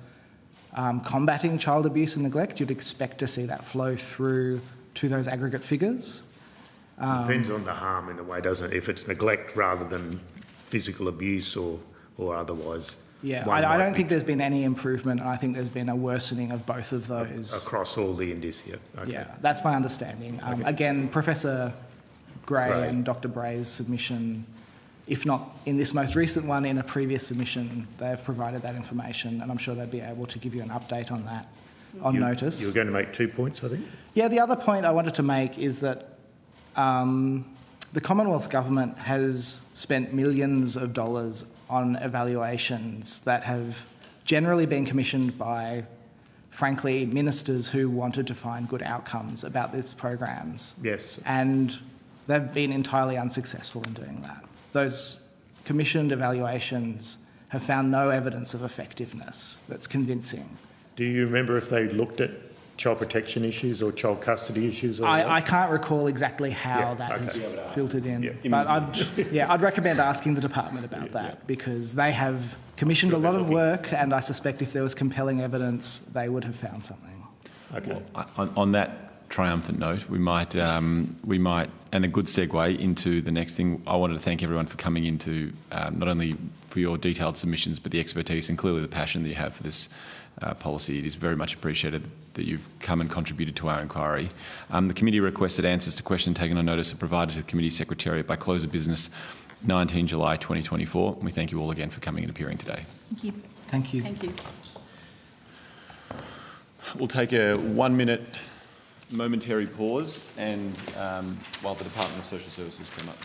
combating child abuse and neglect, you'd expect to see that flow through to those aggregate figures. Depends on the harm in a way, doesn't it? If it's neglect rather than physical abuse or otherwise. Yeah, I don't think there's been any improvement. I think there's been a worsening of both of those. Across all the indicia. Okay. Yeah, that's my understanding. Again, Professor Gray and Dr. Bray's submission, if not in this most recent one, in a previous submission, they've provided that information, and I'm sure they'd be able to give you an update on that on notice. You were going to make 2 points, I think? Yeah, the other point I wanted to make is that the Commonwealth Government has spent millions of dollars on evaluations that have generally been commissioned by, frankly, ministers who wanted to find good outcomes about these programs. Yes. And they've been entirely unsuccessful in doing that. Those commissioned evaluations have found no evidence of effectiveness that's convincing. Do you remember if they looked at child protection issues or child custody issues? I can't recall exactly how that has filtered in, but I'd recommend asking the department about that, because they have commissioned a lot of work, and I suspect if there was compelling evidence, they would have found something. Okay. Well, on that triumphant note, we might, and a good segue into the next thing. I wanted to thank everyone for coming into not only for your detailed submissions, but the expertise and clearly the passion that you have for this policy. It is very much appreciated that you've come and contributed to our inquiry. The committee requested answers to questions taken on notice are provided to the committee secretariat by close of business 19 July 2024. And we thank you all again for coming and appearing today. Thank you. Thank you. Thank you. We'll take a 1 minute momentary pause and while the Department of Social Services come up.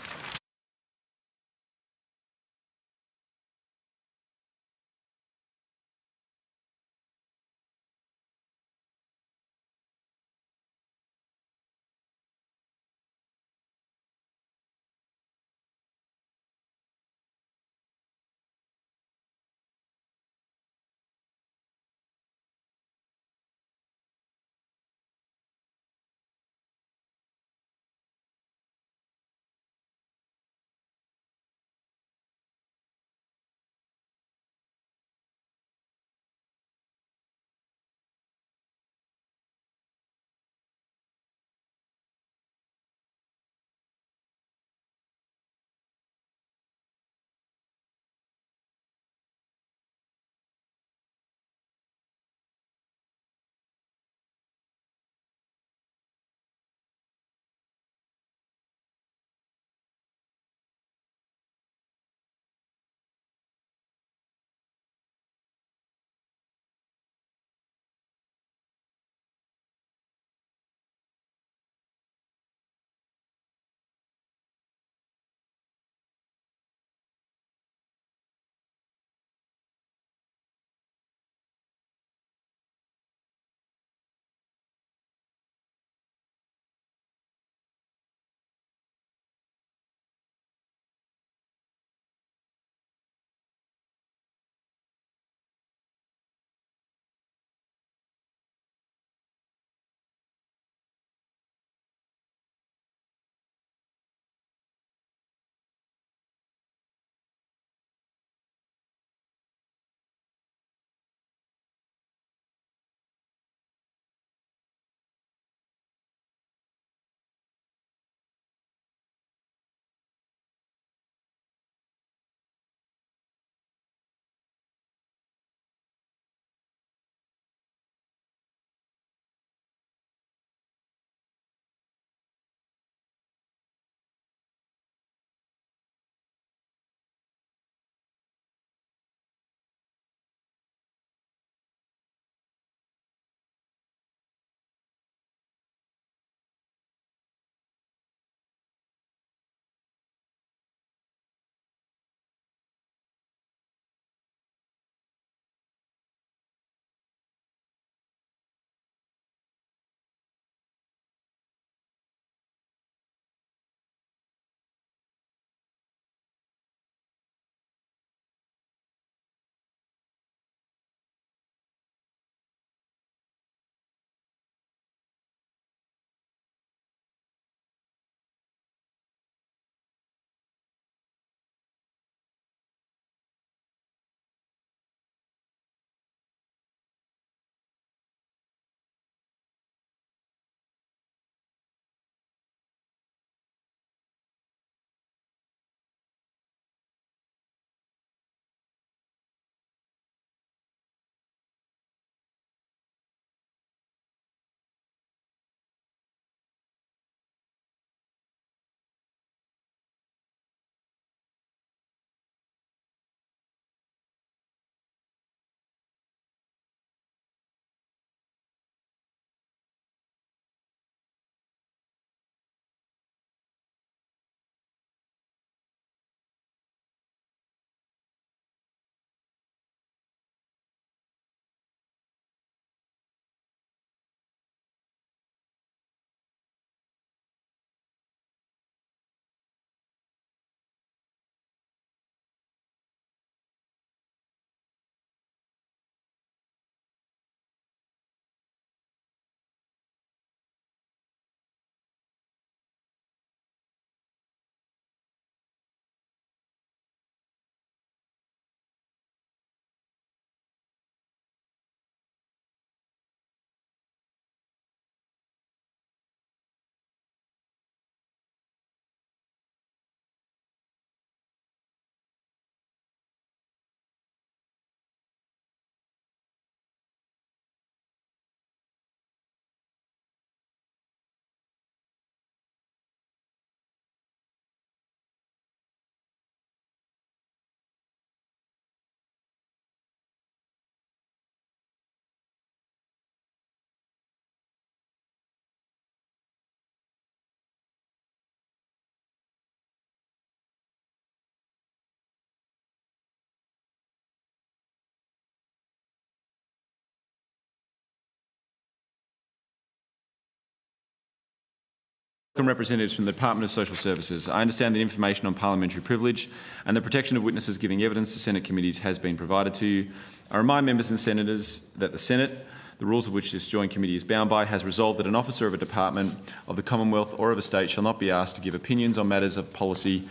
Representatives from the Department of Social Services. I understand that information on parliamentary privilege and the protection of witnesses giving evidence to Senate committees has been provided to you. I remind members and senators that the Senate, the rules of which this joint committee is bound by, has resolved that an officer of a department of the Commonwealth or of a state shall not be asked to give opinions on matters of policy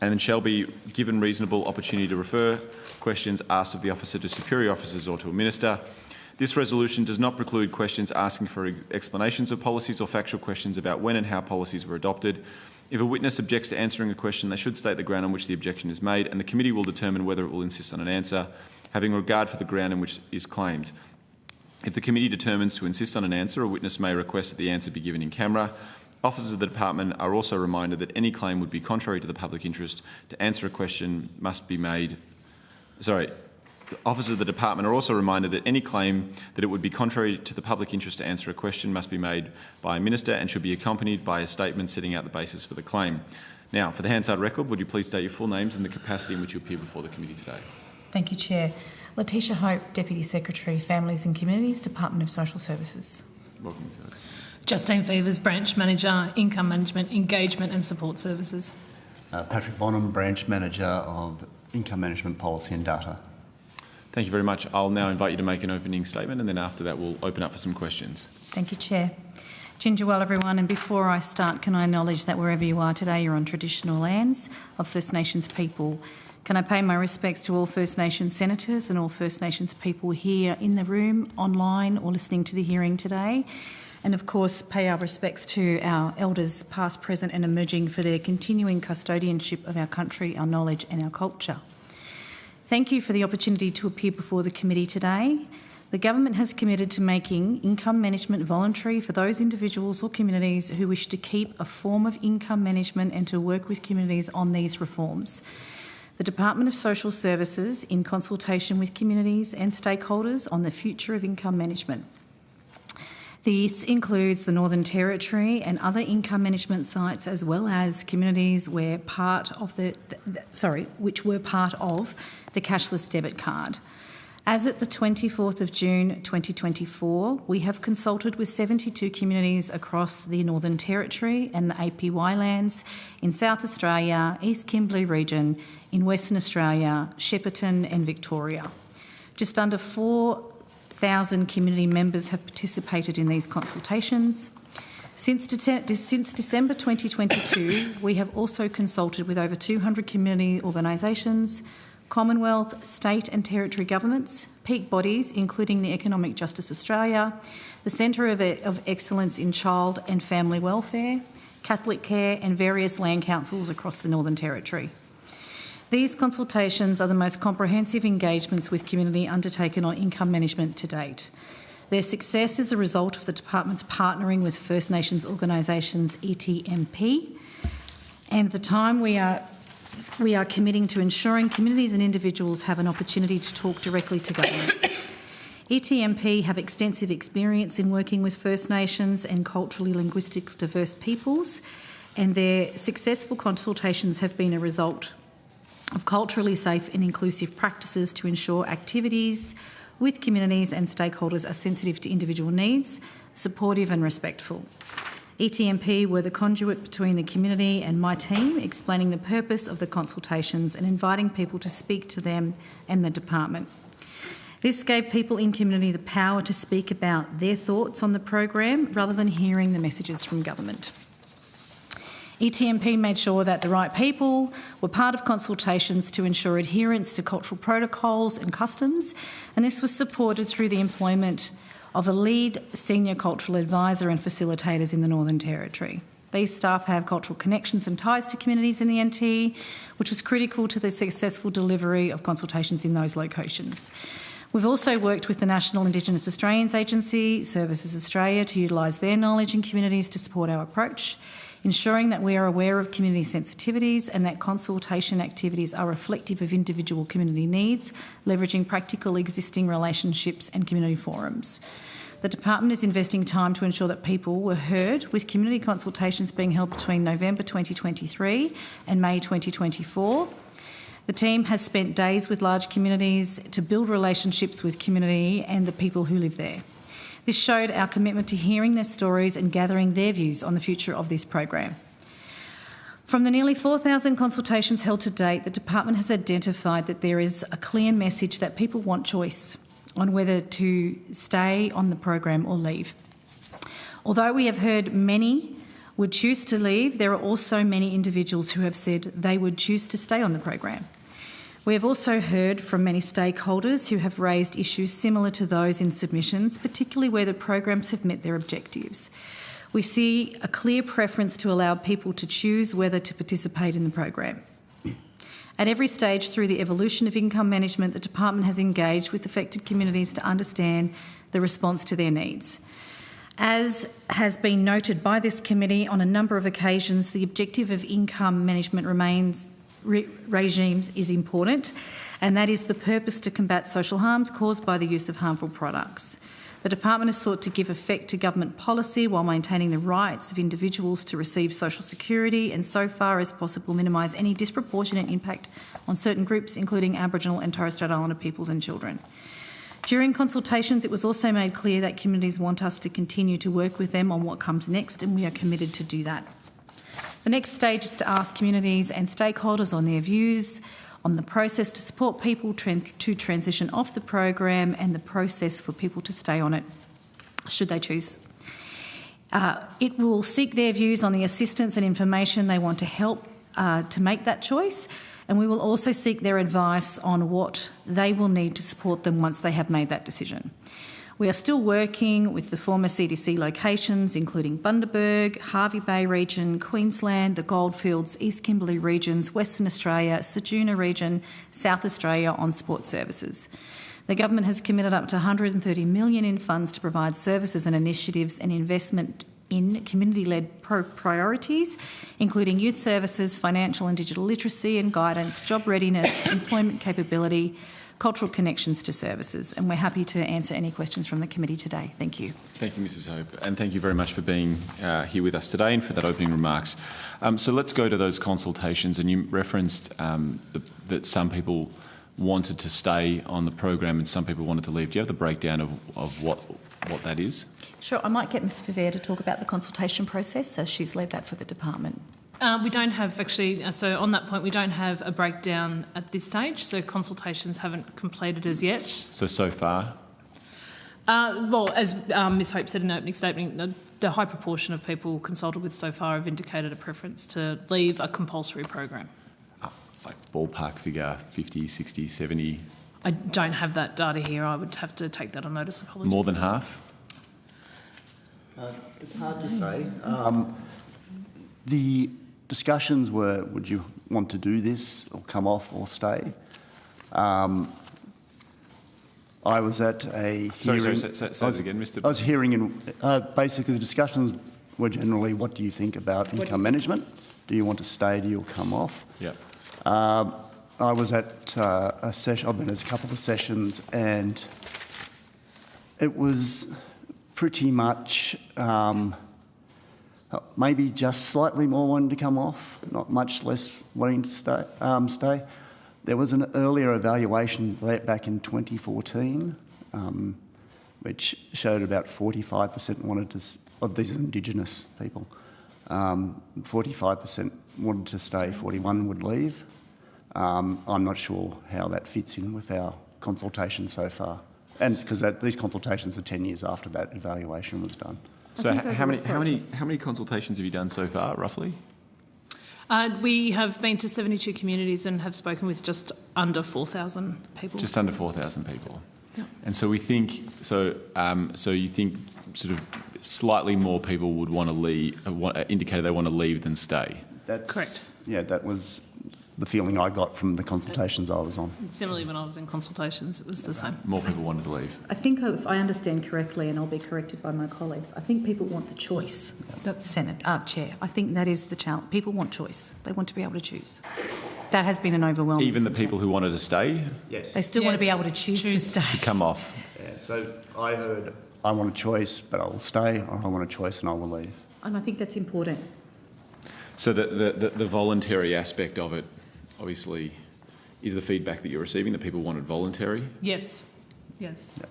and shall be given reasonable opportunity to refer questions asked of the officer to superior officers or to a minister. This resolution does not preclude questions asking for explanations of policies or factual questions about when and how policies were adopted. If a witness objects to answering a question, they should state the ground on which the objection is made, and the committee will determine whether it will insist on an answer, having regard for the ground in which is claimed. If the committee determines to insist on an answer, a witness may request that the answer be given in camera. Officers of the department are also reminded that any claim would be contrary to the public interest. To answer a question must be made. Officers of the department are also reminded that any claim that it would be contrary to the public interest to answer a question must be made by a minister and should be accompanied by a statement setting out the basis for the claim. Now, for the Hansard record, would you please state your full names and the capacity in which you appear before the committee today? Thank you, Chair. Letitia Hope, Deputy Secretary, Families and Communities, Department of Social Services. Welcome, Ms. Hope. Justine Fevers, Branch Manager, Income Management, Engagement and Support Services. Patrick Bonham, Branch Manager of Income Management Policy and Data. Thank you very much. I'll now invite you to make an opening statement, and then after that we'll open up for some questions. Thank you, Chair. Ginger well, everyone, and before I start, can I acknowledge that wherever you are today, you're on traditional lands of First Nations people. Can I pay my respects to all First Nations senators and all First Nations people here in the room, online or listening to the hearing today? And of course, pay our respects to our elders past, present and emerging for their continuing custodianship of our country, our knowledge and our culture. Thank you for the opportunity to appear before the committee today. The government has committed to making income management voluntary for those individuals or communities who wish to keep a form of income management and to work with communities on these reforms. The Department of Social Services, in consultation with communities and stakeholders on the future of income management. This includes the Northern Territory and other income management sites, as well as communities where part of which were part of the cashless debit card. As at the 24th of June 2024, we have consulted with 72 communities across the Northern Territory and the APY lands in South Australia, East Kimberley region, in Western Australia, Shepparton and Victoria. Just under 4,000 community members have participated in these consultations. Since December 2022, we have also consulted with over 200 community organisations, Commonwealth, state and territory governments, peak bodies including the Economic Justice Australia, the Centre of Excellence in Child and Family Welfare, Catholic Care and various land councils across the Northern Territory. These consultations are the most comprehensive engagements with community undertaken on income management to date. Their success is a result of the Department's partnering with First Nations organisations ETMP, and at the time we are committing to ensuring communities and individuals have an opportunity to talk directly to government. ETMP have extensive experience in working with First Nations and culturally linguistically diverse peoples, and their successful consultations have been a result of culturally safe and inclusive practices to ensure activities with communities and stakeholders are sensitive to individual needs, supportive and respectful. ETMP were the conduit between the community and my team, explaining the purpose of the consultations and inviting people to speak to them and the department. This gave people in community the power to speak about their thoughts on the program rather than hearing the messages from government. ETMP made sure that the right people were part of consultations to ensure adherence to cultural protocols and customs, and this was supported through the employment of a lead senior cultural advisor and facilitators in the Northern Territory. These staff have cultural connections and ties to communities in the NT, which was critical to the successful delivery of consultations in those locations. We've also worked with the National Indigenous Australians Agency, Services Australia, to utilise their knowledge in communities to support our approach, ensuring that we are aware of community sensitivities and that consultation activities are reflective of individual community needs, leveraging practical existing relationships and community forums. The department is investing time to ensure that people were heard, with community consultations being held between November 2023 and May 2024. The team has spent days with large communities to build relationships with community and the people who live there. This showed our commitment to hearing their stories and gathering their views on the future of this program. From the nearly 4,000 consultations held to date, the department has identified that there is a clear message that people want choice on whether to stay on the program or leave. Although we have heard many would choose to leave, there are also many individuals who have said they would choose to stay on the program. We have also heard from many stakeholders who have raised issues similar to those in submissions, particularly where the programs have met their objectives. We see a clear preference to allow people to choose whether to participate in the program. At every stage through the evolution of income management, the department has engaged with affected communities to understand the response to their needs. As has been noted by this committee on a number of occasions, the objective of income management regimes is important, and that is the purpose to combat social harms caused by the use of harmful products. The department has sought to give effect to government policy while maintaining the rights of individuals to receive social security and, so far as possible, minimise any disproportionate impact on certain groups, including Aboriginal and Torres Strait Islander peoples and children. During consultations, it was also made clear that communities want us to continue to work with them on what comes next, and we are committed to do that. The next stage is to ask communities and stakeholders on their views on the process to support people to transition off the program and the process for people to stay on it, should they choose. It will seek their views on the assistance and information they want to help to make that choice, and we will also seek their advice on what they will need to support them once they have made that decision. We are still working with the former CDC locations, including Bundaberg, Hervey Bay region, Queensland, the Goldfields, East Kimberley regions, Western Australia, Ceduna region, South Australia on support services. The government has committed up to $130 million in funds to provide services and initiatives and investment in community-led priorities, including youth services, financial and digital literacy and guidance, job readiness, employment capability, cultural connections to services, and we're happy to answer any questions from the committee today. Thank you. Thank you, Mrs Hope, and thank you very much for being here with us today and for that opening remarks. So let's go to those consultations, and you referenced that some people wanted to stay on the program and some people wanted to leave. Do you have the breakdown of what that is? Sure. I might get Ms Favere to talk about the consultation process, as she's led that for the department. We don't have actually, so on that point, we don't have a breakdown at this stage, so consultations haven't completed as yet. So far? Well, as Ms Hope said in the opening statement, the high proportion of people consulted with so far have indicated a preference to leave a compulsory program. Like ballpark figure, 50, 60, 70? I don't have that data here. I would have to take that on notice. Apologies. More than half? It's hard to say. The discussions were, would you want to do this or come off or stay? I was at a hearing... Sorry, say that again, Mr... I was hearing, and basically the discussions were generally, what do you think about income management? Do you want to stay? Do you come off? Yeah. I was at a session, I've been at a couple of sessions, and it was pretty much... maybe just slightly more wanting to come off, not much less wanting to stay. There was an earlier evaluation back in 2014, which showed about 45% wanted to, of these Indigenous people, 45% wanted to stay, 41% would leave. I'm not sure how that fits in with our consultation so far, and because these consultations are 10 years after that evaluation was done. So how many consultations have you done so far, roughly? We have been to 72 communities and have spoken with just under 4,000 people. Just under 4,000 people. Yeah. And so we think, so you think sort of slightly more people would want to leave, indicate they want to leave than stay? That's correct. Yeah, that was the feeling I got from the consultations I was on. Similarly, when I was in consultations, it was the same. More people wanted to leave. I think if I understand correctly, and I'll be corrected by my colleagues, I think people want the choice. That's Chair. I think that is the challenge. People want choice. They want to be able to choose. That has been an overwhelming... Even the people who wanted to stay? Yes. They still want to be able to choose to stay. To come off. Yeah, so I heard, I want a choice, but I will stay, or I want a choice and I will leave. And I think that's important. So the voluntary aspect of it, obviously, is the feedback that you're receiving, that people wanted voluntary? Yes. Yes. Yeah.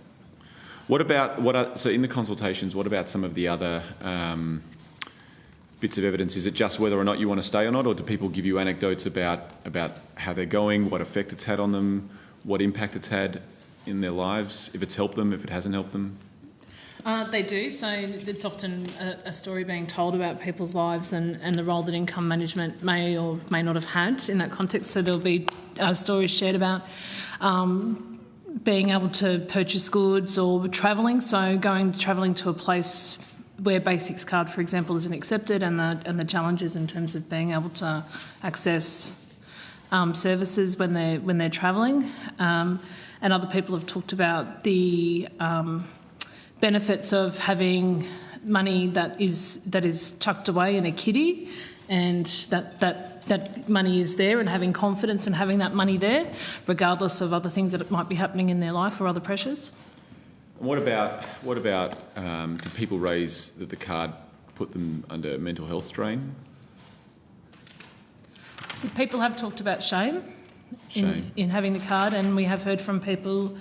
What about so in the consultations? What about some of the other bits of evidence? Is it just whether or not you want to stay or not, or do people give you anecdotes about how they're going, what effect it's had on them, what impact it's had in their lives, if it's helped them, if it hasn't helped them? They do. So it's often a story being told about people's lives and the role that income management may or may not have had in that context. So there'll be stories shared about being able to purchase goods or travelling. So travelling to a place where Basics Card, for example, isn't accepted, and the challenges in terms of being able to access services when they're travelling. And other people have talked about the benefits of having money that is tucked away in a kitty, and that money is there, and having confidence in having that money there, regardless of other things that might be happening in their life or other pressures. What about do people raise that the card put them under mental health strain? People have talked about shame. In having the card, and we have heard from people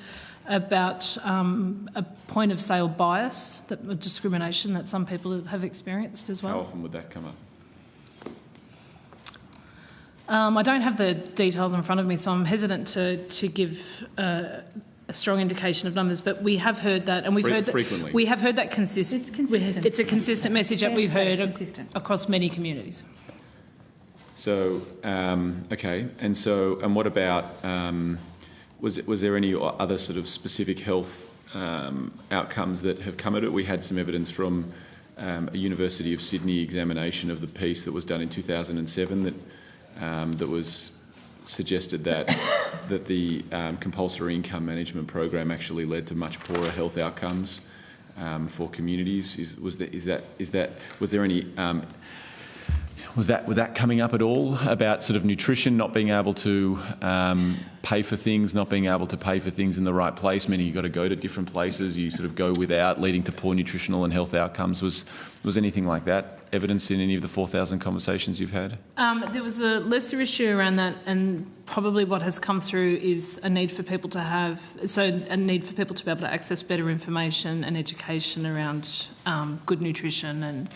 about a point of sale bias, discrimination that some people have experienced as well. How often would that come up? I don't have the details in front of me, so I'm hesitant to give a strong indication of numbers. But we have heard that, and we've heard that frequently. We have heard that consistent. It's consistent. It's a consistent message that we've heard across many communities. So okay, and what about was there any other sort of specific health outcomes that have come at it? We had some evidence from a University of Sydney examination of the piece that was done in 2007 that was suggested that the compulsory income management program actually led to much poorer health outcomes for communities. Was that coming up at all about sort of nutrition, not being able to pay for things, not being able to pay for things in the right place, meaning you've got to go to different places, you sort of go without, leading to poor nutritional and health outcomes? Was anything like that evidenced in any of the 4,000 conversations you've had? There was a lesser issue around that, and probably what has come through is a need for people to be able to access better information and education around good nutrition and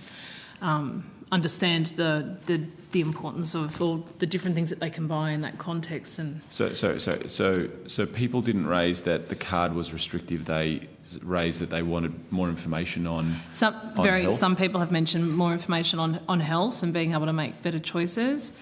understand the importance of all the different things that they can buy in that context. And so people didn't raise that the card was restrictive. They raised that they wanted more information on health. Some people have mentioned more information on health and being able to make better choices.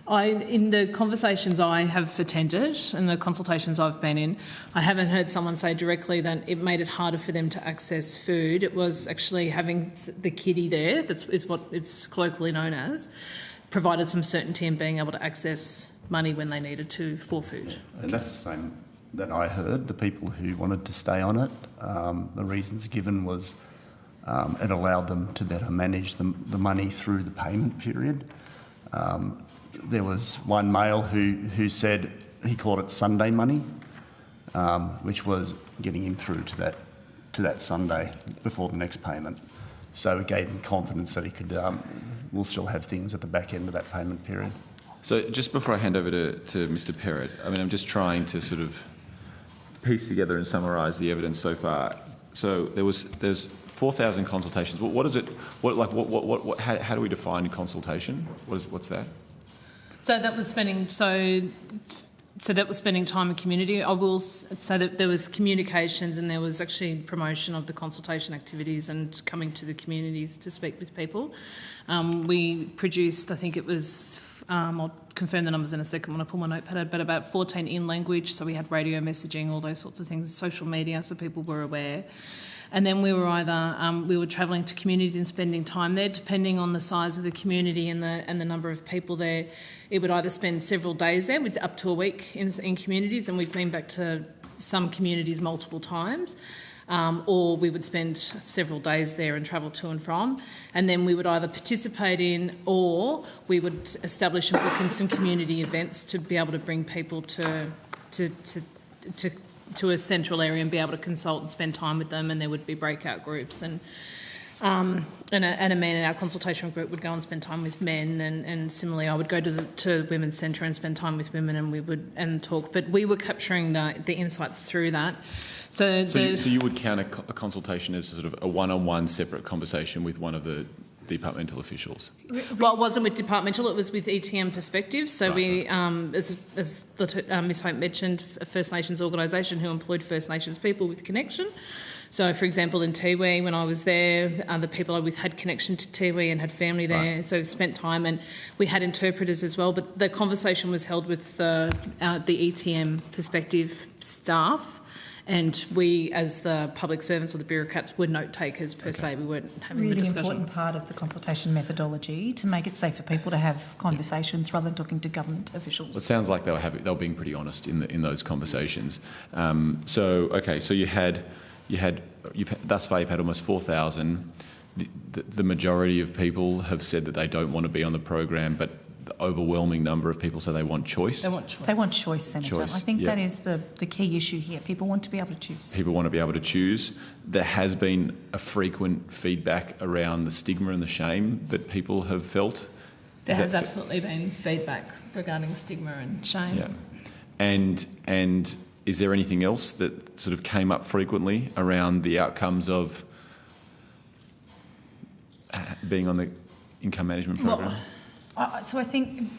In the conversations I have attended and the consultations I've been in, I haven't heard someone say directly that it made it harder for them to access food. It was actually having the kitty there, is what it's colloquially known as, provided some certainty in being able to access money when they needed to for food. And that's the same that I heard, the people who wanted to stay on it. The reasons given was it allowed them to better manage the money through the payment period. There was one male who said he called it Sunday money, which was getting him through to that Sunday before the next payment. So it gave him confidence that he could will still have things at the back end of that payment period. So just before I hand over to Mr. Perrott, I mean, I'm just trying to sort of piece together and summarise the evidence so far. So there's 4,000 consultations. What is it? How do we define consultation? What's that? So that was spending time in community. I will say that there was communications and there was actually promotion of the consultation activities and coming to the communities to speak with people. We produced, I think it was, I'll confirm the numbers in a second when I pull my notepad out, but about 14 in language. So we had radio messaging, all those sorts of things, social media, so people were aware. And then we were we were travelling to communities and spending time there, depending on the size of the community and the number of people there. It would either spend several days there, with up to a week in communities, and we've been back to some communities multiple times, or we would spend several days there and travel to and from. And then we would either participate in, or we would establish and book in some community events to be able to bring people to a central area and be able to consult and spend time with them, and there would be breakout groups. And And a man in our consultation group would go and spend time with men, and similarly I would go to Women's Centre and spend time with women, and we would talk. But we were capturing the insights through that. So you would count a consultation as sort of a one-on-one separate conversation with one of the departmental officials? Well, it wasn't with departmental, it was with ETM Perspective. So right. We, as Ms Hope mentioned, a First Nations organisation who employed First Nations people with connection. So, for example, in Tiwi, when I was there, the people I was had connection to Tiwi and had family there, right. So spent time, and we had interpreters as well. But the conversation was held with the ETM Perspective staff, and we, as the public servants or the bureaucrats, were note takers per se. We weren't having the discussion. Really important part of the consultation methodology to make it safe for people to have conversations rather than talking to government officials. Well, it sounds like they were being pretty honest in those conversations. So thus far you've had almost 4,000. The majority of people have said that they don't want to be on the program, but the overwhelming number of people say they want choice. They want choice. They want choice, Senator. Choice, I think that is the key issue here. People want to be able to choose. People want to be able to choose. There has been a frequent feedback around the stigma and the shame that people have felt. There has absolutely been feedback regarding stigma and shame. Yeah. And is there anything else that sort of came up frequently around the outcomes of being on the income management program? Well, so I think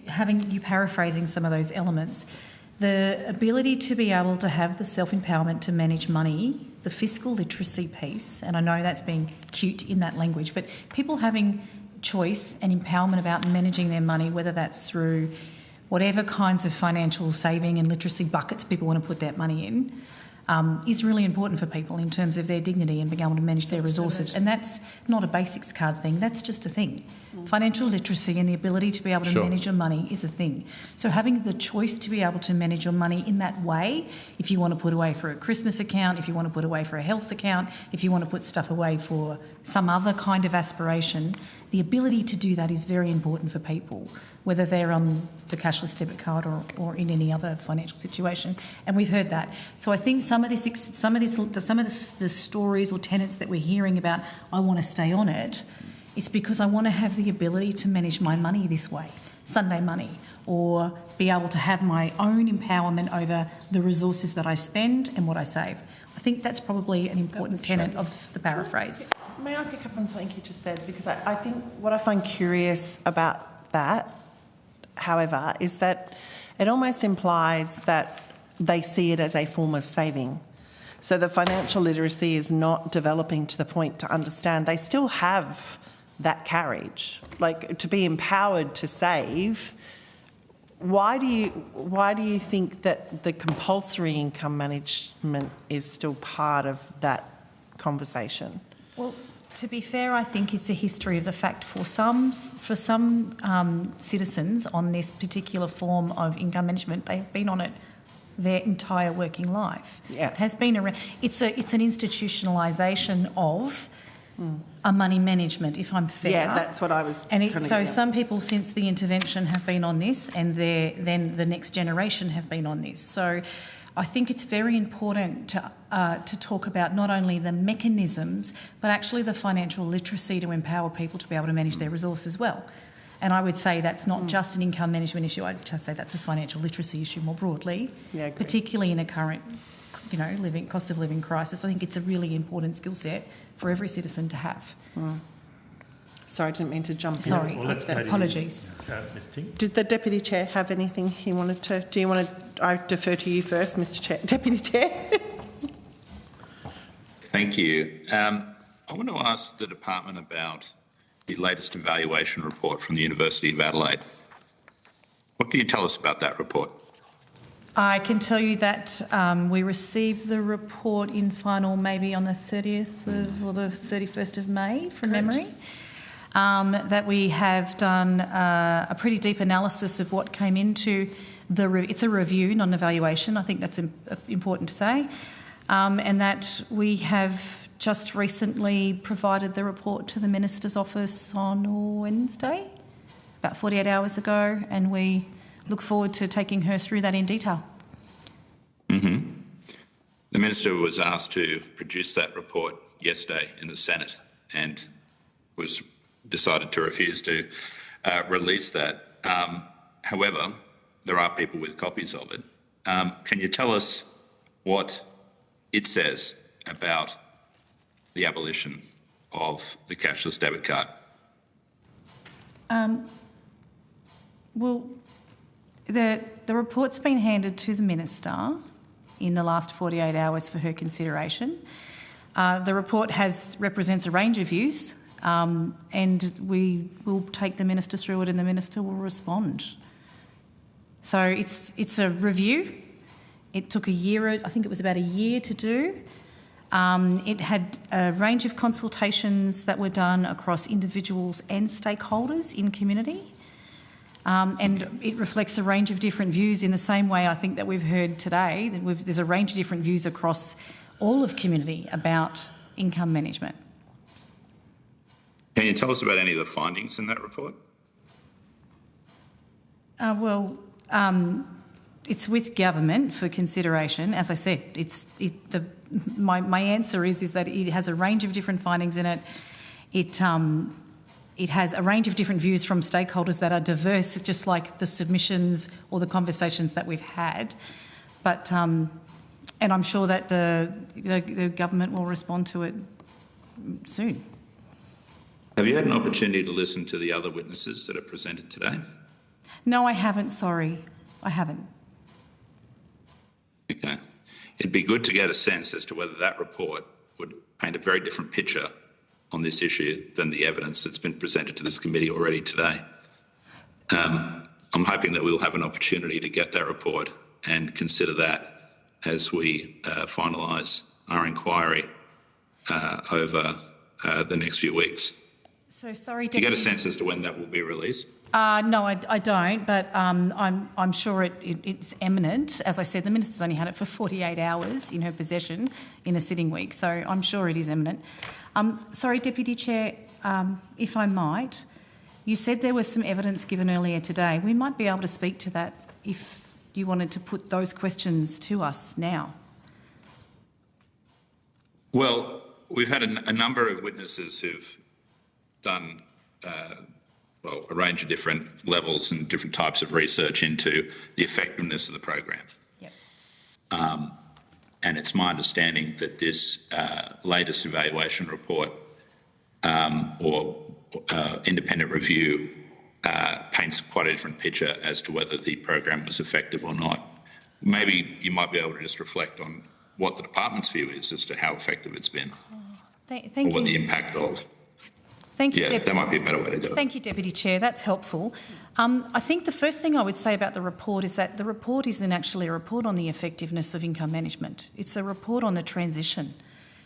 having you paraphrasing some of those elements, the ability to be able to have the self-empowerment to manage money, the fiscal literacy piece, and I know that's being cute in that language, but people having choice and empowerment about managing their money, whether that's through whatever kinds of financial saving and literacy buckets people want to put that money in, is really important for people in terms of their dignity and being able to manage their resources. And that's not a basics card thing, that's just a thing. Financial literacy and the ability to be able to manage your money is a thing. So having the choice to be able to manage your money in that way, if you want to put away for a Christmas account, if you want to put away for a health account, if you want to put stuff away for some other kind of aspiration, the ability to do that is very important for people, whether they're on the cashless debit card or in any other financial situation. And we've heard that. So I think some of the stories or tenets that we're hearing about, I want to stay on it, it's because I want to have the ability to manage my money this way, Sunday money, or be able to have my own empowerment over the resources that I spend and what I save. I think that's probably an important tenet of the paraphrase. May I pick up on something you just said? Because I think what I find curious about that, however, is that it almost implies that they see it as a form of saving. So the financial literacy is not developing to the point to understand they still have that carriage, like to be empowered to save. Why do you think that the compulsory income management is still part of that conversation? Well, to be fair, I think it's a history of the fact for some citizens on this particular form of income management, they've been on it their entire working life. Yeah. It has been around. It's an institutionalisation of a money management, if I'm fair. Yeah, that's what I was. So some people since the intervention have been on this, and then the next generation have been on this. So I think it's very important to talk about not only the mechanisms, but actually the financial literacy to empower people to be able to manage their resources well. And I would say that's not just an income management issue. I'd just say that's a financial literacy issue more broadly, particularly in a current, cost of living crisis. I think it's a really important skill set for every citizen to have. Sorry, I didn't mean to jump in. Sorry, apologies. Did the Deputy Chair have anything he wanted to... Do you want to... I defer to you first, Mr Chair. Deputy Chair. Thank you. I want to ask the department about the latest evaluation report from the University of Adelaide. What can you tell us about that report? I can tell you that we received the report in final maybe on the 30th or the 31st of May from memory. That we have done a pretty deep analysis of what came into it's a review, not an evaluation. I think that's important to say. And that we have just recently provided the report to the Minister's office on Wednesday, about 48 hours ago, and we look forward to taking her through that in detail. The Minister was asked to produce that report yesterday in the Senate and was decided to refuse to release that. However, there are people with copies of it. Can you tell us what it says about the abolition of the cashless debit card? Well, the report's been handed to the Minister in the last 48 hours for her consideration. The report represents a range of views, and we will take the Minister through it and the Minister will respond. So it's a review. It took a year, I think it was about a year to do. It had a range of consultations that were done across individuals and stakeholders in community. And it reflects a range of different views in the same way I think that we've heard today. That there's a range of different views across all of community about income management. Can you tell us about any of the findings in that report? It's with government for consideration. As I said, my answer is that it has a range of different findings in it. It has a range of different views from stakeholders that are diverse, just like the submissions or the conversations that we've had. But and I'm sure that the government will respond to it soon. Have you had an opportunity to listen to the other witnesses that are presented today? No, I haven't. Sorry, I haven't. Okay. It'd be good to get a sense as to whether that report would paint a very different picture on this issue than the evidence that's been presented to this committee already today. I'm hoping that we'll have an opportunity to get that report and consider that as we finalise our inquiry over the next few weeks. So sorry, Do you get a sense as to when that will be released? No, I don't, but I'm sure it's imminent. As I said, the Minister's only had it for 48 hours in her possession in a sitting week, so I'm sure it is imminent. Sorry, Deputy Chair, if I might, you said there was some evidence given earlier today. We might be able to speak to that if you wanted to put those questions to us now. Well, we've had a number of witnesses who've done a range of different levels and different types of research into the effectiveness of the program. Yep. And it's my understanding that this latest evaluation report or independent review paints quite a different picture as to whether the program was effective or not. Maybe you might be able to just reflect on what the department's view is as to how effective it's been, Thank what you. the impact of. Thank you, that might be a better way to do it. Thank you, Deputy Chair. That's helpful. I think the first thing I would say about the report is that the report isn't actually a report on the effectiveness of income management. It's a report on the transition.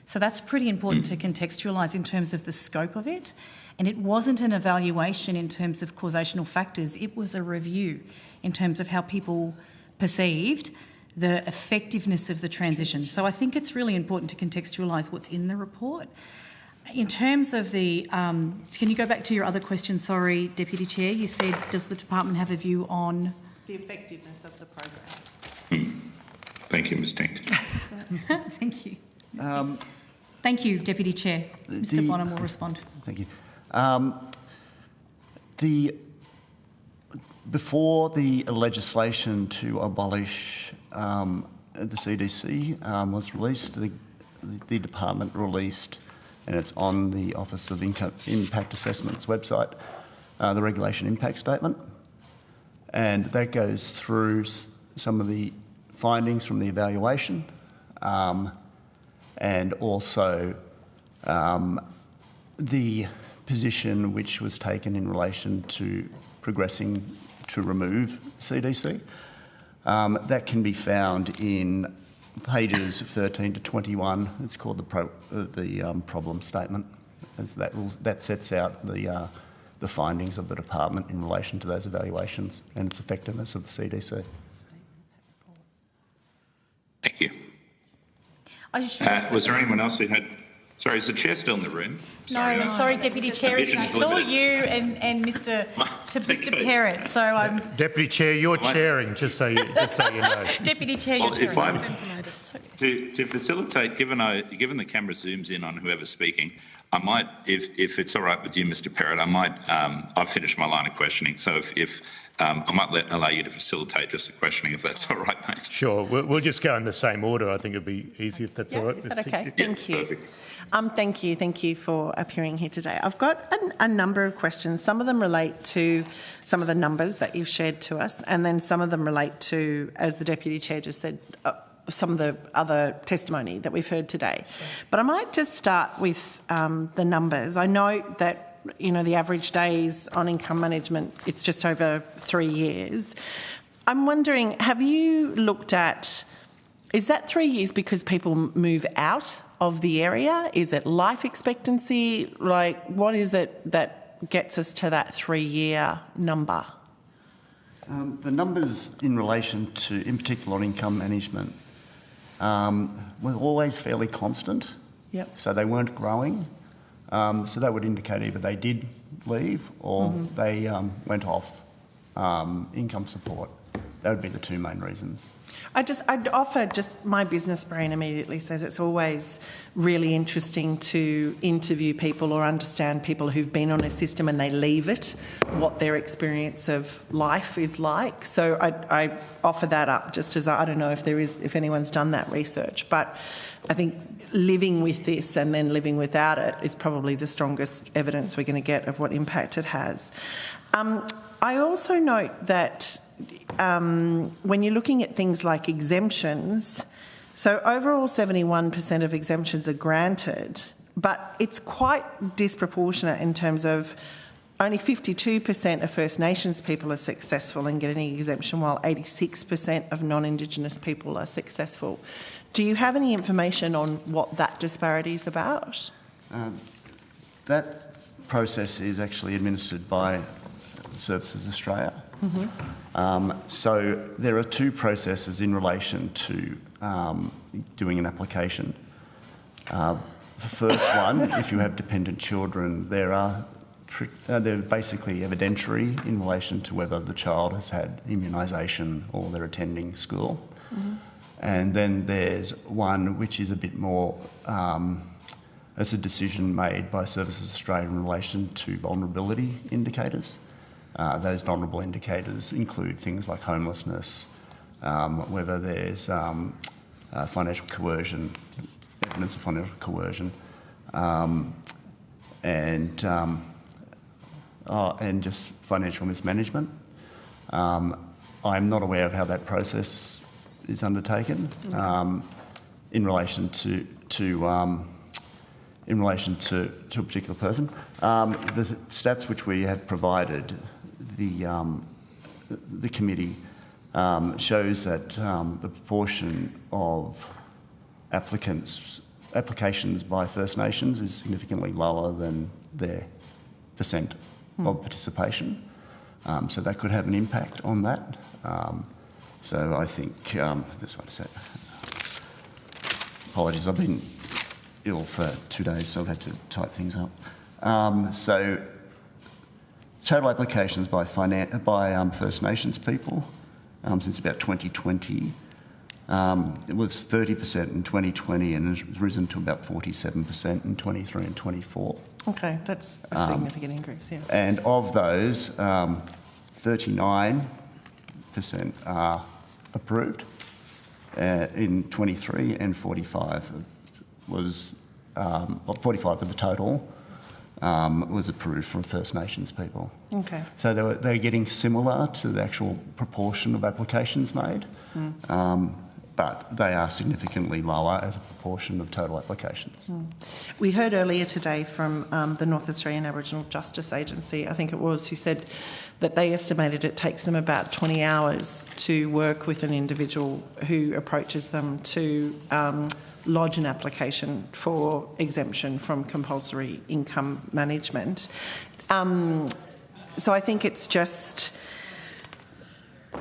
So that's pretty important to contextualise in terms of the scope of it. And it wasn't an evaluation in terms of causational factors. It was a review in terms of how people perceived the effectiveness of the transition. So I think it's really important to contextualise what's in the report. In terms of the, can you go back to your other question? Sorry, Deputy Chair. You said, does the department have a view on the effectiveness of the program? Thank you, Ms. Tink. Thank you. Thank you, Deputy Chair. Mr. Bonham will respond. Thank you. Before the legislation to abolish the CDC was released, the department released, and it's on the Office of Impact Assessment's website, the regulation impact statement. And that goes through some of the findings from the evaluation and also the position which was taken in relation to progressing to remove CDC. That can be found in pages 13 to 21. It's called the problem statement. As that sets out the findings of the department in relation to those evaluations and its effectiveness of the CDC. Thank you. Was there anyone else who had... Sorry, is the chair still in the room? Sorry, sorry, Deputy Chair. It's all you and Mr. Perrott. So I'm Deputy Chair, you're chairing, just so you know. Deputy Chair, you're chairing. To facilitate, given the camera zooms in on whoever's speaking, I might, if it's all right with you, Mr. Perrott, I might, I've finished my line of questioning, so if I might allow you to facilitate just the questioning, if that's all right, mate. Sure, we'll just go in the same order. I think it'd be easy if that's all right. Is that okay? Thank you. Perfect. Thank you for appearing here today. I've got a number of questions. Some of them relate to some of the numbers that you've shared to us, and then some of them relate to, as the Deputy Chair just said, some of the other testimony that we've heard today. But I might just start with the numbers. I know that, you know, the average days on income management, it's just over 3 years. I'm wondering, have you looked at, is that 3 years because people move out of the area? Is it life expectancy? Like, what is it that gets us to that 3-year number? The numbers in relation to, in particular on income management, were always fairly constant. Yep. So they weren't growing. So that would indicate either they did leave or they went off income support. That would be the two main reasons. I'd offer, just my business brain immediately says it's always really interesting to interview people or understand people who've been on a system and they leave it, what their experience of life is like. So I offer that up just as, I don't know if anyone's done that research, but I think living with this and then living without it is probably the strongest evidence we're going to get of what impact it has. I also note that when you're looking at things like exemptions, so overall 71% of exemptions are granted, but it's quite disproportionate in terms of only 52% of First Nations people are successful in getting an exemption, while 86% of non-Indigenous people are successful. Do you have any information on what that disparity is about? That process is actually administered by Services Australia. So there are two processes in relation to doing an application. The first one, if you have dependent children, they're basically evidentiary in relation to whether the child has had immunisation or they're attending school. And then there's one which is a bit more as a decision made by Services Australia in relation to vulnerability indicators. Those vulnerable indicators include things like homelessness, whether there's financial coercion, evidence of financial coercion, and just financial mismanagement. I'm not aware of how that process is undertaken in relation to a particular person. The stats which we have provided the committee shows that the proportion of applications by First Nations is significantly lower than their percent of participation. So that could have an impact on that. So I think that's what I said. Apologies, I've been ill for 2 days, so I've had to type things up. So total applications by First Nations people since about 2020, it was 30% in 2020 and has risen to about 47% in 23 and 24. Okay, that's a significant increase, yeah. And of those, 39% are approved in 23 and 45 was 45 of the total was approved from First Nations people. Okay. So they're getting similar to the actual proportion of applications made, but they are significantly lower as a proportion of total applications. We heard earlier today from the North Australian Aboriginal Justice Agency, I think it was, who said that they estimated it takes them about 20 hours to work with an individual who approaches them to lodge an application for exemption from compulsory income management. So I think it's just,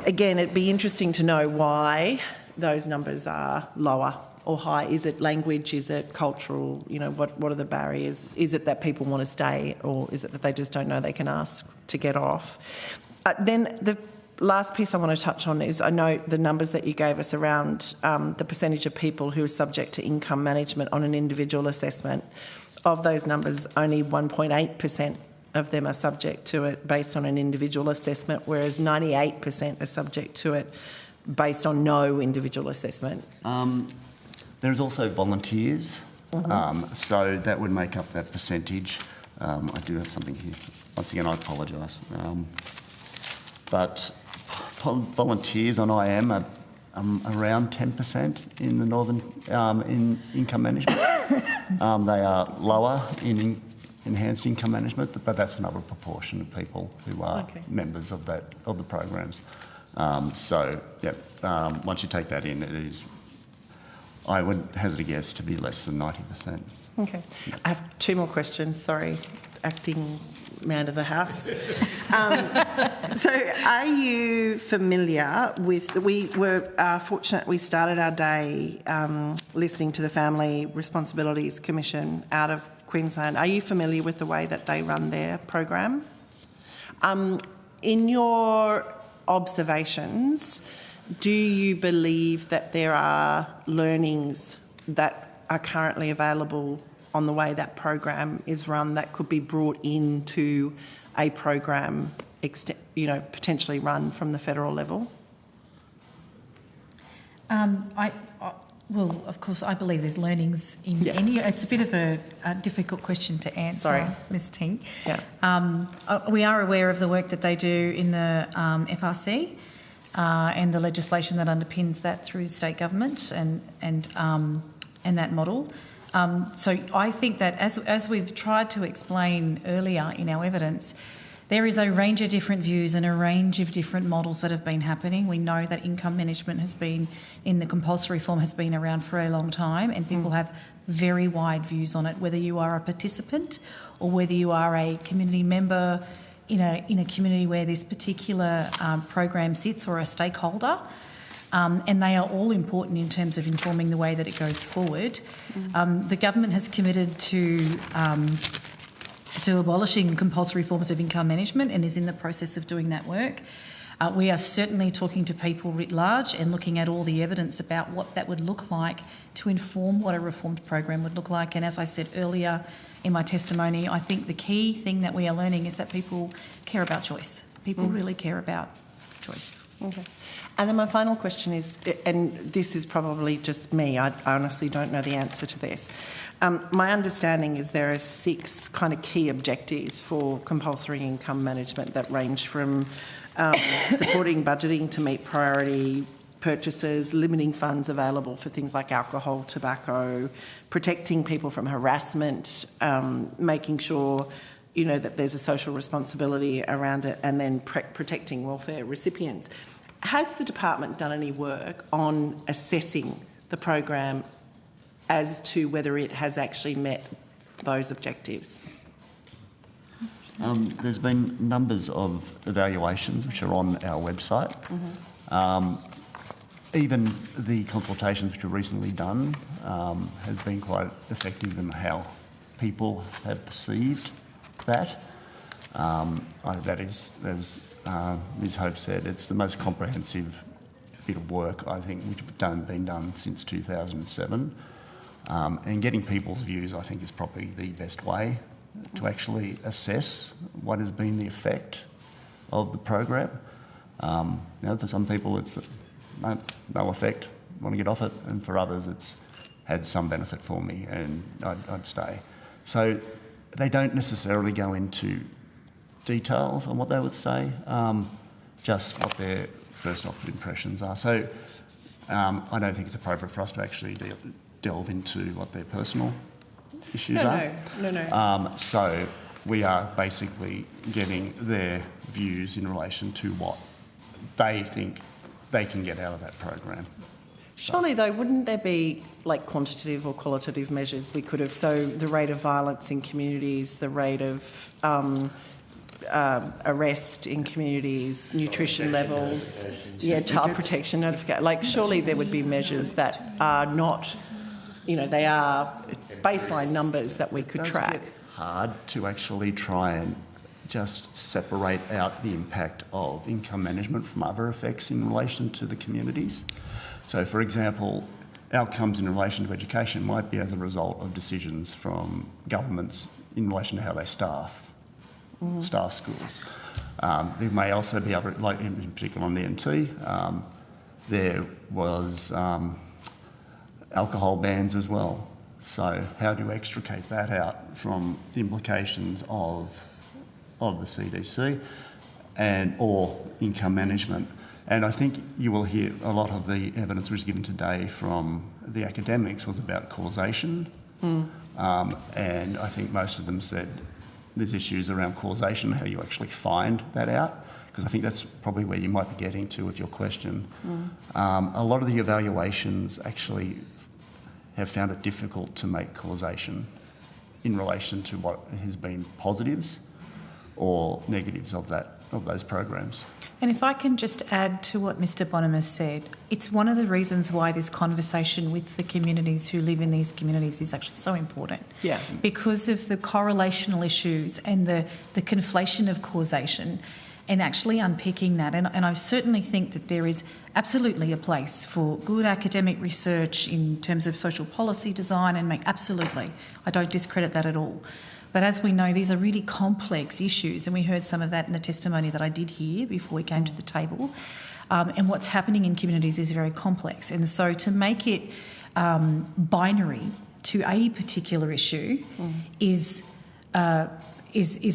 again, it'd be interesting to know why those numbers are lower or high. Is it language? Is it cultural? You know, what are the barriers? Is it that people want to stay, or is it that they just don't know they can ask to get off? Then last piece I want to touch on is I know the numbers that you gave us around the percentage of people who are subject to income management on an individual assessment. Of those numbers, only 1.8% of them are subject to it based on an individual assessment, whereas 98% are subject to it based on no individual assessment. There's also volunteers, so that would make up that percentage. I do have something here. Once again, I apologise. But volunteers on IM are around 10% in the northern in income management. They are lower in enhanced income management, but that's another proportion of people who are members of the programs. So once you take that in, it is, I would hazard a guess, to be less than 90%. Okay. I have two more questions. Sorry, acting man of the house. So are you familiar with, we were fortunate, we started our day listening to the Family Responsibilities Commission out of Queensland. Are you familiar with the way that they run their program? In your observations, do you believe that there are learnings that are currently available on the way that program is run that could be brought into a program, potentially run from the federal level? Well, of course, I believe there's learnings in any. It's a bit of a difficult question to answer, Ms. Tink. We are aware of the work that they do in the FRC and the legislation that underpins that through state government and that model. So I think that as we've tried to explain earlier in our evidence, there is a range of different views and a range of different models that have been happening. We know that income management has been, in the compulsory form, has been around for a long time, and people have very wide views on it, whether you are a participant or whether you are a community member in a community where this particular program sits, or a stakeholder. And they are all important in terms of informing the way that it goes forward. The government has committed to abolishing compulsory forms of income management and is in the process of doing that work. We are certainly talking to people writ large and looking at all the evidence about what that would look like to inform what a reformed program would look like. And as I said earlier in my testimony, I think the key thing that we are learning is that people care about choice. People really care about choice. Okay. And then my final question is, and this is probably just me, I honestly don't know the answer to this. My understanding is there are 6 kind of key objectives for compulsory income management that range from supporting budgeting to meet priority purchases, limiting funds available for things like alcohol, tobacco, protecting people from harassment, making sure that there's a social responsibility around it, and then protecting welfare recipients. Has the department done any work on assessing the program as to whether it has actually met those objectives? There's been numbers of evaluations which are on our website. Even the consultations which were recently done has been quite effective in how people have perceived that. That is, as Ms Hope said, it's the most comprehensive bit of work, I think, which has been done since 2007. And getting people's views, I think, is probably the best way to actually assess what has been the effect of the program. For some people, it's no effect, want to get off it, and for others, it's had some benefit for me, and I'd stay. So they don't necessarily go into details on what they would say, just what their first impressions are. So I don't think it's appropriate for us to actually delve into what their personal issues are. No. So we are basically getting their views in relation to what they think they can get out of that program. Surely, though, wouldn't there be like quantitative or qualitative measures we could have? So the rate of violence in communities, the rate of arrest in communities, nutrition levels, child protection notification. Like, surely there would be measures that are not, they are baseline numbers that we could track. Hard to actually try and just separate out the impact of income management from other effects in relation to the communities. So, for example, outcomes in relation to education might be as a result of decisions from governments in relation to how they staff schools. There may also be other, like in particular on the NT, there was alcohol bans as well. So how do you extricate that out from the implications of the CDC or income management? And I think you will hear a lot of the evidence which was given today from the academics was about causation. And I think most of them said there's issues around causation, how you actually find that out, because I think that's probably where you might be getting to with your question. A lot of the evaluations actually have found it difficult to make causation in relation to what has been positives or negatives of those programs. And if I can just add to what Mr Bonham has said, it's one of the reasons why this conversation with the communities who live in these communities is actually so important. Yeah. Because of the correlational issues and the conflation of causation and actually unpicking that. And I certainly think that there is absolutely a place for good academic research in terms of social policy design and absolutely. I don't discredit that at all. But as we know, these are really complex issues, and we heard some of that in the testimony that I did hear before we came to the table. And what's happening in communities is very complex. And so to make it binary to a particular issue is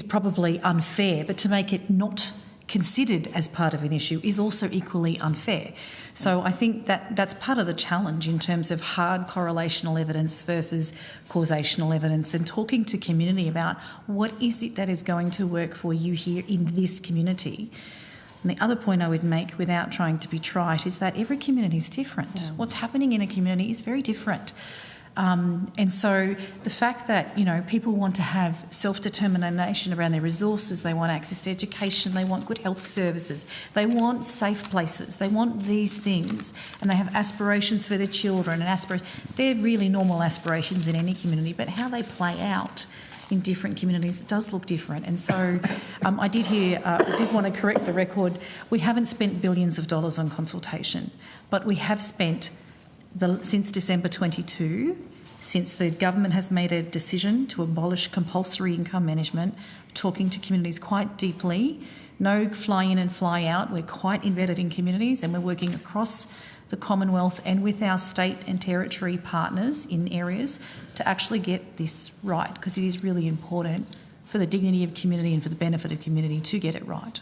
probably unfair, but to make it not considered as part of an issue is also equally unfair. So I think that that's part of the challenge in terms of hard correlational evidence versus causational evidence, and talking to community about what is it that is going to work for you here in this community. And the other point I would make, without trying to be trite, is that every community is different. Yeah. What's happening in a community is very different. And so the fact that, people want to have self-determination around their resources, they want access to education, they want good health services, they want safe places, they want these things, and they have aspirations for their children, and they're really normal aspirations in any community, but how they play out in different communities, it does look different. And so I did want to correct the record. We haven't spent billions of dollars on consultation, but we have spent since December 22, since the government has made a decision to abolish compulsory income management, talking to communities quite deeply. No fly in and fly out. We're quite embedded in communities, and we're working across the Commonwealth and with our state and territory partners in areas to actually get this right, because it is really important for the dignity of community and for the benefit of community to get it right.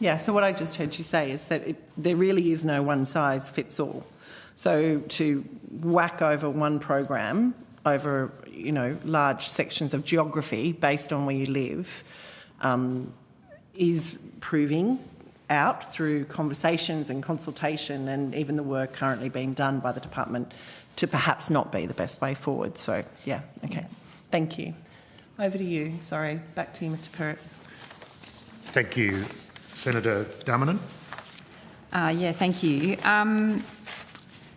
Yeah, so what I just heard you say is that there really is no one size fits all. So to whack over one program over, large sections of geography based on where you live is proving out through conversations and consultation and even the work currently being done by the department to perhaps not be the best way forward. So, yeah, okay. Thank you. Over to you. Sorry, back to you, Mr Perrott. Thank you. Senator Darmanin. Thank you.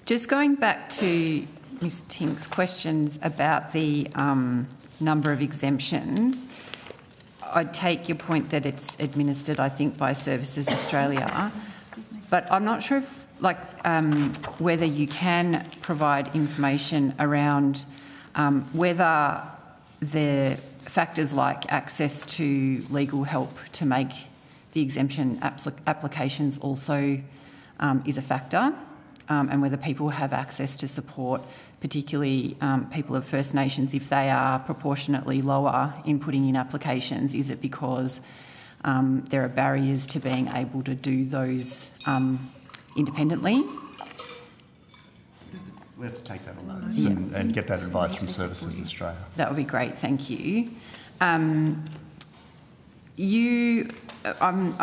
Just going back to Ms Tink's questions about the number of exemptions, I take your point that it's administered, I think, by Services Australia, but I'm not sure if, whether you can provide information around whether the factors like access to legal help to make the exemption applications also is a factor. And whether people have access to support, particularly people of First Nations, if they are proportionately lower in putting in applications. Is it because there are barriers to being able to do those independently? We have to take that on notice and get that advice from Services Australia. That would be great, thank you. I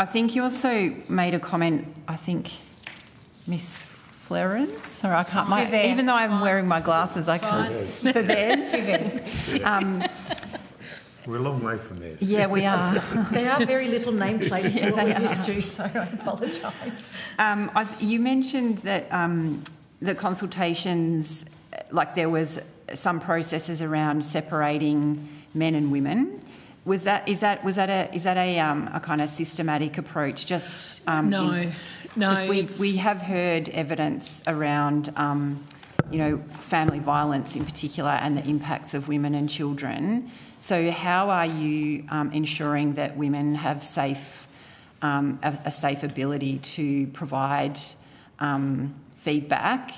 think you also made a comment, I think, Miss Florence, or I can't. Even though I'm wearing my glasses, I can't. For theirs. We're a long way from this. Yeah, we are. They are very little nameplates to what we're used to, so I apologise. You mentioned that the consultations, there was some processes around separating men and women. Was that a kind of systematic approach? Just No. We have heard evidence around family violence in particular and the impacts of women and children. So how are you ensuring that women have a safe ability to provide feedback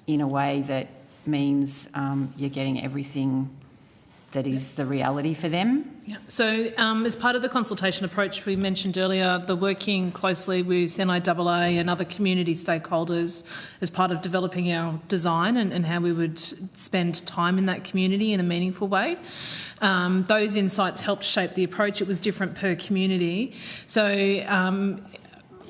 in a way that means you're getting everything that is the reality for them? Yeah. So as part of the consultation approach we mentioned earlier, the working closely with NIAA and other community stakeholders as part of developing our design and how we would spend time in that community in a meaningful way. Those insights helped shape the approach. It was different per community. So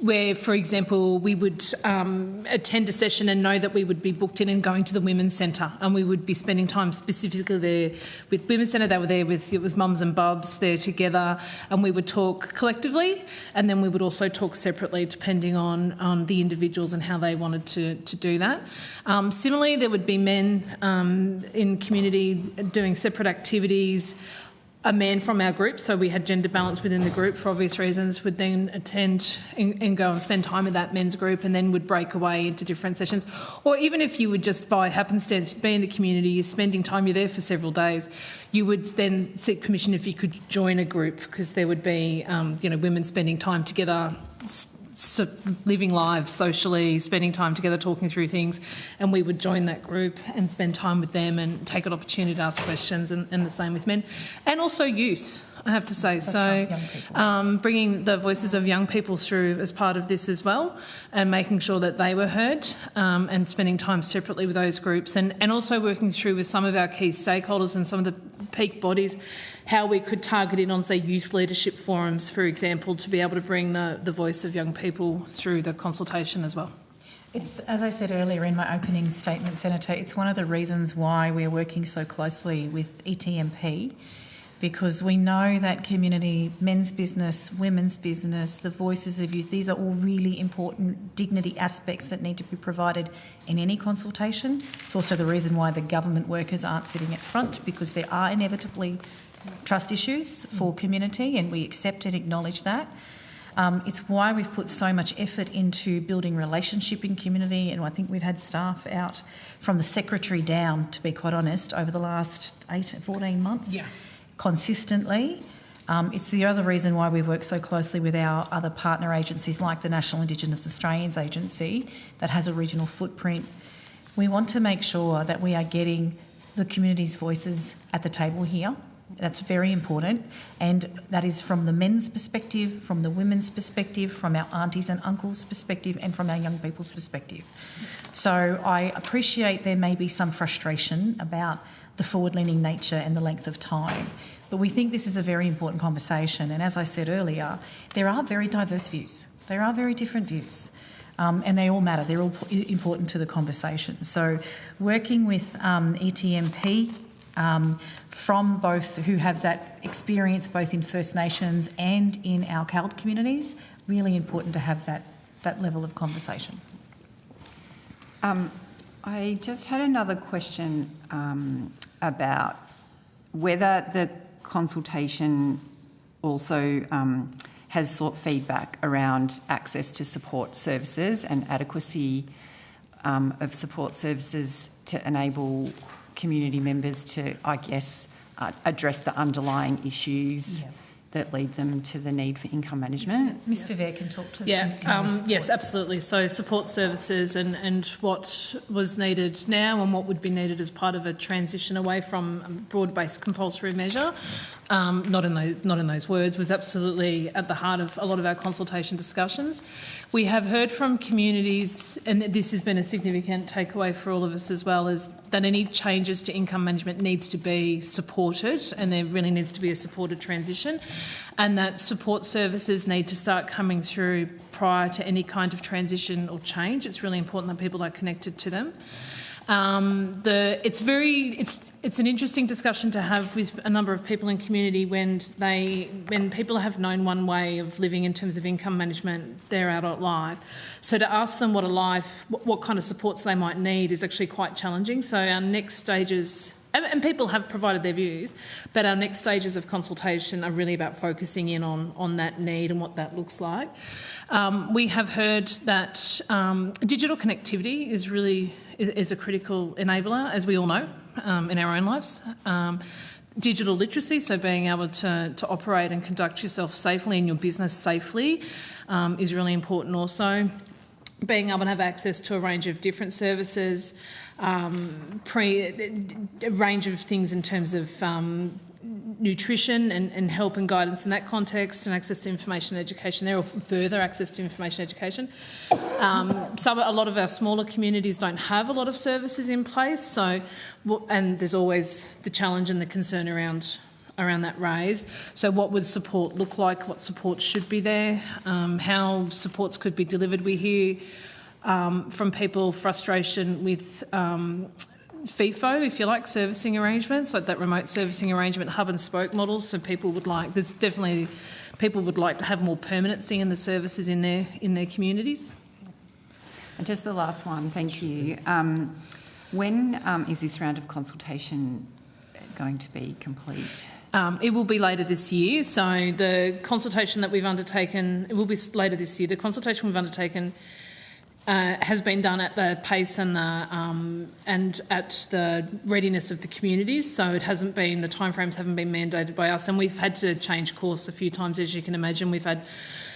where, for example, we would attend a session and know that we would be booked in and going to the Women's Centre, and we would be spending time specifically there with Women's Centre. They were there with, it was mums and bubs there together, and we would talk collectively, and then we would also talk separately depending on the individuals and how they wanted to do that. Similarly, there would be men in community doing separate activities. A man from our group, so we had gender balance within the group for obvious reasons, would then attend and go and spend time with that men's group, and then would break away into different sessions. Or even if you would just by happenstance be in the community, you're spending time, you're there for several days, you would then seek permission if you could join a group, because there would be women spending time together, living lives socially, spending time together, talking through things, and we would join that group and spend time with them and take an opportunity to ask questions, and the same with men. And also youth, I have to say. That's so right, young people. Bringing the voices of young people through as part of this as well, and making sure that they were heard, and spending time separately with those groups, and also working through with some of our key stakeholders and some of the peak bodies how we could target in on, say, youth leadership forums, for example, to be able to bring the voice of young people through the consultation as well. It's, as I said earlier in my opening statement, Senator, it's one of the reasons why we're working so closely with ETMP, because we know that community, men's business, women's business, the voices of youth, these are all really important dignity aspects that need to be provided in any consultation. It's also the reason why the government workers aren't sitting at front, because there are inevitably trust issues for community, and we accept and acknowledge that. It's why we've put so much effort into building relationship in community, and I think we've had staff out from the secretary down, to be quite honest, over the last 14 months consistently. It's the other reason why we work so closely with our other partner agencies like the National Indigenous Australians Agency that has a regional footprint. We want to make sure that we are getting the community's voices at the table here. That's very important, and that is from the men's perspective, from the women's perspective, from our aunties and uncles' perspective, and from our young people's perspective. So I appreciate there may be some frustration about the forward-leaning nature and the length of time, but we think this is a very important conversation, and as I said earlier, there are very diverse views. There are very different views. And they all matter. They're all important to the conversation. So working with ETMP, from both who have that experience both in First Nations and in our CALD communities, really important to have that level of conversation. I just had another question about whether the consultation also has sought feedback around access to support services and adequacy of support services to enable community members to, I guess, address the underlying issues that lead them to the need for income management. Ms Vivier can talk to yes, absolutely. So support services and what was needed now and what would be needed as part of a transition away from a broad-based compulsory measure, not in those words, was absolutely at the heart of a lot of our consultation discussions. We have heard from communities, and this has been a significant takeaway for all of us as well, is that any changes to income management needs to be supported, and there really needs to be a supported transition, and that support services need to start coming through prior to any kind of transition or change. It's really important that people are connected to them. It's an interesting discussion to have with a number of people in community when people have known one way of living in terms of income management their adult life. So to ask them what kind of supports they might need is actually quite challenging. So our next stages and people have provided their views, but our next stages of consultation are really about focusing in on that need and what that looks like. We have heard that digital connectivity is a critical enabler, as we all know, in our own lives. Digital literacy, so being able to operate and conduct yourself safely in your business safely, is really important also. Being able to have access to a range of different services, a range of things in terms of nutrition and help and guidance in that context, and access to information education there, or further access to information education. A lot of our smaller communities don't have a lot of services in place, so and there's always the challenge and the concern around that raised. So what would support look like? What support should be there? How supports could be delivered? We hear from people frustration with FIFO, if you like, servicing arrangements, like that remote servicing arrangement, hub and spoke models. So people would like to have more permanency in the services in their communities. And just the last one, thank you. When is this round of consultation going to be complete? It will be later this year. So the consultation that we've undertaken, it will be later this year. The consultation we've undertaken has been done at the pace and at the readiness of the communities. So it hasn't been, the timeframes haven't been mandated by us, and we've had to change course a few times, as you can imagine. We've had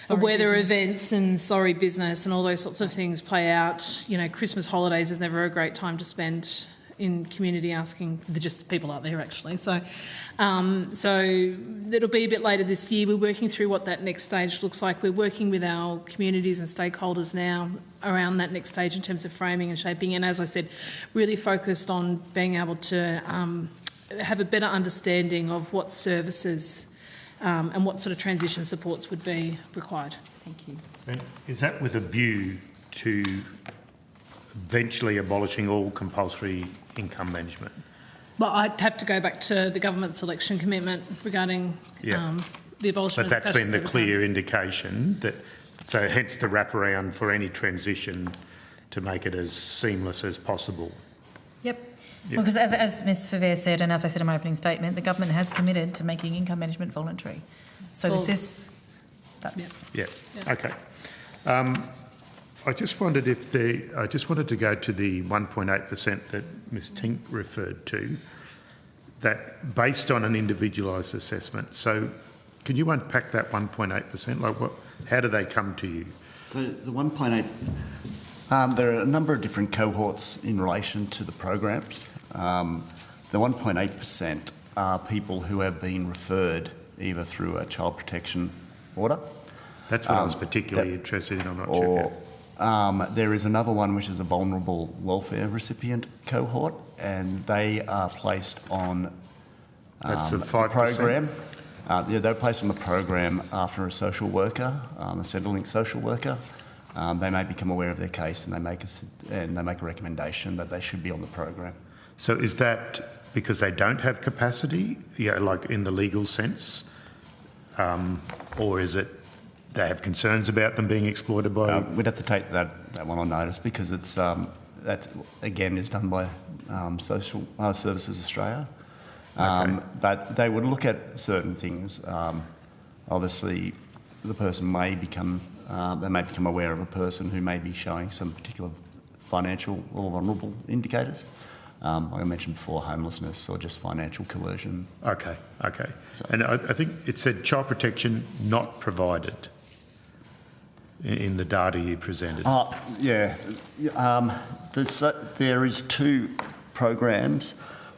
weather events and sorry business and all those sorts of things play out. You know, Christmas holidays is never a great time to spend in community asking just people out there, actually. So it'll be a bit later this year. We're working through what that next stage looks like. We're working with our communities and stakeholders now around that next stage in terms of framing and shaping, and as I said, really focused on being able to have a better understanding of what services and what sort of transition supports would be required. Thank you. And is that with a view to eventually abolishing all compulsory income management? Well, I'd have to go back to the government's election commitment regarding the abolition of the But that's been the clear indication that, so hence the wraparound for any transition to make it as seamless as possible. Yep. Well, because as Ms Favere said, and as I said in my opening statement, the government has committed to making income management voluntary. So Okay. I just wondered if I just wanted to go to the 1.8% that Ms Tink referred to, that based on an individualised assessment. So can you unpack that 1.8%? Like how do they come to you? So the 1.8, there are a number of different cohorts in relation to the programs. The 1.8% are people who have been referred either through a child protection order. That's what I was particularly interested in. I'm not sure. There is another one which is a vulnerable welfare recipient cohort, and they are placed on that's the 5%? program. They're placed on the program after a social worker, a Centrelink social worker. They may become aware of their case and they make a recommendation that they should be on the program. So is that because they don't have capacity, like in the legal sense, or is it they have concerns about them being exploited by? We'd have to take that one on notice because it's that again is done by Social Services Australia. But they would look at certain things. Obviously, the person may become aware of a person who may be showing some particular financial or vulnerable indicators. Like I mentioned before, homelessness or just financial coercion. Okay. So, and I think it said child protection not provided in the data you presented. There is two programs.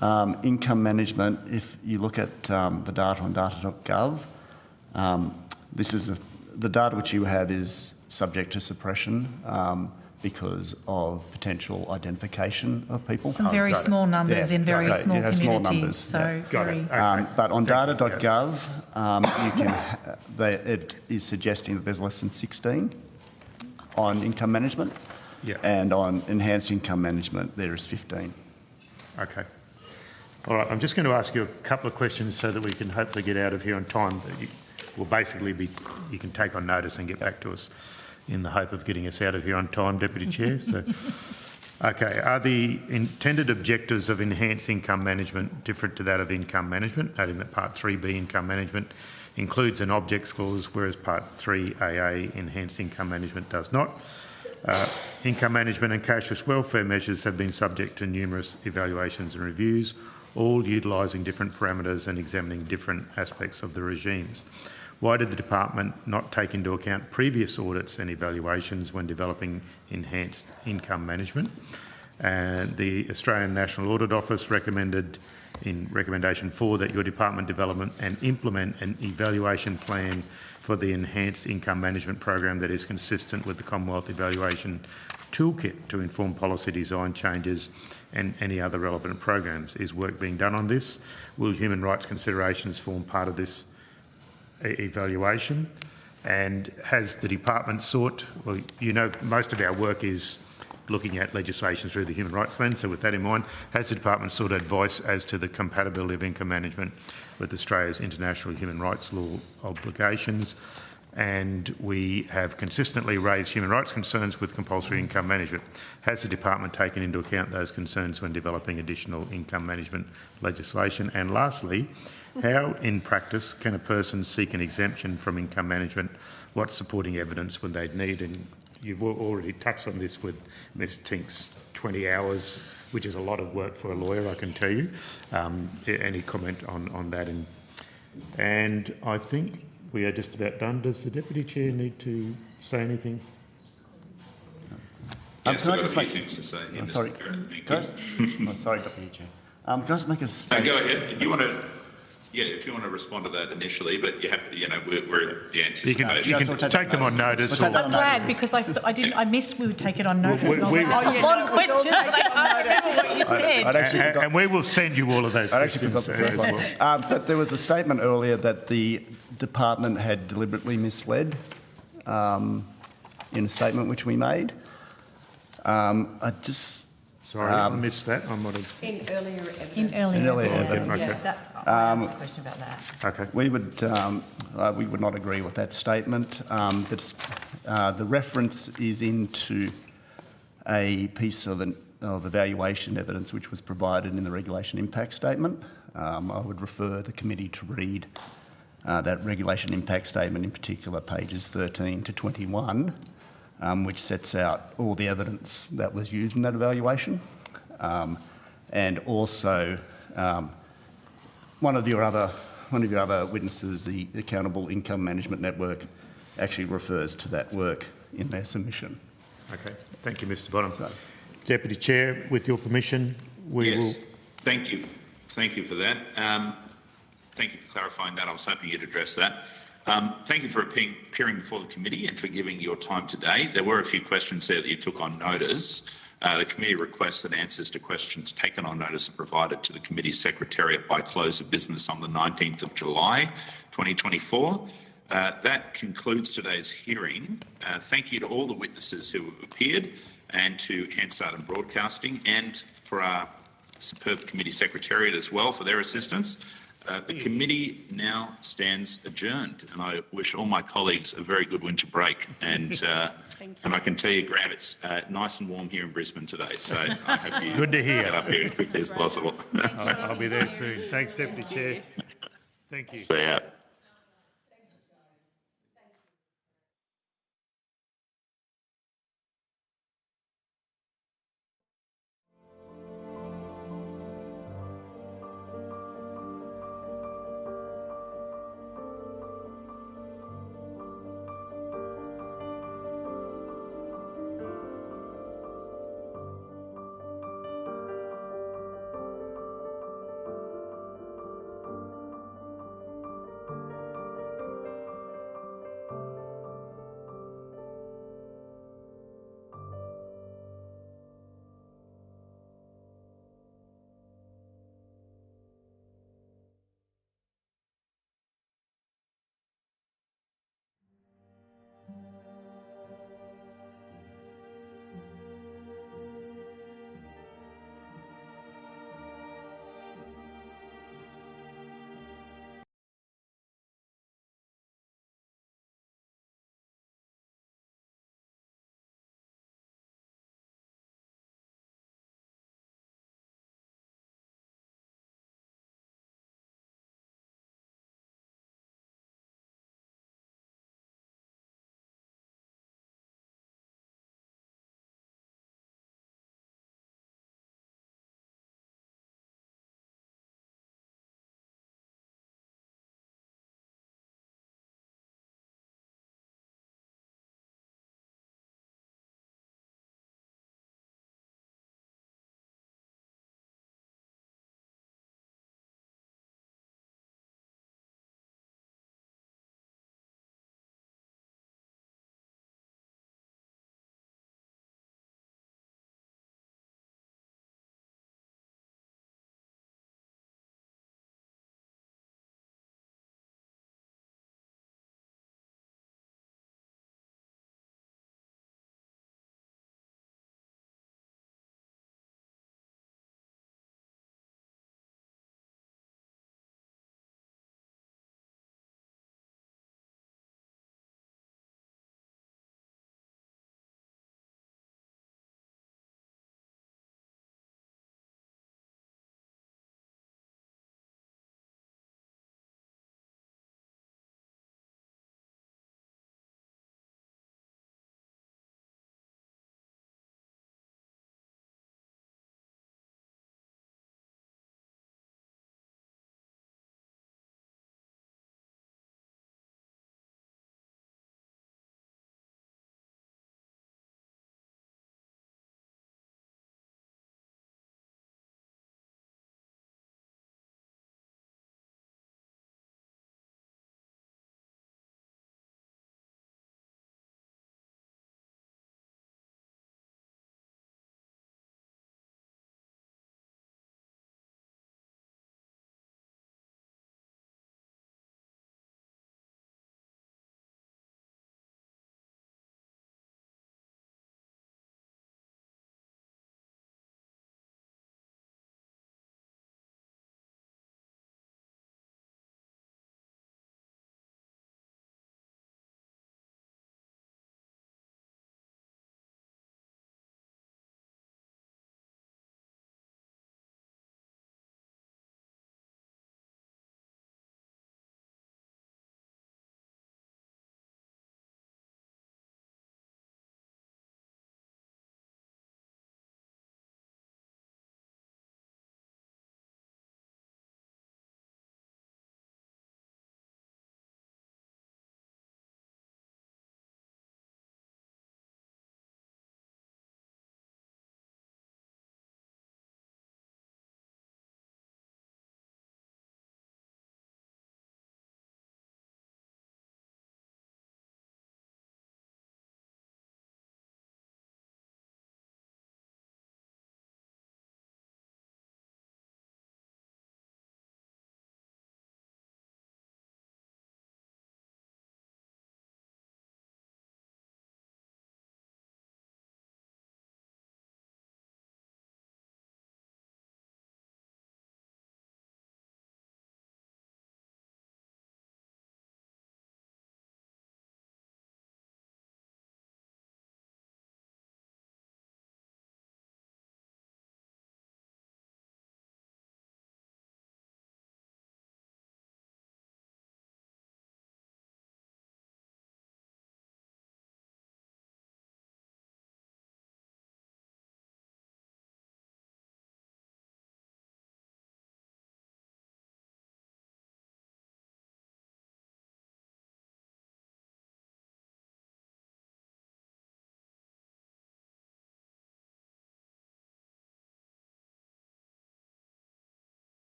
Income management, if you look at the data on data.gov, the data which you have is subject to suppression because of potential identification of people. Some very small numbers in very small communities. Small numbers. So but on data.gov, it is suggesting that there's less than 16 on income management, and on enhanced income management there is 15. Okay. All right, I'm just going to ask you a couple of questions so that we can hopefully get out of here on time. You can take on notice and get back to us in the hope of getting us out of here on time, Deputy Chair. So, Okay, are the intended objectives of enhanced income management different to that of income management, noting that Part 3B income management includes an objects clause, whereas Part 3AA enhanced income management does not? Income management and cashless welfare measures have been subject to numerous evaluations and reviews, all utilising different parameters and examining different aspects of the regimes. Why did the department not take into account previous audits and evaluations when developing enhanced income management? And the Australian National Audit Office recommended in recommendation 4 that your department develop and implement an evaluation plan for the enhanced income management program that is consistent with the Commonwealth Evaluation Toolkit to inform policy design changes and any other relevant programs. Is work being done on this? Will human rights considerations form part of this evaluation? And has the department sought, well, you know, most of our work is looking at legislation through the human rights lens, so with that in mind, has the department sought advice as to the compatibility of income management with Australia's international human rights law obligations? And we have consistently raised human rights concerns with compulsory income management. Has the department taken into account those concerns when developing additional income management legislation? And lastly, how in practice can a person seek an exemption from income management? What supporting evidence would they need? And you've already touched on this with Ms Tink's 20 hours, which is a lot of work for a lawyer, I can tell you. Any comment on that? And I think we are just about done. Does the Deputy Chair need to say anything? Yes, I've got a few things to say. I'm sorry. Sorry, Deputy Chair. Can I just make a statement? Go ahead. You want to? Yeah, if you want to respond to that initially, but you have, you know, we're at the anticipation. You can take them on notice. I'm glad because I missed we would take it on notice. There's a lot of questions, but I can't remember what you said. And we will send you all of those questions as well. But there was a statement earlier that the department had deliberately misled in a statement which we made. Sorry, I missed that. I might have... In earlier evidence. Okay. I asked a question about that. Okay. We would not agree with that statement. The reference is into a piece of evaluation evidence which was provided in the regulation impact statement. I would refer the committee to read that regulation impact statement, in particular pages 13 to 21, which sets out all the evidence that was used in that evaluation. And also, one of your other witnesses, the Accountable Income Management Network, actually refers to that work in their submission. Okay, thank you, Mr. Bottom. Deputy Chair, with your permission, we will... Thank you. Thank you for that. Thank you for clarifying that. I was hoping you'd address that. Thank you for appearing before the committee and for giving your time today. There were a few questions there that you took on notice. The committee requests that answers to questions taken on notice are provided to the committee secretariat by close of business on the 19th of July 2024. That concludes today's hearing. Thank you to all the witnesses who have appeared and to Hansard and Broadcasting and for our superb committee secretariat as well for their assistance. The committee now stands adjourned, and I wish all my colleagues a very good winter break. And I can tell you, Graham, it's nice and warm here in Brisbane today, so I hope you good to hear. Get up here as quickly as possible. I'll be there soon. Thanks, Deputy Chair. Thank you. See ya.